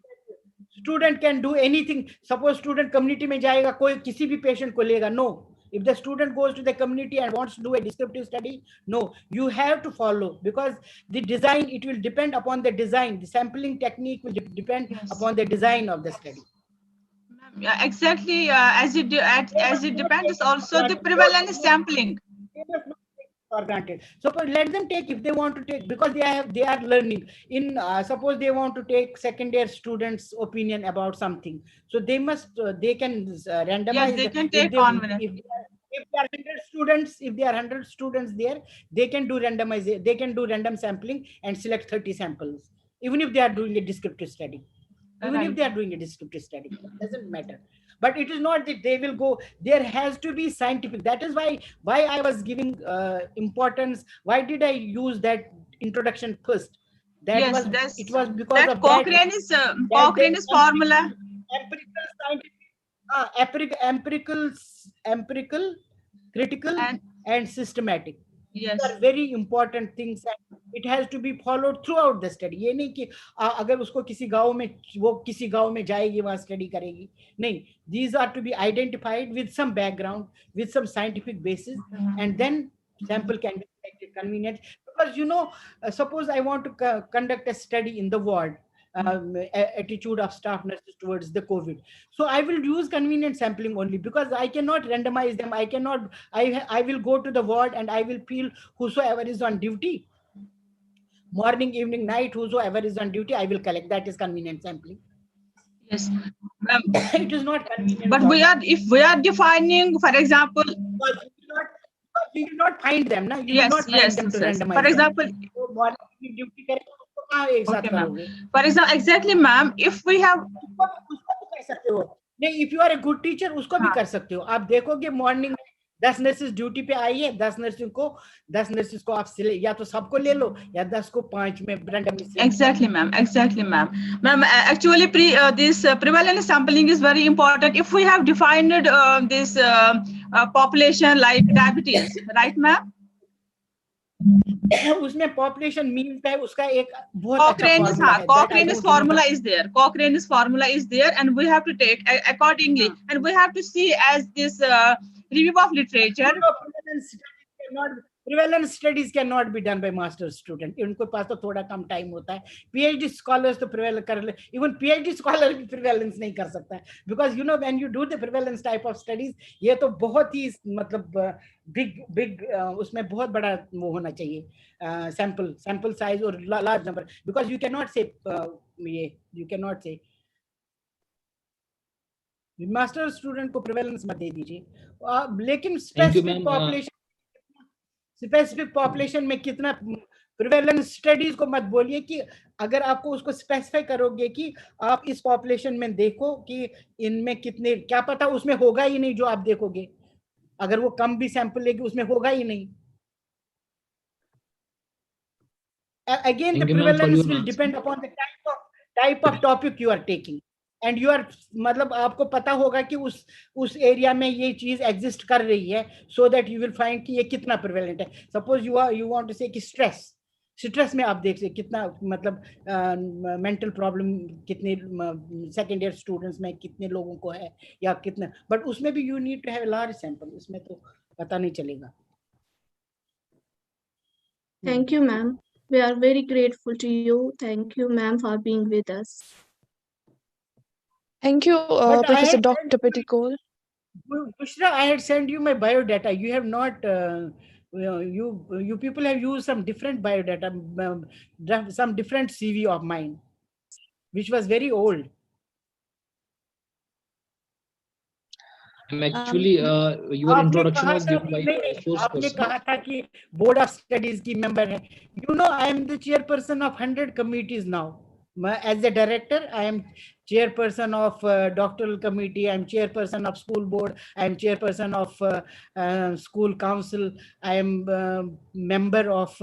student can do anything. Suppose student community में जाएगा, कोई किसी भी patient को लेगा. No. If the student goes to the community and wants to do a descriptive study, no, you have to follow, because the design, it will depend upon the design. The sampling technique will depend upon the design of the study. Yeah, exactly. As it depends also the prevalence sampling. For granted. So let them take if they want to take, because they are learning. In suppose they want to take second year students' opinion about something, so they must they can randomize. Yes, they can take convenient. If there are 100 students, if there are 100 students there, they can do randomization. They can do random sampling and select 30 samples, even if they are doing a descriptive study. Even if they are doing a descriptive study, it doesn't matter. But it is not that they will go, there has to be scientific. That is why I was giving importance. Why did I use that introduction first? That yes, was that's it was because that of that Cochrane is formula. empirical scientific, empirical, critical, and systematic. These Yes. are very important things and it has to be followed throughout the study. ये नहीं कि अगर उसको किसी गांव में वो किसी गांव में जाएगी वहां स्टडी करेगी नहीं. These are to be identified with some background, with some scientific basis, and then sample can be collected convenient. Because suppose I want to conduct a study in the ward. Attitude of staff nurses towards the COVID. So I will use convenient sampling only because I cannot randomize them. I will go to the ward and I will feel whosoever is on duty. Morning, evening, night, whosoever is on duty, I will collect. That is convenient sampling. Yes. It is not convenient. But if we are defining, for example, you will not find them. Na? You yes, will not find yes, them to yes. randomize For example, them. So, morning duty करेगा, उसको कहाँ एक साथ okay, ma'am. करोगे? For example, exactly, ma'am. If we have, उसको भी कर सकते हो. नहीं, if you are a good teacher, उसको भी कर सकते हो. आप देखोगे morning 10 नर्सेस ड्यूटी पे आई है, 10 नर्सेस को आप या तो सबको ले लो या 10 को 5 में randomly select. Exactly, ma'am. Exactly, ma'am. Ma'am, actually, this prevalence sampling is very important. If we have defined this population like diabetes, right, ma'am? उसमें population mean है, उसका एक बहुत अच्छा formula है. Cochrane's formula is there. Cochrane's formula is there, and we have to take accordingly, and we have to see as this review of literature. Prevalence studies cannot be done by master student. उनको पास तो थोड़ा कम time होता है. PhD scholars तो prevalence कर ले. Even PhD scholar भी prevalence नहीं कर सकता है. Because when you do the prevalence type of studies, ये तो बहुत ही मतलब big उसमें बहुत बड़ा वो होना चाहिए. Sample size और large number. Because you cannot say you cannot say master student को prevalence मत दे दीजिए. लेकिन स्पेसिफिक पॉपुलेशन में कितना प्रिवेलेंस स्टडीज को मत बोलिए कि अगर आपको उसको स्पेसिफाई करोगे कि आप इस पॉपुलेशन में देखो कि इनमें कितने, क्या पता उसमें होगा ही नहीं जो आप देखोगे. अगर वो कम भी सैंपल लेगी उसमें होगा ही नहीं. Again, the prevalence will depend upon the type of topic you are taking. And you are मतलब आपको पता होगा कि उस एरिया में ये चीज एग्जिस्ट कर रही है, so that you will find कि ये कितना प्रिवेलेंट है. Suppose you want to say कि स्ट्रेस में आप देख सकते कितना मतलब मेंटल प्रॉब्लम कितने सेकेंड ईयर स्टूडेंट्स में कितने लोगों को है या कितना, बट उसमें भी you need to have large sample. उसमें तो पता नहीं चलेगा. Thank you, ma'am. We are very grateful to you. Thank you, ma'am, for being with us. Thank you, Professor Dr. Petticoat. Bushra, I had sent you my biodata. You have not, you people have used some different biodata, some different CV of mine, which was very old. Actually, your introduction was given by आपने कहा था कि board of studies की member है. I am the chairperson of 100 committees now. As the director, I am chairperson of doctoral committee, I am chairperson of school board, I am chairperson of school council, I am member of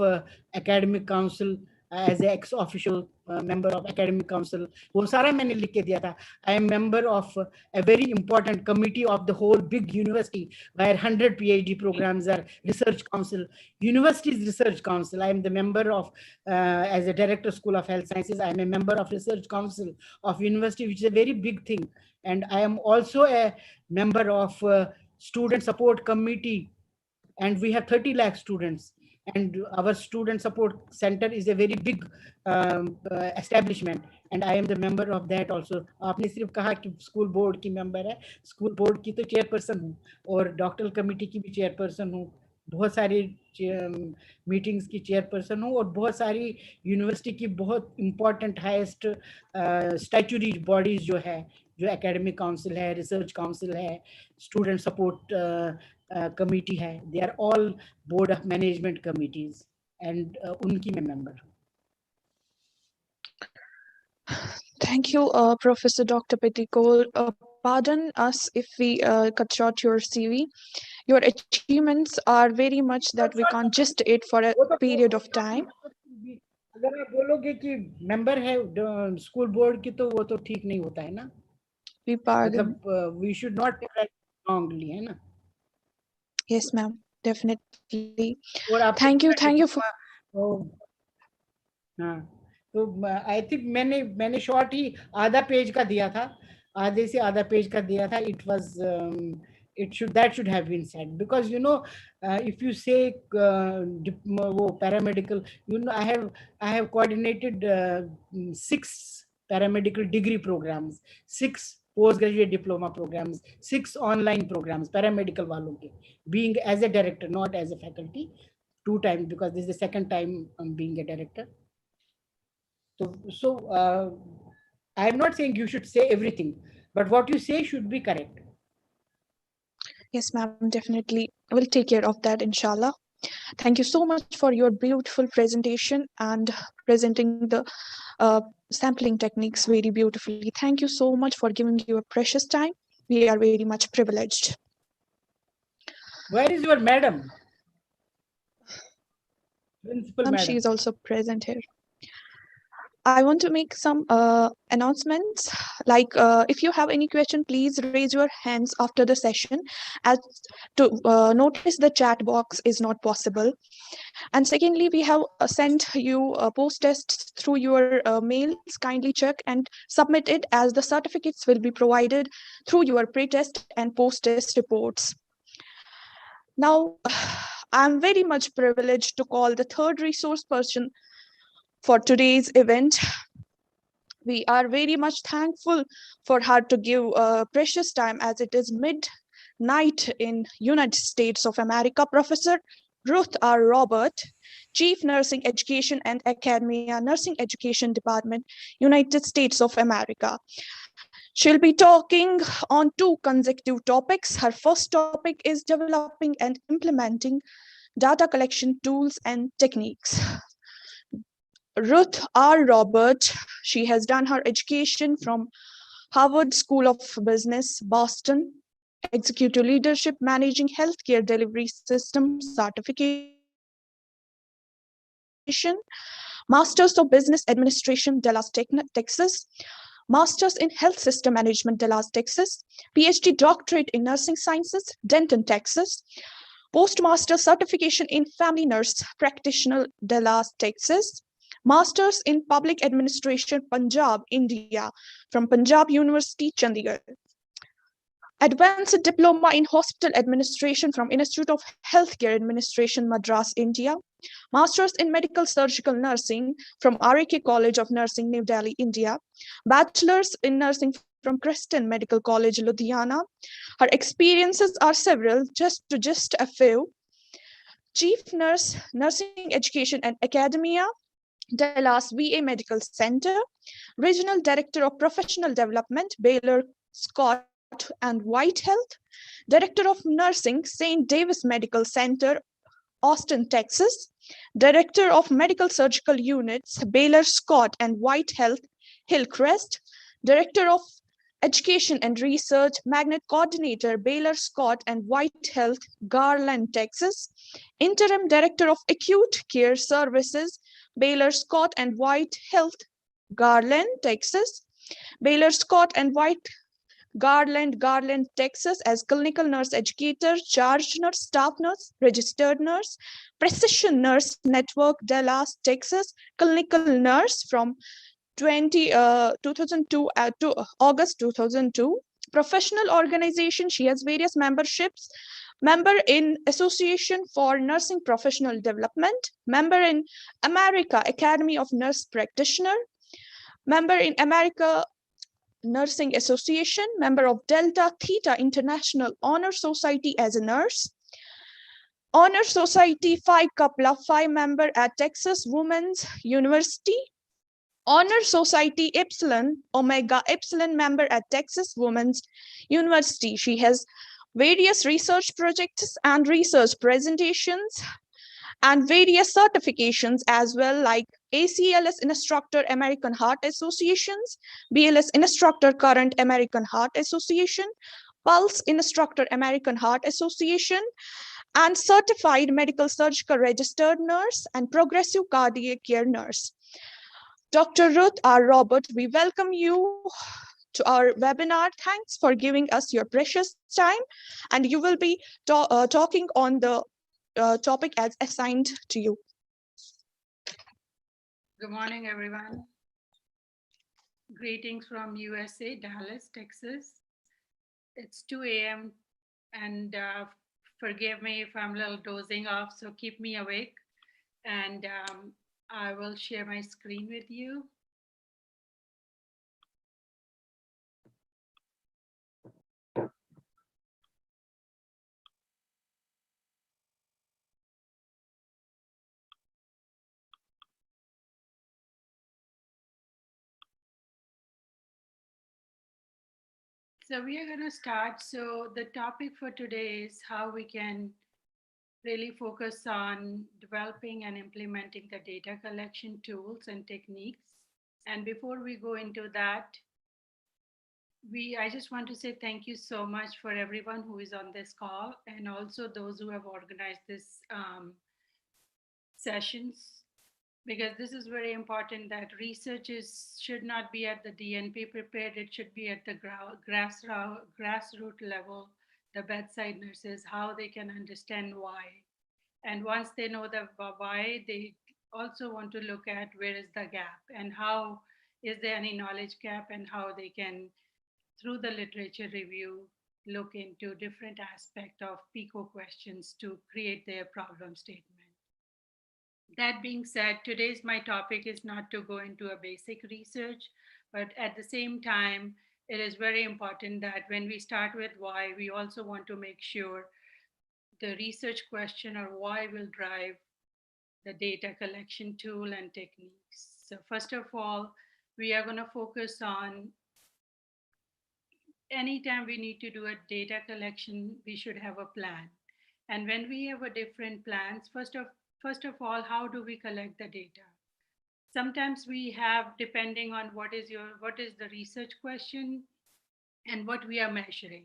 academic council as an ex-official member of academic council. वो सारा मैंने लिख के दिया था. I am member of a very important committee of the whole big university where 100 PhD programs are research council. University's research council. I am the member of, as a director School of Health Sciences, I am a member of research council of university, which is a very big thing. And I am also a member of student support committee. And we have 30 lakh students. And our student support center is a very big establishment, and I am the member of that also. आपने सिर्फ कहा कि school board की member है. School board की तो chairperson हूँ और डॉक्टरल कमेटी की भी चेयरपर्सन हूँ. बहुत सारी मीटिंग्स की चेयरपर्सन हूँ और बहुत सारी यूनिवर्सिटी की बहुत इम्पोर्टेंट हाईएस्ट स्टैट्यूटरी बॉडीज जो है, जो एकेडमिक काउंसिल है, रिसर्च काउंसिल है, student support committee hai, they are all board of management committees, and unki mein member. Thank you, Professor Dr. Petticoat. Pardon us if we cut short your CV. Your achievements are very much that we can't just it for a period of time. अगर आप बोलोगे कि member है school board की तो वो तो ठीक नहीं होता है ना, मतलब वी शुड नॉट रॉन्गली, है ना? Yes, ma'am, definitely. और आप Thank you for हाँ, तो आई थिंक मैंने शॉर्ट ही आधा पेज का दिया था, आधे से आधा पेज का दिया था. It was that should have been said, because you know, if you say वो paramedical, you know, I have coordinated 6 paramedical degree programs, 6 postgraduate diploma programs, 6 online programs paramedical वालों के, being as a director, not as a faculty, 2 times, because this is the second time I'm being a director. So I am not saying you should say everything, but what you say should be correct. Yes, ma'am, definitely. We'll take care of that, inshallah. Thank you so much for your beautiful presentation and presenting the sampling techniques very beautifully. Thank you so much for giving your precious time. We are very much privileged. Where is your madam? Principal Ma'am, madam. she is also present here. I want to make some announcements. Like, if you have any question, please raise your hands after the session. As to notice the chat box is not possible. And secondly, we have sent you post tests through your mails. Kindly check and submit it, as the certificates will be provided through your pre-test and post-test reports. Now, I'm very much privileged to call the third resource person for today's event. We are very much thankful for her to give precious time, as it is midnight in United States of America. Professor Ruth R. Robert, Chief Nursing Education and Academia, Nursing Education Department, United States of America. She'll be talking on 2 consecutive topics. Her first topic is developing and implementing data collection tools and techniques. Ruth R. Robert, she has done her education from Harvard School of Business, Boston, Executive Leadership, Managing Healthcare Delivery System certification, Masters of Business Administration, Dallas, Texas, Masters in Health System Management, Dallas, Texas, PhD Doctorate in Nursing Sciences, Denton, Texas, Postmaster Certification in Family Nurse Practitioner, Dallas, Texas, Masters in Public Administration, Punjab, India, from Punjab University, Chandigarh. Advanced Diploma in Hospital Administration from Institute of Healthcare Administration, Madras, India. Masters in Medical Surgical Nursing from RAK College of Nursing, New Delhi, India. Bachelor's in Nursing from Creston Medical College, Ludhiana. Her experiences are several, just a few. Chief Nurse, Nursing Education and Academia, Dallas VA Medical Center, Regional Director of Professional Development, Baylor Scott and White Health, Director of Nursing, St. Davis Medical Center, Austin, Texas, Director of Medical Surgical Units, Baylor Scott and White Health, Hillcrest, Director of Education and Research, Magnet Coordinator, Baylor Scott and White Health, Garland, Texas, Interim Director of Acute Care Services, Baylor Scott and White Health, Garland, Texas, Baylor Scott and White Garland, Texas, as clinical nurse educator, charge nurse, staff nurse, registered nurse, precision nurse network, Dallas, Texas, clinical nurse from 2002 to August 2002. Professional organization, she has various memberships. Member in Association for Nursing Professional Development, member in America Academy of Nurse Practitioner, member in America Nursing Association, member of Delta Theta International Honor Society as a nurse, Honor Society Phi Kappa Phi member at Texas Women's University, Honor Society Epsilon Omega Epsilon member at Texas Women's University. She has various research projects and research presentations and various certifications as well, like ACLS Instructor American Heart Associations, BLS Instructor Current American Heart Association, Pulse Instructor American Heart Association, and Certified Medical Surgical Registered Nurse and Progressive Cardiac Care Nurse. Dr. Ruth R. Robert, we welcome you to our webinar. Thanks for giving us your precious time, and you will be talking on the topic as assigned to you. Good morning, everyone. Greetings from USA, Dallas, Texas. It's 2 a.m. and forgive me if I'm a little dozing off, so keep me awake. And I will share my screen with you. So we are going to start. So the topic for today is how we can really focus on developing and implementing the data collection tools and techniques. And before we go into that, I just want to say thank you so much for everyone who is on this call, and also those who have organized this sessions, because this is very important that research should not be at the DNP prepared, it should be at the grassroots level, the bedside nurses, how they can understand why. And once they know the why, they also want to look at where is the gap and how is there any knowledge gap, and how they can, through the literature review, look into different aspects of PICO questions to create their problem statement. That being said, today's my topic is not to go into a basic research, but at the same time, it is very important that when we start with why, we also want to make sure the research question or why will drive the data collection tool and techniques. So first of all, we are going to focus on anytime we need to do a data collection, we should have a plan. And when we have a different plans, first of all, how do we collect the data? Sometimes we have, depending on what is the research question and what we are measuring.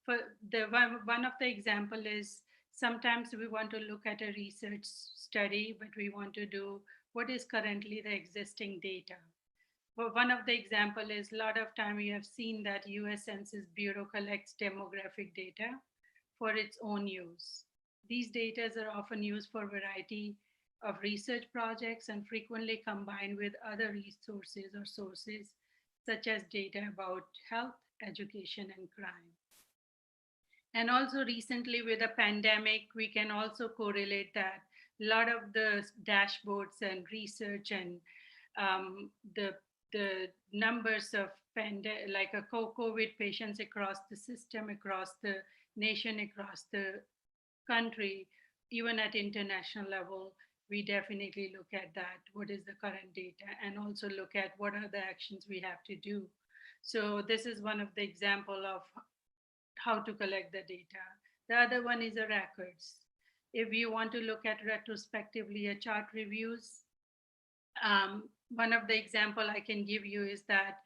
For the one of the example is, sometimes we want to look at a research study, but we want to do what is currently the existing data. But one of the example is, a lot of time we have seen that US Census Bureau collects demographic data for its own use. These data are often used for a variety of research projects and frequently combined with other resources or sources, such as data about health, education, and crime. And also recently with the pandemic, we can also correlate that a lot of the dashboards and research and the numbers of like a COVID patients across the system, across the nation, across the country, even at international level, we definitely look at that, what is the current data, and also look at what are the actions we have to do. So this is one of the example of how to collect the data. The other one is the records. If you want to look at retrospectively a chart reviews, one of the example I can give you is that,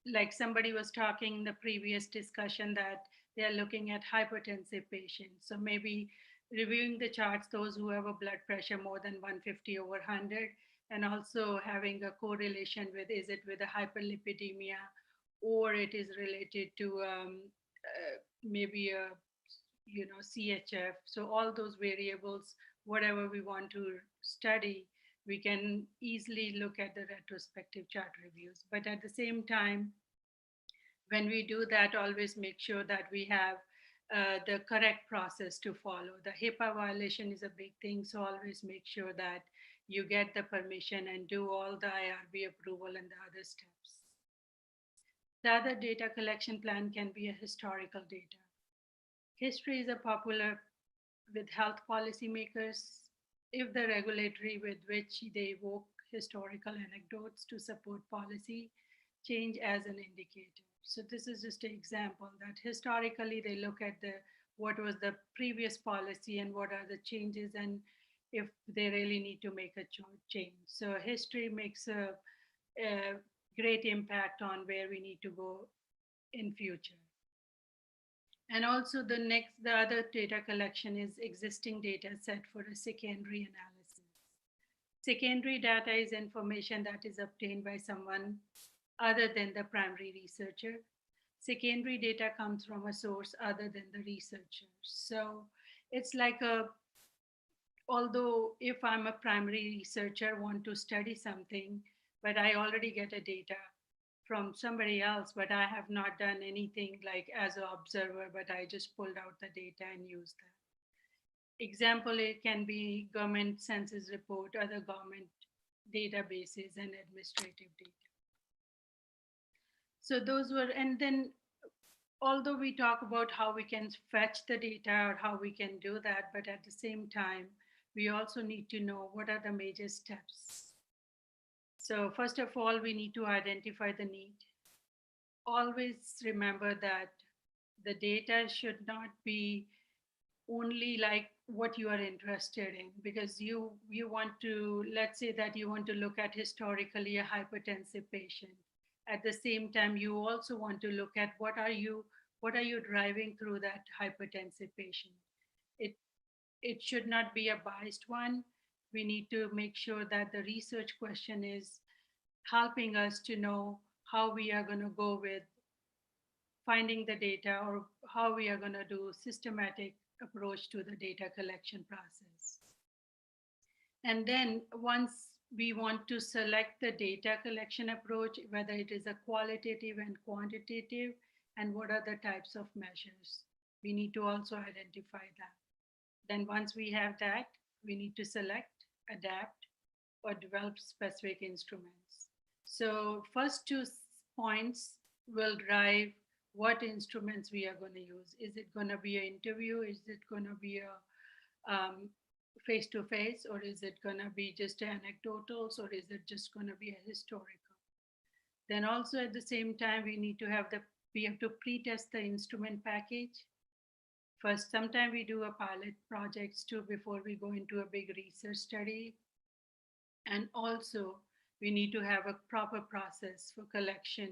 like somebody was talking in the previous discussion, that they are looking at hypertensive patients. So maybe reviewing the charts, those who have a blood pressure more than 150 over 100, and also having a correlation with, is it with a hyperlipidemia, or it is related to maybe a CHF. So all those variables, whatever we want to study, we can easily look at the retrospective chart reviews. But at the same time, when we do that, always make sure that we have the correct process to follow. The HIPAA violation is a big thing, so always make sure that you get the permission and do all the IRB approval and the other steps. The other data collection plan can be a historical data. History is a popular with health policymakers if the regulatory with which they evoke historical anecdotes to support policy change as an indicator. So this is just an example that historically they look at what was the previous policy and what are the changes, and if they really need to make a change. So history makes a great impact on where we need to go in future. And also the other data collection is existing data set for a secondary analysis. Secondary data is information that is obtained by someone other than the primary researcher. Secondary data comes from a source other than the researcher. So it's like although if I'm a primary researcher, want to study something, but I already get a data from somebody else, but I have not done anything like as an observer, but I just pulled out the data and used that. Example, it can be government census report, other government databases and administrative data. So those were, and then although we talk about how we can fetch the data or how we can do that, but at the same time, we also need to know what are the major steps. So first of all, we need to identify the need. Always remember that the data should not be only like what you are interested in, because you want to, let's say that you want to look at historically a hypertensive patient. At the same time, you also want to look at what are you driving through that hypertensive patient. It should not be a biased one. We need to make sure that the research question is helping us to know how we are going to go with finding the data, or how we are going to do systematic approach to the data collection process. And then once we want to select the data collection approach, whether it is a qualitative and quantitative, and what are the types of measures, we need to also identify that. Then once we have that, we need to select, adapt, or develop specific instruments. So first two points will drive what instruments we are going to use. Is it going to be an interview? Is it going to be a face-to-face, or is it going to be just anecdotals, or is it just going to be a historical? Then also at the same time, we have to pre-test the instrument package. First, sometimes we do a pilot projects too before we go into a big research study. And also we need to have a proper process for collection,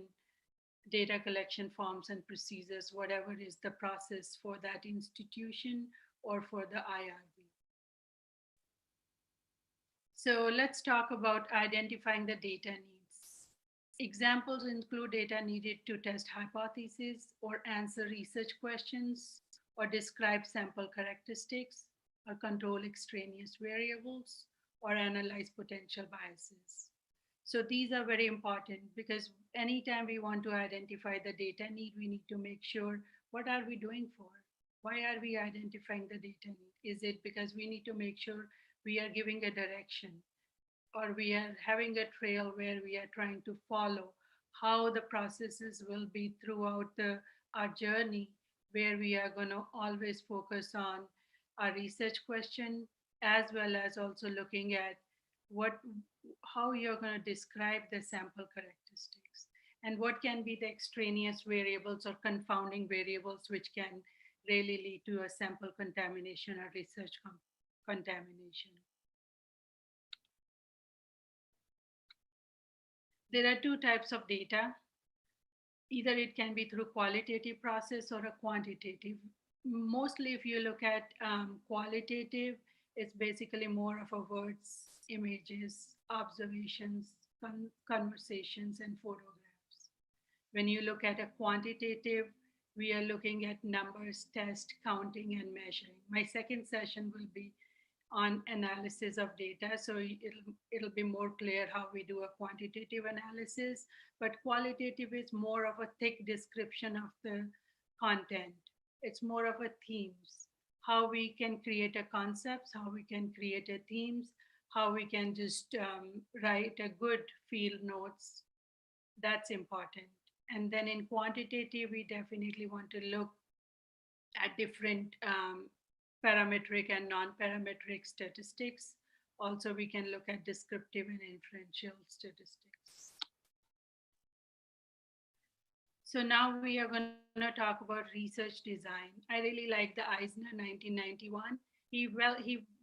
data collection forms and procedures, whatever is the process for that institution or for the IRB. So let's talk about identifying the data needs. Examples include data needed to test hypotheses or answer research questions, or describe sample characteristics, or control extraneous variables, or analyze potential biases. So these are very important, because anytime we want to identify the data need, we need to make sure what are we doing for? Why are we identifying the data need? Is it because we need to make sure we are giving a direction, or we are having a trail where we are trying to follow how the processes will be throughout our journey, where we are going to always focus on our research question, as well as also looking at how you're going to describe the sample characteristics, and what can be the extraneous variables or confounding variables which can really lead to a sample contamination or research contamination. There are two types of data. Either it can be through qualitative process or a quantitative. Mostly if you look at qualitative, it's basically more of a words, images, observations, conversations, and photographs. When you look at a quantitative, we are looking at numbers, test, counting, and measuring. My second session will be on analysis of data. So it'll be more clear how we do a quantitative analysis, but qualitative is more of a thick description of the content. It's more of a themes, how we can create a concepts, how we can create a themes, how we can just write a good field notes. That's important. And then in quantitative, we definitely want to look at different parametric and non-parametric statistics. Also, we can look at descriptive and inferential statistics. So now we are going to talk about research design. I really like the Eisner 1991. He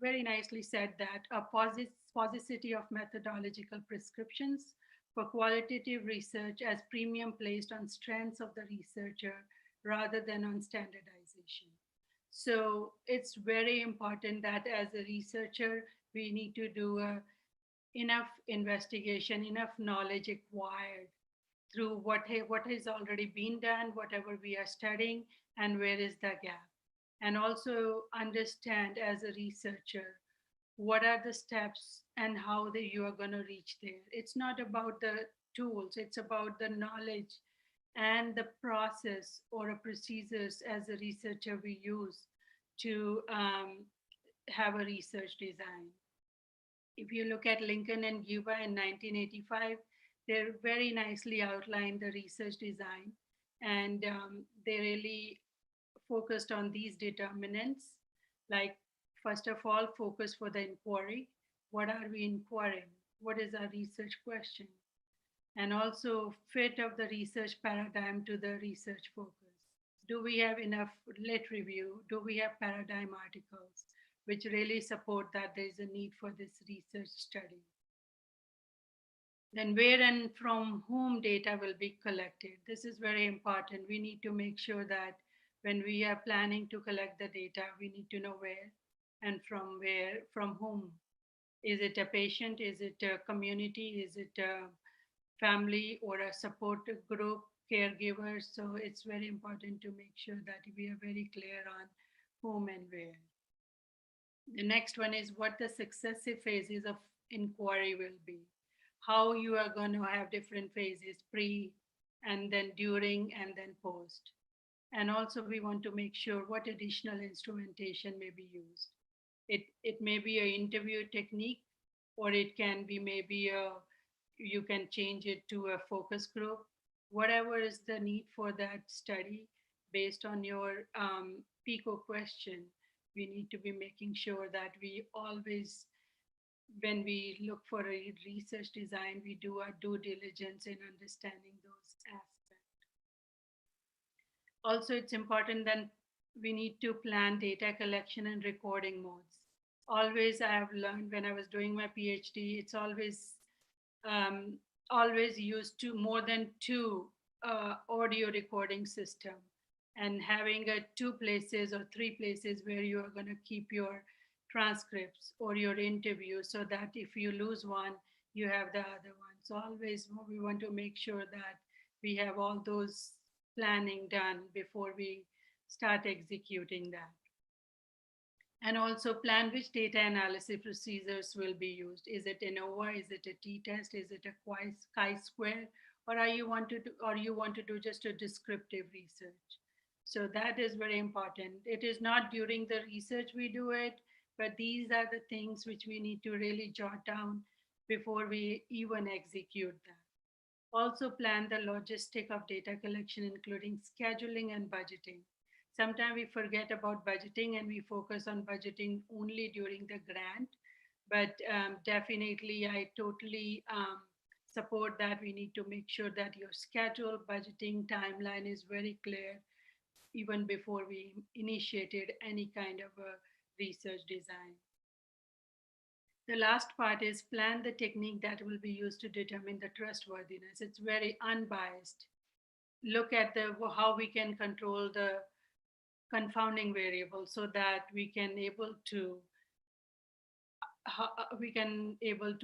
very nicely said that a paucity of methodological prescriptions for qualitative research as premium placed on strengths of the researcher rather than on standardization. So it's very important that as a researcher, we need to do a enough investigation, enough knowledge acquired through what has already been done, whatever we are studying, and where is the gap. And also understand as a researcher, what are the steps and how you are going to reach there. It's not about the tools, it's about the knowledge and the process or procedures as a researcher we use to have a research design. If you look at Lincoln and Cuba in 1985, they're very nicely outlined the research design, and they really focused on these determinants, like first of all, focus for the inquiry. What are we inquiring? What is our research question? And also fit of the research paradigm to the research focus. Do we have enough lit review? Do we have paradigm articles which really support that there is a need for this research study? Then where and from whom data will be collected. This is very important. We need to make sure that when we are planning to collect the data, we need to know where and from whom. Is it a patient? Is it a community? Is it a family or a support group, caregivers? So it's very important to make sure that we are very clear on whom and where. The next one is what the successive phases of inquiry will be. How you are going to have different phases, pre and then during and then post. And also we want to make sure what additional instrumentation may be used. It may be an interview technique, or it can be maybe you can change it to a focus group. Whatever is the need for that study based on your PICO question, we need to be making sure that we always, when we look for a research design, we do our due diligence in understanding those aspects. Also, it's important that we need to plan data collection and recording modes. Always, I have learned when I was doing my PhD, it's always used to more than two audio recording system, and having 2 places or 3 places where you are going to keep your transcripts or your interview, so that if you lose one, you have the other one. So always we want to make sure that we have all those planning done before we start executing that. And also plan which data analysis procedures will be used. Is it ANOVA? Is it a t-test? Is it a chi-square? Or you want to do just a descriptive research? So that is very important. It is not during the research we do it, but these are the things which we need to really jot down before we even execute that. Also plan the logistic of data collection, including scheduling and budgeting. Sometimes we forget about budgeting and we focus on budgeting only during the grant, but definitely I totally support that. We need to make sure that your schedule, budgeting, timeline is very clear even before we initiated any kind of a research design. The last part is plan the technique that will be used to determine the trustworthiness. It's very unbiased. Look at how we can control the confounding variable so that we can able to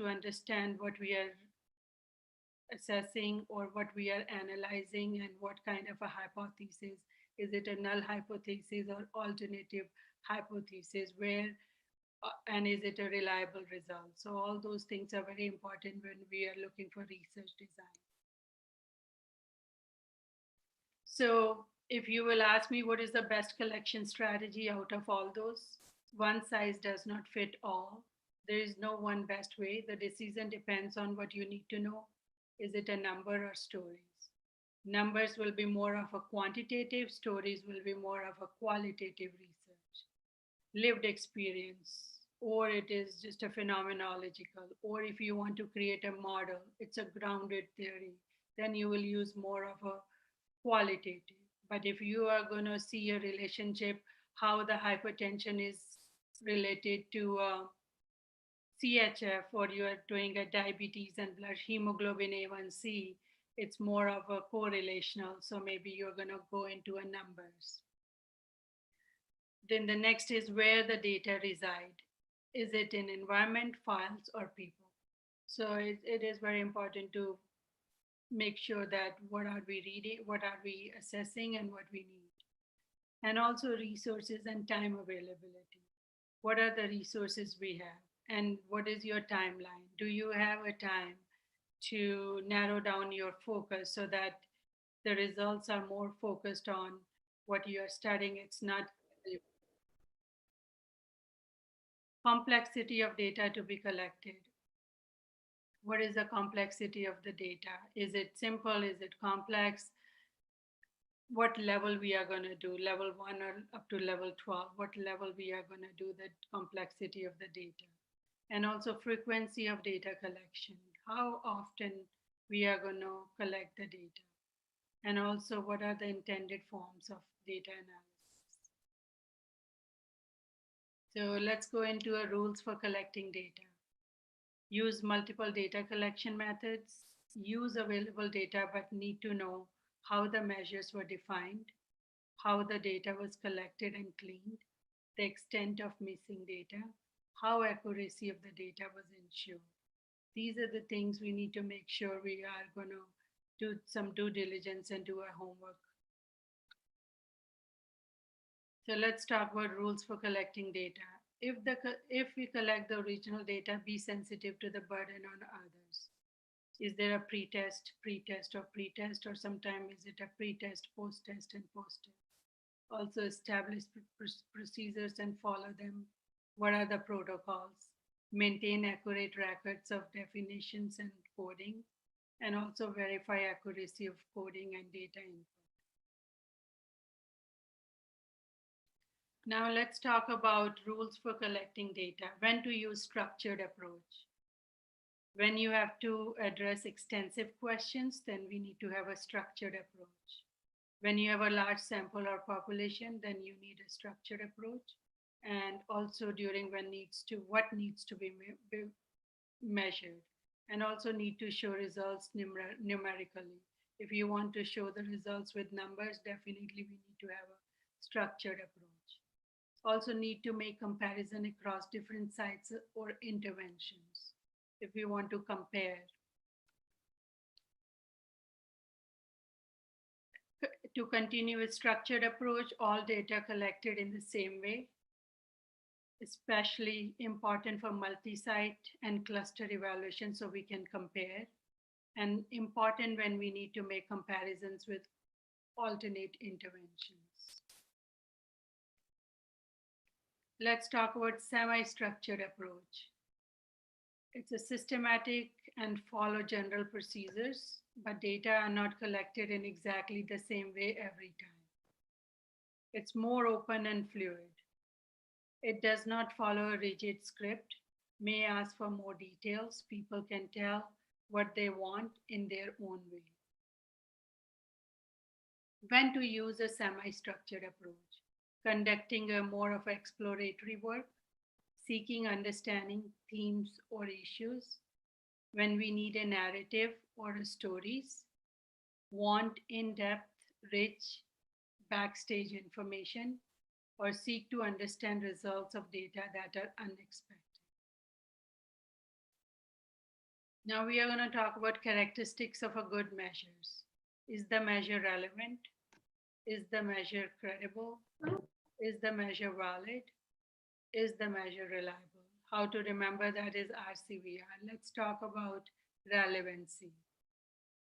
understand what we are assessing or what we are analyzing and what kind of a hypothesis. Is it a null hypothesis or alternative hypothesis, and is it a reliable result? So all those things are very important when we are looking for research design. So if you will ask me what is the best collection strategy out of all those, one size does not fit all. There is no one best way. The decision depends on what you need to know. Is it a number or stories? Numbers will be more of a quantitative, stories will be more of a qualitative research. Lived experience, or it is just a phenomenological, or if you want to create a model, it's a grounded theory, then you will use more of a qualitative. But if you are going to see a relationship, how the hypertension is related to CHF, or you are doing a diabetes and blood hemoglobin A1C, it's more of a correlational. So maybe you're going to go into a numbers. Then the next is where the data reside. Is it in environment, files, or people? So it is very important to make sure that what are we reading, what are we assessing, and what we need. And also resources and time availability. What are the resources we have? And what is your timeline? Do you have a time to narrow down your focus so that the results are more focused on what you are studying? It's not the complexity of data to be collected. What is the complexity of the data? Is it simple? Is it complex? What level we are going to do, level 1 or up to level 12, what level we are going to do the complexity of the data. And also frequency of data collection, how often we are going to collect the data. And also what are the intended forms of data analysis. So let's go into a rules for collecting data. Use multiple data collection methods, use available data, but need to know how the measures were defined, how the data was collected and cleaned, the extent of missing data, how accuracy of the data was ensured. These are the things we need to make sure we are going to do some due diligence and do our homework. So let's talk about rules for collecting data. If we collect the original data, be sensitive to the burden on others. Is there a pre-test, or sometimes is it a pre-test, post-test, and post-test? Also establish procedures and follow them. What are the protocols? Maintain accurate records of definitions and coding, and also verify accuracy of coding and data input. Now let's talk about rules for collecting data. When to use structured approach. When you have to address extensive questions, then we need to have a structured approach. When you have a large sample or population, then you need a structured approach. And also during what needs to be measured, and also need to show results numerically. If you want to show the results with numbers, definitely we need to have a structured approach. Also need to make comparison across different sites or interventions if we want to compare. To continue with structured approach, all data collected in the same way, especially important for multi-site and cluster evaluation so we can compare, and important when we need to make comparisons with alternate interventions. Let's talk about semi-structured approach. It's a systematic and follow general procedures, but data are not collected in exactly the same way every time. It's more open and fluid. It does not follow a rigid script, may ask for more details. People can tell what they want in their own way. When to use a semi-structured approach. Conducting a more of exploratory work, seeking understanding themes or issues, when we need a narrative or stories, want in-depth, rich backstage information, or seek to understand results of data that are unexpected. Now we are going to talk about characteristics of a good measures. Is the measure relevant? Is the measure credible? Is the measure valid? Is the measure reliable? How to remember that is RCVR. Let's talk about relevancy.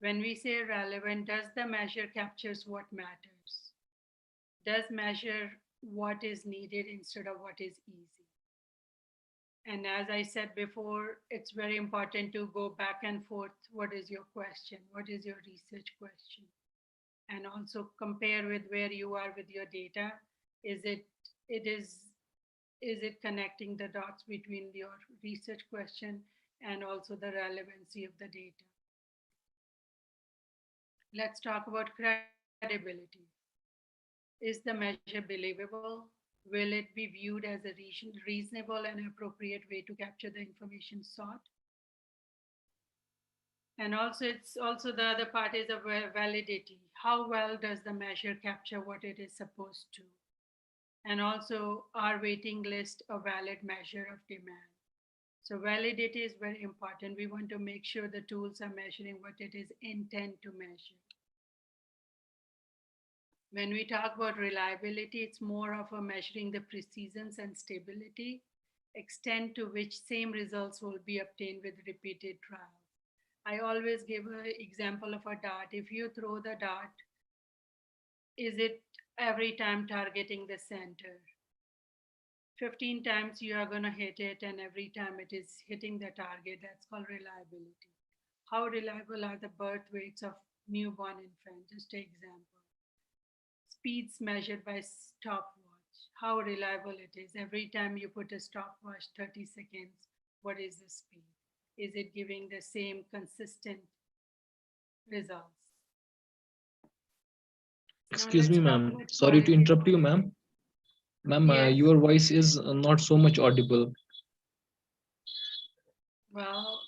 When we say relevant, does the measure captures what matters? Does measure what is needed instead of what is easy? And as I said before, it's very important to go back and forth. What is your question? What is your research question? And also compare with where you are with your data. Is it connecting the dots between your research question and also the relevancy of the data? Let's talk about credibility. Is the measure believable? Will it be viewed as a reasonable and appropriate way to capture the information sought? And also, it's also the other part is of validity. How well does the measure capture what it is supposed to? And also, are waiting list a valid measure of demand? So validity is very important. We want to make sure the tools are measuring what it is intent to measure. When we talk about reliability, it's more of a measuring the precision and stability, extent to which same results will be obtained with repeated trials. I always give an example of a dart. If you throw the dart, is it every time targeting the center? 15 times you are going to hit it, and every time it is hitting the target. That's called reliability. How reliable are the birth weights of newborn infants? Just an example. Speeds measured by stopwatch. How reliable it is. Every time you put a stopwatch, 30 seconds, what is the speed? Is it giving the same consistent results? Excuse me, ma'am. Sorry to interrupt you, ma'am. Ma'am, Yes. your voice is not so much audible. Well,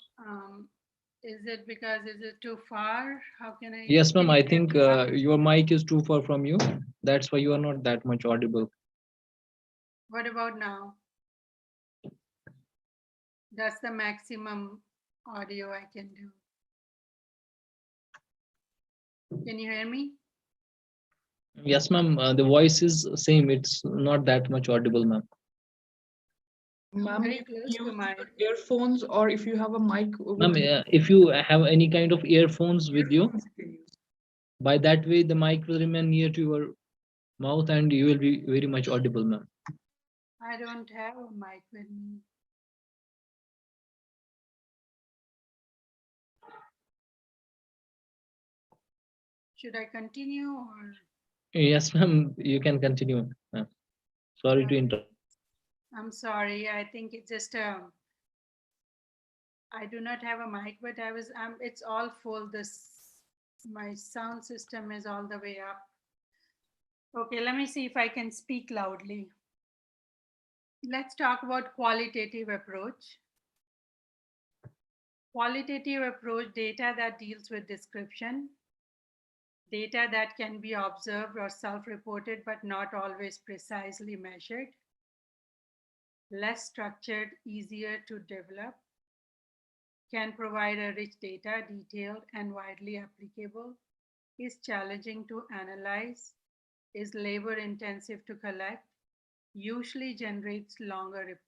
is it because is it too far? How can I? Yes, ma'am. can you I hear think me now? your mic is too far from you. That's why you are not that much audible. What about now? That's the maximum audio I can do. Can you hear me? Yes, ma'am. The voice is same. It's not that much audible, ma'am. Ma'am, Very you can close to use my. the earphones, or if you have a mic Ma'am, with you, if you have any kind of earphones with you, earphones you can use. by that way the mic will remain near to your mouth and you will be very much audible, ma'am. I don't have a mic with me. Should I continue or? Yes, ma'am. You can continue. Ma'am. Sorry to interrupt. I'm sorry. I think it's just I do not have a mic, but it's all full. My sound system is all the way up. Okay, let me see if I can speak loudly. Let's talk about qualitative approach. Qualitative approach, data that deals with description, data that can be observed or self-reported, but not always precisely measured, less structured, easier to develop, can provide a rich data, detailed and widely applicable, is challenging to analyze, is labor intensive to collect, usually generates longer report.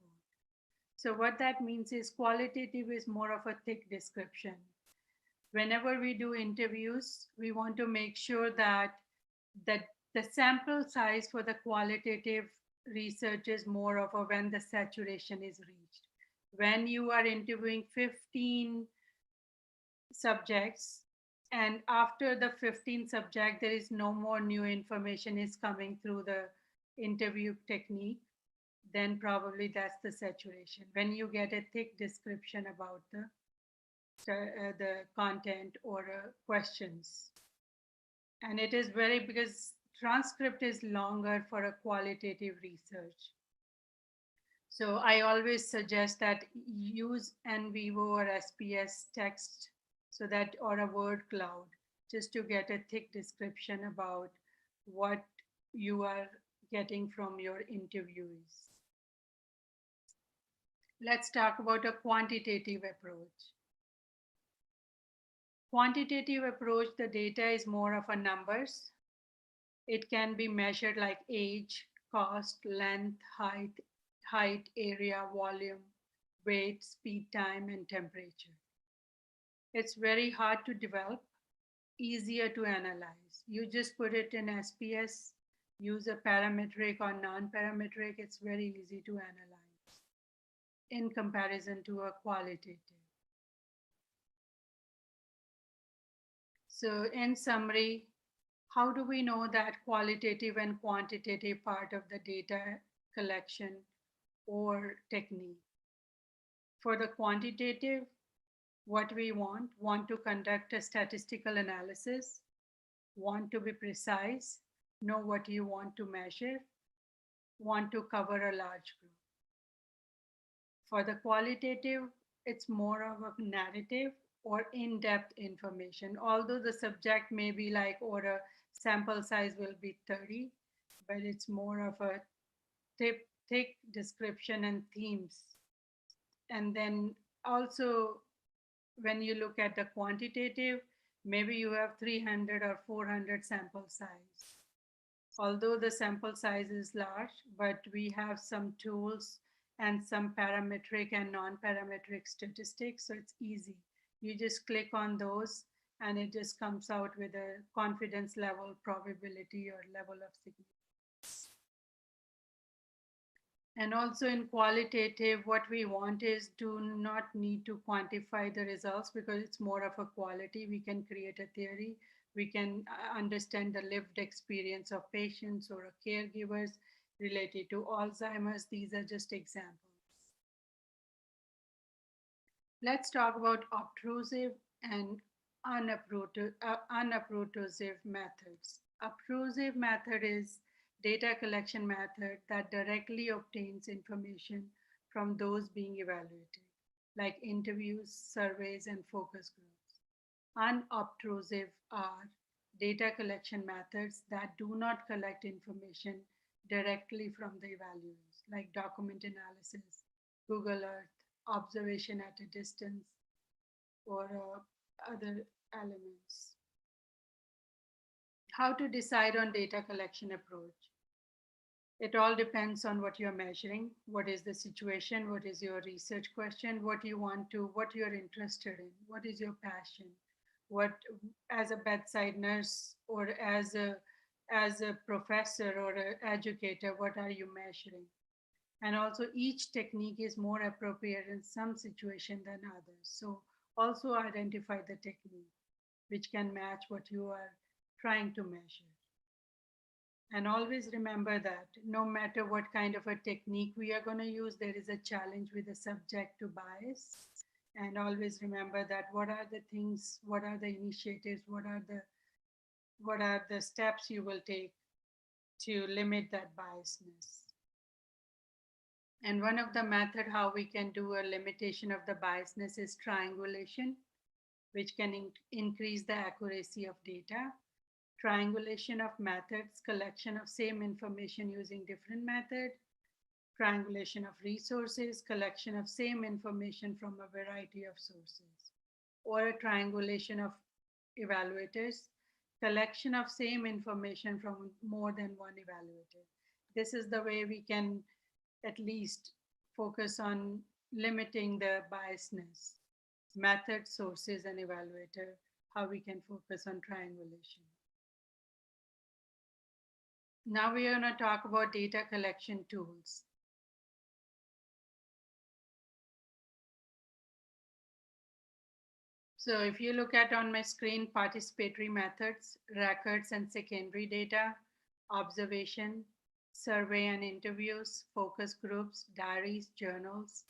So what that means is qualitative is more of a thick description. Whenever we do interviews, we want to make sure that the sample size for the qualitative research is more of a when the saturation is reached. When you are interviewing 15 subjects, and after the 15th subject, there is no more new information is coming through the interview technique, then probably that's the saturation. When you get a thick description about the content or questions. And it is because transcript is longer for a qualitative research. So I always suggest that use NVivo or SPS text or a word cloud, just to get a thick description about what you are getting from your interviewees. Let's talk about a quantitative approach. Quantitative approach, the data is more of a numbers. It can be measured like age, cost, length, height, area, volume, weight, speed, time, and temperature. It's very hard to develop, easier to analyze. You just put it in SPS, use a parametric or non-parametric, it's very easy to analyze in comparison to a qualitative. So in summary, how do we know that qualitative and quantitative part of the data collection or technique? For the quantitative, what we want to conduct a statistical analysis, want to be precise, know what you want to measure, want to cover a large group. For the qualitative, it's more of a narrative or in-depth information. Although the subject may be like, or a sample size will be 30, but it's more of a thick description and themes And then also, when you look at the quantitative, maybe you have 300 or 400 sample size. Although the sample size is large, but we have some tools and some parametric and non-parametric statistics, so it's easy. You just click on those and it just comes out with a confidence level, probability, or level of significance. And also in qualitative, what we want is do not need to quantify the results because it's more of a quality. We can create a theory. We can understand the lived experience of patients or caregivers related to Alzheimer's. These are just examples. Let's talk about obtrusive and unobtrusive methods. Obtrusive method is data collection method that directly obtains information from those being evaluated, like interviews, surveys, and focus groups. Unobtrusive are data collection methods that do not collect information directly from the evaluators, like document analysis, Google Earth, observation at a distance, or other elements. How to decide on data collection approach? It all depends on what you're measuring, what is the situation, what is your research question, what you're interested in, what is your passion, what, as a bedside nurse or as a professor or an educator, what are you measuring? And also each technique is more appropriate in some situation than others. So also identify the technique which can match what you are trying to measure. And always remember that no matter what kind of a technique we are going to use, there is a challenge with the subject to bias. And always remember that what are the things, what are the initiatives, what are the steps you will take to limit that biasness. And one of the method how we can do a limitation of the biasness is triangulation, which can increase the accuracy of data. Triangulation of methods, collection of same information using different method. Triangulation of resources, collection of same information from a variety of sources. Or a triangulation of evaluators, collection of same information from more than one evaluator. This is the way we can at least focus on limiting the biasness. Method, sources, and evaluator, how we can focus on triangulation. Now we are going to talk about data collection tools. So if you look at on my screen, participatory methods, records and secondary data, observation, survey and interviews, focus groups, diaries, journals,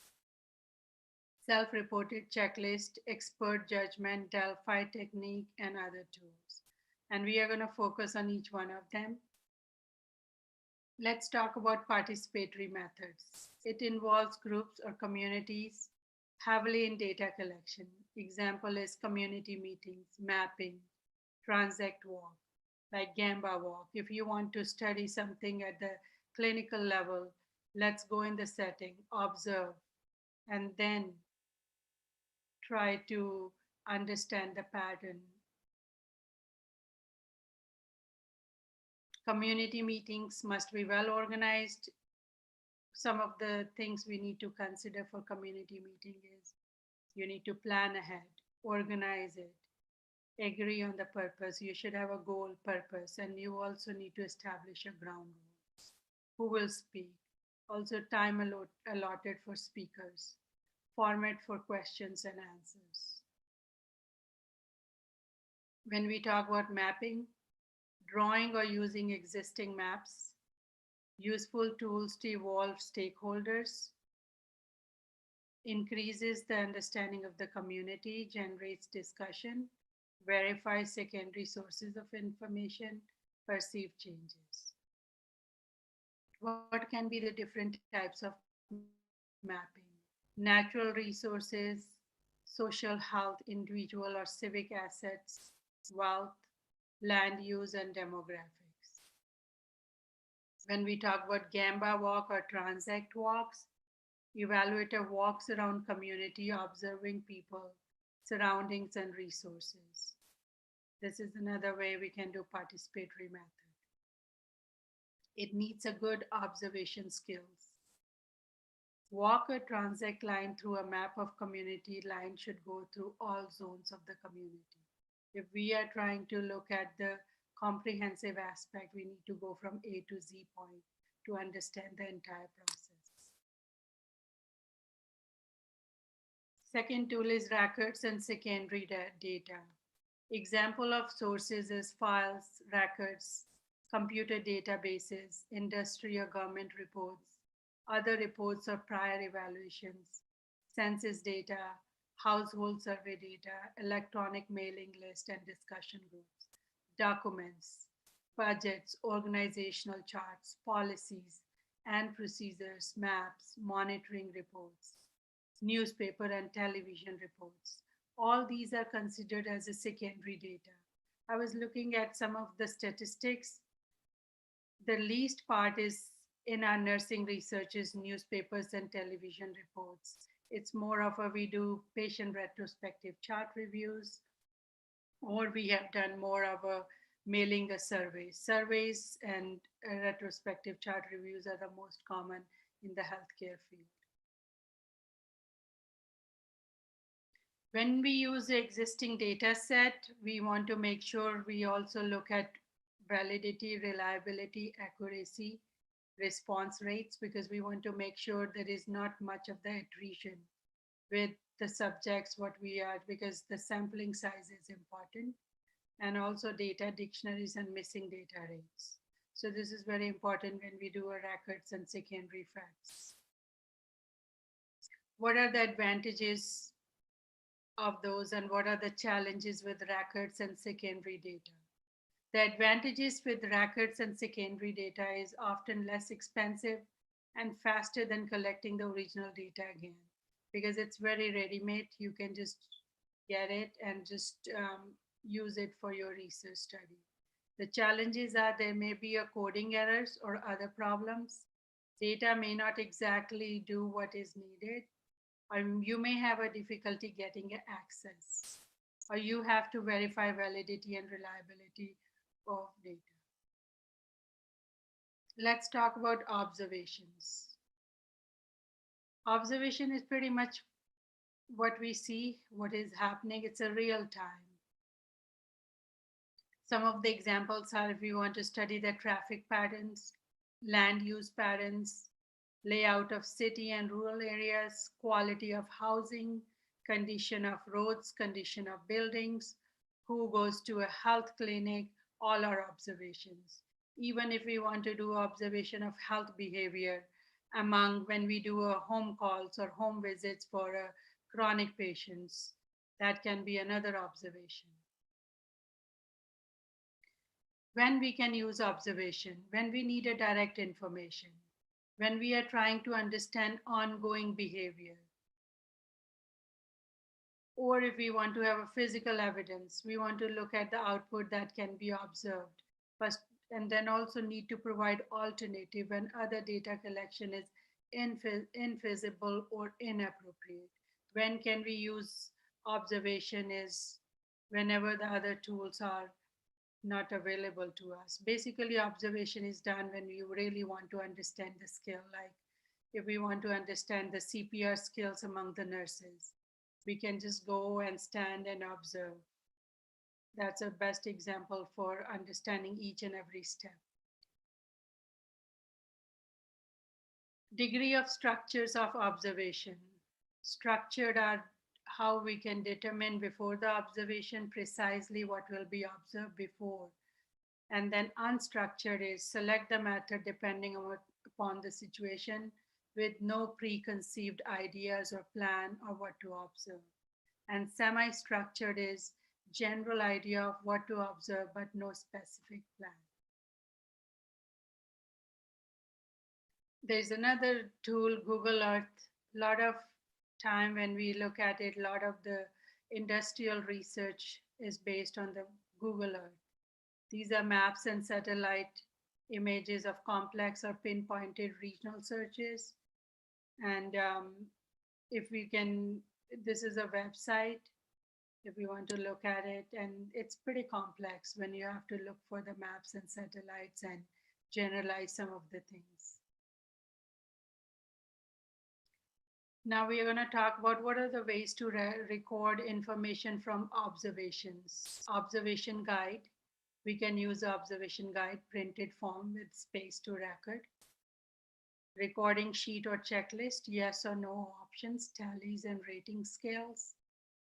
self-reported checklist, expert judgment, Delphi technique, and other tools. And we are going to focus on each one of them. Let's talk about participatory methods. It involves groups or communities heavily in data collection. Example is community meetings, mapping, transact walk, like Gamba walk. If you want to study something at the clinical level, let's go in the setting, observe, and then try to understand the pattern. Community meetings must be well organized. Some of the things we need to consider for community meeting is you need to plan ahead, organize it, agree on the purpose. You should have a goal, purpose, and you also need to establish a ground rules. Who will speak? Also time allotted for speakers, format for questions and answers. When we talk about mapping, drawing or using existing maps, useful tools to involve stakeholders, increases the understanding of the community, generates discussion, verifies secondary sources of information, perceive changes. What can be the different types of mapping? Natural resources, social health, individual or civic assets, wealth, land use, and demographics. When we talk about Gamba walk or transact walks, Evaluator walks around community observing people, surroundings, and resources. This is another way we can do participatory method. It needs a good observation skills. Walk a transect line through a map of community. Line should go through all zones of the community. If we are trying to look at the comprehensive aspect, we need to go from A to Z point to understand the entire process. Second tool is records and secondary data. Example of sources is files, records, computer databases, industry or government reports, other reports or prior evaluations, census data, household survey data, electronic mailing list and discussion groups, documents, budgets, organizational charts, policies and procedures, maps, monitoring reports, newspaper and television reports. All these are considered as a secondary data. I was looking at some of the statistics. The least part is in our nursing research is newspapers and television reports. It's more of a, we do patient retrospective chart reviews, or we have done more of a mailing a survey. Surveys and retrospective chart reviews are the most common in the healthcare field. When we use the existing data set, we want to make sure we also look at validity, reliability, accuracy, response rates, because we want to make sure there is not much of the attrition with the subjects, what we are, because the sampling size is important, and also data dictionaries and missing data rates. So this is very important when we do our records and secondary facts. What are the advantages of those and what are the challenges with records and secondary data? The advantages with records and secondary data is often less expensive and faster than collecting the original data again, because it's very ready-made. You can just get it and just use it for your research study. The challenges are there may be a coding errors or other problems. Data may not exactly do what is needed, or you may have a difficulty getting access, or you have to verify validity and reliability of data. Let's talk about observations. Observation is pretty much what we see, what is happening. It's a real time. Some of the examples are if we want to study the traffic patterns, land use patterns, layout of city and rural areas, quality of housing, condition of roads, condition of buildings, who goes to a health clinic, all our observations. Even if we want to do observation of health behavior among when we do a home calls or home visits for chronic patients, that can be another observation. When we can use observation, when we need a direct information, when we are trying to understand ongoing behavior, or if we want to have a physical evidence, we want to look at the output that can be observed first, and then also need to provide alternative when other data collection is infeasible or inappropriate. When can we use observation is whenever the other tools are not available to us. Basically, observation is done when you really want to understand the skill, like if we want to understand the CPR skills among the nurses, we can just go and stand and observe. That's a best example for understanding each and every step. Degree of structures of observation. Structured are how we can determine before the observation precisely what will be observed before. And then unstructured is select the method depending upon the situation with no preconceived ideas or plan or what to observe. And semi-structured is general idea of what to observe but no specific plan. There's another tool, Google Earth. A lot of time when we look at it, a lot of the industrial research is based on the Google Earth. These are maps and satellite images of complex or pinpointed regional searches. And if we can, this is a website, if you want to look at it, and it's pretty complex when you have to look for the maps and satellites and generalize some of the things. Now we are going to talk about what are the ways to record information from observations. Observation guide. We can use the observation guide printed form with space to record. Recording sheet or checklist, yes or no options, tallies and rating scales.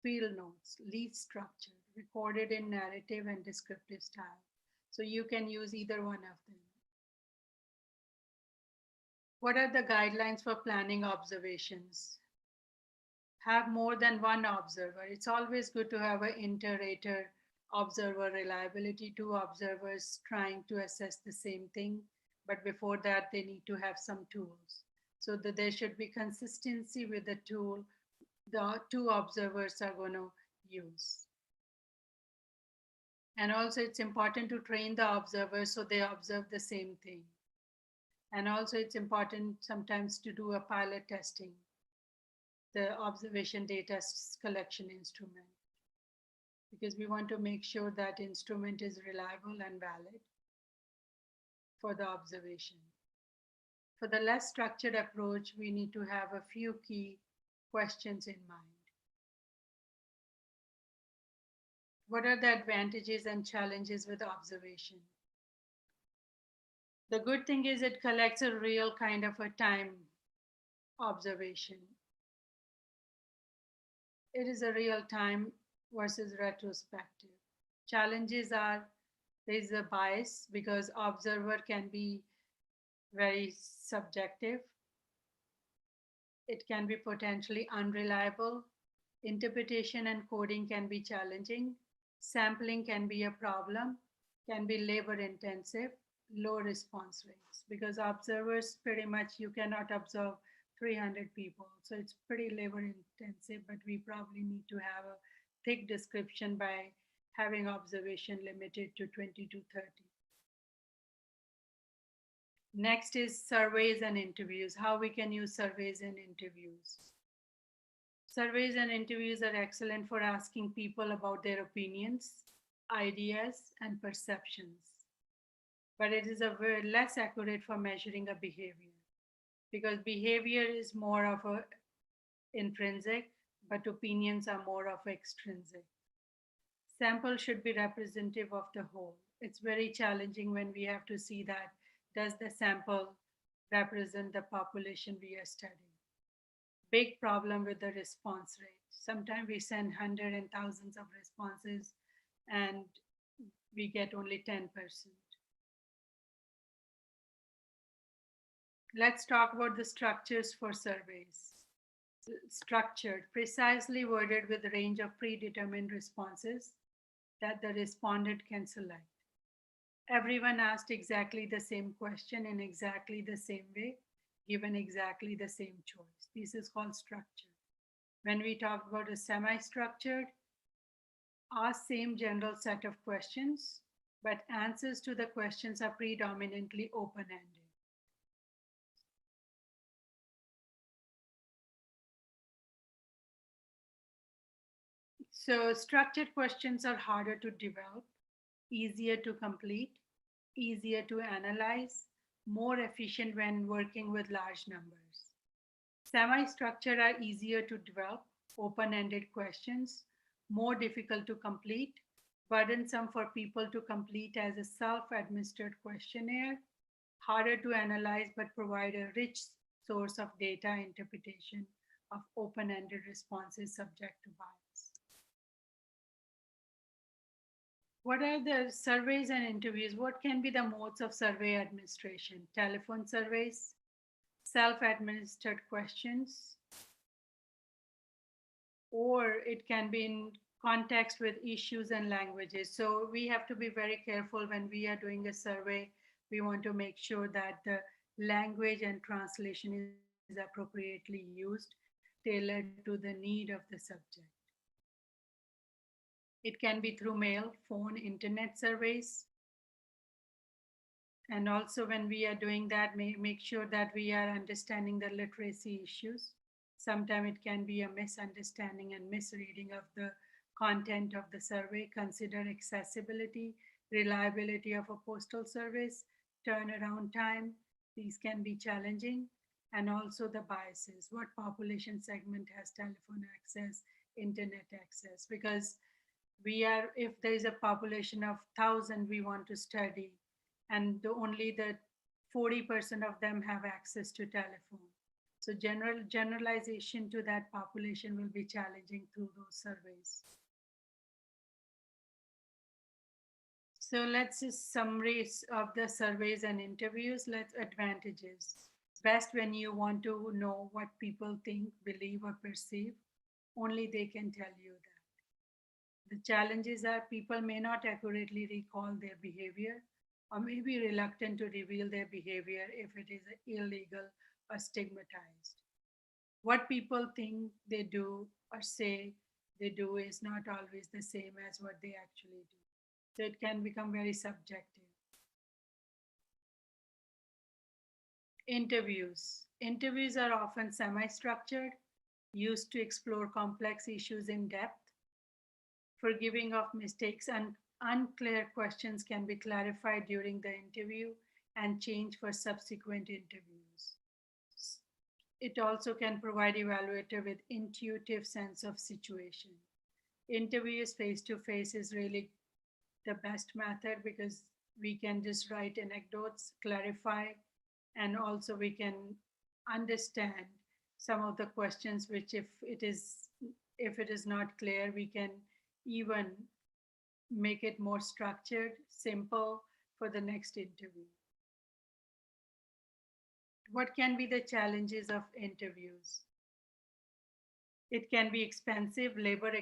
Field notes, lead structure, recorded in narrative and descriptive style. So you can use either one of them. What are the guidelines for planning observations? Have more than one observer. It's always good to have an inter-rater observer reliability, two observers trying to assess the same thing, but before that they need to have some tools so that there should be consistency with the tool the two observers are going to use. And also it's important to train the observers so they observe the same thing. And also it's important sometimes to do a pilot testing, the observation data collection instrument, because we want to make sure that instrument is reliable and valid for the observation. For the less structured approach, we need to have a few key questions in mind. What are the advantages and challenges with observation? The good thing is it collects a real kind of a time observation. It is a real time versus retrospective. Challenges are there is a bias because observer can be very subjective. It can be potentially unreliable. Interpretation and coding can be challenging. Sampling can be a problem, can be labor intensive, low response rates because observers pretty much you cannot observe 300 people. So it's pretty labor intensive, but we probably need to have a thick description by having observation limited to 20 to 30. Next is surveys and interviews, how we can use surveys and interviews. Surveys and interviews are excellent for asking people about their opinions, ideas, and perceptions. But it is a very less accurate for measuring a behavior because behavior is more of a intrinsic, but opinions are more of extrinsic. Sample should be representative of the whole. It's very challenging when we have to see that does the sample represent the population we are studying. Big problem with the response rate. Sometimes we send hundreds and thousands of responses and we get only 10%. Let's talk about the structures for surveys. Structured, precisely worded with a range of predetermined responses that the respondent can select. Everyone asked exactly the same question in exactly the same way, given exactly the same choice. This is called structured. When we talk about a semi-structured, ask same general set of questions, but answers to the questions are predominantly open-ended. So structured questions are harder to develop, easier to complete, easier to analyze, more efficient when working with large numbers. Semi-structured are easier to develop, open-ended questions, more difficult to complete, burdensome for people to complete as a self-administered questionnaire, harder to analyze but provide a rich source of data interpretation of open-ended responses subject to bias. What are the surveys and interviews? What can be the modes of survey administration? Telephone surveys, self-administered questions, or it can be in context with issues and languages. So we have to be very careful when we are doing a survey. We want to make sure that the language and translation is appropriately used, tailored to the need of the subject. It can be through mail, phone, internet surveys. And also when we are doing that, make sure that we are understanding the literacy issues. Sometimes it can be a misunderstanding and misreading of the content of the survey. Consider accessibility, reliability of a postal service, turnaround time. These can be challenging. And also the biases. What population segment has telephone access, internet access? Because if there is a population of 1,000 we want to study, and only the 40% of them have access to telephone. So generalization to that population will be challenging through those surveys. So let's just summaries of the surveys and interviews. Let's advantages. Best when you want to know what people think, believe, or perceive. Only they can tell you that. The challenges are people may not accurately recall their behavior or may be reluctant to reveal their behavior if it is illegal or stigmatized. What people think they do or say they do is not always the same as what they actually do. So it can become very subjective. Interviews. Interviews are often semi-structured, used to explore complex issues in depth. Forgiving of mistakes and unclear questions can be clarified during the interview and changed for subsequent interviews. It also can provide evaluator with intuitive sense of situation. Interviews face-to-face is really the best method because we can just write anecdotes, clarify, and also we can understand some of the questions which if it is not clear, we can even make it more structured, simple for the next interview. What can be the challenges of interviews? It can be expensive, labor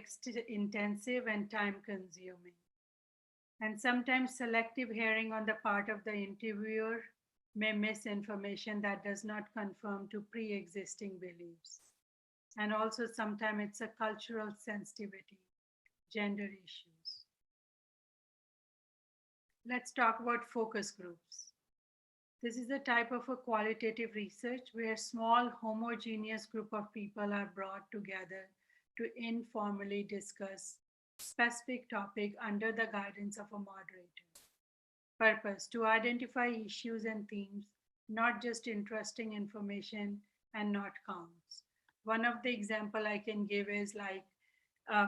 intensive, and time consuming. And sometimes selective hearing on the part of the interviewer may miss information that does not conform to pre-existing beliefs. And also sometimes it's a cultural sensitivity, gender issues. Let's talk about focus groups. This is a type of a qualitative research where small homogeneous group of people are brought together to informally discuss specific topic under the guidance of a moderator. Purpose: to identify issues and themes, not just interesting information and not counts. One of the example I can give is like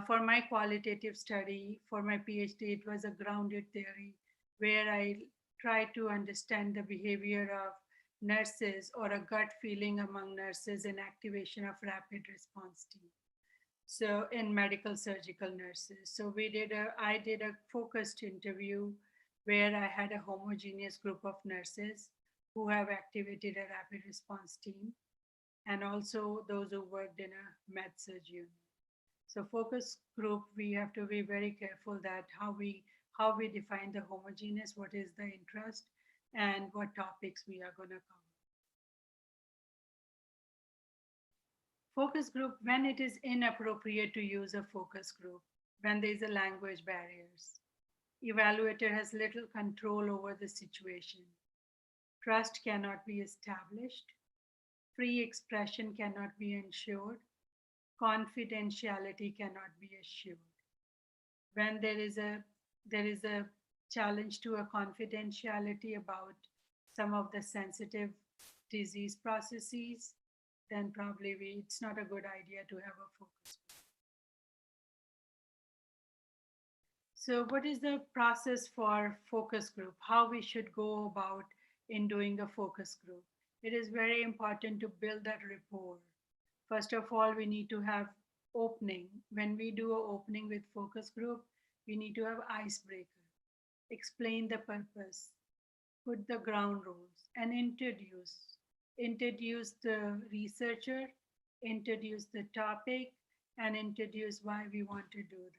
for my qualitative study, for my PhD, it was a grounded theory where I try to understand the behavior of nurses or a gut feeling among nurses in activation of rapid response team. So in medical surgical nurses. So I did a focused interview where I had a homogeneous group of nurses who have activated a rapid response team and also those who worked in a med surg unit. So focus group, we have to be very careful that how we define the homogeneous, what is the interest, and what topics we are going to cover. Focus group, when it is inappropriate to use a focus group, when there is a language barriers. Evaluator has little control over the situation. Trust cannot be established. Free expression cannot be ensured. Confidentiality cannot be assured. When there is a challenge to a confidentiality about some of the sensitive disease processes, then probably it's not a good idea to have a focus group. So what is the process for focus group? How we should go about in doing a focus group? It is very important to build that rapport. First of all, we need to have opening. When we do an opening with focus group, we need to have icebreaker. Explain the purpose, put the ground rules, and introduce the researcher, introduce the topic, and introduce why we want to do that.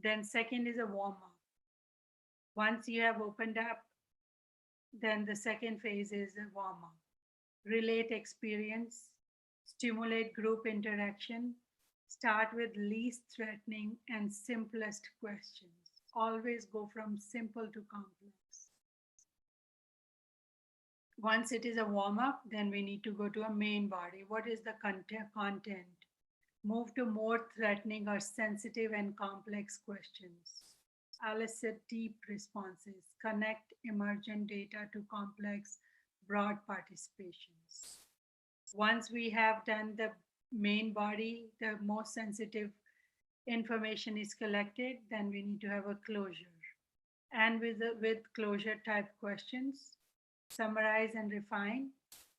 Then second is a warm-up. Once you have opened up, then the second phase is a warm-up. Relate experience, stimulate group interaction, start with least threatening and simplest questions. Always go from simple to complex. Once it is a warm-up, then we need to go to a main body. What is the content? Move to more threatening or sensitive and complex questions. Elicit deep responses. Connect emergent data to complex, broad participations. Once we have done the main body, the most sensitive information is collected, then we need to have a closure. And with closure type questions, summarize and refine,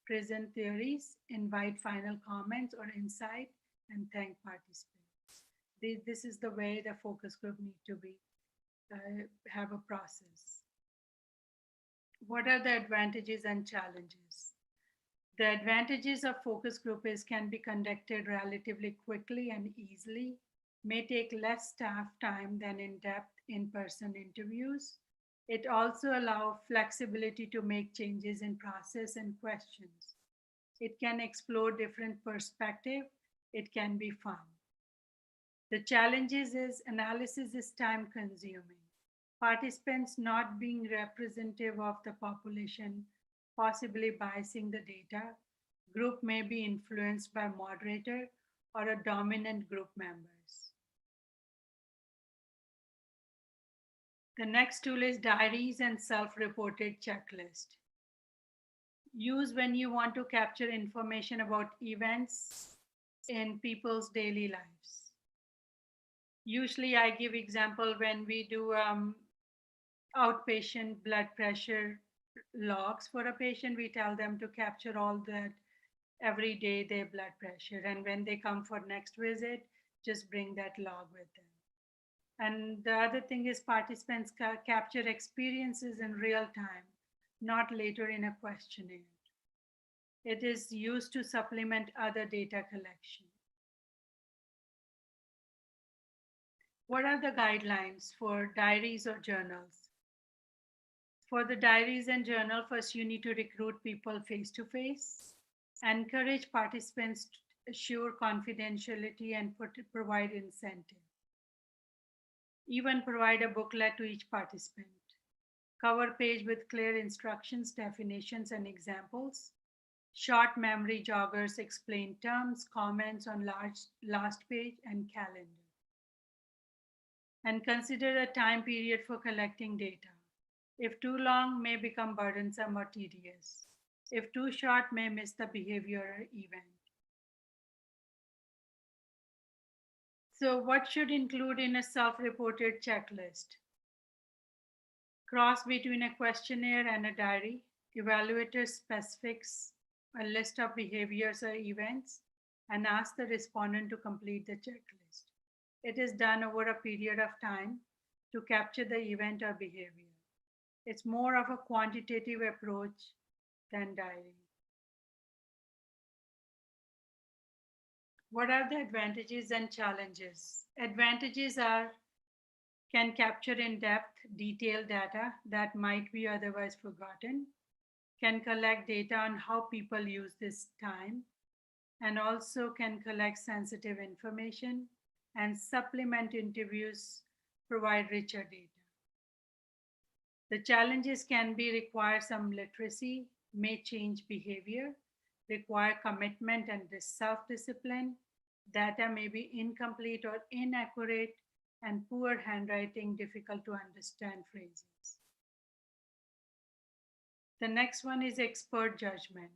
present theories, invite final comments or insight, and thank participants. This is the way the focus group need to be, have a process. What are the advantages and challenges? The advantages of focus group is can be conducted relatively quickly and easily, may take less staff time than in-depth in-person interviews. It also allows flexibility to make changes in process and questions. It can explore different perspectives. It can be fun. The challenges is analysis is time consuming. Participants not being representative of the population, possibly biasing the data. Group may be influenced by moderator or a dominant group members. The next tool is diaries and self-reported checklist. Use when you want to capture information about events in people's daily lives. Usually I give example when we do outpatient blood pressure logs for a patient, we tell them to capture all that every day their blood pressure. And when they come for next visit, just bring that log with them. And the other thing is participants capture experiences in real time, not later in a questionnaire. It is used to supplement other data collection. What are the guidelines for diaries or journals? For the diaries and journal, first you need to recruit people face-to-face, encourage participants to assure confidentiality and provide incentive. Even provide a booklet to each participant. Cover page with clear instructions, definitions, and examples. Short memory joggers explain terms, comments on last page, and calendar. And consider a time period for collecting data. If too long, may become burdensome or tedious. If too short, may miss the behavior event. So what should include in a self-reported checklist? Cross between a questionnaire and a diary. Evaluator specifics a list of behaviors or events and ask the respondent to complete the checklist. It is done over a period of time to capture the event or behavior. It's more of a quantitative approach than diary. What are the advantages and challenges? Advantages are can capture in-depth, detailed data that might be otherwise forgotten, can collect data on how people use this time, and also can collect sensitive information and supplement interviews, provide richer data. The challenges can be require some literacy, may change behavior, require commitment and self-discipline. Data may be incomplete or inaccurate, and poor handwriting, difficult to understand phrases. The next one is expert judgment.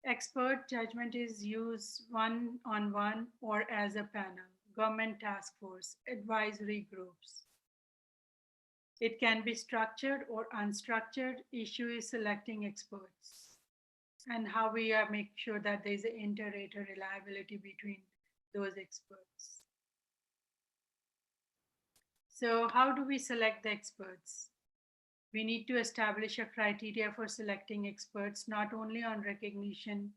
Expert judgment is used one-on-one or as a panel, government task force, advisory groups. It can be structured or unstructured. Issue is selecting experts and how we make sure that there's an inter-rater reliability between those experts. So how do we select the experts? We need to establish a criteria for selecting experts, not only on recognition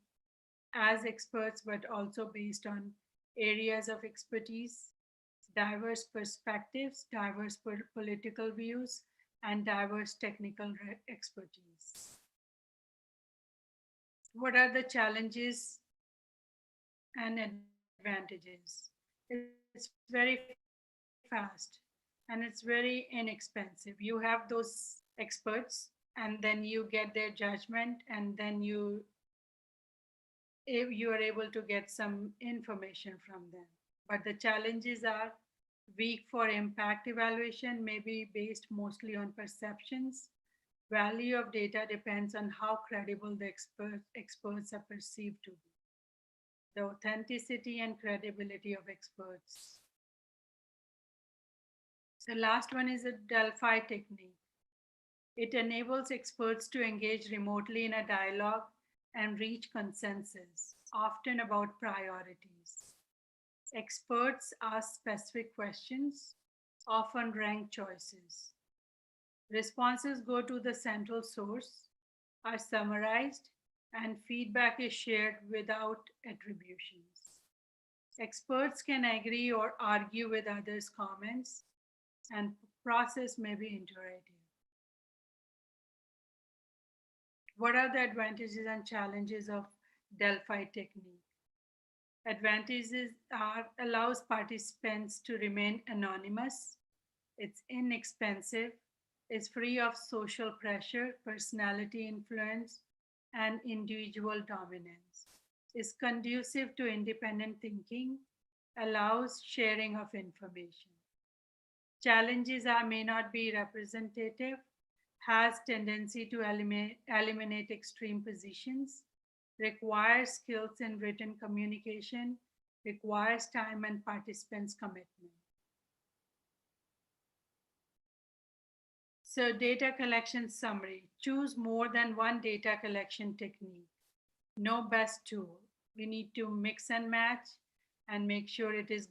as experts, but also based on areas of expertise, diverse perspectives, diverse political views, and diverse technical expertise. What are the challenges and advantages? It's very fast and it's very inexpensive. You have those experts, and then you get their judgment, and then you are able to get some information from them. But the challenges are weak for impact evaluation, may be based mostly on perceptions. Value of data depends on how credible the experts are perceived to be. The authenticity and credibility of experts. The last one is a Delphi technique. It enables experts to engage remotely in a dialogue and reach consensus, often about priorities. Experts ask specific questions, often rank choices. Responses go to the central source, are summarized, and feedback is shared without attributions. Experts can agree or argue with others' comments, and process may be iterative. What are the advantages and challenges of Delphi technique? Advantages are allows participants to remain anonymous, it's inexpensive, is free of social pressure, personality influence, and individual dominance, is conducive to independent thinking, allows sharing of information. Challenges are may not be representative, has tendency to eliminate extreme positions, requires skills in written communication, requires time and participants' commitment. So data collection summary, choose more than one data collection technique. No best tool. We need to mix and match and make sure it is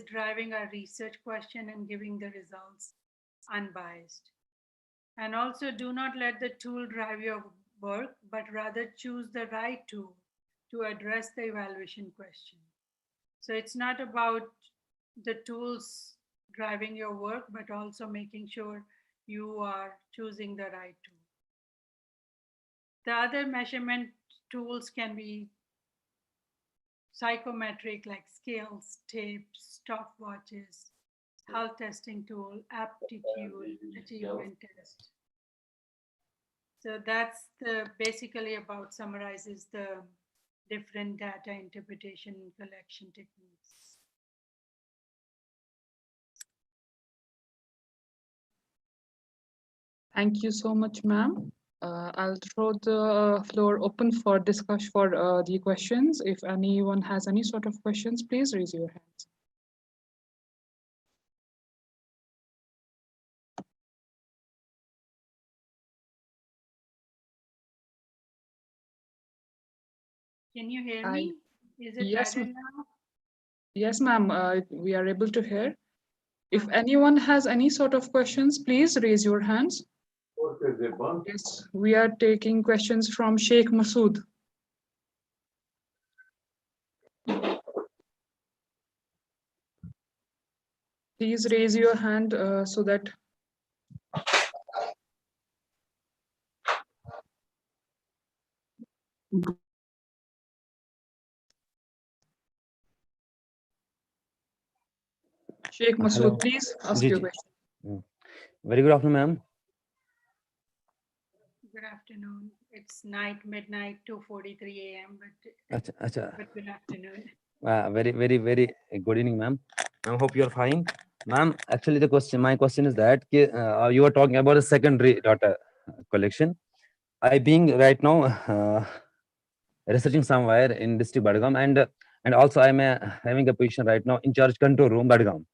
driving our research question and giving the results unbiased. And also do not let the tool drive your work, but rather choose the right tool to address the evaluation question. So it's not about the tools driving your work, but also making sure you are choosing the right tool. The other measurement tools can be psychometric, like scales, tapes, stopwatches, health testing tool, aptitude, achievement test. So that's basically about summarizes the different data interpretation and collection techniques. Thank you so much, ma'am. I'll throw the floor open for discussion for the questions. If anyone has any sort of questions, please raise your hands. Can you hear me? Is it Yes, better now? yes, ma'am. We are able to hear. If anyone has any sort of questions, please raise your hands. Yes, we are taking questions from Sheikh Masood. Please raise your hand so that Sheikh Masood, Hello. please ask Ji, your ji. question. Very good afternoon, ma'am. Good afternoon. It's night, midnight, 2:43 a.m. But good afternoon. Very good evening, ma'am. I hope you are fine, ma'am. Actually, my question is that you are talking about the secondary data collection. I being right now researching somewhere in district Badgam, and also I'm having a position right now in charge control room Badgam.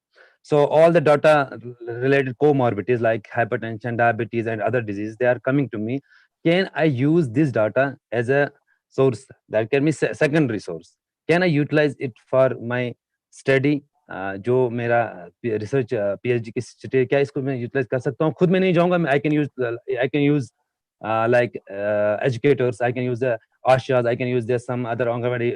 So all the data related comorbidities like hypertension, diabetes, and other diseases, they are coming to me. Can I use this data as a source that can be secondary source? Can I utilize it for my study? जो मेरा research PhD की study, क्या इसको मैं utilise कर सकता हूँ? खुद में नहीं जाऊंगा, I can use like educators, I can use the ashas, I can use the some other anganwadi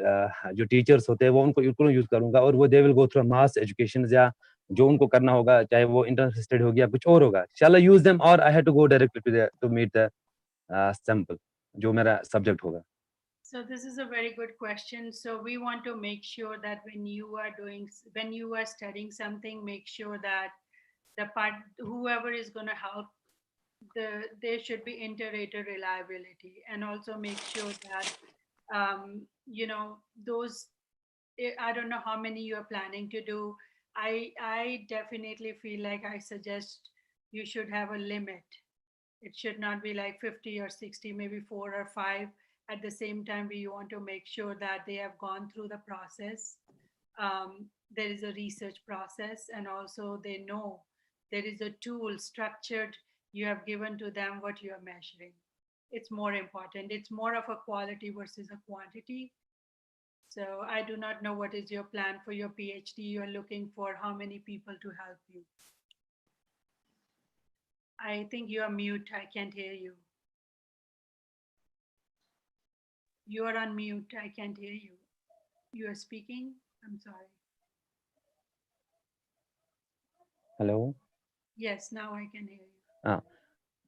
जो teachers होते हैं वो उनको यूज करूंगा, और वो they will go through a mass education या जो उनको करना होगा, चाहे वो इंटरनेशनल स्टडी होगी या कुछ और होगा. Shall I use them or I have to go directly to meet the sample जो मेरा subject होगा? So this is a very good question. So we want to make sure that when you are studying something, make sure that whoever is going to help there should be inter-rater reliability, and also make sure that those, I don't know how many you are planning to do. I definitely feel like I suggest you should have a limit. It should not be like 50 or 60, maybe 4 or 5. At the same time, we want to make sure that they have gone through the process. There is a research process, and also they know there is a tool structured. You have given to them what you are measuring. It's more important. It's more of a quality versus a quantity. So I do not know what is your plan for your PhD. You are looking for how many people to help you. I think you are mute. I can't hear you. You are on mute. I can't hear you. You are speaking. I'm sorry. Hello. Yes, now I can hear you.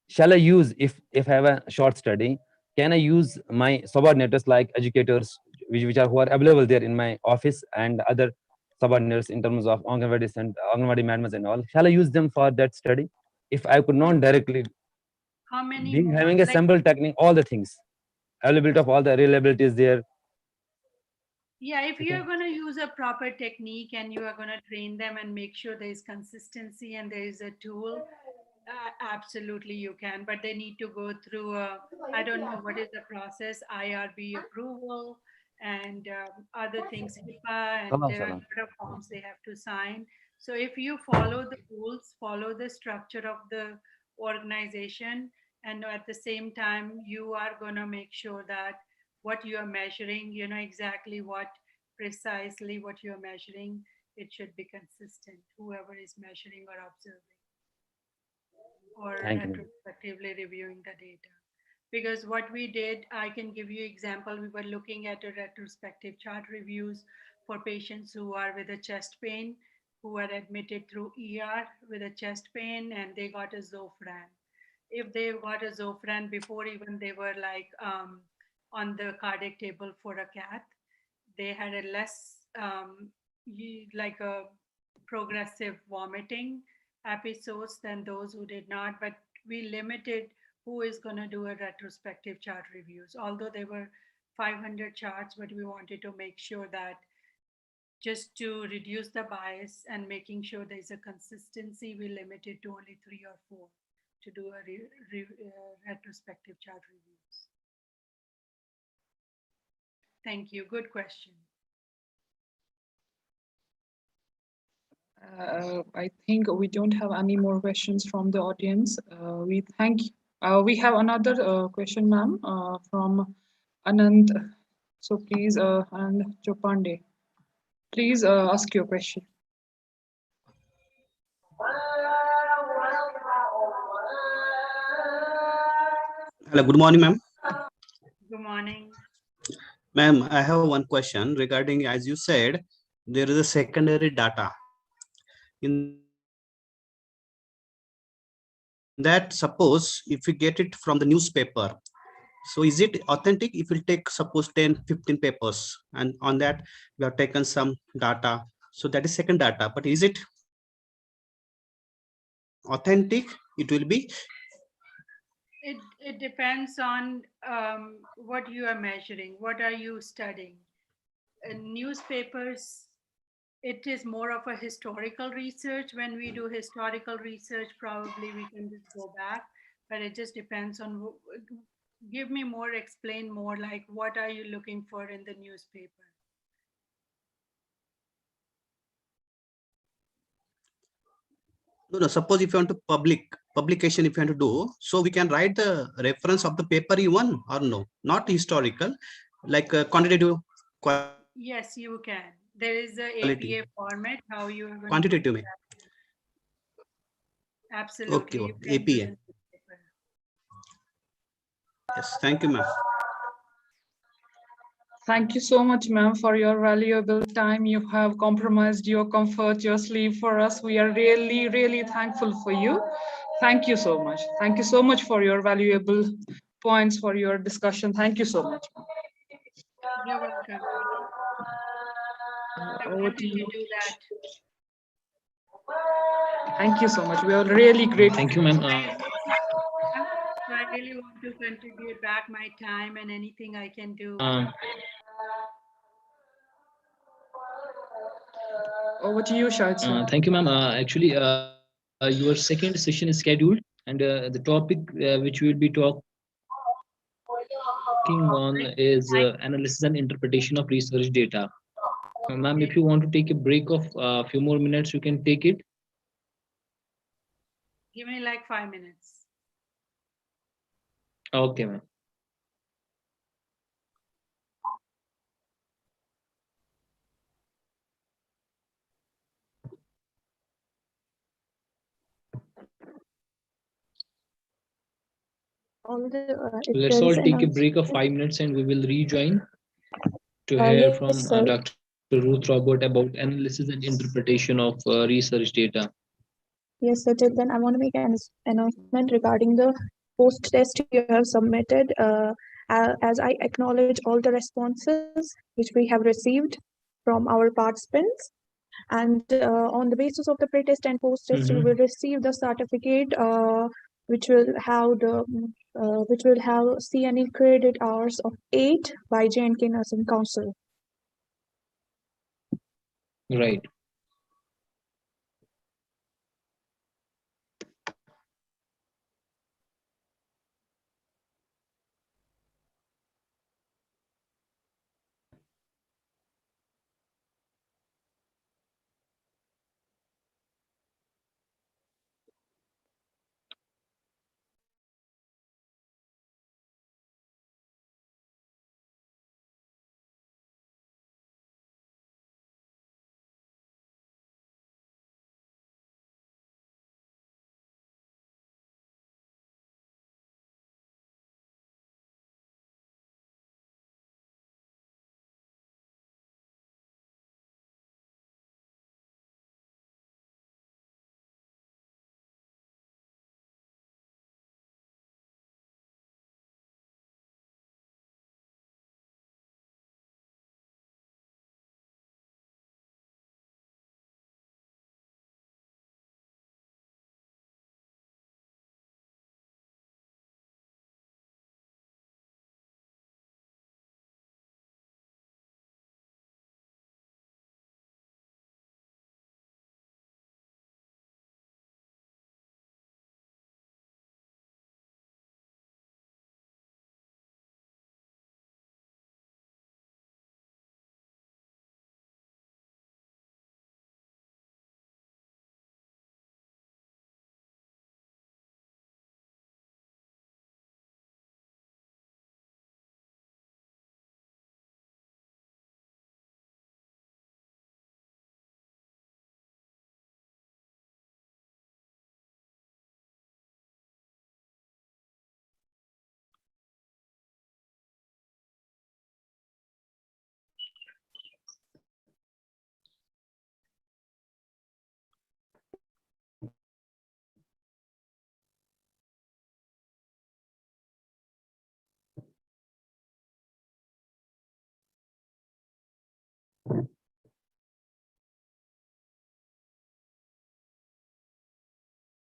Shall I use, if I have a short study, can I use my subordinates like educators, which are who are available there in my office, and other subordinates in terms of Anganwadis and Anganwadi madams and all? Shall I use them for that study? If I could not directly, How many being more? having a sample technique, all the things, availability of all the reliability is there. Yeah, if you're going to use a proper technique and you are going to train them and make sure there is consistency and there is a tool, absolutely you can. But they need to go through, I don't know what is the process, IRB approval and other things, HIPAA, and there are a lot of forms they have to sign. So if you follow the rules, follow the structure of the organization, and at the same time, you are going to make sure that what you are measuring, you know exactly precisely what you're measuring. It should be consistent, whoever is measuring or observing or retrospectively reviewing the data. Because what we did, I can give you example. We were looking at a retrospective chart reviews for patients who are with a chest pain, who are admitted through ER with a chest pain, and they got a Zofran. If they got a Zofran before even they were like on the cardiac table for a cath, they had a less like a progressive vomiting episodes than those who did not. But we limited who is going to do a retrospective chart reviews. Although there were 500 charts, but we wanted to make sure that just to reduce the bias and making sure there's a consistency, we limited to only 3 or 4 to do a retrospective chart reviews. Thank you. Good question. I think we don't have any more questions from the audience. We have another question, ma'am, from Anand. So please, Anand Chopande, please ask your question. Hello, good morning, ma'am. Good morning. Ma'am, I have one question regarding, as you said, there is a secondary data. In that, suppose if we get it from the newspaper, so is it authentic if we take suppose 10, 15 papers, and on that we have taken some data, so that is second data, but is it authentic? It will be. It depends on what you are measuring. What are you studying? Newspapers, it is more of a historical research. When we do historical research, probably we can just go back, but it just depends on, give me more, explain more, like what are you looking for in the newspaper? No, suppose if you want to publication, if you want to do, so we can write the reference of the paper even, or no, not historical, like quantitative. Yes, you can. There is a Quality. APA format, how you are going Quantitative. to absolutely. Okay, APA. Yes, thank you, ma'am. Thank you so much, ma'am, for your valuable time. You have compromised your comfort, your sleep for us. We are really, really thankful for you. Thank you so much. Thank you so much for your valuable points, for your discussion. Thank you so much. You're welcome. I wanted to do that. Thank you so much. We are really grateful. Thank you, ma'am. really want to contribute back my time and anything I can do. Over to you, Shahid sir. Thank you, ma'am. Actually, your second session is scheduled, and the topic which we will be talking on is analysis and interpretation of research data. Ma'am, if you want to take a break of a few more minutes, you can take it. Give me like 5 minutes. Okay, ma'am. If Let's there all is take a break of 5 minutes and we will rejoin to hear from yes, sir. Dr. Ruth Robert about analysis and interpretation of research data. Yes, sir. Till then, I want to make an announcement regarding the post test you have submitted. As I acknowledge all the responses which we have received from our participants, and on the basis of the pre-test and post-test, you will receive the certificate, which will have CNE credit hours of 8 by J&K Nursing Council. Right.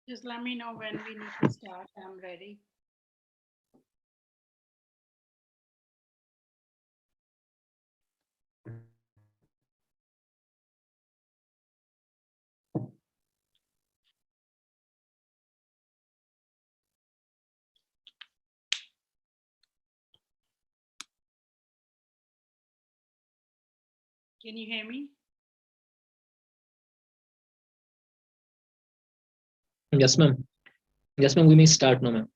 Just let me know when we need to start. I'm ready. Can you hear me? Yes, ma'am. Yes, ma'am. We may start now, ma'am.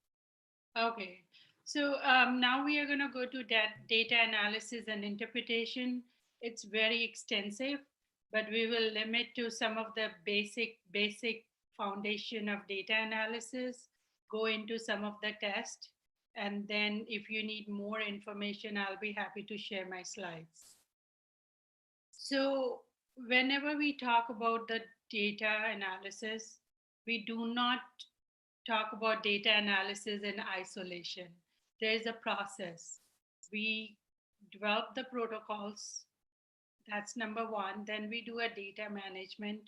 Okay. So now we are going to go to data analysis and interpretation. It's very extensive, but we will limit to some of the basic foundation of data analysis, go into some of the tests, and then if you need more information, I'll be happy to share my slides. So whenever we talk about the data analysis, we do not talk about data analysis in isolation. There is a process. We develop the protocols. That's number one. Then we do a data management.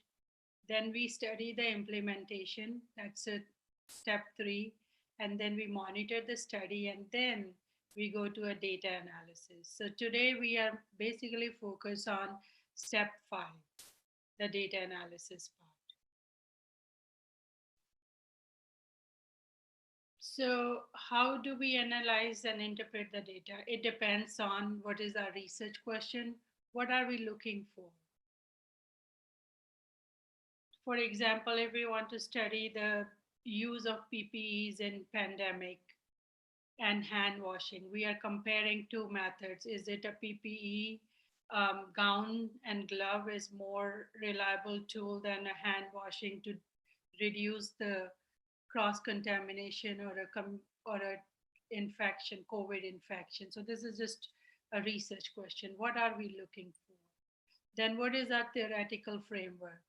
Then we study the implementation. That's a step 3. and then we monitor the study, and then we go to a data analysis. So today we are basically focused on step 5, the data analysis part. So how do we analyze and interpret the data? It depends on what is our research question. What are we looking for? For example, if we want to study the use of PPEs in pandemic and hand washing, we are comparing two methods. Is it a PPE gown and glove is more reliable tool than a hand washing to reduce the cross-contamination or a infection, COVID infection? So this is just a research question. What are we looking for? Then what is our theoretical framework?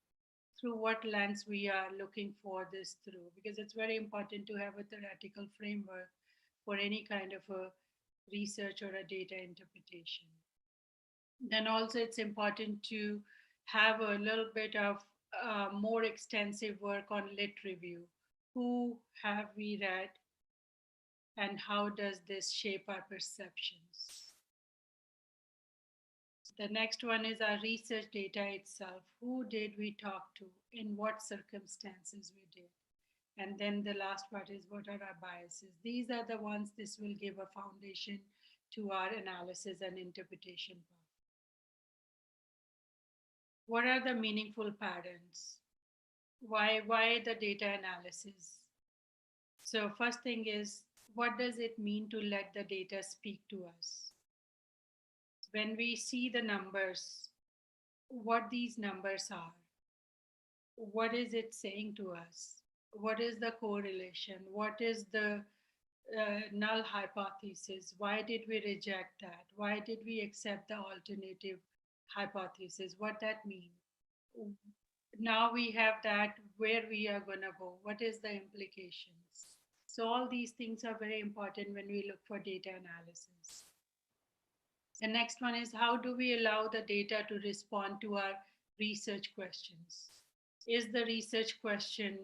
Through what lens we are looking for this through? Because it's very important to have a theoretical framework for any kind of a research or a data interpretation. Then also it's important to have a little bit of more extensive work on lit review. Who have we read and how does this shape our perceptions? The next one is our research data itself. Who did we talk to? In what circumstances we did? And then the last part is what are our biases? These are the ones this will give a foundation to our analysis and interpretation part. What are the meaningful patterns? Why the data analysis? So first thing is, what does it mean to let the data speak to us? When we see the numbers, what these numbers are, what is it saying to us? What is the correlation? What is the null hypothesis? Why did we reject that? Why did we accept the alternative hypothesis? What that means? Now we have that, where we are going to go. What is the implications? So all these things are very important when we look for data analysis. The next one is, how do we allow the data to respond to our research questions? Is the research question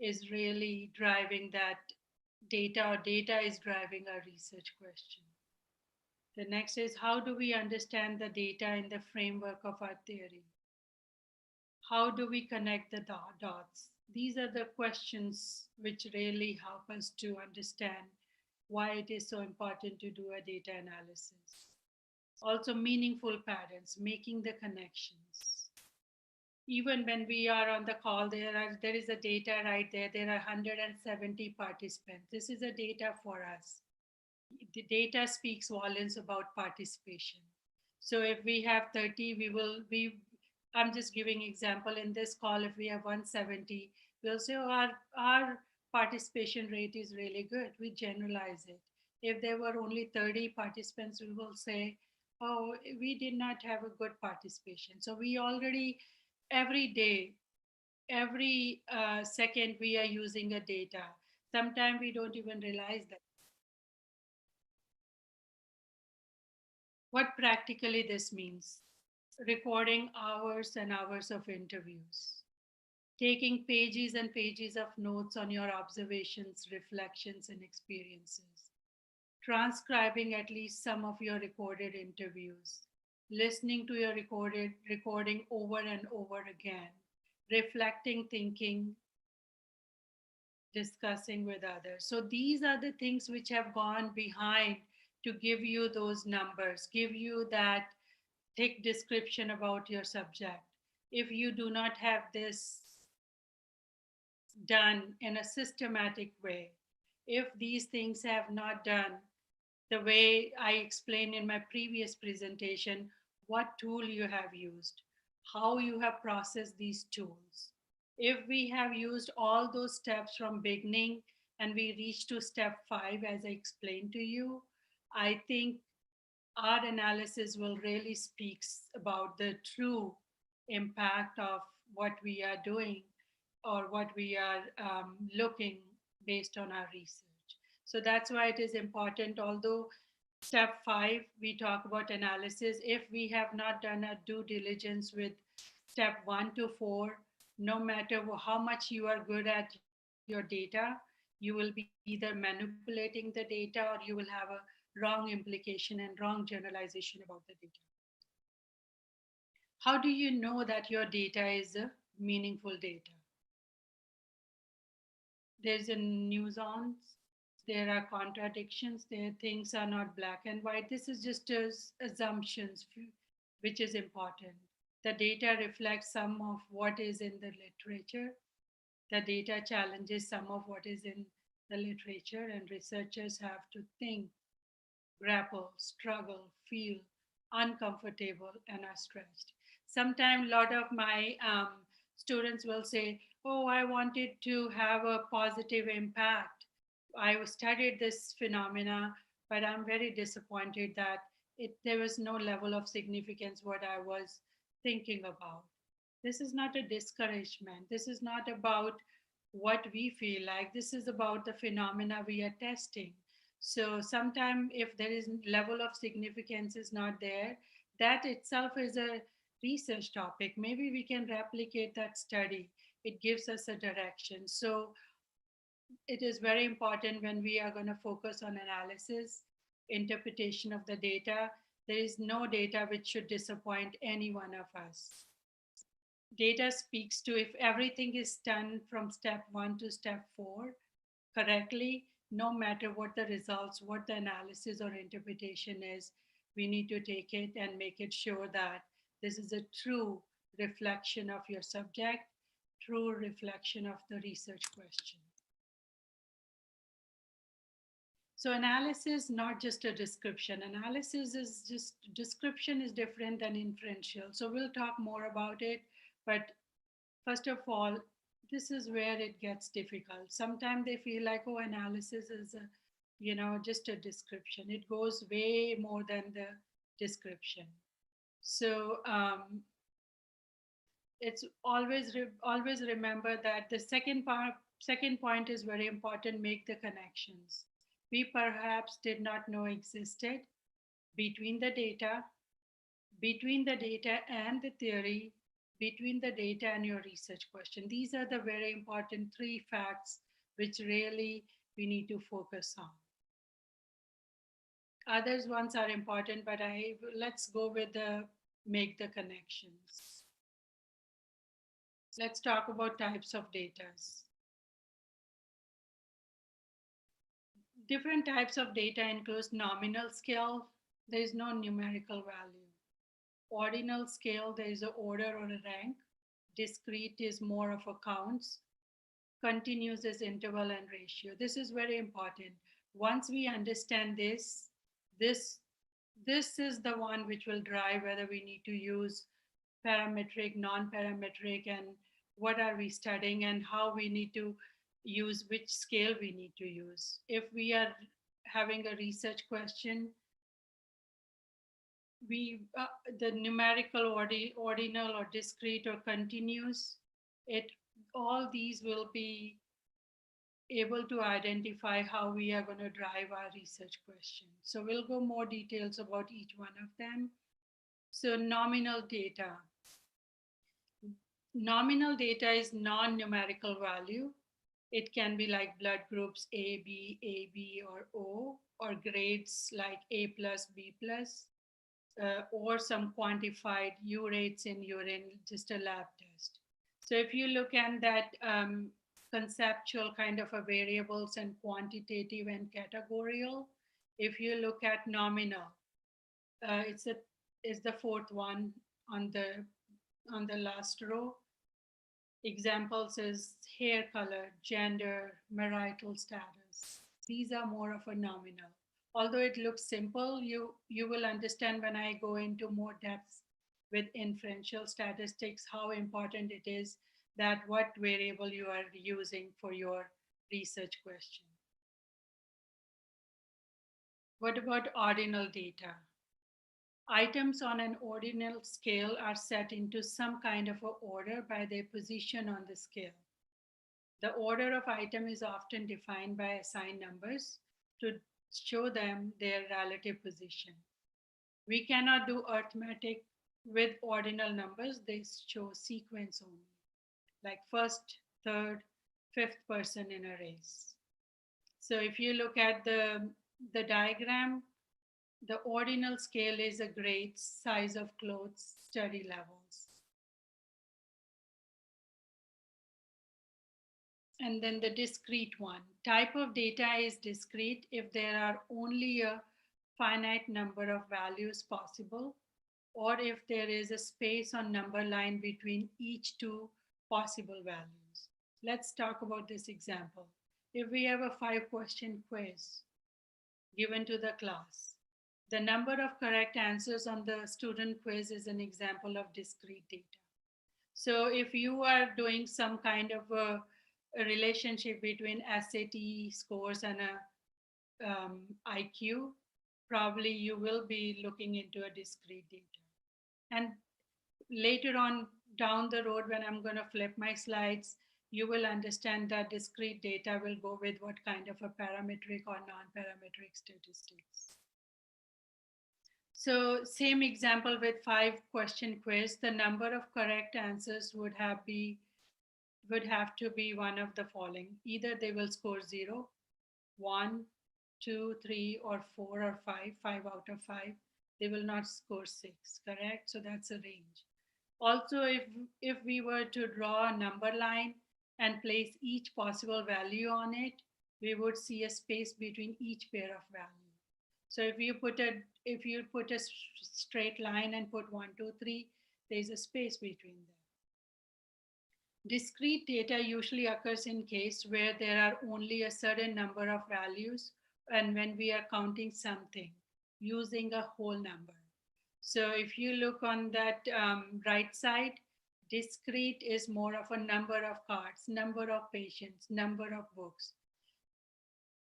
is really driving that data, or data is driving our research question? The next is, how do we understand the data in the framework of our theory? How do we connect the dots? These are the questions which really help us to understand why it is so important to do a data analysis. Also meaningful patterns, making the connections. Even when we are on the call, there is a data right there. There are 170 participants. This is a data for us. The data speaks volumes about participation. So if we have 30, I'm just giving example in this call, if we have 170, we'll say, oh, our participation rate is really good. We generalize it. If there were only 30 participants, we will say, oh, we did not have a good participation. So we already, every day, every second, we are using a data. Sometimes we don't even realize that. What practically this means: recording hours and hours of interviews, taking pages and pages of notes on your observations, reflections, and experiences, transcribing at least some of your recorded interviews, listening to your recording over and over again, reflecting, thinking, discussing with others. So these are the things which have gone behind to give you those numbers, give you that thick description about your subject. If you do not have this done in a systematic way, if these things have not done the way I explained in my previous presentation, what tool you have used, how you have processed these tools. If we have used all those steps from beginning and we reach to step 5, as I explained to you, I think our analysis will really speak about the true impact of what we are doing or what we are looking based on our research. So that's why it is important, although step 5, we talk about analysis. If we have not done a due diligence with step 1 to 4, no matter how much you are good at your data, you will be either manipulating the data or you will have a wrong implication and wrong generalization about the data. How do you know that your data is a meaningful data? There's a nuisance, there are contradictions, there things are not black and white. This is just assumptions, which is important. The data reflects some of what is in the literature. The data challenges some of what is in the literature, and researchers have to think, grapple, struggle, feel uncomfortable, and are stressed. Sometimes a lot of my students will say, oh, I wanted to have a positive impact. I studied this phenomena, but I'm very disappointed that there was no level of significance what I was thinking about. This is not a discouragement. This is not about what we feel like. This is about the phenomena we are testing. So sometimes if there is level of significance is not there, that itself is a research topic. Maybe we can replicate that study. It gives us a direction. So it is very important when we are going to focus on analysis, interpretation of the data. There is no data which should disappoint any one of us. Data speaks to if everything is done from step 1 to step 4 correctly, no matter what the results, what the analysis or interpretation is, we need to take it and make it sure that this is a true reflection of your subject, true reflection of the research question. So analysis, not just a description. Analysis is just, description is different than inferential. So we'll talk more about it. But first of all, this is where it gets difficult. Sometimes they feel like, oh, analysis is just a description. It goes way more than the description. So it's always remember that the second point is very important, make the connections. We perhaps did not know existed between the data and the theory, between the data and your research question. These are the very important 3 facts which really we need to focus on. Others ones are important, but let's go with the make the connections. Let's talk about types of data. Different types of data include nominal scale. There is no numerical value. Ordinal scale, there is an order or a rank. Discrete is more of a counts. Continuous is interval and ratio. This is very important. Once we understand this is the one which will drive whether we need to use parametric, non-parametric, and what are we studying and how we need to use which scale we need to use. If we are having a research question, the numerical, ordinal or discrete or continuous, all these will be able to identify how we are going to drive our research question. So we'll go more details about each one of them. So nominal data. Nominal data is non-numerical value. It can be like blood groups A, B, or O, or grades like A plus, B plus, or some quantified U rates in urine, just a lab test. So if you look at that conceptual kind of a variables and quantitative and categorical, if you look at nominal, it's the 4th one on the last row. Examples is hair color, gender, marital status. These are more of a nominal. Although it looks simple, you will understand when I go into more depth with inferential statistics, how important it is that what variable you are using for your research question. What about ordinal data? Items on an ordinal scale are set into some kind of an order by their position on the scale. The order of item is often defined by assigned numbers to show them their relative position. We cannot do arithmetic with ordinal numbers. They show sequence only, like 1st, 3rd, 5th person in a race. So if you look at the diagram, the ordinal scale is a grade, size of clothes, study levels. And then the discrete one. Type of data is discrete if there are only a finite number of values possible, or if there is a space on number line between each two possible values. Let's talk about this example. If we have a 5-question quiz given to the class, the number of correct answers on the student quiz is an example of discrete data. So if you are doing some kind of a relationship between SAT scores and a IQ, probably you will be looking into a discrete data. And later on down the road, when I'm going to flip my slides, you will understand that discrete data will go with what kind of a parametric or non-parametric statistics. So same example with 5-question quiz, the number of correct answers would have to be one of the following. Either they will score 0, 1, 2, 3, or 4 or 5 out of 5. They will not score 6, correct? So that's a range. Also, if we were to draw a number line and place each possible value on it, we would see a space between each pair of values. So if you put a straight line and put 1, 2, 3, there's a space between them. Discrete data usually occurs in case where there are only a certain number of values and when we are counting something using a whole number. So if you look on that right side, discrete is more of a number of cards, number of patients, number of books.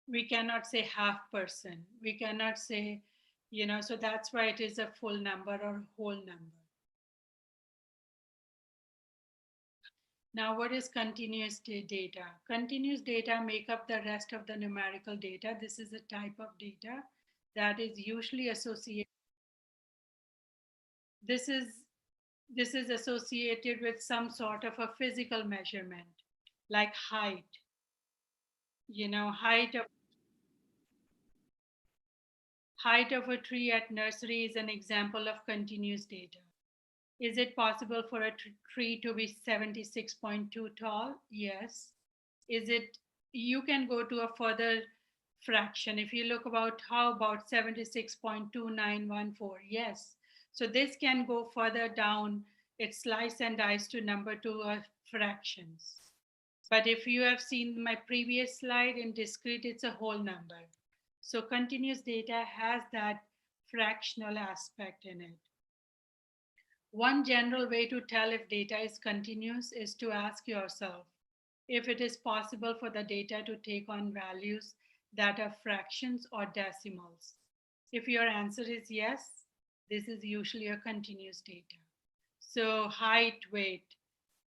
We cannot say half person. We cannot say, so that's why it is a full number or whole number. Now, what is continuous data? Continuous data make up the rest of the numerical data. This is a type of data that is usually associated. This is associated with some sort of a physical measurement, like height. Height of a tree at nursery is an example of continuous data. Is it possible for a tree to be 76.2 tall? Yes. You can go to a further fraction. If you look about how about 76.2914? Yes. So this can go further down. It's slice and dice to number 2 fractions. But if you have seen my previous slide in discrete, it's a whole number. So continuous data has that fractional aspect in it. One general way to tell if data is continuous is to ask yourself if it is possible for the data to take on values that are fractions or decimals. If your answer is yes, this is usually a continuous data. So height, weight.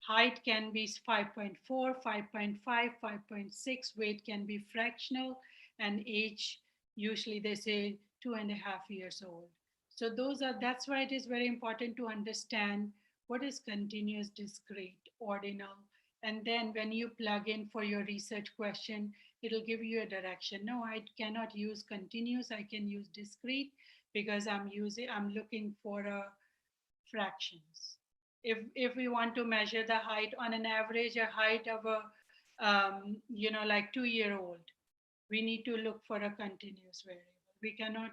Height can be 5.4, 5.5, 5.6. Weight can be fractional, and age, usually they say 2.5 years old. So that's why it is very important to understand what is continuous, discrete, ordinal. And then when you plug in for your research question, it'll give you a direction. No, I cannot use continuous, I can use discrete because I'm looking for fractions. If we want to measure the height on an average, a height of a, like 2-year-old, we need to look for a continuous variable. We cannot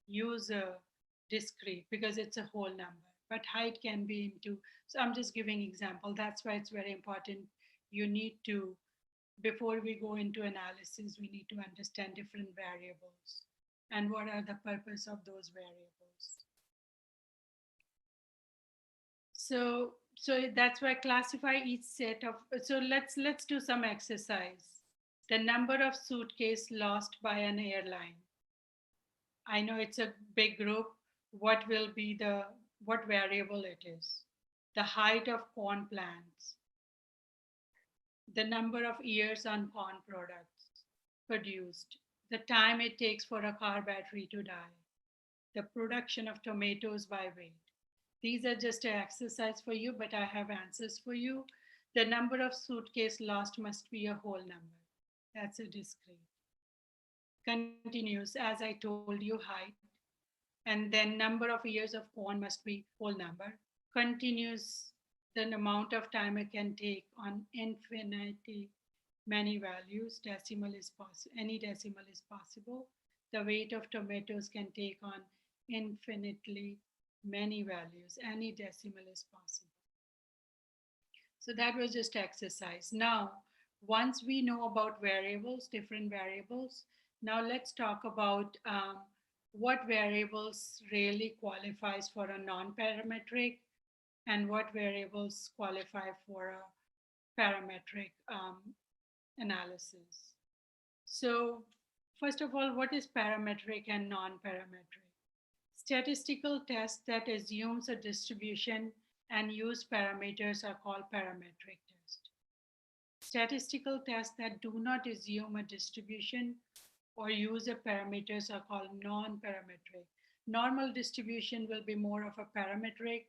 use a discrete because it's a whole number, but height can be into, so I'm just giving example. That's why it's very important. You need to, before we go into analysis, we need to understand different variables and what are the purpose of those variables. So that's why classify each set of, so let's do some exercise. The number of suitcases lost by an airline. I know it's a big group. What variable it is? The height of corn plants. The number of years on corn products produced. The time it takes for a car battery to die. The production of tomatoes by weight. These are just an exercise for you, but I have answers for you. The number of suitcases lost must be a whole number. That's a discrete. continuous, as I told you, height, and then number of years of con must be whole number. Continuous, the amount of time it can take on infinity many values, decimal is possible, any decimal is possible. The weight of tomatoes can take on infinitely many values, any decimal is possible. So that was just exercise. Now, once we know about variables, different variables, now let's talk about what variables really qualifies for a non-parametric and what variables qualify for a parametric analysis. So first of all, what is parametric and non-parametric? Statistical tests that assumes a distribution and use parameters are called parametric tests. Statistical tests that do not assume a distribution or use a parameters are called non-parametric. Normal distribution will be more of a parametric,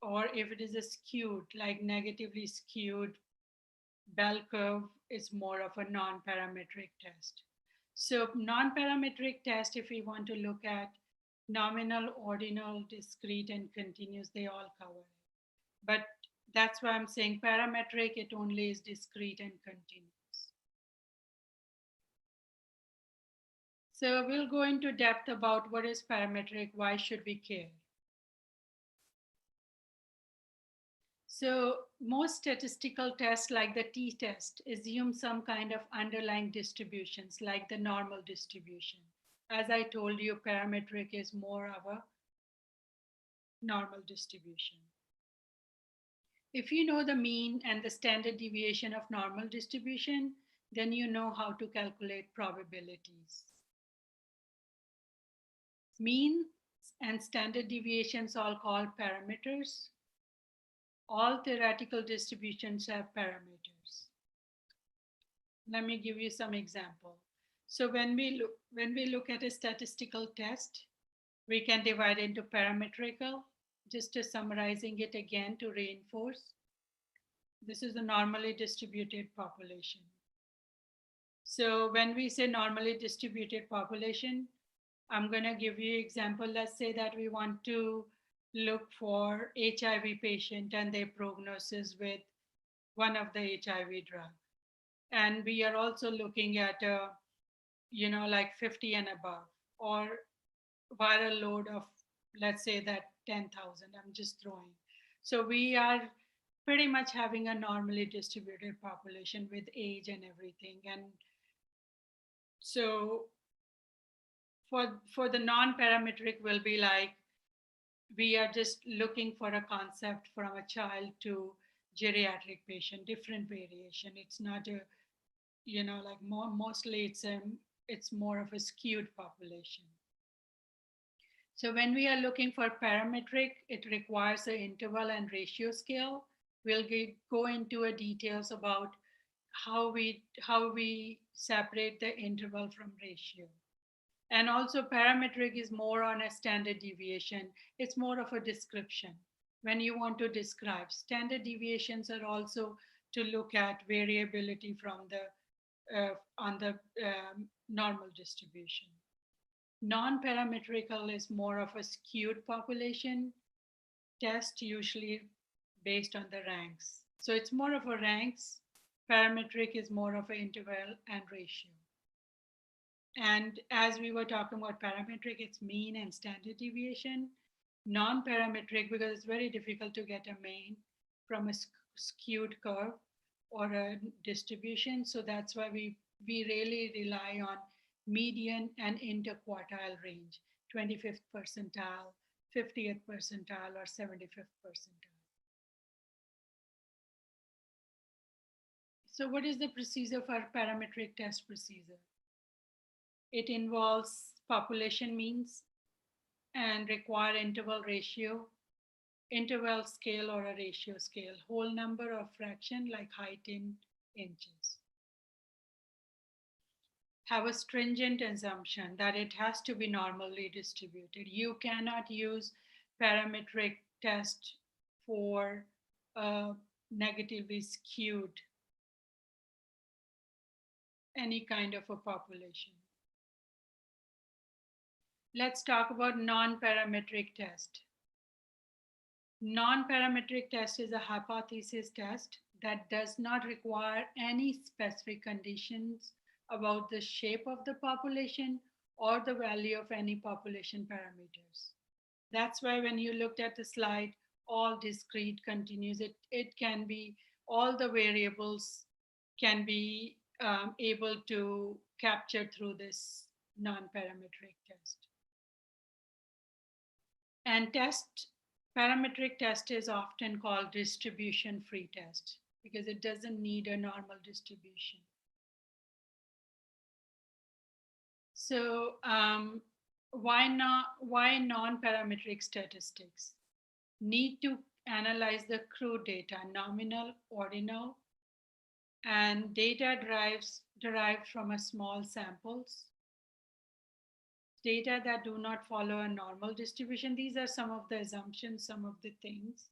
or if it is a skewed, like negatively skewed bell curve, is more of a non-parametric test. So non-parametric test, if we want to look at nominal, ordinal, discrete, and continuous, they all cover it. But that's why I'm saying parametric, it only is discrete and continuous. So we'll go into depth about what is parametric, why should we care? So most statistical tests like the t-test assume some kind of underlying distributions like the normal distribution. As I told you, parametric is more of a normal distribution. If you know the mean and the standard deviation of normal distribution, then you know how to calculate probabilities. Mean and standard deviations all called parameters. All theoretical distributions have parameters. Let me give you some example. So when we look at a statistical test, we can divide into parametrical. Just to summarizing it again to reinforce, this is a normally distributed population. So when we say normally distributed population, I'm going to give you an example. Let's say that we want to look for HIV patient and their prognosis with one of the HIV drug. And we are also looking at, like 50 and above, or viral load of, let's say that 10,000, I'm just throwing. So we are pretty much having a normally distributed population with age and everything. And so for the non-parametric will be like, we are just looking for a concept from a child to geriatric patient, different variation. It's not a, like mostly it's more of a skewed population. So when we are looking for parametric, it requires an interval and ratio scale. We'll go into a details about how we separate the interval from ratio. And also parametric is more on a standard deviation. It's more of a description. When you want to describe, standard deviations are also to look at variability from the normal distribution. Non-parametrical is more of a skewed population test, usually based on the ranks. So it's more of a ranks. Parametric is more of an interval and ratio. And as we were talking about parametric, it's mean and standard deviation. Non-parametric, because it's very difficult to get a mean from a skewed curve or a distribution. So that's why we really rely on median and interquartile range, 25th percentile, 50th percentile, or 75th percentile. So what is the procedure for parametric test procedure? It involves population means and require interval ratio, interval scale or a ratio scale, whole number or fraction like height in inches. Have a stringent assumption that it has to be normally distributed. You cannot use parametric test for negatively skewed any kind of a population. Let's talk about non-parametric test. Non-parametric test is a hypothesis test that does not require any specific conditions about the shape of the population or the value of any population parameters. That's why when you looked at the slide, all discrete continuous, it can be, all the variables can be able to capture through this non-parametric test. And parametric test is often called distribution-free test because it doesn't need a normal distribution. So why non-parametric statistics? Need to analyze the crude data, nominal, ordinal, and data derived from a small samples. Data that do not follow a normal distribution. These are some of the assumptions, some of the things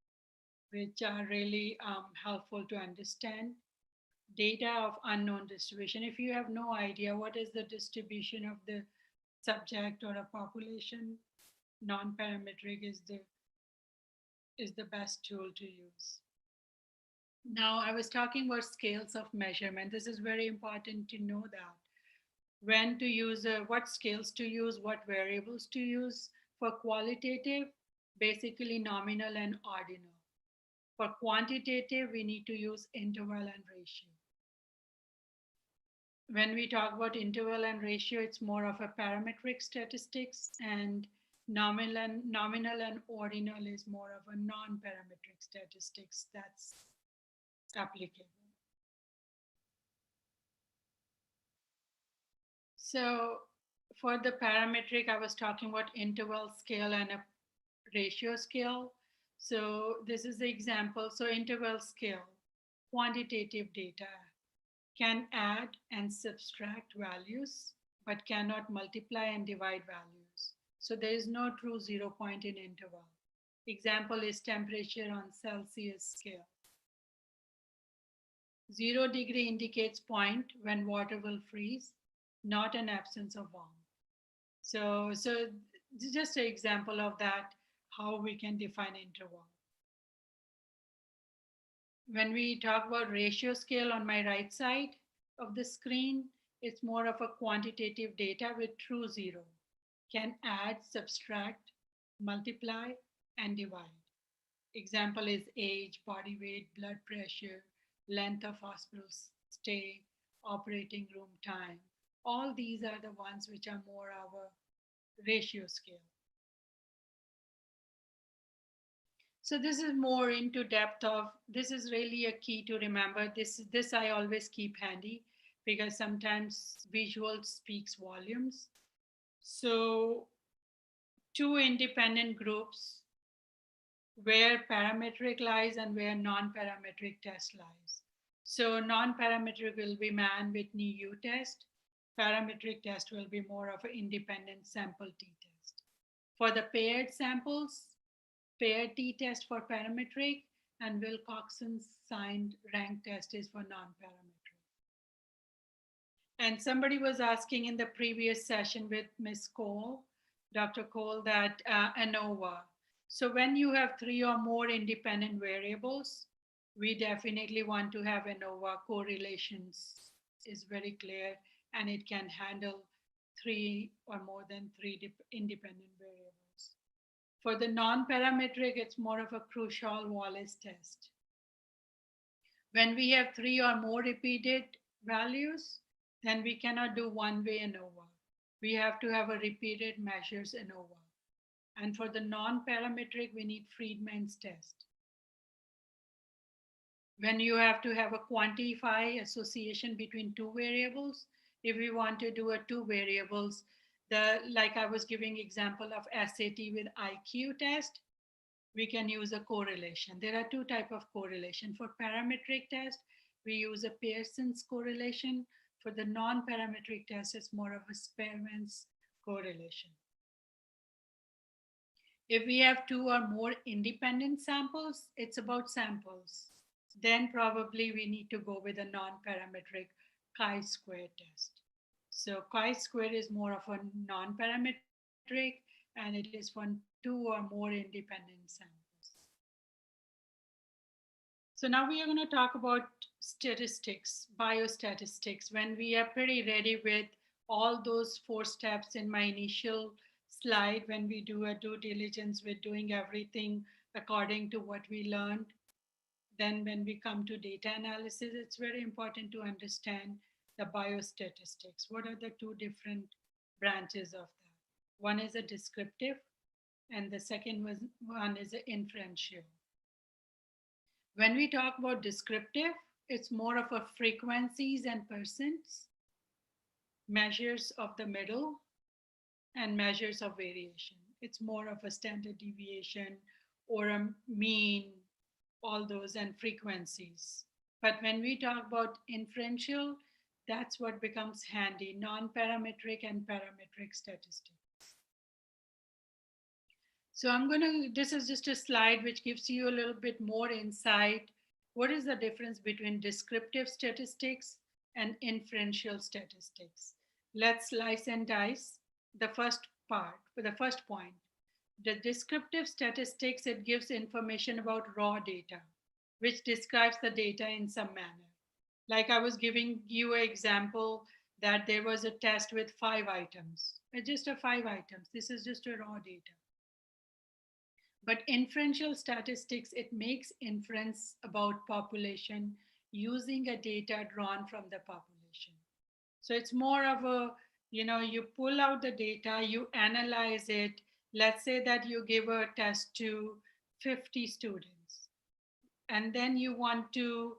which are really helpful to understand. Data of unknown distribution. If you have no idea what is the distribution of the subject or a population, non-parametric is the best tool to use. Now, I was talking about scales of measurement. This is very important to know that. When to use, what scales to use, what variables to use. For qualitative, basically nominal and ordinal. For quantitative, we need to use interval and ratio. When we talk about interval and ratio, it's more of a parametric statistics, and nominal and ordinal is more of a non-parametric statistics that's applicable. So for the parametric, I was talking about interval scale and a ratio scale. So this is the example. So interval scale, quantitative data can add and subtract values, but cannot multiply and divide values. So there is no true 0 point in interval. Example is temperature on Celsius scale. 0 degree indicates point when water will freeze, not an absence of warmth. So just an example of that, how we can define interval. When we talk about ratio scale on my right side of the screen, it's more of a quantitative data with true 0. Can add, subtract, multiply, and divide. Example is age, body weight, blood pressure, length of hospital stay, operating room time. All these are the ones which are more our ratio scale. So this is more into depth of, this is really a key to remember. This I always keep handy because sometimes visual speaks volumes. So 2 independent groups where parametric lies and where non-parametric test lies. So non-parametric will be man Whitney U test. Parametric test will be more of an independent sample t-test. For the paired samples, paired t-test for parametric, and Wilcoxon's signed rank test is for non-parametric. And somebody was asking in the previous session with Ms. Cole, Dr. Cole, that ANOVA. So when you have 3 or more independent variables, we definitely want to have ANOVA correlations is very clear, and it can handle 3 or more than 3 independent variables. For the non-parametric, it's more of a Crucial-Wallace test. When we have 3 or more repeated values, then we cannot do one-way ANOVA. We have to have a repeated measures ANOVA. And for the non-parametric, we need Friedman's test. When you have to have a quantify association between 2 variables, if we want to do a 2 variables, like I was giving example of SAT with IQ test, we can use a correlation. There are 2 types of correlation. For parametric test, we use a Pearson's correlation. For the non-parametric test, it's more of a Spearman's correlation. If we have 2 or more independent samples, it's about samples. Then probably we need to go with a non-parametric chi-square test. So chi-square is more of a non-parametric parametric, and it is for 2 or more independent samples. So now we are going to talk about statistics, biostatistics, when we are pretty ready with all those 4 steps in my initial slide. When we do a due diligence, we're doing everything according to what we learned. Then when we come to data analysis, it's very important to understand the biostatistics. What are the 2 different branches of that? One is a descriptive, and the second one is an inferential. When we talk about descriptive, it's more of a frequencies and percents, measures of the middle, and measures of variation. It's more of a standard deviation or a mean, all those, and frequencies. But when we talk about inferential, that's what becomes handy, non-parametric and parametric statistics. So this is just a slide which gives you a little bit more insight. What is the difference between descriptive statistics and inferential statistics? Let's slice and dice the first part, the first point. The descriptive statistics, it gives information about raw data, which describes the data in some manner. Like I was giving you an example that there was a test with 5 items. It's just 5 items. This is just a raw data. But inferential statistics, it makes inference about population using a data drawn from the population. So it's more of a, you pull out the data, you analyze it. Let's say that you give a test to 50 students, and then you want to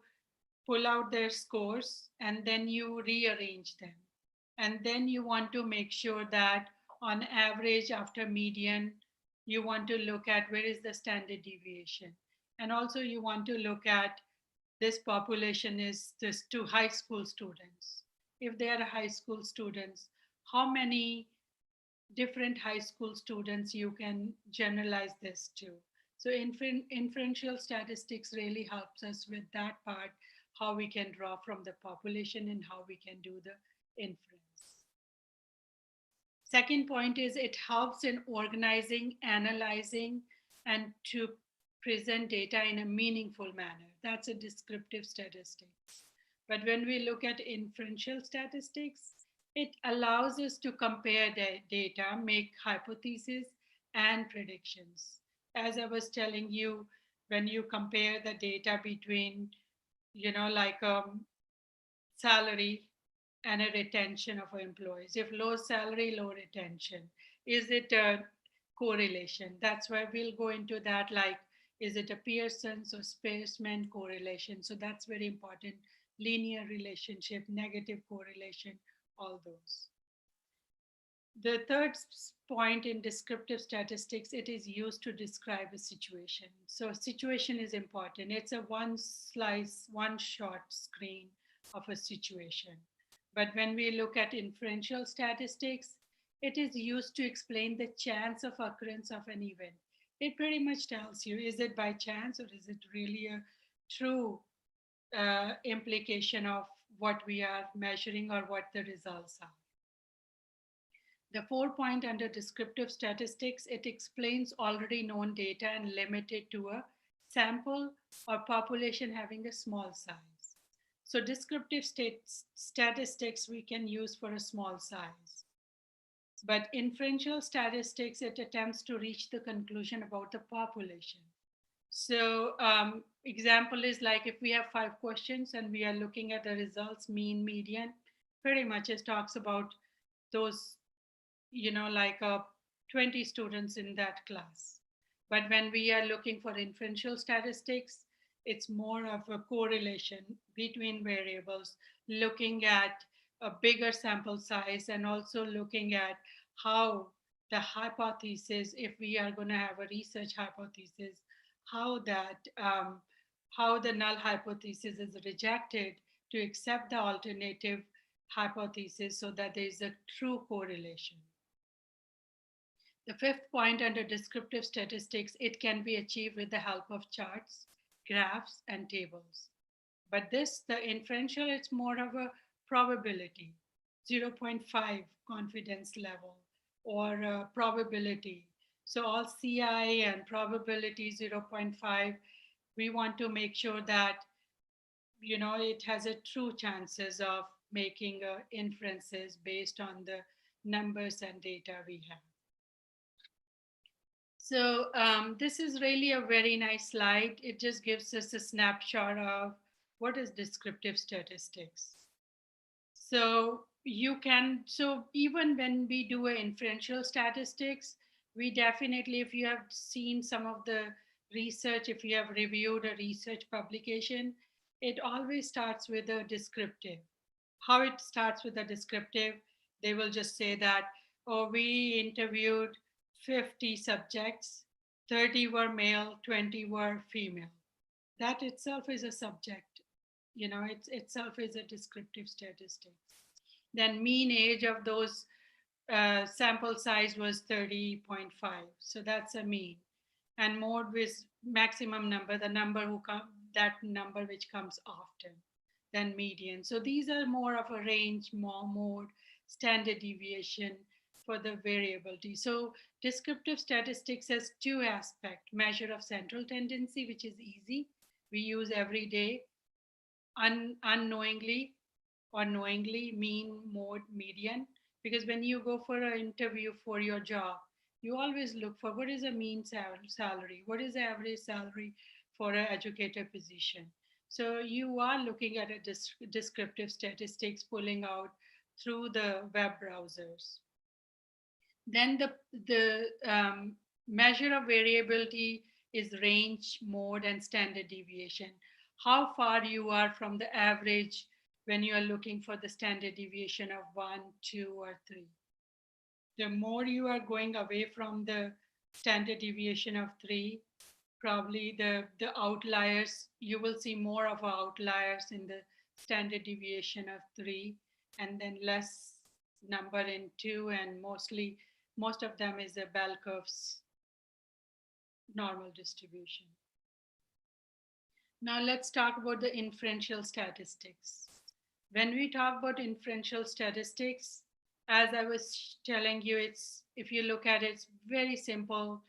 pull out their scores, and then you rearrange them. And then you want to make sure that on average, after median, you want to look at where is the standard deviation. And also you want to look at this population is this to high school students. If they are high school students, how many different high school students you can generalize this to. So inferential statistics really helps us with that part, how we can draw from the population and how we can do the inference. Second point is it helps in organizing, analyzing, and to present data in a meaningful manner. That's a descriptive statistics. But when we look at inferential statistics, it allows us to compare the data, make hypotheses and predictions. As I was telling you, when you compare the data between, like salary and a retention of employees. If low salary, low retention, is it a correlation? That's why we'll go into that, like, is it a Pearson's or Spearman correlation? So that's very important. Linear relationship, negative correlation, all those. The third point in descriptive statistics, it is used to describe a situation. So situation is important. It's a one slice, one shot screen of a situation. But when we look at inferential statistics, it is used to explain the chance of occurrence of an event. It pretty much tells you, is it by chance or is it really a true implication of what we are measuring or what the results are. The 4-point under descriptive statistics, it explains already known data and limited to a sample or population having a small size. So descriptive statistics we can use for a small size. But inferential statistics, it attempts to reach the conclusion about the population. So example is like if we have 5 questions and we are looking at the results, mean, median, pretty much it talks about those, like 20 students in that class. But when we are looking for inferential statistics, it's more of a correlation between variables, looking at a bigger sample size and also looking at how the hypothesis, if we are going to have a research hypothesis, how the null hypothesis is rejected to accept the alternative hypothesis so that there is a true correlation. The 5th point under descriptive statistics, it can be achieved with the help of charts, graphs, and tables. But the inferential, it's more of a probability, 0.5 confidence level, or probability. So all CI and probability 0.5, we want to make sure that, it has a true chances of making inferences based on the numbers and data we have. So this is really a very nice slide. It just gives us a snapshot of what is descriptive statistics. So even when we do inferential statistics, we definitely, if you have seen some of the research, if you have reviewed a research publication, it always starts with a descriptive. How it starts with a descriptive, they will just say that, oh, we interviewed 50 subjects, 30 were male, 20 were female. That itself is a subject, it itself is a descriptive statistic. Then mean age of those sample size was 30.5. So that's a mean. And mode with maximum number, the number that number which comes often, then median. So these are more of a range, more mode, standard deviation for the variability. So descriptive statistics has two aspects: measure of central tendency, which is easy, we use every day, unknowingly or knowingly, mean, mode, median. Because when you go for an interview for your job, you always look for what is a mean salary, what is the average salary for an educator position. So you are looking at a descriptive statistics pulling out through the web browsers. Then the measure of variability is range, mode, and standard deviation. How far you are from the average when you are looking for the standard deviation of 1, 2, or 3. The more you are going away from the standard deviation of 3, probably the outliers, you will see more of outliers in the standard deviation of 3, and then less number in 2, and most of them is a bell curves normal distribution. Now let's talk about the inferential statistics. When we talk about inferential statistics, as I was telling you, if you look at it, it's very simple,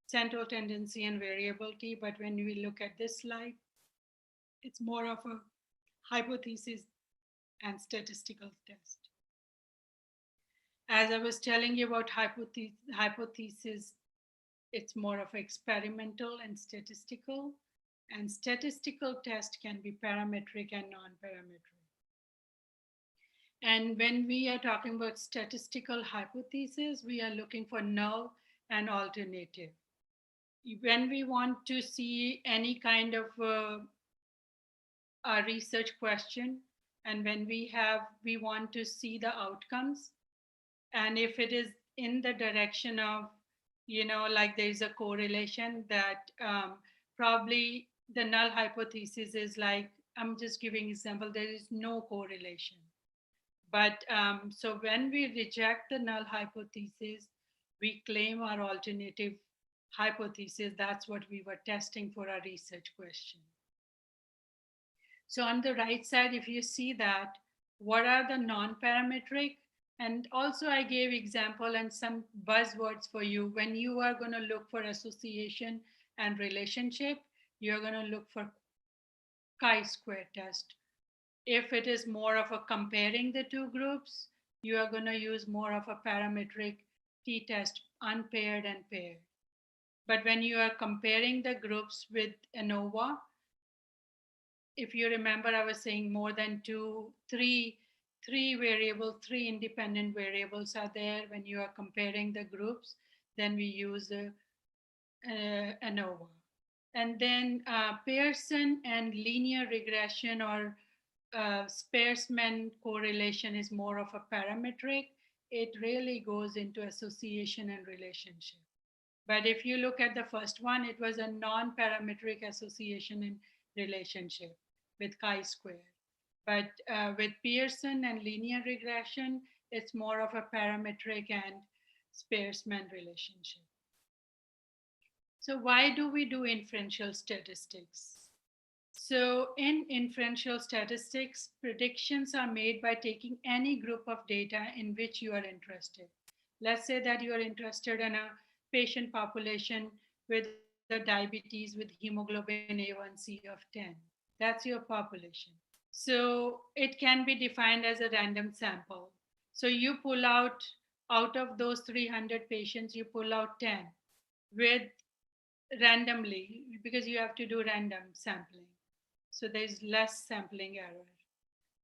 central tendency and variability. But when we look at this slide, it's more of a hypothesis and statistical test. As I was telling you about hypothesis, it's more of experimental and statistical test can be parametric and non-parametric. And when we are talking about statistical hypothesis, we are looking for null and alternative. When we want to see any kind of a research question, and when we want to see the outcomes, and if it is in the direction of, like there's a correlation, that probably the null hypothesis is like, I'm just giving example, there is no correlation. But so when we reject the null hypothesis, we claim our alternative hypothesis. That's what we were testing for our research question. So on the right side, if you see that, what are the non-parametric? And also I gave example and some buzzwords for you. When you are going to look for association and relationship, you're going to look for chi-square test. If it is more of a comparing the two groups, you are going to use more of a parametric t-test, unpaired and paired. But when you are comparing the groups with ANOVA, if you remember, I was saying more than three independent variables are there. When you are comparing the groups, then we use ANOVA. And then Pearson and linear regression or Spearman correlation is more of a parametric. It really goes into association and relationship. But if you look at the first one, it was a non-parametric association and relationship with chi-square. But with Pearson and linear regression, it's more of a parametric and Spearman relationship. So why do we do inferential statistics? So in inferential statistics, predictions are made by taking any group of data in which you are interested. Let's say that you are interested in a patient population with a diabetes with hemoglobin A1C of 10. That's your population. So it can be defined as a random sample. So you pull out of those 300 patients, you pull out 10 with randomly because you have to do random sampling. So there's less sampling error.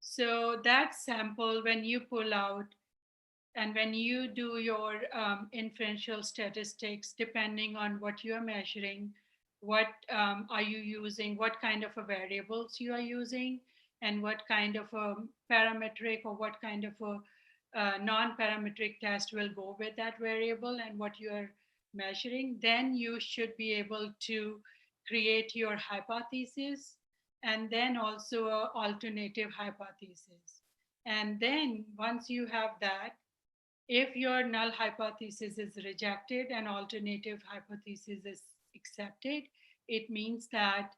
So that sample, when you pull out and when you do your inferential statistics, depending on what you are measuring, what are you using, what kind of a variables you are using, and what kind of a parametric or what kind of a non-parametric test will go with that variable and what you are measuring, then you should be able to create your hypothesis and then also a alternative hypothesis. And then once you have that, if your null hypothesis is rejected and alternative hypothesis is accepted, it means that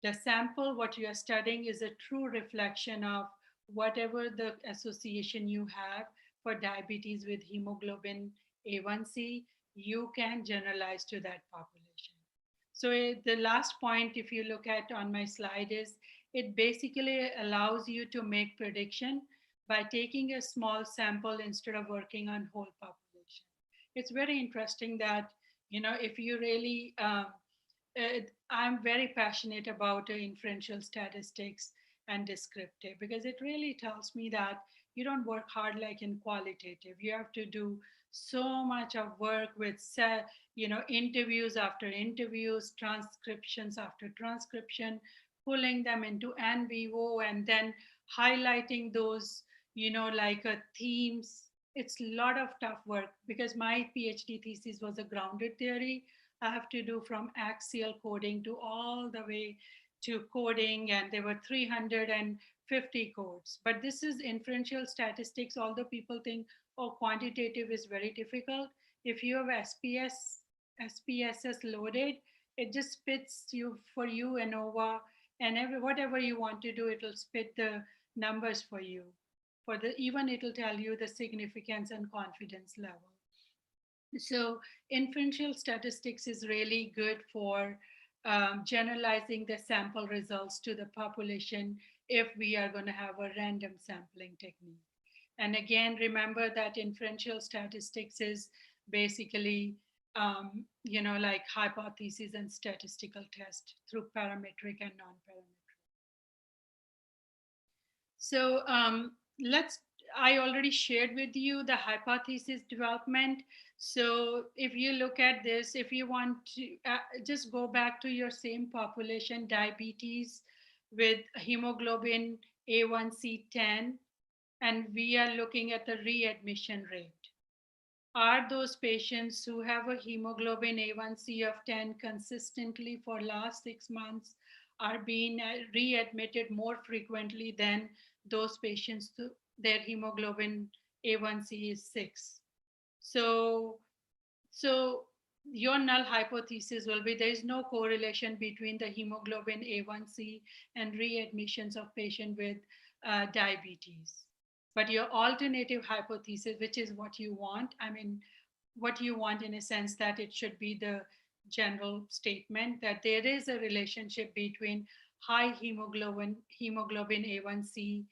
the sample, what you are studying, is a true reflection of whatever the association you have for diabetes with hemoglobin A1C, you can generalize to that population. So the last point, if you look at on my slide, is it basically allows you to make prediction by taking a small sample instead of working on whole population. It's very interesting that, if you really, I'm very passionate about inferential statistics and descriptive because it really tells me that you don't work hard like in qualitative. You have to do so much of work with, interviews after interviews, transcriptions after transcription, pulling them into n vivo and then highlighting those, like themes. It's a lot of tough work because my PhD thesis was a grounded theory. I have to do from axial coding to all the way to coding, and there were 350 codes. But this is inferential statistics, although people think, oh, quantitative is very difficult. If you have SPSS loaded, it just spits for you ANOVA, and whatever you want to do, it'll spit the numbers for you. Even it'll tell you the significance and confidence level. So inferential statistics is really good for generalizing the sample results to the population if we are going to have a random sampling technique. And again, remember that inferential statistics is basically, like hypothesis and statistical test through parametric and non-parametric. So I already shared with you the hypothesis development. So if you look at this, if you want to just go back to your same population, diabetes with hemoglobin A1C 10, and we are looking at the readmission rate. Are those patients who have a hemoglobin A1C of 10 consistently for last 6 months are being readmitted more frequently than those patients their hemoglobin A1C is 6. So your null hypothesis will be there is no correlation between the hemoglobin A1C and readmissions of patient with diabetes. But your alternative hypothesis, which is what you want, what you want in a sense that it should be the general statement that there is a relationship between high hemoglobin A1C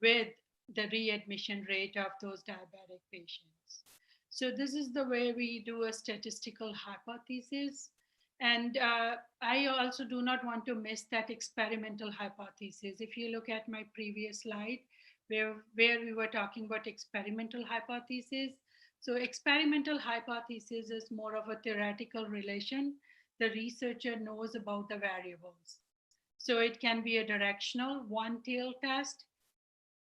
with the readmission rate of those diabetic patients. So this is the way we do a statistical hypothesis. And I also do not want to miss that experimental hypothesis. If you look at my previous slide, where we were talking about experimental hypothesis. So experimental hypothesis is more of a theoretical relation. The researcher knows about the variables. So it can be a directional one-tail test.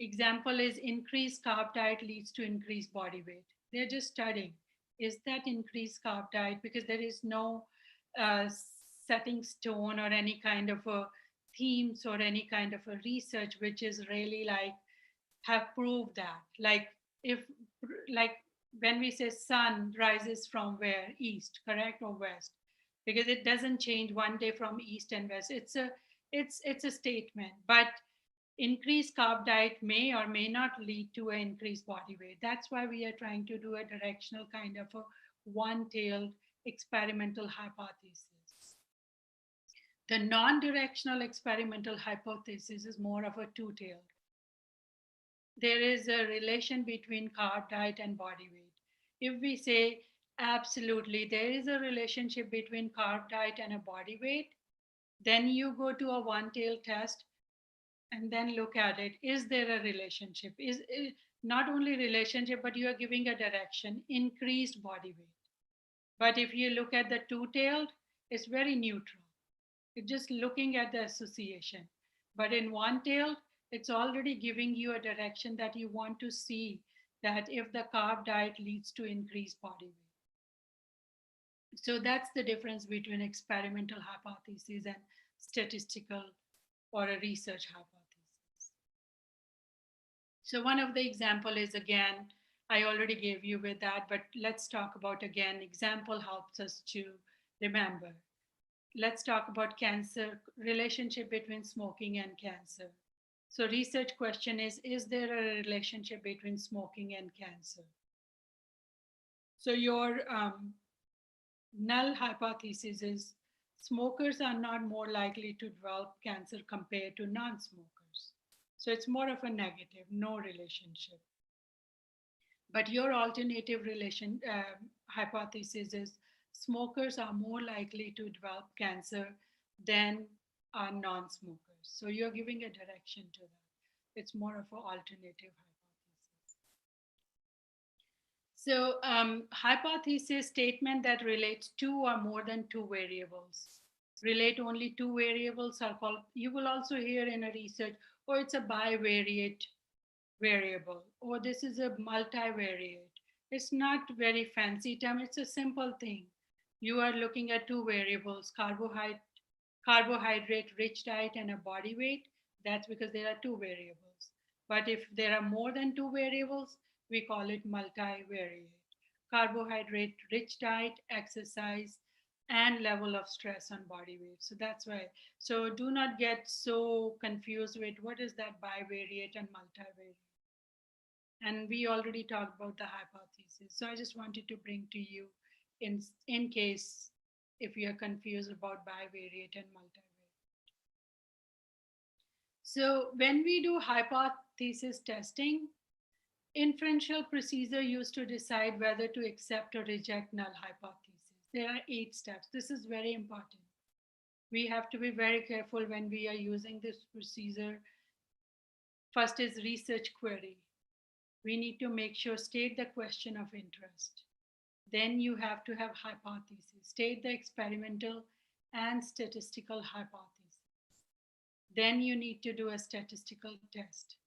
Example is increased carb diet leads to increased body weight. They're just studying, is that increased carb diet? Because there is no setting stone or any kind of a themes or any kind of a research which is really like have proved that. Like when we say sun rises from where? East, correct, or west? Because it doesn't change one day from east and west. It's a statement, but Increased carb diet may or may not lead to an increased body weight. That's why we are trying to do a directional kind of a one-tailed experimental hypothesis. The non-directional experimental hypothesis is more of a two-tailed. There is a relation between carb diet and body weight. If we say absolutely there is a relationship between carb diet and a body weight, then you go to a one-tailed test and then look at it. Is there a relationship? Is not only relationship, but you are giving a direction, increased body weight. But if you look at the two-tailed, it's very neutral. It's just looking at the association. But in one-tailed, it's already giving you a direction that you want to see that if the carb diet leads to increased body weight. So that's the difference between experimental hypothesis and statistical or a research hypothesis. So one of the example is, again, I already gave you with that, but let's talk about again, example helps us to remember. Let's talk about cancer, relationship between smoking and cancer. So research question is there a relationship between smoking and cancer? So your null hypothesis is smokers are not more likely to develop cancer compared to non-smokers. So it's more of a negative, no relationship. But your alternative hypothesis is smokers are more likely to develop cancer than are non-smokers. So you're giving a direction to that. It's more of an alternative hypothesis. So hypothesis statement that relates two or more than two variables. Relate only two variables are called, you will also hear in a research, or it's a bivariate variable, or this is a multivariate. It's not very fancy term, it's a simple thing. You are looking at two variables, carbohydrate rich diet and a body weight. That's because there are two variables. But if there are more than two variables, we call it multivariate. Carbohydrate rich diet, exercise, and level of stress on body weight. So that's why. So do not get so confused with what is that bivariate and multivariate. And we already talked about the hypothesis. So I just wanted to bring to you in case if you are confused about bivariate and multivariate. So when we do hypothesis testing, inferential procedure used to decide whether to accept or reject null hypothesis. There are 8 steps. This is very important. We have to be very careful when we are using this procedure. First is research query. We need to make sure, state the question of interest. Then you have to have hypothesis, state the experimental and statistical hypothesis. Then you need to do a statistical test.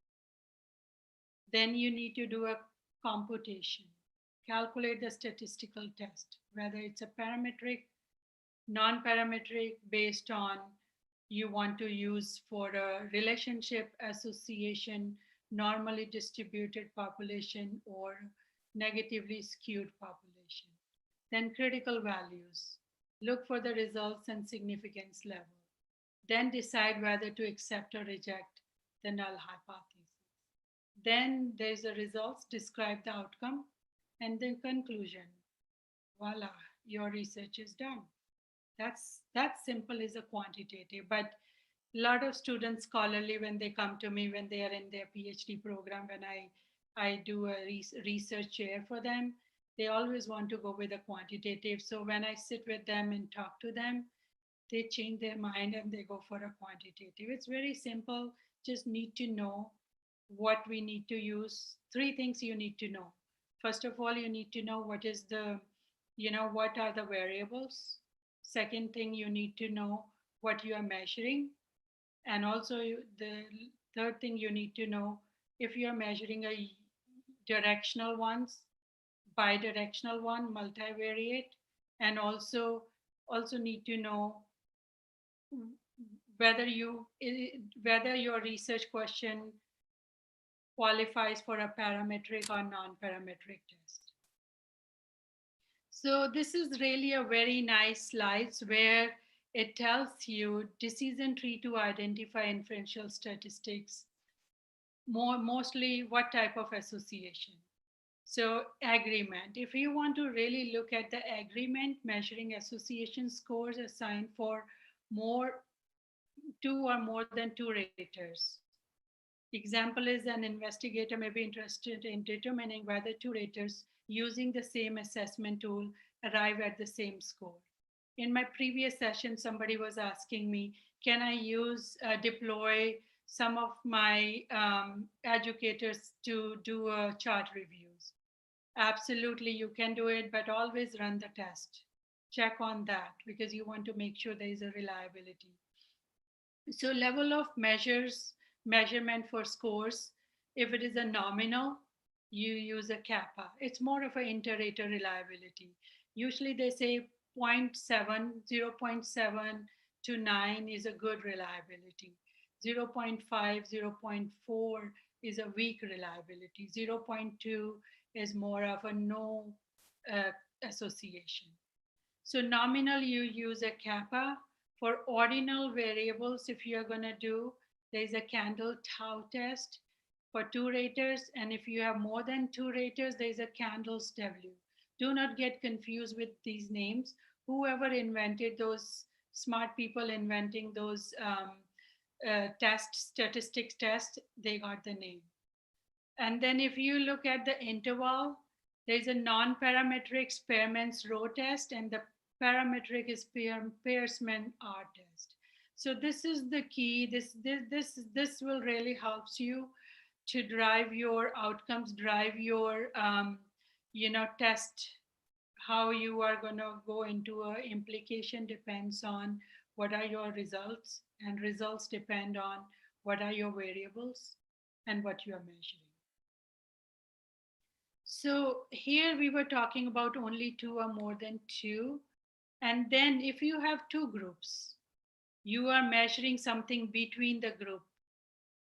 Then you need to do a computation, calculate the statistical test, whether it's a parametric, non-parametric, based on you want to use for a relationship, association, normally distributed population, or negatively skewed population. Then critical values, look for the results and significance level. Then decide whether to accept or reject the null hypothesis. Then there's the results, describe the outcome, and then conclusion. Voila, your research is done. That's simple as a quantitative, but a lot of students scholarly, when they come to me, when they are in their PhD program, when I do a research chair for them, they always want to go with a quantitative. So when I sit with them and talk to them, they change their mind and they go for a quantitative. It's very simple, just need to know what we need to use. 3 things you need to know. First of all, you need to know what is the, what are the variables. Second thing, you need to know what you are measuring. And also the third thing you need to know, if you are measuring a directional ones, bidirectional one, multivariate, and also need to know whether your research question qualifies for a parametric or non-parametric test. So this is really a very nice slides where it tells you decision tree to identify inferential statistics mostly what type of association. So agreement, if you want to really look at the agreement, measuring association scores assigned for two or more than two raters. Example is an investigator may be interested in determining whether two raters using the same assessment tool arrive at the same score. In my previous session, somebody was asking me, can I deploy some of my educators to do chart reviews? Absolutely, you can do it, but always run the test. Check on that because you want to make sure there is a reliability. So level of measurement for scores, if it is a nominal, you use a kappa. It's more of an inter-rater reliability. Usually they say 0.7 to 9 is a good reliability. 0.5, 0.4 is a weak reliability. 0.2 is more of a no association. So nominal, you use a kappa. For ordinal variables, if you're going to do, there's a candle tau test for two raters. And if you have more than two raters, there's a candles W. Do not get confused with these names. Whoever invented those, smart people inventing those statistics tests, they got the name. And then if you look at the interval, there's a non-parametric Spearman's row test, and the parametric is Pearsman R test. So this is the key. This will really helps you to drive your outcomes, drive your test. How you are going to go into a implication depends on what are your results, and results depend on what are your variables and what you are measuring. So here we were talking about only two or more than two. And then if you have two groups, you are measuring something between the group.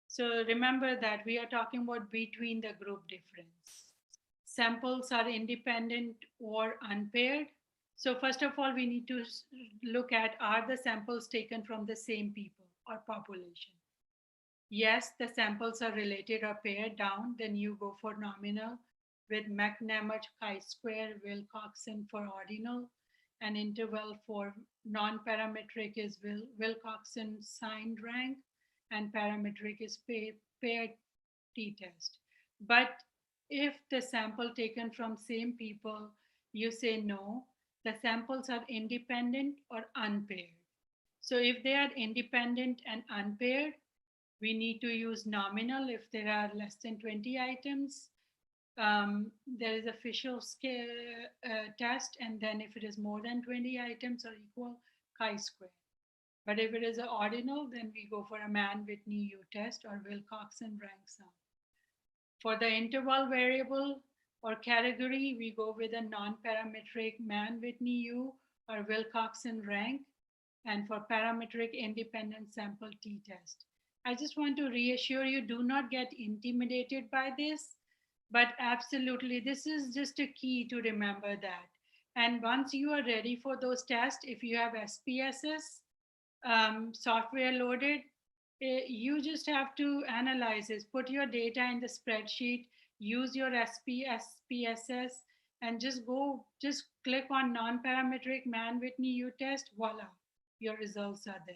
So remember that we are talking about between the group difference. Samples are independent or unpaired. So first of all, we need to look at, are the samples taken from the same people or population? Yes, the samples are related or paired down, then you go for nominal with McNamara chi-square, Wilcoxon for ordinal, and interval for non-parametric is Wilcoxon signed rank, and parametric is paired t-test. But if the sample taken from same people, you say no, the samples are independent or unpaired. So if they are independent and unpaired, we need to use nominal if there are less than 20 items. There is official scale test, and then if it is more than 20 items or equal, chi-square. But if it is an ordinal, then we go for a Mann-Whitney U test or Wilcoxon rank sum. For the interval variable or category, we go with a non-parametric Mann-Whitney U or Wilcoxon rank, and for parametric independent sample t-test. I just want to reassure you, do not get intimidated by this. But absolutely, this is just a key to remember that. And once you are ready for those tests, if you have SPSS software loaded, you just have to analyze this, put your data in the spreadsheet, use your SPSS, and just click on non-parametric Mann-Whitney U test, voila, your results are there.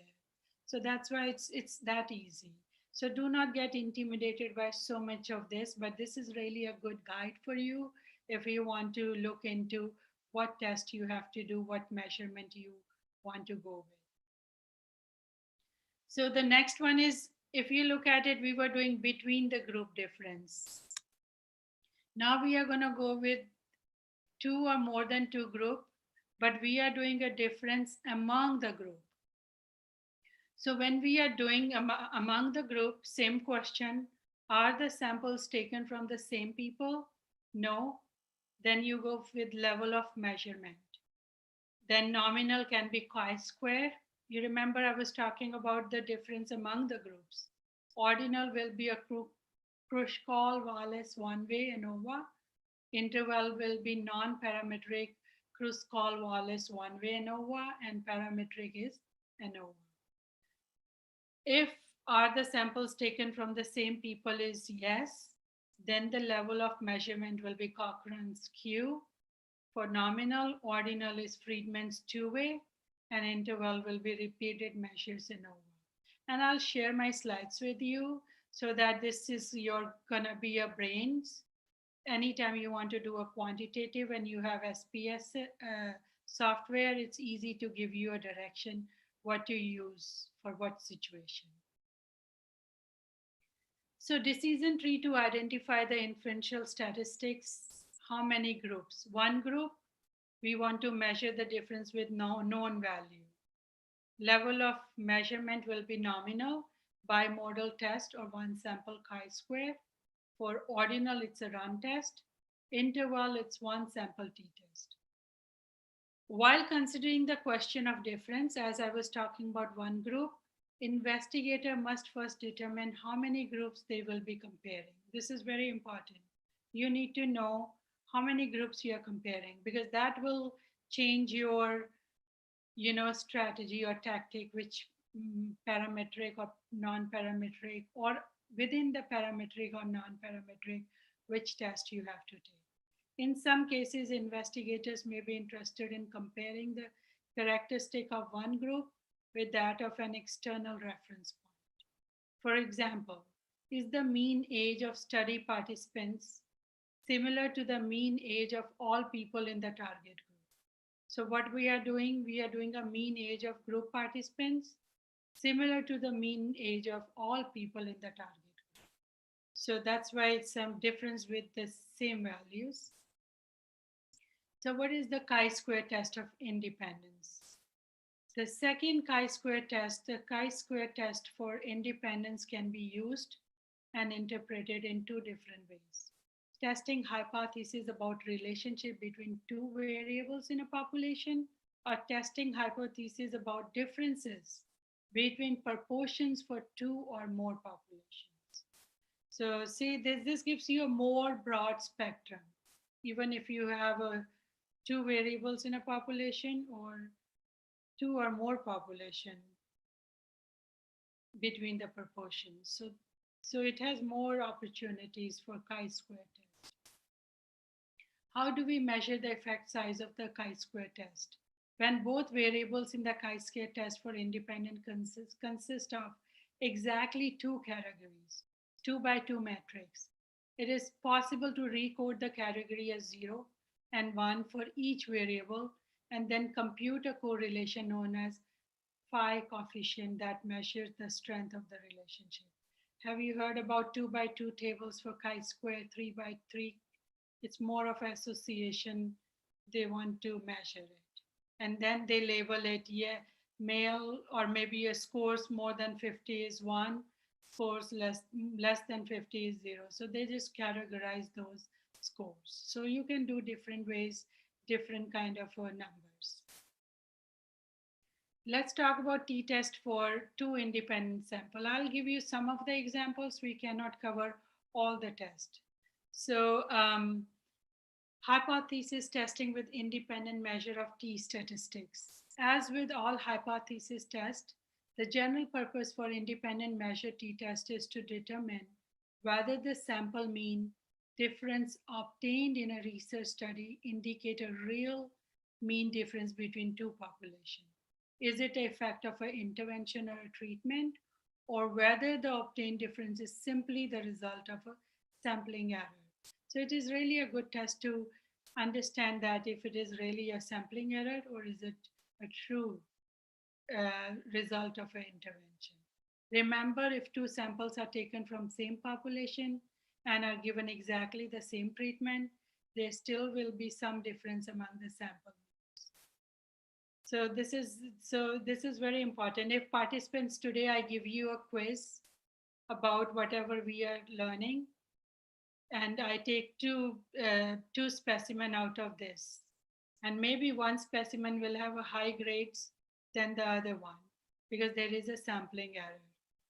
So that's why it's that easy. So do not get intimidated by so much of this, but this is really a good guide for you if you want to look into what test you have to do, what measurement you want to go with. So the next one is, if you look at it, we were doing between the group difference. Now we are going to go with two or more than two group, but we are doing a difference among the group. So when we are doing among the group, same question, are the samples taken from the same people? No. Then you go with level of measurement. Then nominal can be chi-square. You remember I was talking about the difference among the groups. Ordinal will be a Kruskal-Wallis one-way ANOVA. Interval will be non-parametric Kruskal-Wallis one-way ANOVA, and parametric is ANOVA. If Are the samples taken from the same people is yes. Then the level of measurement will be Cochrane's Q. For nominal, ordinal is Friedman's two-way, and interval will be repeated measures in over. And I'll share my slides with you so that this is gonna be your brains. Anytime you want to do a quantitative and you have SPS software, it's easy to give you a direction what to use for what situation. So decision tree to identify the inferential statistics, how many groups? One group, we want to measure the difference with no known value. Level of measurement will be nominal, bimodal test or one sample chi-square. For ordinal, it's a run test. Interval, it's one sample t-test. While considering the question of difference, as I was talking about one group, investigator must first determine how many groups they will be comparing. This is very important. You need to know how many groups you are comparing because that will change your strategy or tactic, which parametric or non-parametric, or within the parametric or non-parametric, which test you have to take. In some cases, investigators may be interested in comparing the characteristic of one group with that of an external reference point. For example, is the mean age of study participants similar to the mean age of all people in the target group? So what we are doing a mean age of group participants similar to the mean age of all people in the target group. So that's why it's some difference with the same values. So what is the chi-square test of independence? The second chi-square test, the chi-square test for independence can be used and interpreted in two different ways. Testing hypotheses about relationship between two variables in a population, or testing hypotheses about differences between proportions for two or more populations. So see, this gives you a more broad spectrum, even if you have two variables in a population or two or more population between the proportions. So it has more opportunities for chi-square test. How do we measure the effect size of the chi-square test? When both variables in the chi-square test for independent consist of exactly two categories, 2 by 2 matrix, it is possible to recode the category as 0 and 1 for each variable and then compute a correlation known as phi coefficient that measures the strength of the relationship. Have you heard about 2 by 2 tables for chi-square, 3 by 3? It's more of association. They want to measure it. And then they label it, yeah, male, or maybe a scores more than 50 is 1, scores less than 50 is 0. So they just categorize those scores. So you can do different ways, different kind of numbers. Let's talk about t-test for two independent sample. I'll give you some of the examples. We cannot cover all the tests. So hypothesis testing with independent measure of t statistics. As with all hypothesis tests, the general purpose for independent measure t-test is to determine whether the sample mean difference obtained in a research study indicate a real mean difference between two populations. Is it an effect of an intervention or a treatment, or whether the obtained difference is simply the result of a sampling error? So it is really a good test to understand that if it is really a sampling error or is it a true result of an intervention. Remember, if two samples are taken from same population and are given exactly the same treatment, there still will be some difference among the sample. So this is very important. If participants today, I give you a quiz about whatever we are learning, and I take two specimen out of this, and maybe one specimen will have a high grades than the other one because there is a sampling error.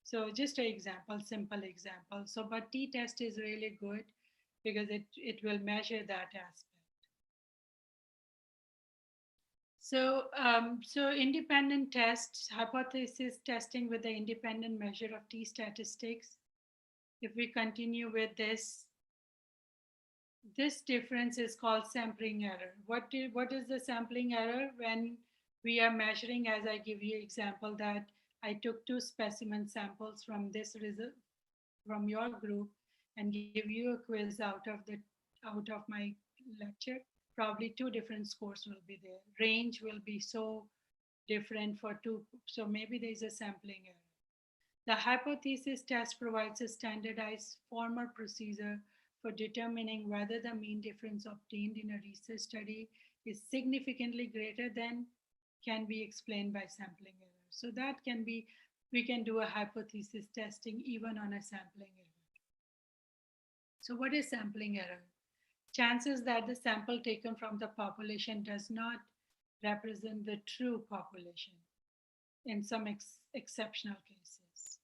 So just an example, simple example. So, but t-test is really good because it will measure that aspect. So independent tests, hypothesis testing with the independent measure of t statistics. If we continue with this difference is called sampling error. What is the sampling error? When we are measuring, as I give you example that I took 2 specimen samples from this result, from your group, and give you a quiz out of my lecture, probably 2 different scores will be there. Range will be so different for 2, so maybe there's a sampling error. The hypothesis test provides a standardized formal procedure for determining whether the mean difference obtained in a research study is significantly greater than can be explained by sampling error. So that can be, we can do a hypothesis testing even on a sampling error. So what is sampling error? Chances that the sample taken from the population does not represent the true population in some exceptional cases.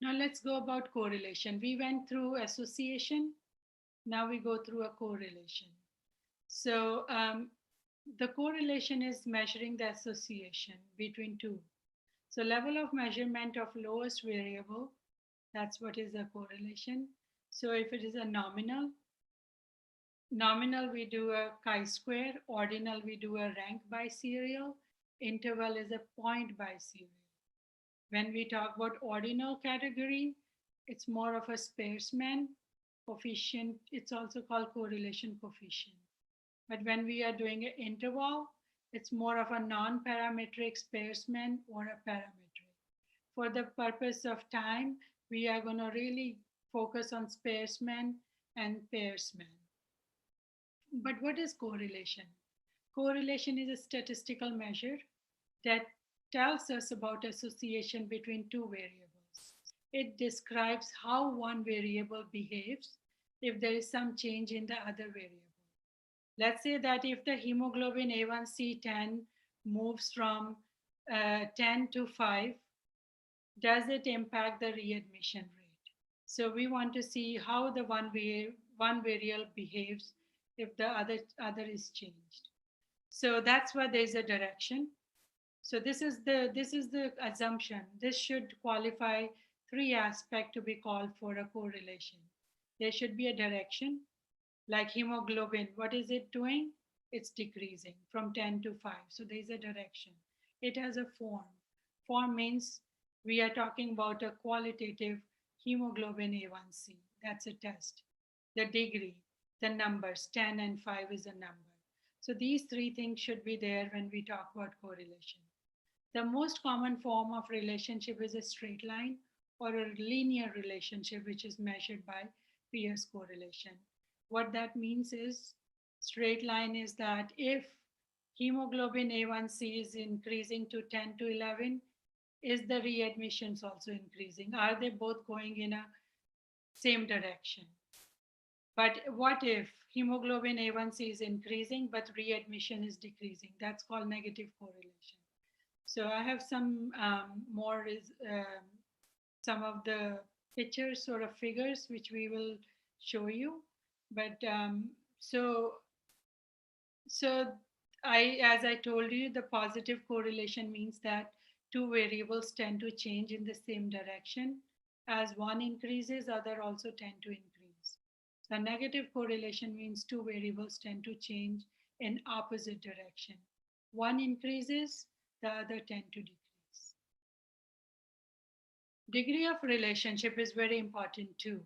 Now let's go about correlation. We went through association. Now we go through a correlation. So the correlation is measuring the association between 2. So level of measurement of lowest variable, that's what is a correlation. So if it is a nominal we do a chi-square, ordinal we do a rank biserial, interval is a point biserial. When we talk about ordinal category, it's more of a Spearman coefficient. It's also called correlation coefficient. But when we are doing an interval, it's more of a non-parametric Spearman or a parametric. For the purpose of time, we are going to really focus on Spearman and Pearsman. But what is correlation? Correlation is a statistical measure that tells us about association between 2 variables. It describes how one variable behaves if there is some change in the other variable. Let's say that if the hemoglobin A1C 10 moves from 10 to 5, does it impact the readmission rate? So we want to see how the one variable behaves if the other is changed. So that's why there's a direction. So this is the assumption. This should qualify 3 aspects to be called for a correlation. There should be a direction, like hemoglobin. What is it doing? It's decreasing from 10 to 5. So there's a direction. It has a form. Form means we are talking about a qualitative hemoglobin A1C. That's a test. The degree, the numbers, 10 and 5 is a number. So these 3 things should be there when we talk about correlation. The most common form of relationship is a straight line or a linear relationship, which is measured by Pearce correlation. What that means is, straight line is that if hemoglobin A1C is increasing to 10 to 11, is the readmissions also increasing? Are they both going in a same direction? But what if hemoglobin A1C is increasing, but readmission is decreasing? That's called negative correlation. So I have some some of the pictures, sort of figures, which we will show you. But as I told you, the positive correlation means that 2 variables tend to change in the same direction. As one increases, other also tend to increase. The negative correlation means 2 variables tend to change in opposite direction. One increases, the other tend to decrease. Degree of relationship is very important too.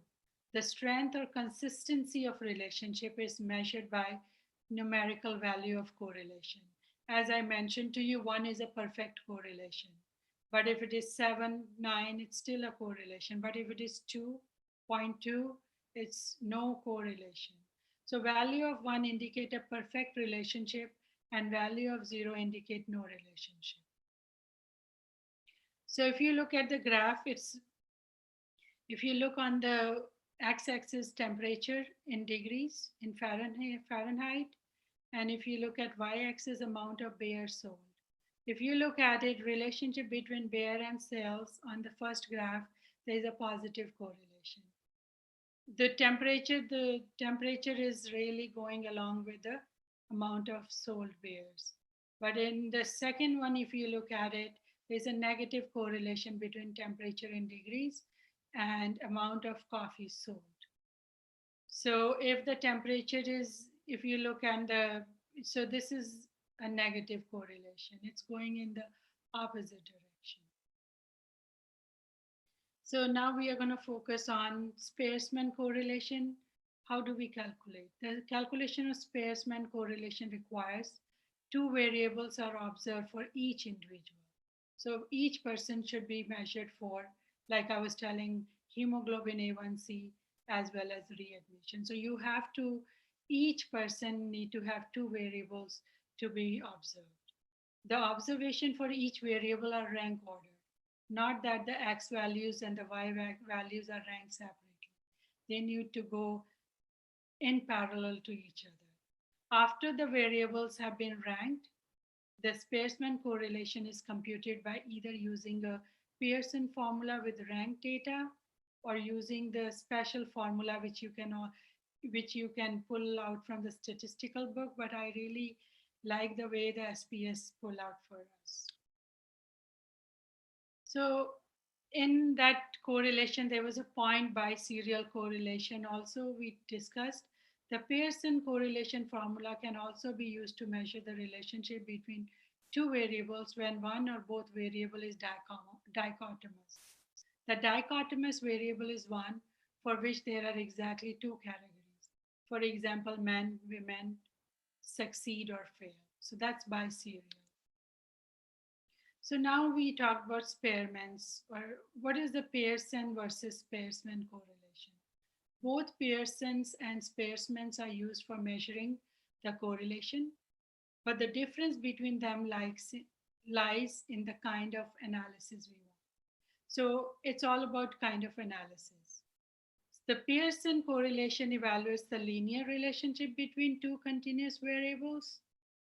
The strength or consistency of relationship is measured by numerical value of correlation. As I mentioned to you, 1 is a perfect correlation. But if it is 7, 9, it's still a correlation. But if it is 2.2, it's no correlation. So value of 1 indicate a perfect relationship and value of 0 indicate no relationship. So if you look at the graph, if you look on the x-axis temperature in degrees in Fahrenheit, and if you look at y-axis amount of beer sold. If you look at it, relationship between beer and sales on the first graph, there is a positive correlation. The temperature is really going along with the amount of sold beers. But in the second one, if you look at it, there's a negative correlation between temperature in degrees and amount of coffee sold. So if the temperature is, if you look at so this is a negative correlation. It's going in the opposite direction. So now we are going to focus on Spearman correlation. How do we calculate? The calculation of Spearman correlation requires 2 variables are observed for each individual. So each person should be measured for, like I was telling, hemoglobin A1C as well as readmission. So you have to, each person need to have 2 variables to be observed. The observation for each variable are rank ordered, not that the X values and the Y values are ranked separately. They need to go in parallel to each other. After the variables have been ranked, the Spearman correlation is computed by either using a Pearson formula with rank data or using the special formula which you can pull out from the statistical book, but I really like the way the SPS pull out for us. So in that correlation, there was a point by serial correlation. Also, we discussed the Pearson correlation formula can also be used to measure the relationship between 2 variables when one or both variable is dichotomous. The dichotomous variable is one for which there are exactly 2 categories. For example, men, women, succeed or fail. So that's biserial. So now we talk about Spearman's, or what is the Pearson versus Spearman correlation? Both Pearson's and Spearman's are used for measuring the correlation, but the difference between them lies in the kind of analysis we want. So it's all about kind of analysis. The Pearson correlation evaluates the linear relationship between 2 continuous variables,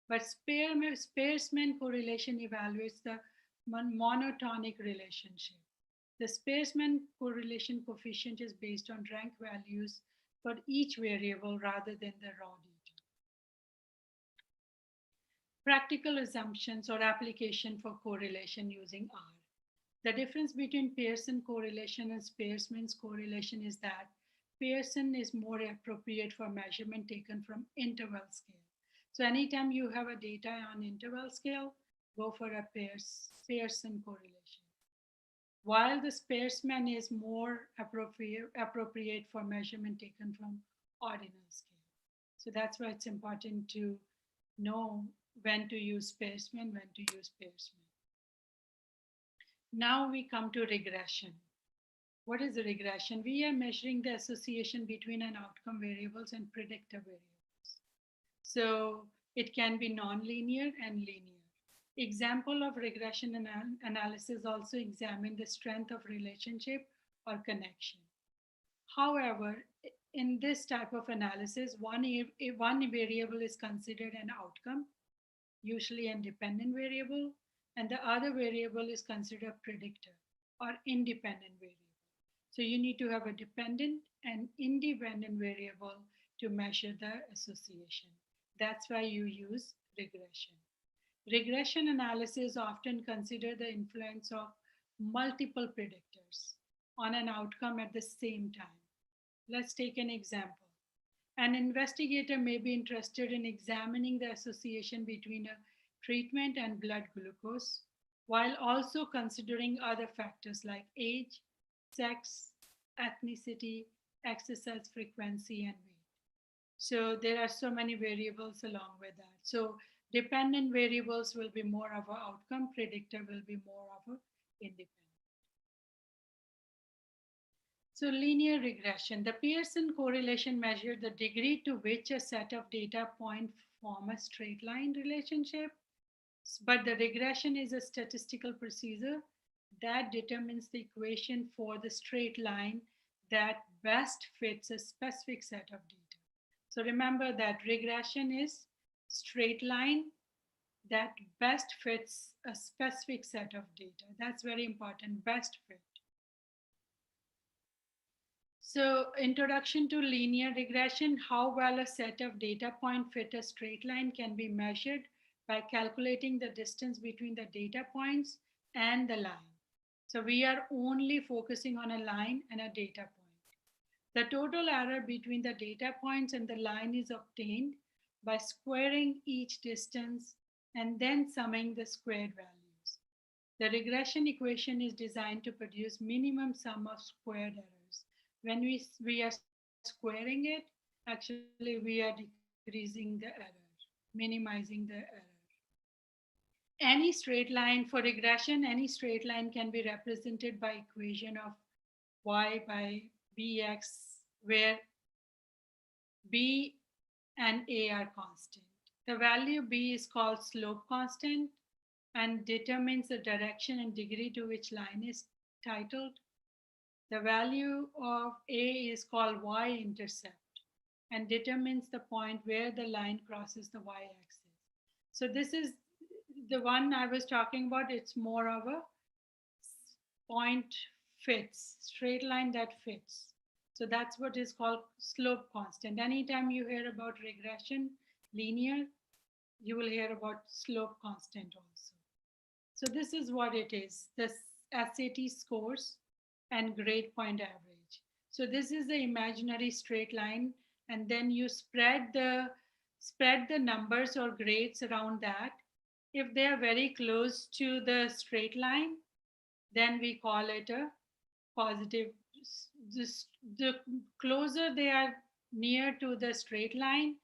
but Spearman correlation evaluates the monotonic relationship. The Spearman correlation coefficient is based on rank values for each variable rather than the raw data. Practical assumptions or application for correlation using R. The difference between Pearson correlation and Spearman's correlation is that Pearson is more appropriate for measurement taken from interval scale. So anytime you have a data on interval scale, go for a Pearson correlation. While the Spearman is more appropriate for measurement taken from ordinal scale. So that's why it's important to know when to use Spearman, when to use Pearson. Now we come to regression. What is a regression? We are measuring the association between an outcome variables and predictor variables. So it can be nonlinear and linear. Example of regression analysis also examine the strength of relationship or connection. However, in this type of analysis, one variable is considered an outcome, usually a dependent variable, and the other variable is considered a predictor or independent variable. So you need to have a dependent and independent variable to measure the association. That's why you use regression. Regression analysis often consider the influence of multiple predictors on an outcome at the same time. Let's take an example. An investigator may be interested in examining the association between a treatment and blood glucose, while also considering other factors like age, sex, ethnicity, exercise frequency, and weight. So there are so many variables along with that. So dependent variables will be more of an outcome, predictor will be more of an independent. So linear regression, the Pearson correlation measured the degree to which a set of data points form a straight line relationship. But the regression is a statistical procedure that determines the equation for the straight line that best fits a specific set of data. So remember that regression is straight line that best fits a specific set of data. That's very important, best fit. So introduction to linear regression, how well a set of data points fit a straight line can be measured by calculating the distance between the data points and the line. So we are only focusing on a line and a data point. The total error between the data points and the line is obtained by squaring each distance and then summing the squared values. The regression equation is designed to produce minimum sum of squared errors. When we are squaring it, actually we are decreasing the error, minimizing the error. Any straight line for regression, any straight line can be represented by equation of y by bx, where b and a are constant. The value b is called slope constant and determines the direction and degree to which line is titled. The value of a is called y-intercept and determines the point where the line crosses the y-axis. So this is the one I was talking about. It's more of a point fits, straight line that fits. So that's what is called slope constant. Anytime you hear about regression, linear, you will hear about slope constant also. So this is what it is, the SAT scores and grade point average. So this is the imaginary straight line, and then you spread the numbers or grades around that. If they are very close to the straight line, then we call it a positive. The closer they are near to the straight line,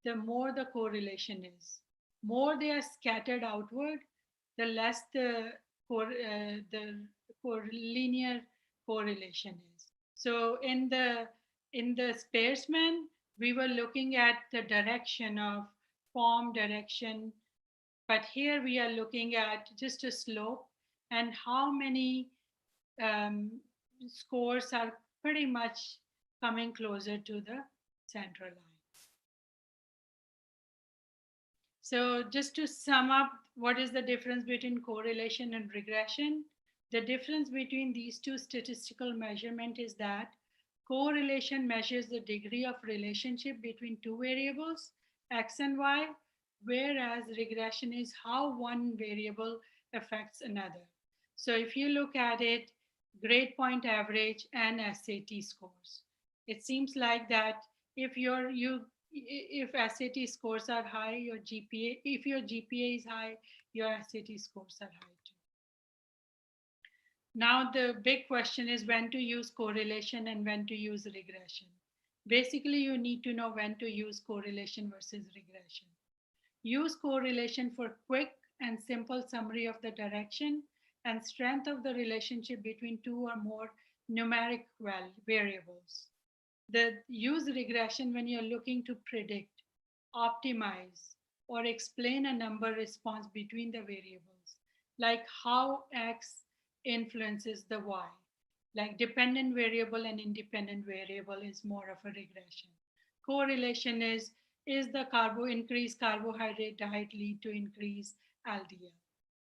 the more the correlation is. More they are scattered outward, the less the linear correlation is. So in the Spearman, we were looking at the direction of form direction, but here we are looking at just a slope and how many scores are pretty much coming closer to the central line. So just to sum up, what is the difference between correlation and regression? The difference between these two statistical measurements is that correlation measures the degree of relationship between two variables, x and y, whereas regression is how one variable affects another. So if you look at it, grade point average and SAT scores, it seems like that if SAT scores are high, your GPA, if your GPA is high, your SAT scores are high too. Now the big question is when to use correlation and when to use regression. Basically, you need to know when to use correlation versus regression. Use correlation for quick and simple summary of the direction and strength of the relationship between two or more numeric variables. Use regression when you're looking to predict, optimize, or explain a number response between the variables, like how X influences the Y. Like dependent variable and independent variable is more of a regression. Correlation is the increased carbohydrate diet lead to increased LDL?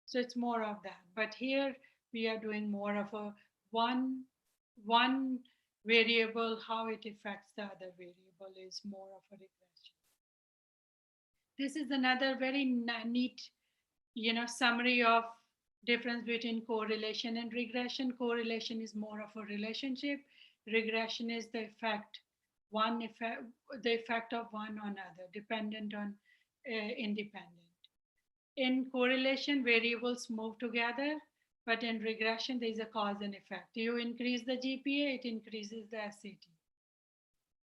So it's more of that. But here we are doing more of a one variable, how it affects the other variable is more of a regression. This is another very neat, summary of difference between correlation and regression. Correlation is more of a relationship. Regression is the effect of one on other, dependent on independent. In correlation, variables move together, but in regression, there is a cause and effect. You increase the GPA, it increases the SAT.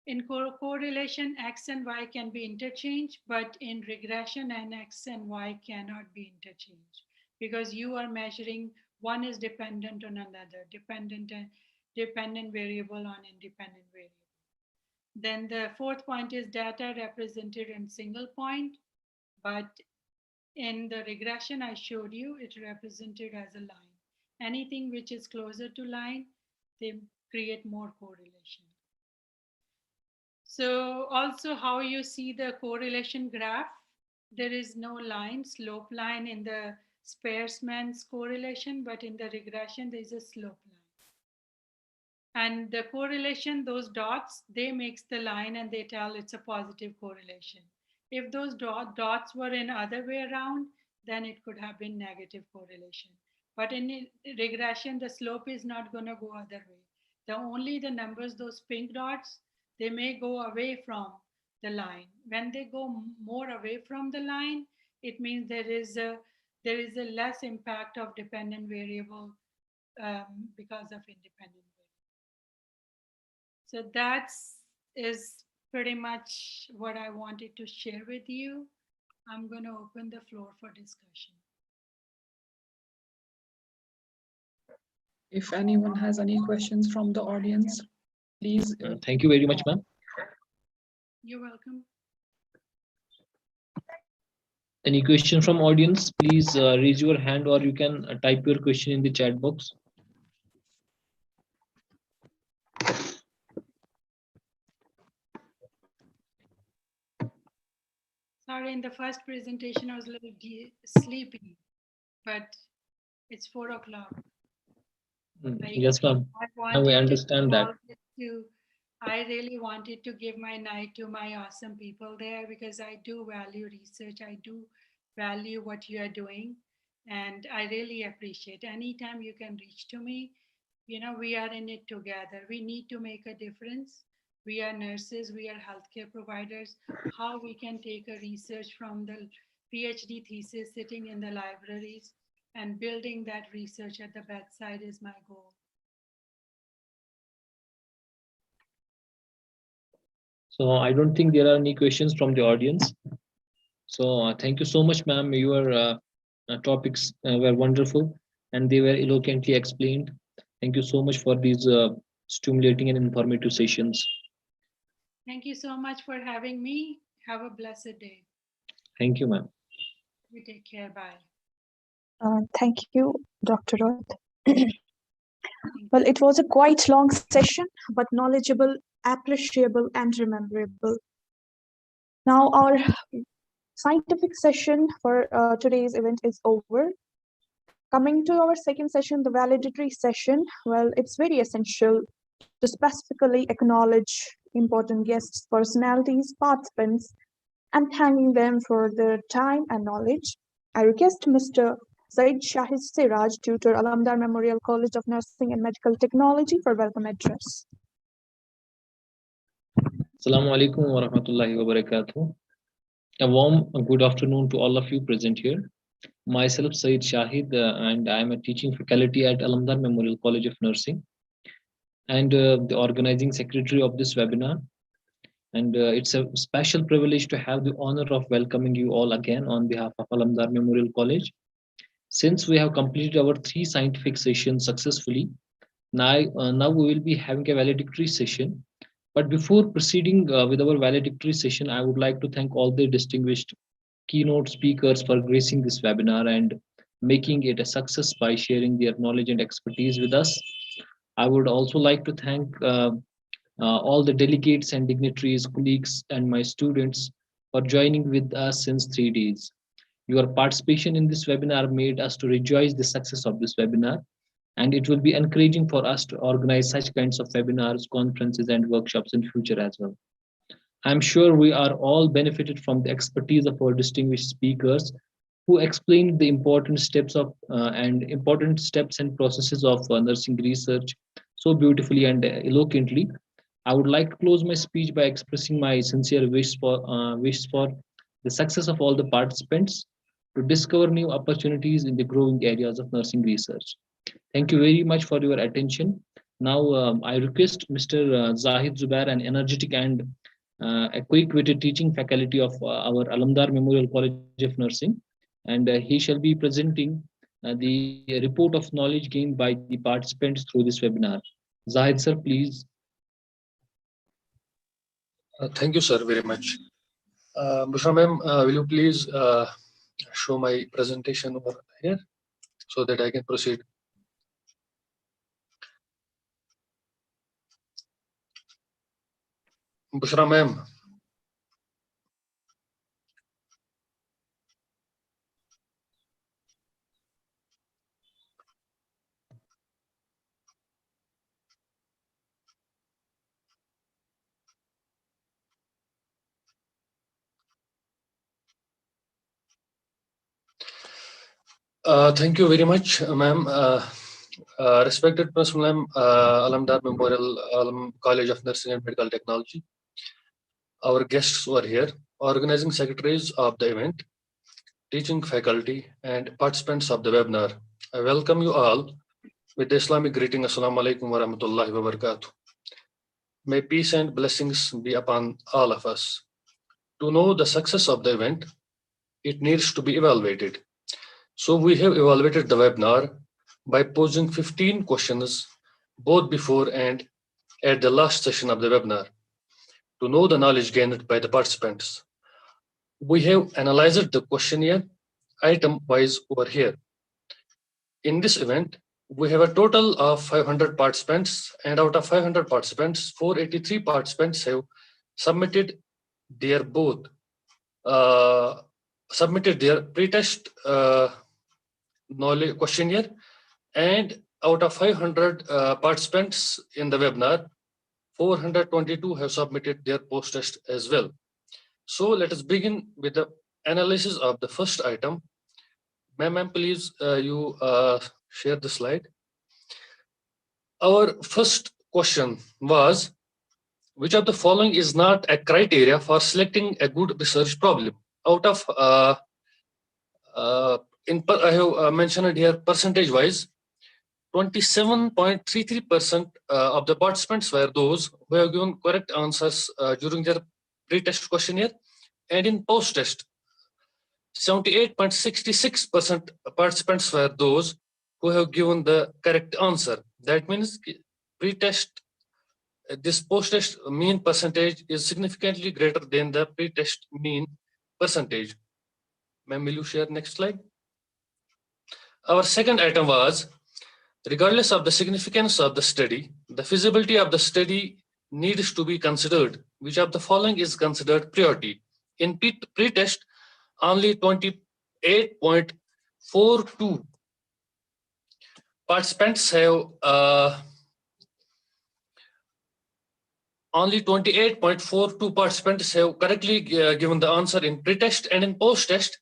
In correlation, X and Y can be interchanged, but in regression, X and Y cannot be interchanged because you are measuring one is dependent on another, dependent variable on independent variable. Then the fourth point is data represented in single point, but in the regression I showed you, it represented as a line. Anything which is closer to line, they create more correlation. So also how you see the correlation graph, there is no line, slope line in the Spearman's correlation, but in the regression, there is a slope line. And the correlation, those dots, they makes the line and they tell it's a positive correlation. If those dots were in other way around, then it could have been negative correlation. But in regression, the slope is not going to go other way. Only the numbers, those pink dots, they may go away from the line. When they go more away from the line, it means there is a less impact of dependent variable because of independent variable. So is pretty much what I wanted to share with you. I'm going to open the floor for discussion. If anyone has any questions from the audience, please. Thank you very much, ma'am. You're welcome. Any question from audience, please raise your hand, or you can type your question in the chat box. Sorry, in the first presentation, I was a little sleepy, but it's 4 o'clock. Yes, ma'am. Now we understand that. I really wanted to give my night to my awesome people there, because I do value research. I do value what you are doing. And I really appreciate anytime you can reach to me. You know, we are in it together. We need to make a difference. We are nurses, we are healthcare providers. How we can take a research from the PhD thesis sitting in the libraries and building that research at the bedside is my goal. So I don't think there are any questions from the audience. So thank you so much, ma'am. Your topics were wonderful and they were eloquently explained. Thank you so much for these stimulating and informative sessions. Thank you so much for having me. Have a blessed day. Thank you, ma'am. You take care. Bye. Thank you, Dr. Roth. Well, it was a quite long session, but knowledgeable, appreciable, and rememberable. Now our scientific session for today's event is over. Coming to our second session, the valedictory session, well, it's very essential to specifically acknowledge important guests, personalities, participants, and thanking them for their time and knowledge. I request Mr. Syed.shahid Siraj, tutor, Alamdar Memorial College of Nursing and Medical Technology, for welcome address. Assalamu alaikum wa rahmatullahi wa barakatuh. A warm good afternoon to all of you present here. Myself, Syed Shahid, and I am a teaching faculty at Alamdar Memorial College of Nursing and the organizing secretary of this webinar. And it's a special privilege to have the honor of welcoming you all again on behalf of Alamdar Memorial College. Since we have completed our 3 scientific sessions successfully, now we will be having a valedictory session. But before proceeding with our valedictory session, I would like to thank all the distinguished keynote speakers for gracing this webinar and making it a success by sharing their knowledge and expertise with us. I would also like to thank all the delegates and dignitaries, colleagues, and my students for joining with us since 3 days. Your participation in this webinar made us to rejoice the success of this webinar, and it will be encouraging for us to organize such kinds of webinars, conferences, and workshops in future as well. I'm sure we are all benefited from the expertise of our distinguished speakers who explained the important steps and processes of nursing research so beautifully and eloquently. I would like to close my speech by expressing my sincere wish for the success of all the participants to discover new opportunities in the growing areas of nursing research. Thank you very much for your attention. Now I request Mr. Zahid Zubair, an energetic and a quick-witted teaching faculty of our Alamdar Memorial College of Nursing, and he shall be presenting the report of knowledge gained by the participants through this webinar. Zahid sir, please. Thank you, sir, very much. Bushra ma'am, will you please show my presentation over here so that I can proceed? Bushra ma'am. Thank you very much, ma'am. Respected Principal, ma'am, Alamdar Memorial College of Nursing and Medical Technology. Our guests were here, organizing secretaries of the event, teaching faculty, and participants of the webinar. I welcome you all with the Islamic greeting, Assalamu alaikum wa rahmatullahi wa barakatuh. May peace and blessings be upon all of us. To know the success of the event, it needs to be evaluated. So we have evaluated the webinar by posing 15 questions both before and at the last session of the webinar to know the knowledge gained by the participants. We have analyzed the questionnaire item-wise over here. In this event, we have a total of 500 participants, and out of 500 participants, 483 participants have submitted their pre-test knowledge questionnaire, and out of 500 participants in the webinar, 422 have submitted their post-test as well. So let us begin with the analysis of the first item. Ma'am, please you share the slide. Our first question was, which of the following is not a criteria for selecting a good research problem? Out of I have mentioned here percentage-wise, 27.33% of the participants were those who have given correct answers during their pre-test questionnaire, and in post-test, 78.66% participants were those who have given the correct answer. That means pre-test, this post-test mean percentage is significantly greater than the pre-test mean percentage. Ma'am, will you share next slide? Our second item was, regardless of the significance of the study, the feasibility of the study needs to be considered. Which of the following is considered priority? In pre-test, only 28.42 participants have correctly given the answer in pre-test, and in post-test,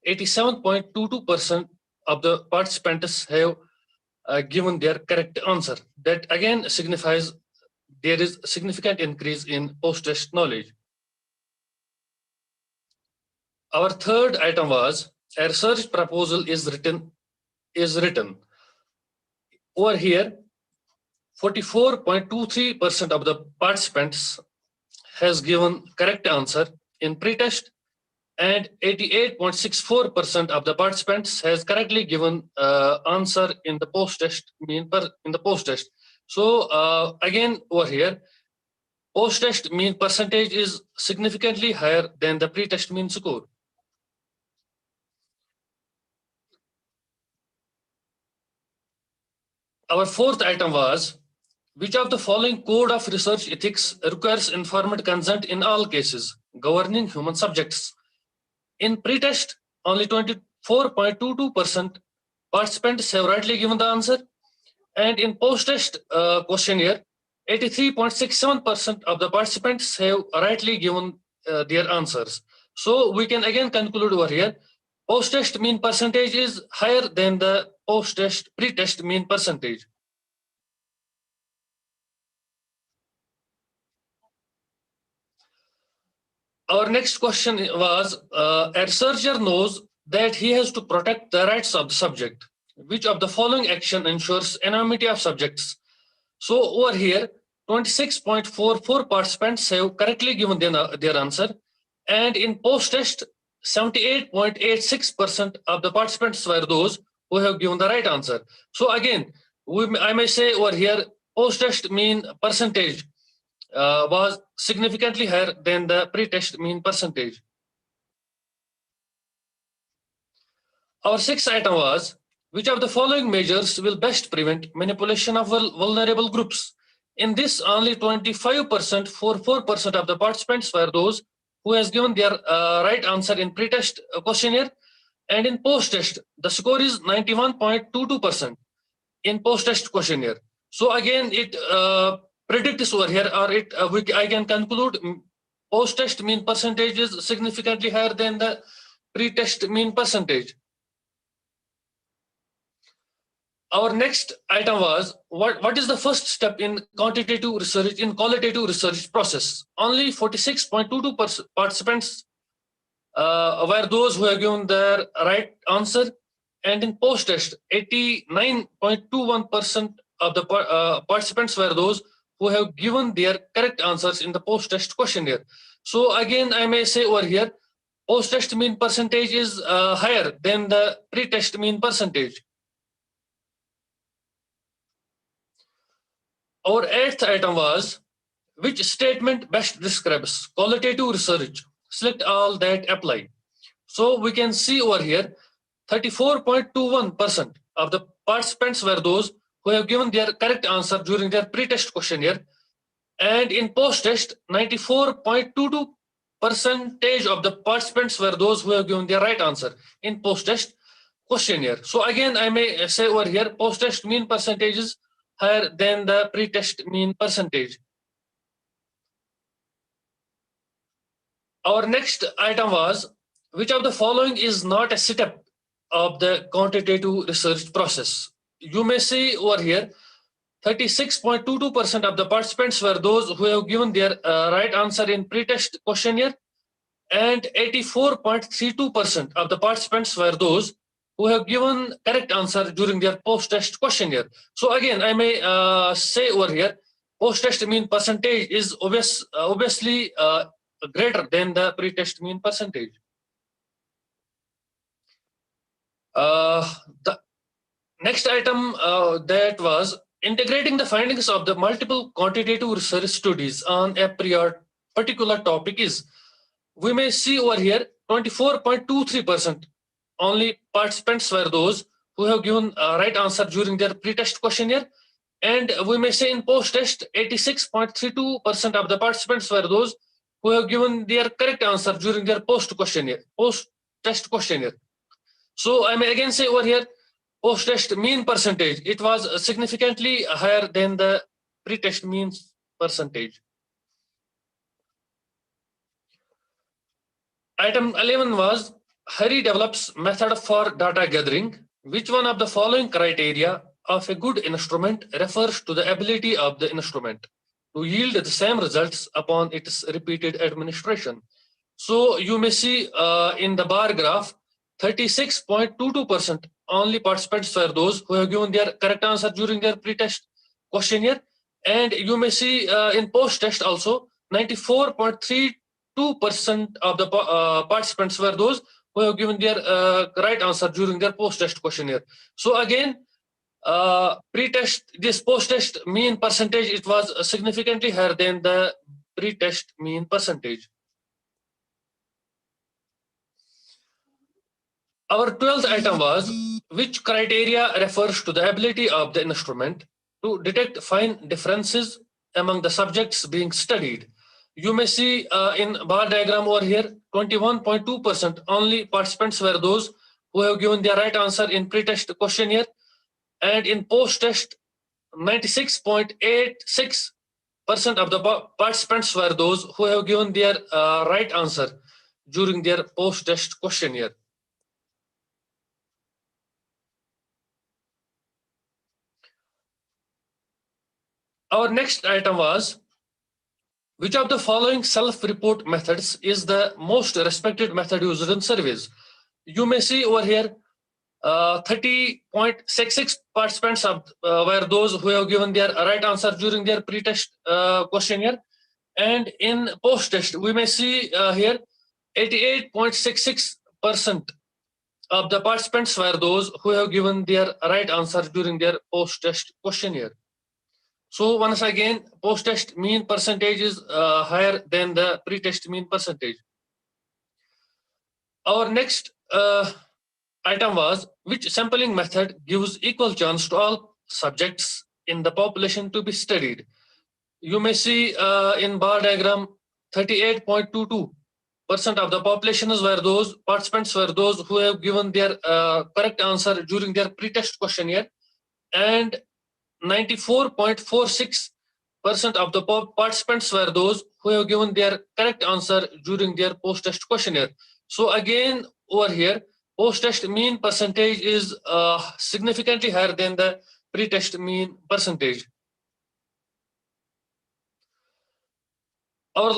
87.22% of the participants have given their correct answer. That again signifies there is a significant increase in post-test knowledge. Our third item was, a research proposal is written. Over here, 44.23% of the participants has given correct answer in pre-test, and 88.64% of the participants has correctly given answer in the post-test So again over here, post-test mean percentage is significantly higher than the pre-test mean score. Our fourth item was, which of the following code of research ethics requires informed consent in all cases governing human subjects? In pre-test, only 24.22% participants have rightly given the answer, and in post-test questionnaire, 83.67% of the participants have rightly given their answers. So we can again conclude over here, post-test mean percentage is higher than the post-test pre-test mean percentage. Our next question was, a researcher knows that he has to protect the rights of the subject. Which of the following action ensures anonymity of subjects? So over here, 26.44 participants have correctly given their answer, and in post-test, 78.86% of the participants were those who have given the right answer. So again, I may say over here, post-test mean percentage was significantly higher than the pre-test mean percentage. Our sixth item was, which of the following measures will best prevent manipulation of vulnerable groups? In this, only 44% of the participants were those who has given their right answer in pre-test questionnaire, and in post-test, the score is 91.22% in post-test questionnaire. So again, it predicts over here, or I can conclude post-test mean percentage is significantly higher than the pre-test mean percentage. Our next item was what is the first step in qualitative research process? Only 46.22% participants were those who have given their right answer, and in post-test, 89.21% of the participants were those who have given their correct answers in the post-test questionnaire. So again, I may say over here, post-test mean percentage is higher than the pre-test mean percentage. Our eighth item was, which statement best describes qualitative research? Select all that apply. So we can see over here, 34.21% of the participants were those who have given their correct answer during their pre-test questionnaire. And in post-test, 94.22% of the participants were those who have given their right answer in post-test questionnaire. So again, I may say over here, post-test mean percentage is higher than the pre-test mean percentage. Our next item was, which of the following is not a step of the quantitative research process? You may see over here, 36.22% of the participants were those who have given their right answer in pre-test questionnaire, and 84.32% of the participants were those who have given correct answer during their post-test questionnaire. So again, I may say over here, post-test mean percentage is obviously greater than the pre-test mean percentage. The next item that was integrating the findings of the multiple quantitative research studies on a particular topic is, we may see over here 24.23% only participants were those who have given right answer during their pre-test questionnaire, and we may say in post-test 86.32% of the participants were those who have given their correct answer during their post-test questionnaire. So I may again say over here, post-test mean percentage, it was significantly higher than the pre-test mean percentage. Item 11 was, Harry develops method for data gathering. Which one of the following criteria of a good instrument refers to the ability of the instrument to yield the same results upon its repeated administration? So you may see in the bar graph, 36.22% only participants were those who have given their correct answer during their pre-test questionnaire. And you may see in post-test also, 94.32% of the participants were those who have given their right answer during their post-test questionnaire. So again, pre-test, this post-test mean percentage, it was significantly higher than the pre-test mean percentage. Our 12th item was, which criteria refers to the ability of the instrument to detect fine differences among the subjects being studied? You may see in bar diagram over here, 21.2% only participants were those who have given their right answer in pre-test questionnaire, and in post-test, 96.86% of the participants were those who have given their right answer during their post-test questionnaire. Our next item was, which of the following self-report methods is the most respected method used in surveys? You may see over here, 30.66 participants were those who have given their right answer during their pre-test questionnaire. And in post-test, we may see here, 88.66% of the participants were those who have given their right answer during their post-test questionnaire. So once again, post-test mean percentage is higher than the pre-test mean percentage. Our next item was, which sampling method gives equal chance to all subjects in the population to be studied? You may see in bar diagram, 38.22% of the populations were those, participants were those who have given their correct answer during their pre-test questionnaire, and 94.46% of the participants were those who have given their correct answer during their post-test questionnaire. So again, over here, post-test mean percentage is significantly higher than the pre-test mean percentage. Our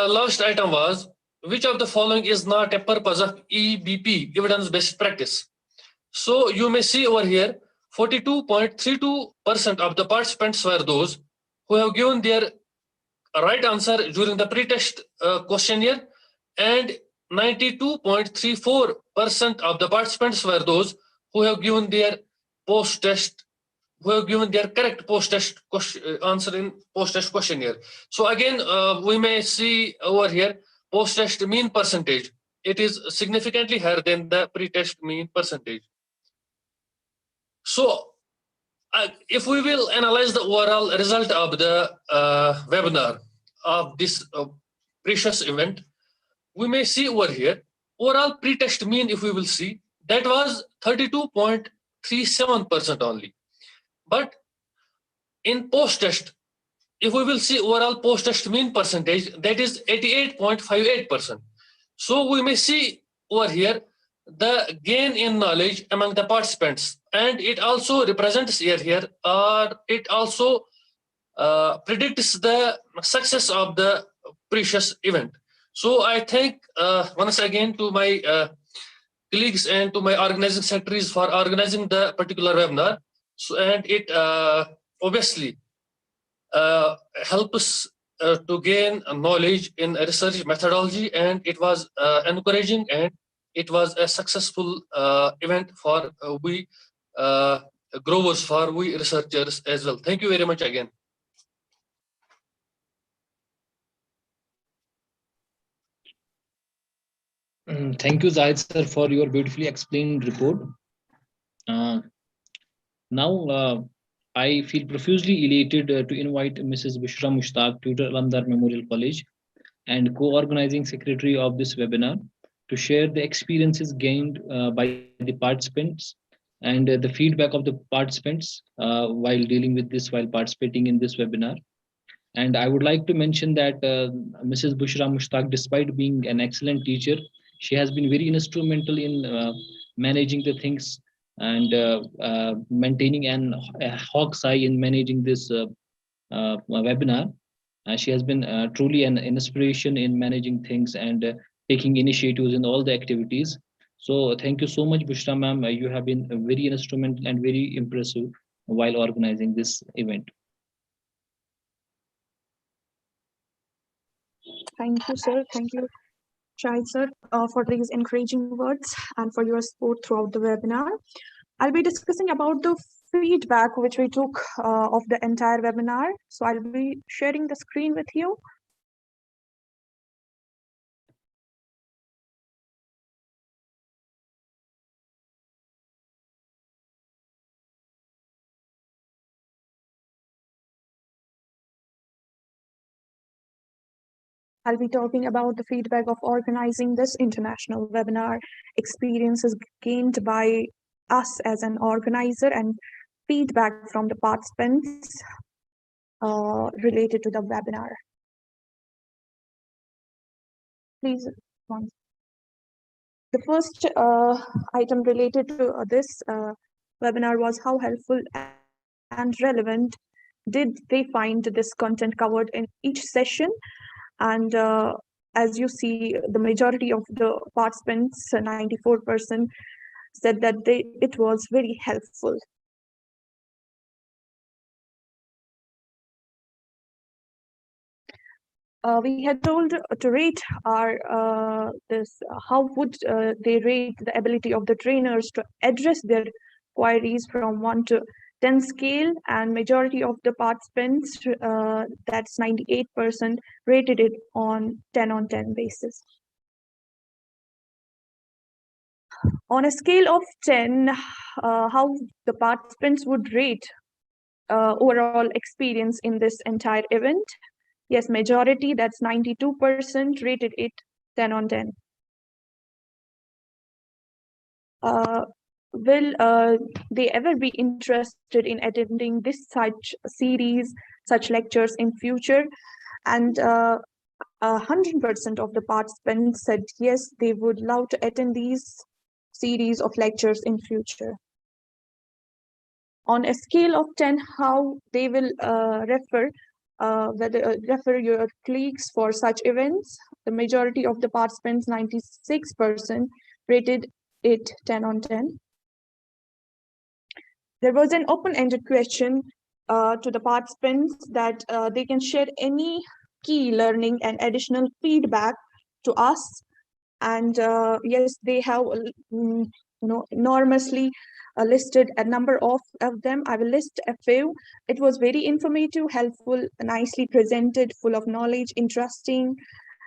last item was, which of the following is not a purpose of EBP, evidence-based practice? So you may see over here, 42.32% of the participants were those who have given their right answer during the pre-test questionnaire, and 92.34% of the participants were those who have given their post-test, who have given their correct post-test answer in post-test questionnaire. So again, we may see over here post-test mean percentage. It is significantly higher than the pre-test mean percentage. So if we will analyze the overall result of the webinar of this precious event, we may see over here, overall pre-test mean, if we will see, that was 32.37% only. But in post-test, if we will see overall post-test mean percentage, that is 88.58%. So we may see over here the gain in knowledge among the participants, and it also represents here, or it also predicts the success of the precious event. So I thank once again to my colleagues and to my organizing secretaries for organizing the particular webinar. So, and it obviously helps us to gain knowledge in research methodology, and it was encouraging, and it was a successful event for we growers, for we researchers as well. Thank you very much again. Thank you, Zahid sir, for your beautifully explained report. Now, I feel profusely elated to invite Mrs. Bushra Mushtaq, Tutor Alamdar Memorial College and co-organizing secretary of this webinar, to share the experiences gained by the participants and the feedback of the participants while dealing with this, while participating in this webinar. And I would like to mention that Mrs. Bushra Mushtaq, despite being an excellent teacher, she has been very instrumental in managing the things and maintaining a hawk's eye in managing this webinar. She has been truly an inspiration in managing things and taking initiatives in all the activities. So thank you so much, Bushra ma'am. You have been very instrumental and very impressive while organizing this event. Thank you, sir. Thank you, Shahid sir, for these encouraging words and for your support throughout the webinar. I'll be discussing about the feedback which we took of the entire webinar. So I'll be sharing the screen with you. I'll be talking about the feedback of organizing this international webinar, experiences gained by us as an organizer, and feedback from the participants related to the webinar. Please, one. The first item related to this webinar was how helpful and relevant did they find this content covered in each session. And as you see, the majority of the participants, 94%, said that it was very helpful. We had told to rate our how would they rate the ability of the trainers to address their queries from 1 to 10 scale, and majority of the participants, that's 98%, rated it on 10 basis. On a scale of 10, how the participants would rate overall experience in this entire event? Yes, majority, that's 92%, rated it 10. Will they ever be interested in attending this such series, such lectures in future? And 100% of the participants said yes, they would love to attend these series of lectures in future. On a scale of 10, how they will refer your colleagues for such events. The majority of the participants, 96%, rated it 10 on 10. There was an open-ended question to the participants that they can share any key learning and additional feedback to us. And yes, they have enormously listed a number of them. I will list a few. It was very informative, helpful, nicely presented, full of knowledge, interesting,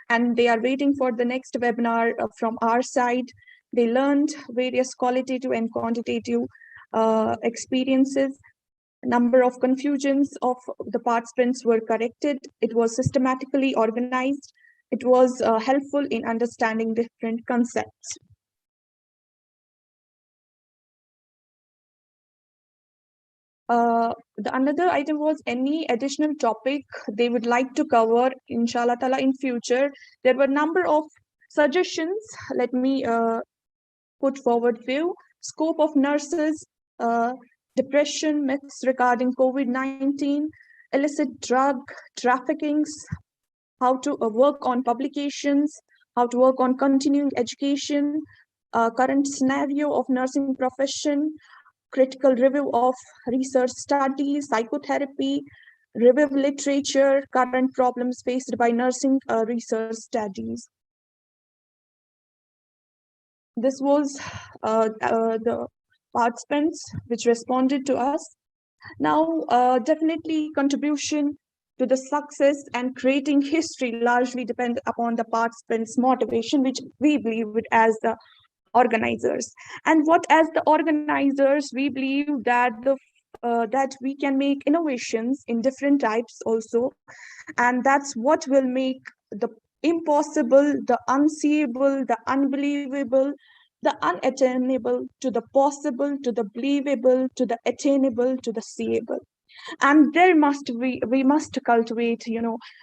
and they are waiting for the next webinar from our side. They learned various qualitative and quantitative experiences. Number of confusions of the participants were corrected. It was systematically organized. It was helpful in understanding different concepts. The another item was any additional topic they would like to cover, inshallah ta'ala, in future. There were a number of suggestions. Let me put forward few. Scope of nurses, depression, myths regarding COVID-19, illicit drug traffickings, how to work on publications, how to work on continuing education, current scenario of nursing profession, critical review of research studies, psychotherapy, review literature, current problems faced by nursing research studies. This was the participants which responded to us. Now, definitely contribution to the success and creating history largely depend upon the participants' motivation, which we believe it as the organizers. And what as the organizers, we believe that that we can make innovations in different types also, and that's what will make the impossible, the unseeable, the unbelievable, the unattainable to the possible, to the believable, to the attainable, to the seeable. And there must we must cultivate,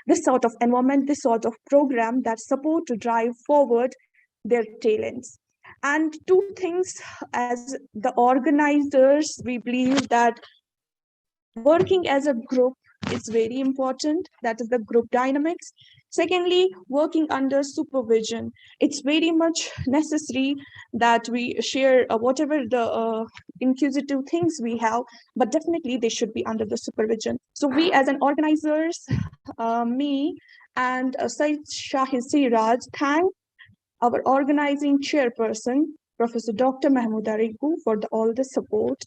this sort of environment, this sort of program that support to drive forward their talents. And two things, as the organizers, we believe that working as a group is very important. That is the group dynamics. Secondly, working under supervision. It's very much necessary that we share whatever the inquisitive things we have, but definitely they should be under the supervision. So we as an organizers, me and Syed.shahid Siraj, thank our organizing chairperson, Professor Dr. Mahmood Ariku, for all the support.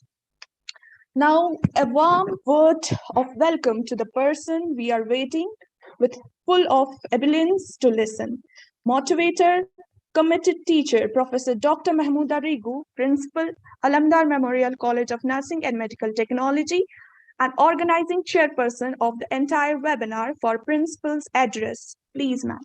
Now, a warm word of welcome to the person we are waiting with, full of abilities to listen. Motivator, committed teacher, Professor Dr. Mahmood Arigu, Principal, Alamdar Memorial College of Nursing and Medical Technology, and organizing chairperson of the entire webinar for Principal's address. Please, ma'am.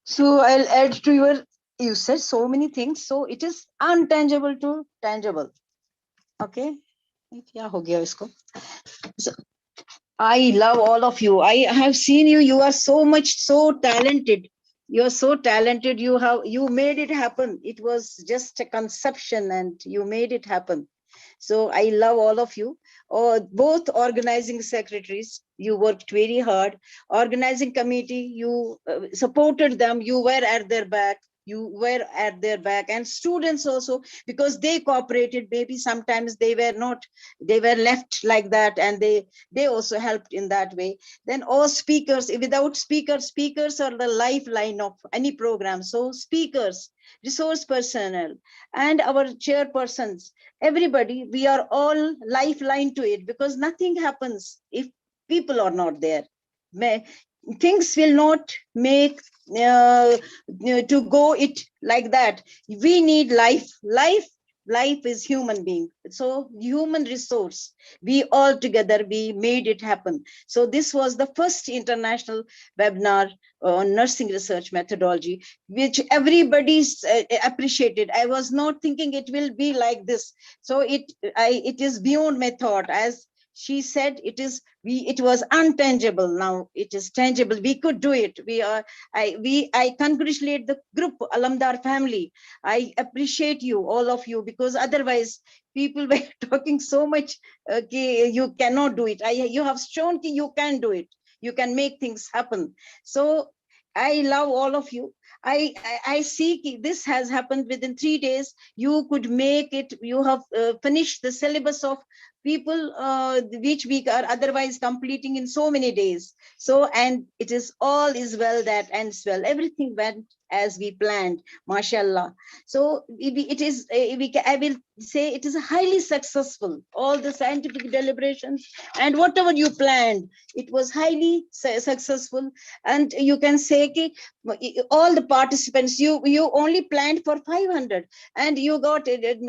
So I'll add to you said so many things. So it is untangible to tangible. Okay. So, I love all of you. I have seen you. You are so talented. You are so talented. You made it happen. It was just a conception and you made it happen. So I love all of you. Both organizing secretaries, you worked very hard. Organizing committee, you supported them. You were at their back. And students also, because they cooperated. Maybe sometimes they were left like that, and they also helped in that way. Then all speakers, without speakers are the lifeline of any program. So speakers, resource personnel, and our chairpersons, everybody, we are all lifeline to it, because nothing happens if people are not there. Things will not make to go it like that. We need life. Life is human being. So human resource, we all together, we made it happen. So this was the first international webinar on nursing research methodology, which everybody appreciated. I was not thinking it will be like this. So it is beyond my thought. As She said it was untangible. Now it is tangible. We could do it. I congratulate the group, Alamdar family. I appreciate you, all of you, because otherwise people were talking so much. Okay, you cannot do it. You have shown you can do it. You can make things happen. So I love all of you. I see this has happened within 3 days. You could make it. You have finished the syllabus of people which we are otherwise completing in so many days. So, and it is all is well that ends well. Everything went as we planned, mashallah. So it is, I will say it is highly successful. All the scientific deliberations and whatever you planned, it was highly successful. And you can say all the participants, you only planned for 500 and you got it.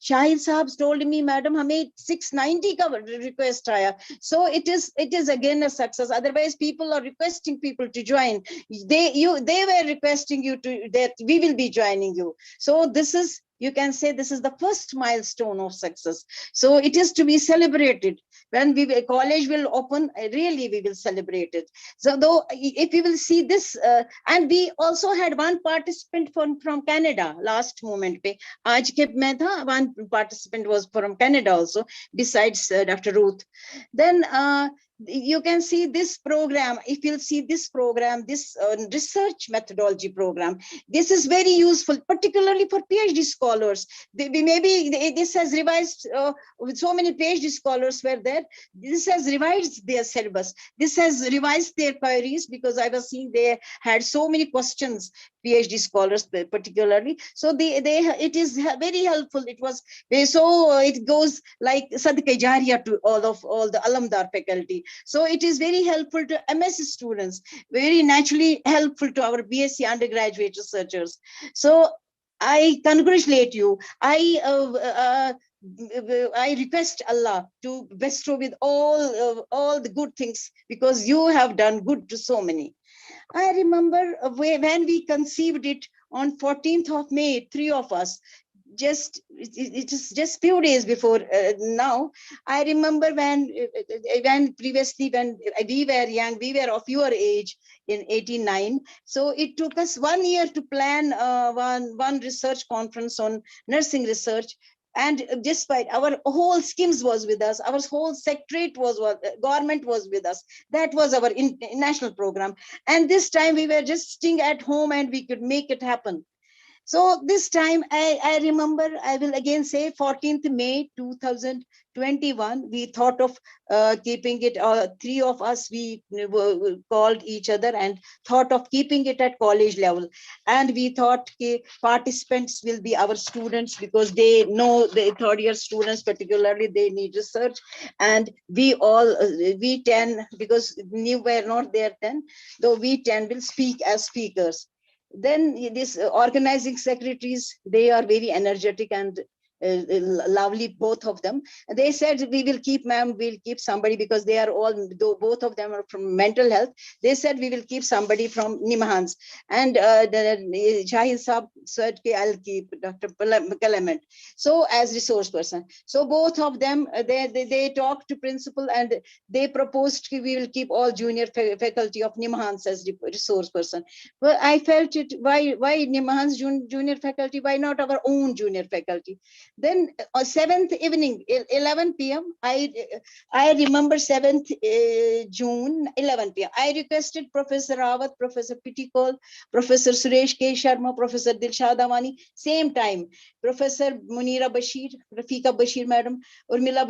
Shahid Saab told me, madam, hame 690 ka request aaya. So it is again a success. Otherwise people are requesting people to join. They were requesting you to that we will be joining you. So this is, you can say this is the first milestone of success. So it is to be celebrated. When college will open, really we will celebrate it. So though if you will see this, and we also had one participant from Canada last moment. Aaj ke main tha, one participant was from Canada also, besides Dr. Ruth. Then you can see this program. If you'll see this program, this research methodology program, this is very useful, particularly for PhD scholars. Maybe this has revised, with so many PhD scholars were there. This has revised their syllabus. This has revised their queries, because I was seeing they had so many questions, PhD scholars particularly. So it is very helpful. It was so it goes like Sadaqah Jariyah to all the Alamdar faculty. So it is very helpful to MS students, very naturally helpful to our BSc undergraduate researchers. So I congratulate you. I request Allah to bestow with all the good things, because you have done good to so many. I remember when we conceived it on 14th of May, 3 of us, it is just few days before now. I remember when previously, when we were young, we were of your age in 89. So it took us 1 year to plan one research conference on nursing research. And despite our whole schemes was with us, our whole secretariat government was with us. That was our national program. And this time we were just sitting at home and we could make it happen. So this time I remember, I will again say 14th May 2021, we thought of keeping it, 3 of us, we called each other and thought of keeping it at college level. And we thought participants will be our students, because they know the third year students, particularly they need research. And we 10, because we were not there then, though we 10 will speak as speakers. Then this organizing secretaries, they are very energetic and lovely, both of them. They said, we will keep, ma'am, we'll keep somebody, because they are all, though both of them are from mental health. They said, we will keep somebody from Nimhans. And Shahid Saab said, I'll keep Dr. Kalamat. So as resource person. So both of them, they talked to principal and they proposed we will keep all junior faculty of Nimhans as resource person. Well, I felt it, why Nimhans junior faculty? Why not our own junior faculty? Then 7th evening, 11 p.m. I remember 7th June, 11 p.m. I requested Professor Rawat, Professor Pitikol, Professor Suresh K. Sharma, Professor Dilshad Awani, same time. Professor Munira Bashir, Rafika Bashir Madam, Urmila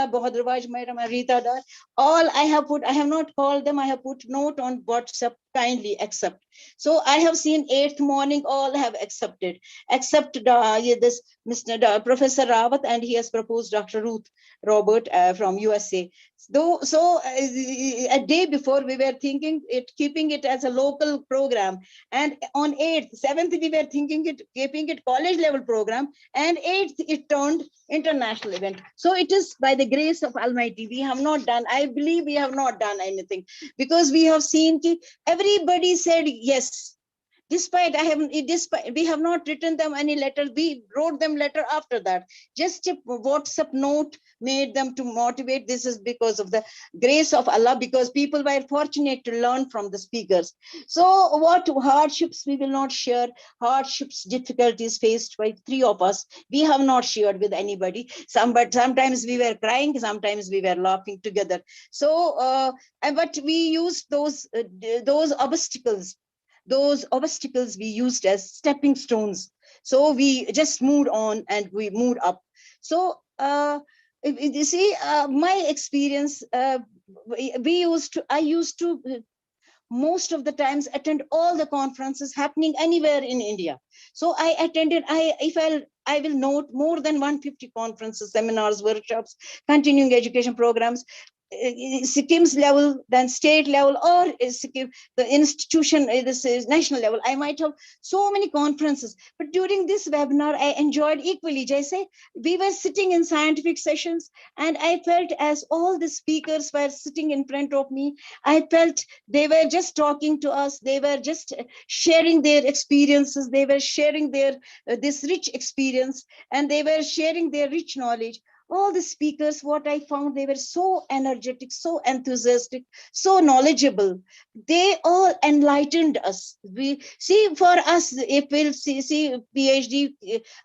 Bahadravaj Madam, Rita Dar. All I have not called them, I have put note on WhatsApp, kindly accept. So I have seen 8th morning, all have accepted, except this Mr. Professor Rawat, and he has proposed Dr. Ruth Robert from USA. So a day before we were thinking keeping it as a local program, and on 8th, 7th we were thinking keeping it college level program, and 8th it turned international event. So it is by the grace of Almighty. We have not done, I believe we have not done anything, because we have seen everybody said yes. Despite we have not written them any letter. We wrote them letter after that. Just a WhatsApp note made them to motivate. This is because of the grace of Allah, because people were fortunate to learn from the speakers. So what hardships we will not share, hardships, difficulties faced by three of us, we have not shared with anybody. But sometimes we were crying, sometimes we were laughing together. So but we used those obstacles. Those obstacles we used as stepping stones. So we just moved on and we moved up. So you see, my experience, I used to most of the times attend all the conferences happening anywhere in India. So I attended, I will note more than 150 conferences, seminars, workshops, continuing education programs, Sikkim's level, then state level, or Sikkim, the institution, this is national level. I might have so many conferences, but during this webinar, I enjoyed equally. Jaise, we were sitting in scientific sessions, and I felt as all the speakers were sitting in front of me, I felt they were just talking to us. They were just sharing their experiences. They were sharing their this rich experience, and they were sharing their rich knowledge. All the speakers, what I found, they were so energetic, so enthusiastic, so knowledgeable. They all enlightened us. We see, for us, if we'll see PhD,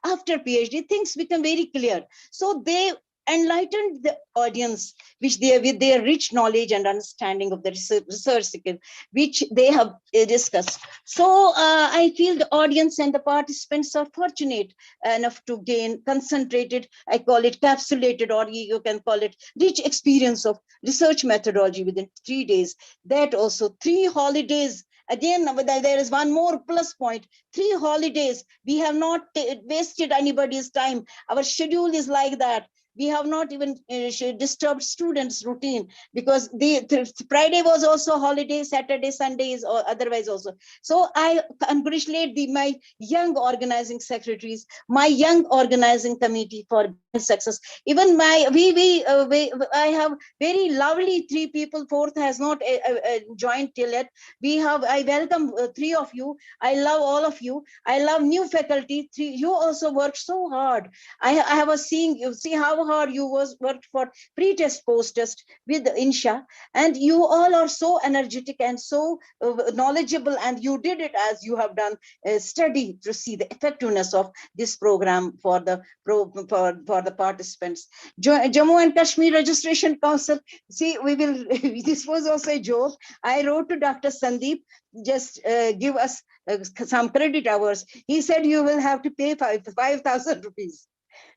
after PhD, things become very clear. So they enlightened the audience, which they, with their rich knowledge and understanding of the research skill, which they have discussed. So I feel the audience and the participants are fortunate enough to gain concentrated, I call it capsulated, or you can call it rich experience of research methodology within 3 days. That also 3 holidays. Again, there is one more plus point, 3 holidays. We have not wasted anybody's time. Our schedule is like that. We have not even disturbed students' routine, because the Friday was also holiday, Saturday, Sundays, or otherwise also. So I congratulate my young organizing secretaries, my young organizing committee for success. Even I have very lovely 3 people. 4th has not joined till yet. I welcome 3 of you. I love all of you. I love new faculty. 3, you also worked so hard. I have you see how hard you worked for pre-test, post-test with Insha, and you all are so energetic and so knowledgeable, and you did it as you have done study to see the effectiveness of this program for the participants. Jammu and Kashmir Registration Council, see, we will this was also a joke. I wrote to Dr. Sandeep, just give us some credit hours. He said you will have to pay 5,000 rupees.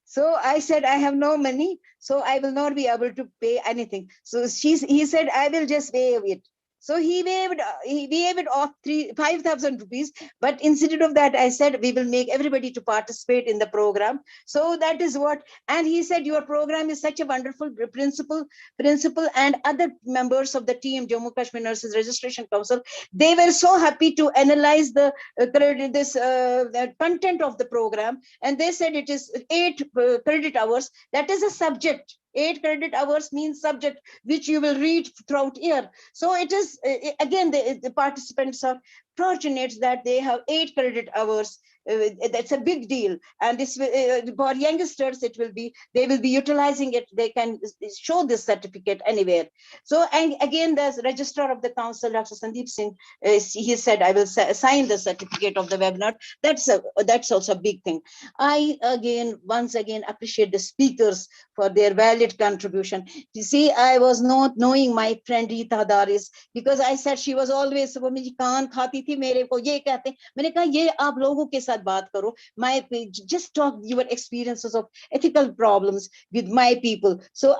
So I said, I have no money, so I will not be able to pay anything. So he said, I will just waive it. So he waived off 5,000 rupees. But instead of that, I said, we will make everybody to participate in the program. So that is what, and he said, your program is such a wonderful principal, and other members of the team, Jammu Kashmir Nurses Registration Council, they were so happy to analyze the content of the program. And they said it is 8 credit hours. That is a subject. 8 credit hours means subject, which you will read throughout year. So it is, again, the participants are fortunate that they have 8 credit hours. That's a big deal. And this for youngsters, they will be utilizing it. They can show this certificate anywhere. So, and again, the registrar of the council, Dr. Sandeep Singh, he said, I will sign the certificate of the webinar. That's also a big thing. I once again appreciate the speakers for their valid contribution. You see, I was not knowing my friend Rita Daris, because I said she was always, वो मेरी कान खाती थी मेरे को ये कहते, मैंने कहा ये आप लोगों के साथ बात करो, just talk your experiences of ethical problems with my people. So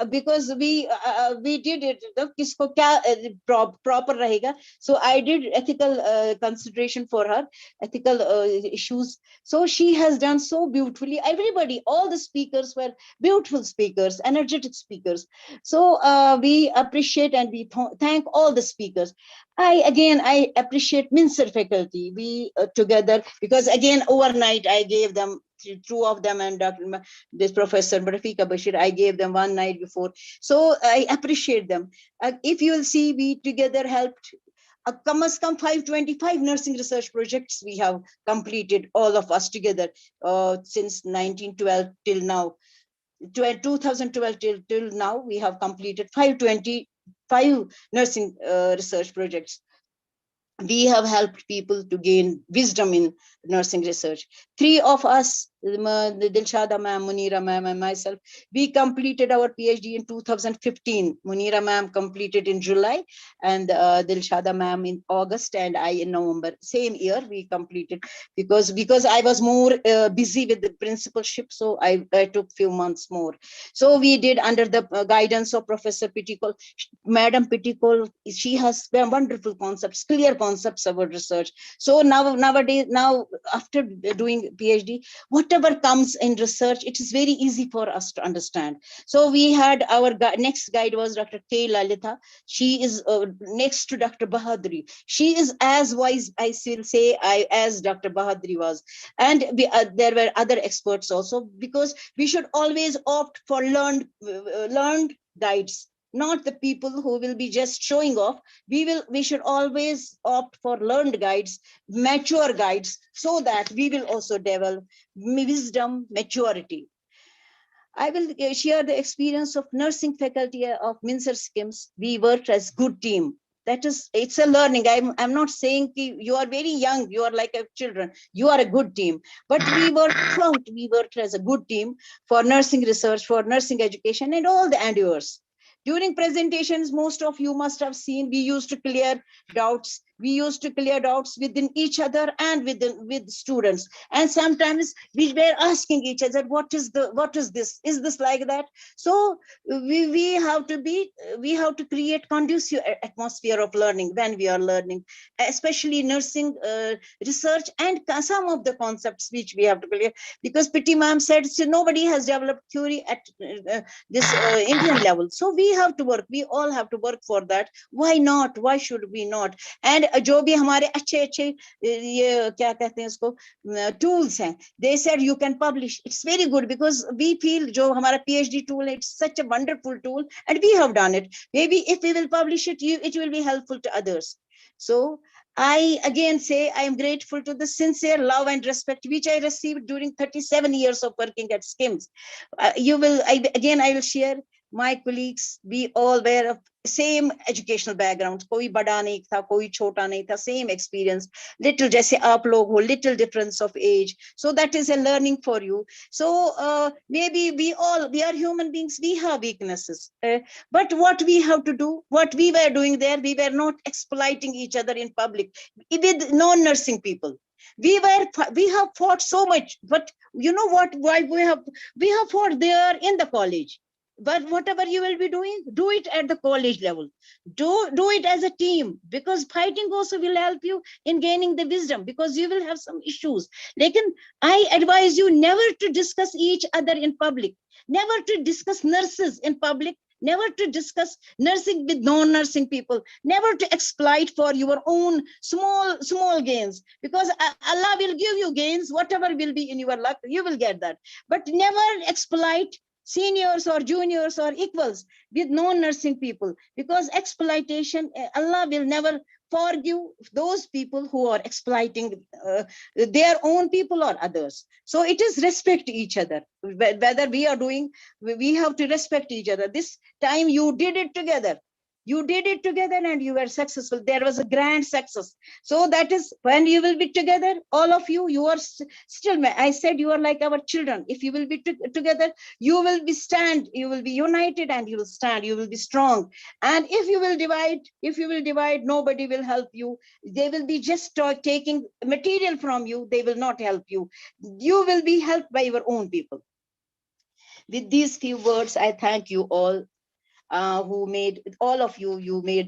because we did it, किसको क्या proper रहेगा, so I did ethical consideration for her, ethical issues. So she has done so beautifully. Everybody, all the speakers were beautiful speakers, energetic speakers. So we appreciate and we thank all the speakers. I appreciate Mincer faculty. We together, because again, overnight I gave them 2 of them, and this Professor Rafika Bashir, I gave them one night before. So I appreciate them. If you will see, we together helped come as come 525 nursing research projects we have completed, all of us together, since 1912 till now. 2012 till now, we have completed 525 nursing research projects. We have helped people to gain wisdom in nursing research. Three of us, Dilshada ma'am, Munira ma'am, and myself, we completed our PhD in 2015. Munira ma'am completed in July, and Dilshada ma'am in August, and I in November. Same year we completed, because I was more busy with the principalship, so I took few months more. So we did under the guidance of Professor Pitikol. Madam Pitikol, she has wonderful concepts, clear concepts about research. So nowadays, after doing PhD, whatever comes in research, it is very easy for us to understand. So we had our next guide was Dr. K. Lalita. She is next to Dr. Bahadri. She is as wise, I will say, as Dr. Bahadri was. And there were other experts also, because we should always opt for learned guides, not the people who will be just showing off. We should always opt for learned guides, mature guides, so that we will also develop wisdom, maturity. I will share the experience of nursing faculty of Mincer Skims. We worked as good team. It's a learning. I'm not saying you are very young, you are like a children, you are a good team, but we worked as a good team for nursing research, for nursing education, and all the endeavors. During presentations, most of you must have seen, we used to clear doubts. We used to clear doubts within each other and with students. And sometimes we were asking each other, what is this? Is this like that? So we have to create conducive atmosphere of learning when we are learning, especially nursing research and some of the concepts which we have to clear. Because Piti ma'am said, so nobody has developed theory at this Indian level. So we all have to work for that. Why not? Why should we not? And जो भी हमारे अच्छे ये क्या कहते हैं इसको tools हैं, they said you can publish. It's very good, because we feel जो हमारा PhD tool, it's such a wonderful tool, and we have done it. Maybe if we will publish it, it will be helpful to others. So I again say I am grateful to the sincere love and respect which I received during 37 years of working at SKIMS. I will share. My colleagues, we all were of same educational backgrounds. Koi bada nahi tha, koi chota nahi tha, same experience. Little jaise aap log ho, little difference of age. So that is a learning for you. So maybe we are human beings, we have weaknesses. But what we have to do, what we were doing there, we were not exploiting each other in public with non-nursing people. We have fought so much, but you know what? Why we have fought there in the college. But whatever you will be doing, do it at the college level. Do it as a team, because fighting also will help you in gaining the wisdom, because you will have some issues. I advise you never to discuss each other in public, never to discuss nurses in public, never to discuss nursing with non-nursing people, never to exploit for your own small gains, because Allah will give you gains, whatever will be in your luck, you will get that. But never exploit seniors or juniors or equals with non-nursing people, because exploitation, Allah will never forgive those people who are exploiting their own people or others. So it is respect each other. Whether we are doing, we have to respect each other. This time you did it together. You did it together and you were successful. There was a grand success. So that is when you will be together, all of you, you are still, I said you are like our children. If you will be together, you will be united and you will stand, you will be strong. And if you will divide, nobody will help you. They will be just taking material from you. They will not help you. You will be helped by your own people. With these few words, I thank you all. You made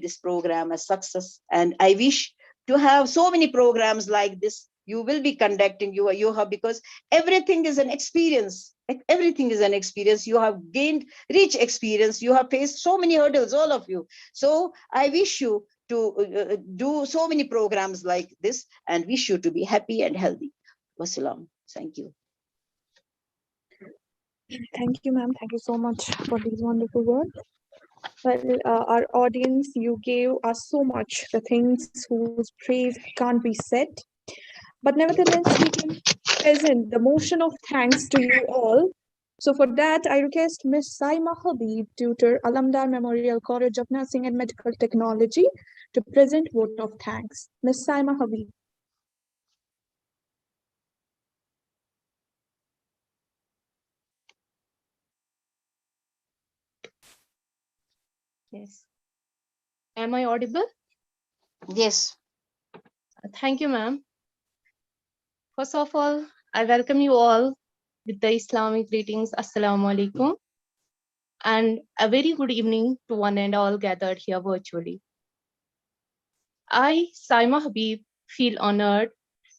this program a success, and I wish to have so many programs like this. You will be conducting, you have, because everything is an experience. Everything is an experience. You have gained rich experience. You have faced so many hurdles, all of you. So I wish you to do so many programs like this, and wish you to be happy and healthy. Wassalam. Thank you. Thank you, ma'am. Thank you so much for these wonderful words. Well, our audience, you gave us so much, the things whose praise can't be said. But nevertheless, we can present the motion of thanks to you all. So for that, I request Ms. Saima Habib, tutor, Alamdar Memorial College of Nursing and Medical Technology, to present vote of thanks. Ms. Saima Habib. Yes. Am I audible? Yes. Thank you, ma'am. First of all, I welcome you all with the Islamic greetings. Assalamu alaikum. And a very good evening to one and all gathered here virtually. I, Saima Habib, feel honored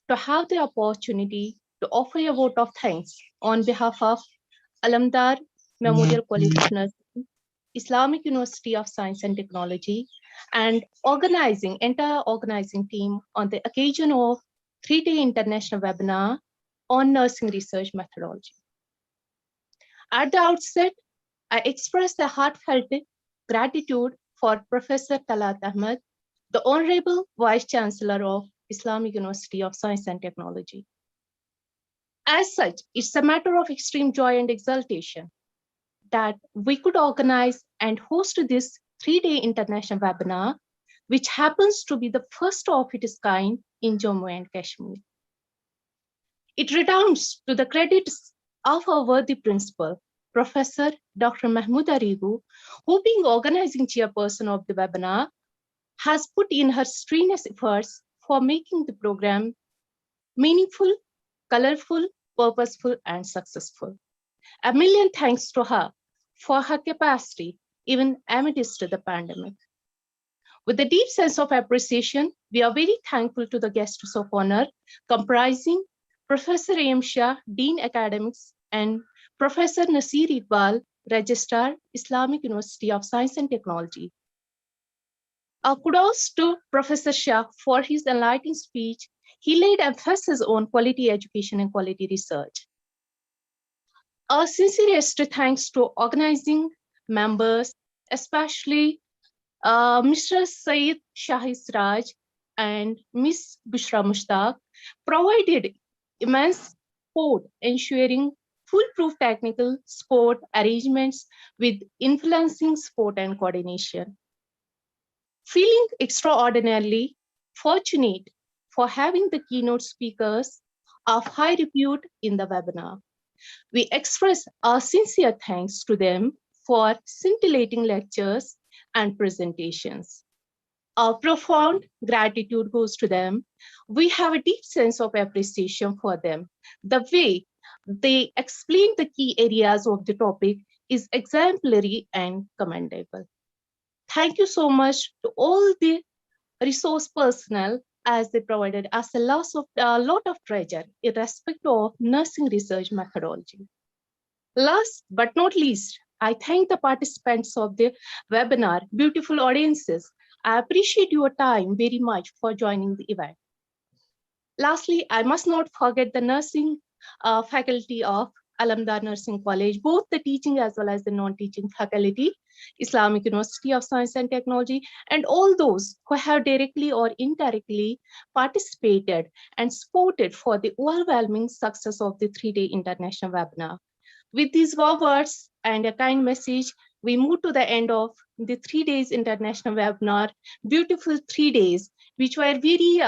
to have the opportunity to offer a vote of thanks on behalf of Alamdar Memorial College of Nursing, Islamic University of Science and Technology, and entire organizing team on the occasion of 3-day international webinar on nursing research methodology. At the outset, I express a heartfelt gratitude for Professor Talat Ahmed, the Honorable Vice Chancellor of Islamic University of Science and Technology. As such, it's a matter of extreme joy and exultation that we could organize and host this 3-day international webinar, which happens to be the first of its kind in Jammu and Kashmir. It redounds to the credits of our worthy principal, Professor Dr. Mahmood Arigu, who being organizing chairperson of the webinar, has put in her strenuous efforts for making the program meaningful, colorful, purposeful, and successful. A million thanks to her for her capacity, even amidst the pandemic. With a deep sense of appreciation, we are very thankful to the guests of honor, comprising Professor A.M. Shah, Dean Academics, and Professor Nasir Iqbal, Registrar, Islamic University of Science and Technology. Kudos to Professor Shah for his enlightening speech. He laid emphasis on quality education and quality research. Our sincerest thanks to organizing members, especially Mr. Syed.shahid Siraj and Ms. Bushra Mushtaq, provided immense support, ensuring foolproof technical support arrangements with influencing support and coordination. Feeling extraordinarily fortunate for having the keynote speakers of high repute in the webinar. We express our sincere thanks to them for scintillating lectures and presentations. Our profound gratitude goes to them. We have a deep sense of appreciation for them. The way they explain the key areas of the topic is exemplary and commendable. Thank you so much to all the resource personnel as they provided us a lot of treasure in respect of nursing research methodology. Last but not least, I thank the participants of the webinar, beautiful audiences. I appreciate your time very much for joining the event. Lastly, I must not forget the nursing faculty of Alamdar Nursing College, both the teaching as well as the non-teaching faculty, Islamic University of Science and Technology, and all those who have directly or indirectly participated and supported for the overwhelming success of the 3-day international webinar. With these warm words and a kind message, we move to the end of the 3 days international webinar, beautiful 3 days, which were very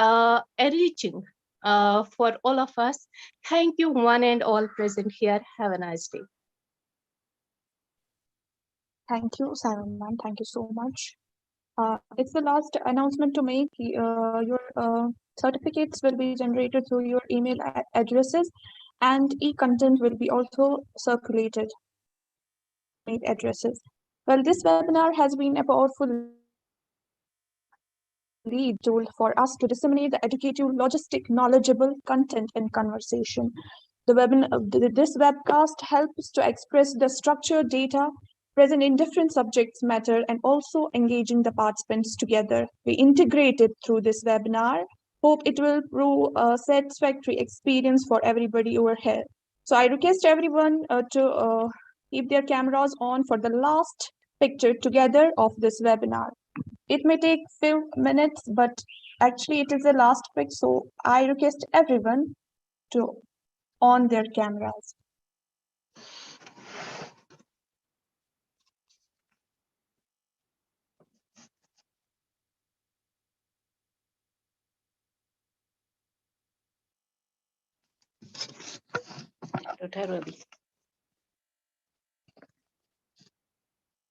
enriching for all of us. Thank you one and all present here. Have a nice day. Thank you, Simon. Thank you so much. It's the last announcement to make. Your certificates will be generated through your email addresses, and e-content will be also circulated. Addresses. Well, this webinar has been a powerful lead tool for us to disseminate the educative, logistic, knowledgeable content and conversation. This webcast helps to express the structured data present in different subjects matter and also engaging the participants together. We integrate it through this webinar. Hope it will prove a satisfactory experience for everybody over here. So I request everyone to keep their cameras on for the last picture together of this webinar. It may take few minutes, but actually it is the last pic, so I request everyone to on their cameras.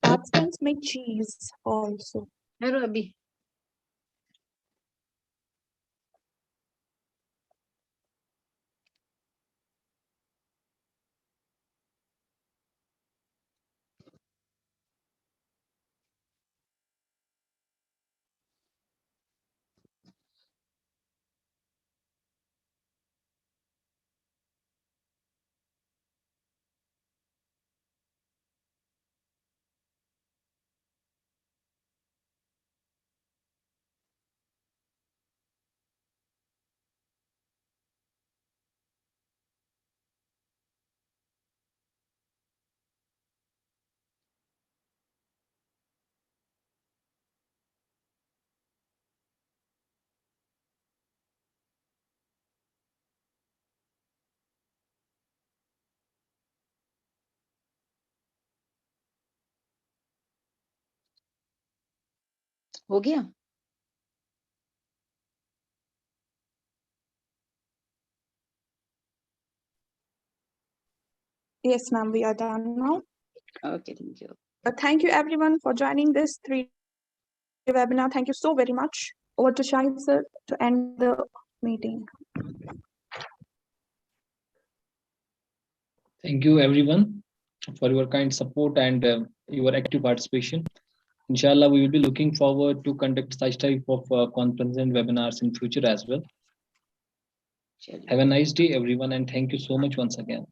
Participants may cheese also. हो गया? Yes, ma'am, we are done now. Okay, thank you. Thank you everyone for joining this 3-day webinar. Thank you so very much. Over to Shahid sir to end the meeting. Thank you everyone for your kind support and your active participation. Inshallah, we will be looking forward to conduct such type of conference and webinars in future as well. Have a nice day, everyone, and thank you so much once again.